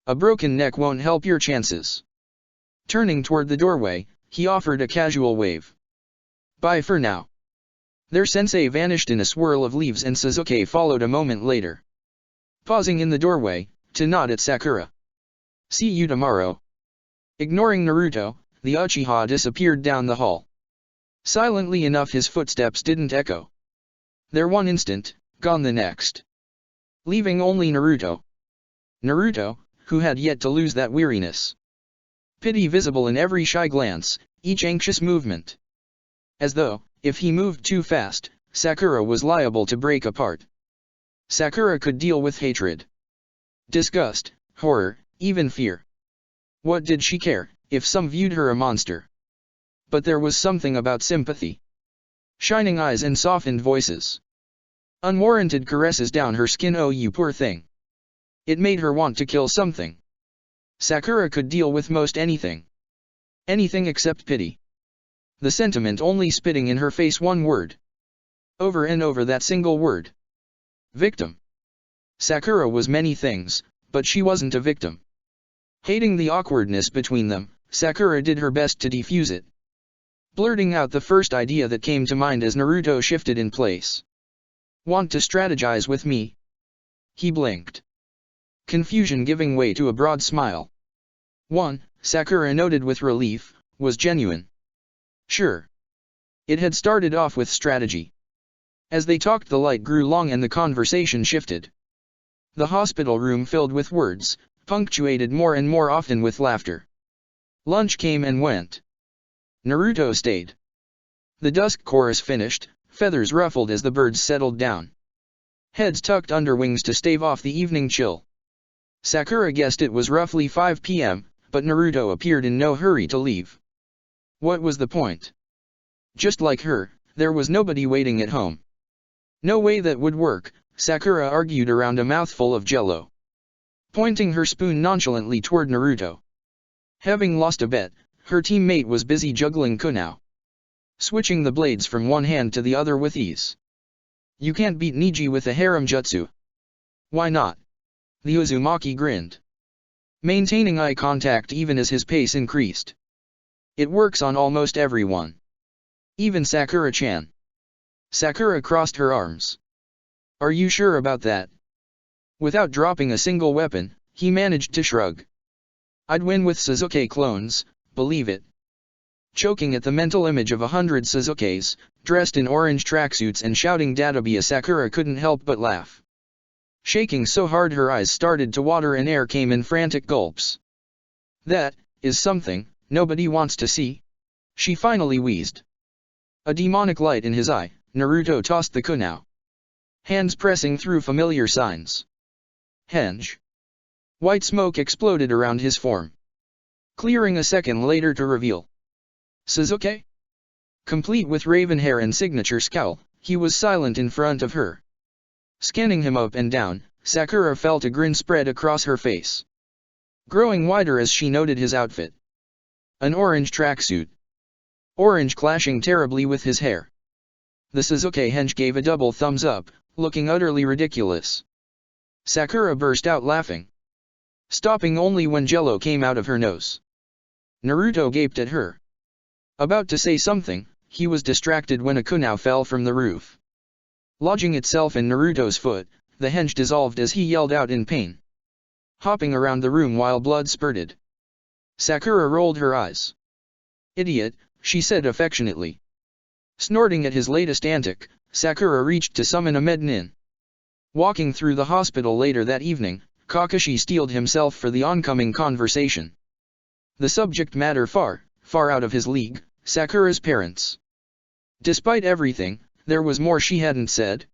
Speaker 1: A broken neck won't help your chances. Turning toward the doorway, he offered a casual wave. Bye for now. Their sensei vanished in a swirl of leaves and Sasuke followed a moment later. Pausing in the doorway, to nod at Sakura. See you tomorrow. Ignoring Naruto, the Uchiha disappeared down the hall. Silently enough his footsteps didn't echo. There one instant, gone the next. Leaving only Naruto. Naruto, who had yet to lose that weariness. Pity visible in every shy glance, each anxious movement. As though, if he moved too fast, Sakura was liable to break apart. Sakura could deal with hatred, disgust, horror, even fear. What did she care, if some viewed her a monster? But there was something about sympathy. Shining eyes and softened voices. Unwarranted caresses down her skin. Oh, you poor thing. It made her want to kill something. Sakura could deal with most anything. Anything except pity. The sentiment only spitting in her face one word. Over and over that single word. Victim. Sakura was many things, but she wasn't a victim. Hating the awkwardness between them, Sakura did her best to defuse it. Blurting out the first idea that came to mind as Naruto shifted in place. Want to strategize with me? He blinked. Confusion giving way to a broad smile. One, Sakura noted with relief, was genuine. Sure. It had started off with strategy. As they talked, the light grew long and the conversation shifted. The hospital room filled with words, punctuated more and more often with laughter. Lunch came and went. Naruto stayed. The dusk chorus finished, feathers ruffled as the birds settled down. Heads tucked under wings to stave off the evening chill. Sakura guessed it was roughly 5 p.m., but Naruto appeared in no hurry to leave. What was the point? Just like her, there was nobody waiting at home. No way that would work, Sakura argued around a mouthful of jello. Pointing her spoon nonchalantly toward Naruto. Having lost a bet, her teammate was busy juggling kunao. Switching the blades from one hand to the other with ease. You can't beat Neji with a harem jutsu. Why not? The Uzumaki grinned. Maintaining eye contact even as his pace increased. It works on almost everyone. Even Sakura-chan. Sakura crossed her arms. Are you sure about that? Without dropping a single weapon, he managed to shrug. I'd win with Sasuke clones, believe it. Choking at the mental image of 100 Sasukes, dressed in orange tracksuits and shouting Databia, Sakura couldn't help but laugh. Shaking so hard her eyes started to water and air came in frantic gulps. That is something nobody wants to see. She finally wheezed. A demonic light in his eye, Naruto tossed the kunao. hands pressing through familiar signs. Henge. White smoke exploded around his form, clearing a second later to reveal Suzuki. Complete with raven hair and signature scowl, he was silent in front of her. Scanning him up and down, Sakura felt a grin spread across her face, growing wider as she noted his outfit. An orange tracksuit. Orange clashing terribly with his hair. The Suzuki henge gave a double thumbs up, looking utterly ridiculous. Sakura burst out laughing, stopping only when jello came out of her nose. Naruto gaped at her. About to say something, he was distracted when a kunai fell from the roof. Lodging itself in Naruto's foot, the henge dissolved as he yelled out in pain, hopping around the room while blood spurted. Sakura rolled her eyes. "Idiot," she said affectionately. Snorting at his latest antic, Sakura reached to summon a mednin. Walking through the hospital later that evening, Kakashi steeled himself for the oncoming conversation. The subject matter far out of his league, Sakura's parents. Despite everything, there was more she hadn't said.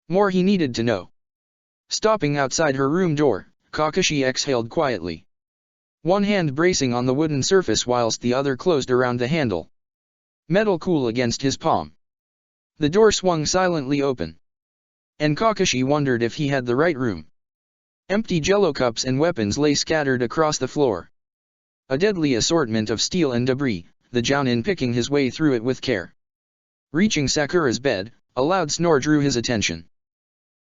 Speaker 1: More he needed to know. Stopping outside her room door, Kakashi exhaled quietly, one hand bracing on the wooden surface whilst the other closed around the handle. Metal cool against his palm. The door swung silently open, and Kakashi wondered if he had the right room. Empty jello cups and weapons lay scattered across the floor. A deadly assortment of steel and debris, the Jounin picking his way through it with care. Reaching Sakura's bed, a loud snore drew his attention.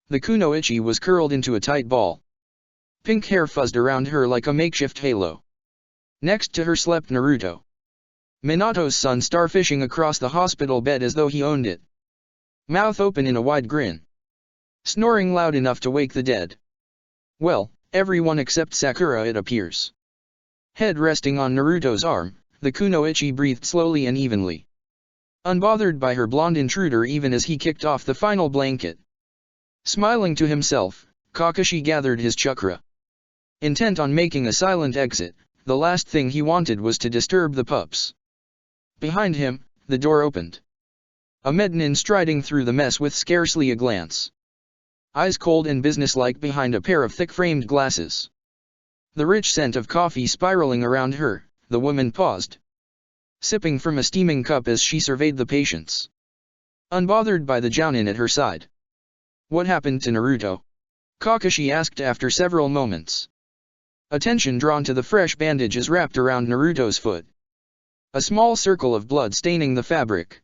Speaker 1: The kunoichi was curled into a tight ball. Pink hair fuzzed around her like a makeshift halo. Next to her slept Naruto, Minato's son, starfishing across the hospital bed as though he owned it, mouth open in a wide grin, snoring loud enough to wake the dead. Well, everyone except Sakura, it appears. Head resting on Naruto's arm, the kunoichi breathed slowly and evenly, unbothered by her blonde intruder even as he kicked off the final blanket. Smiling to himself, Kakashi gathered his chakra. Intent on making a silent exit, the last thing he wanted was to disturb the pups. Behind him, the door opened. A mednin striding through the mess with scarcely a glance. Eyes cold and businesslike behind a pair of thick-framed glasses. The rich scent of coffee spiraling around her, the woman paused, sipping from a steaming cup as she surveyed the patients, unbothered by the Jounin at her side. "What happened to Naruto?" Kakashi asked after several moments. Attention drawn to the fresh bandages wrapped around Naruto's foot. A small circle of blood staining the fabric.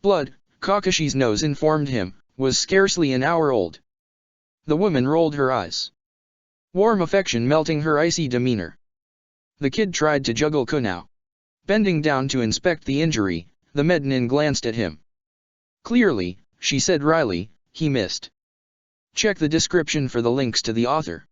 Speaker 1: Blood, Kakashi's nose informed him, was scarcely an hour old. The woman rolled her eyes, warm affection melting her icy demeanor. The kid tried to juggle kunai. Bending down to inspect the injury, the mednin glanced at him. "Clearly," she said wryly, "he missed. Check the description for the links to the author."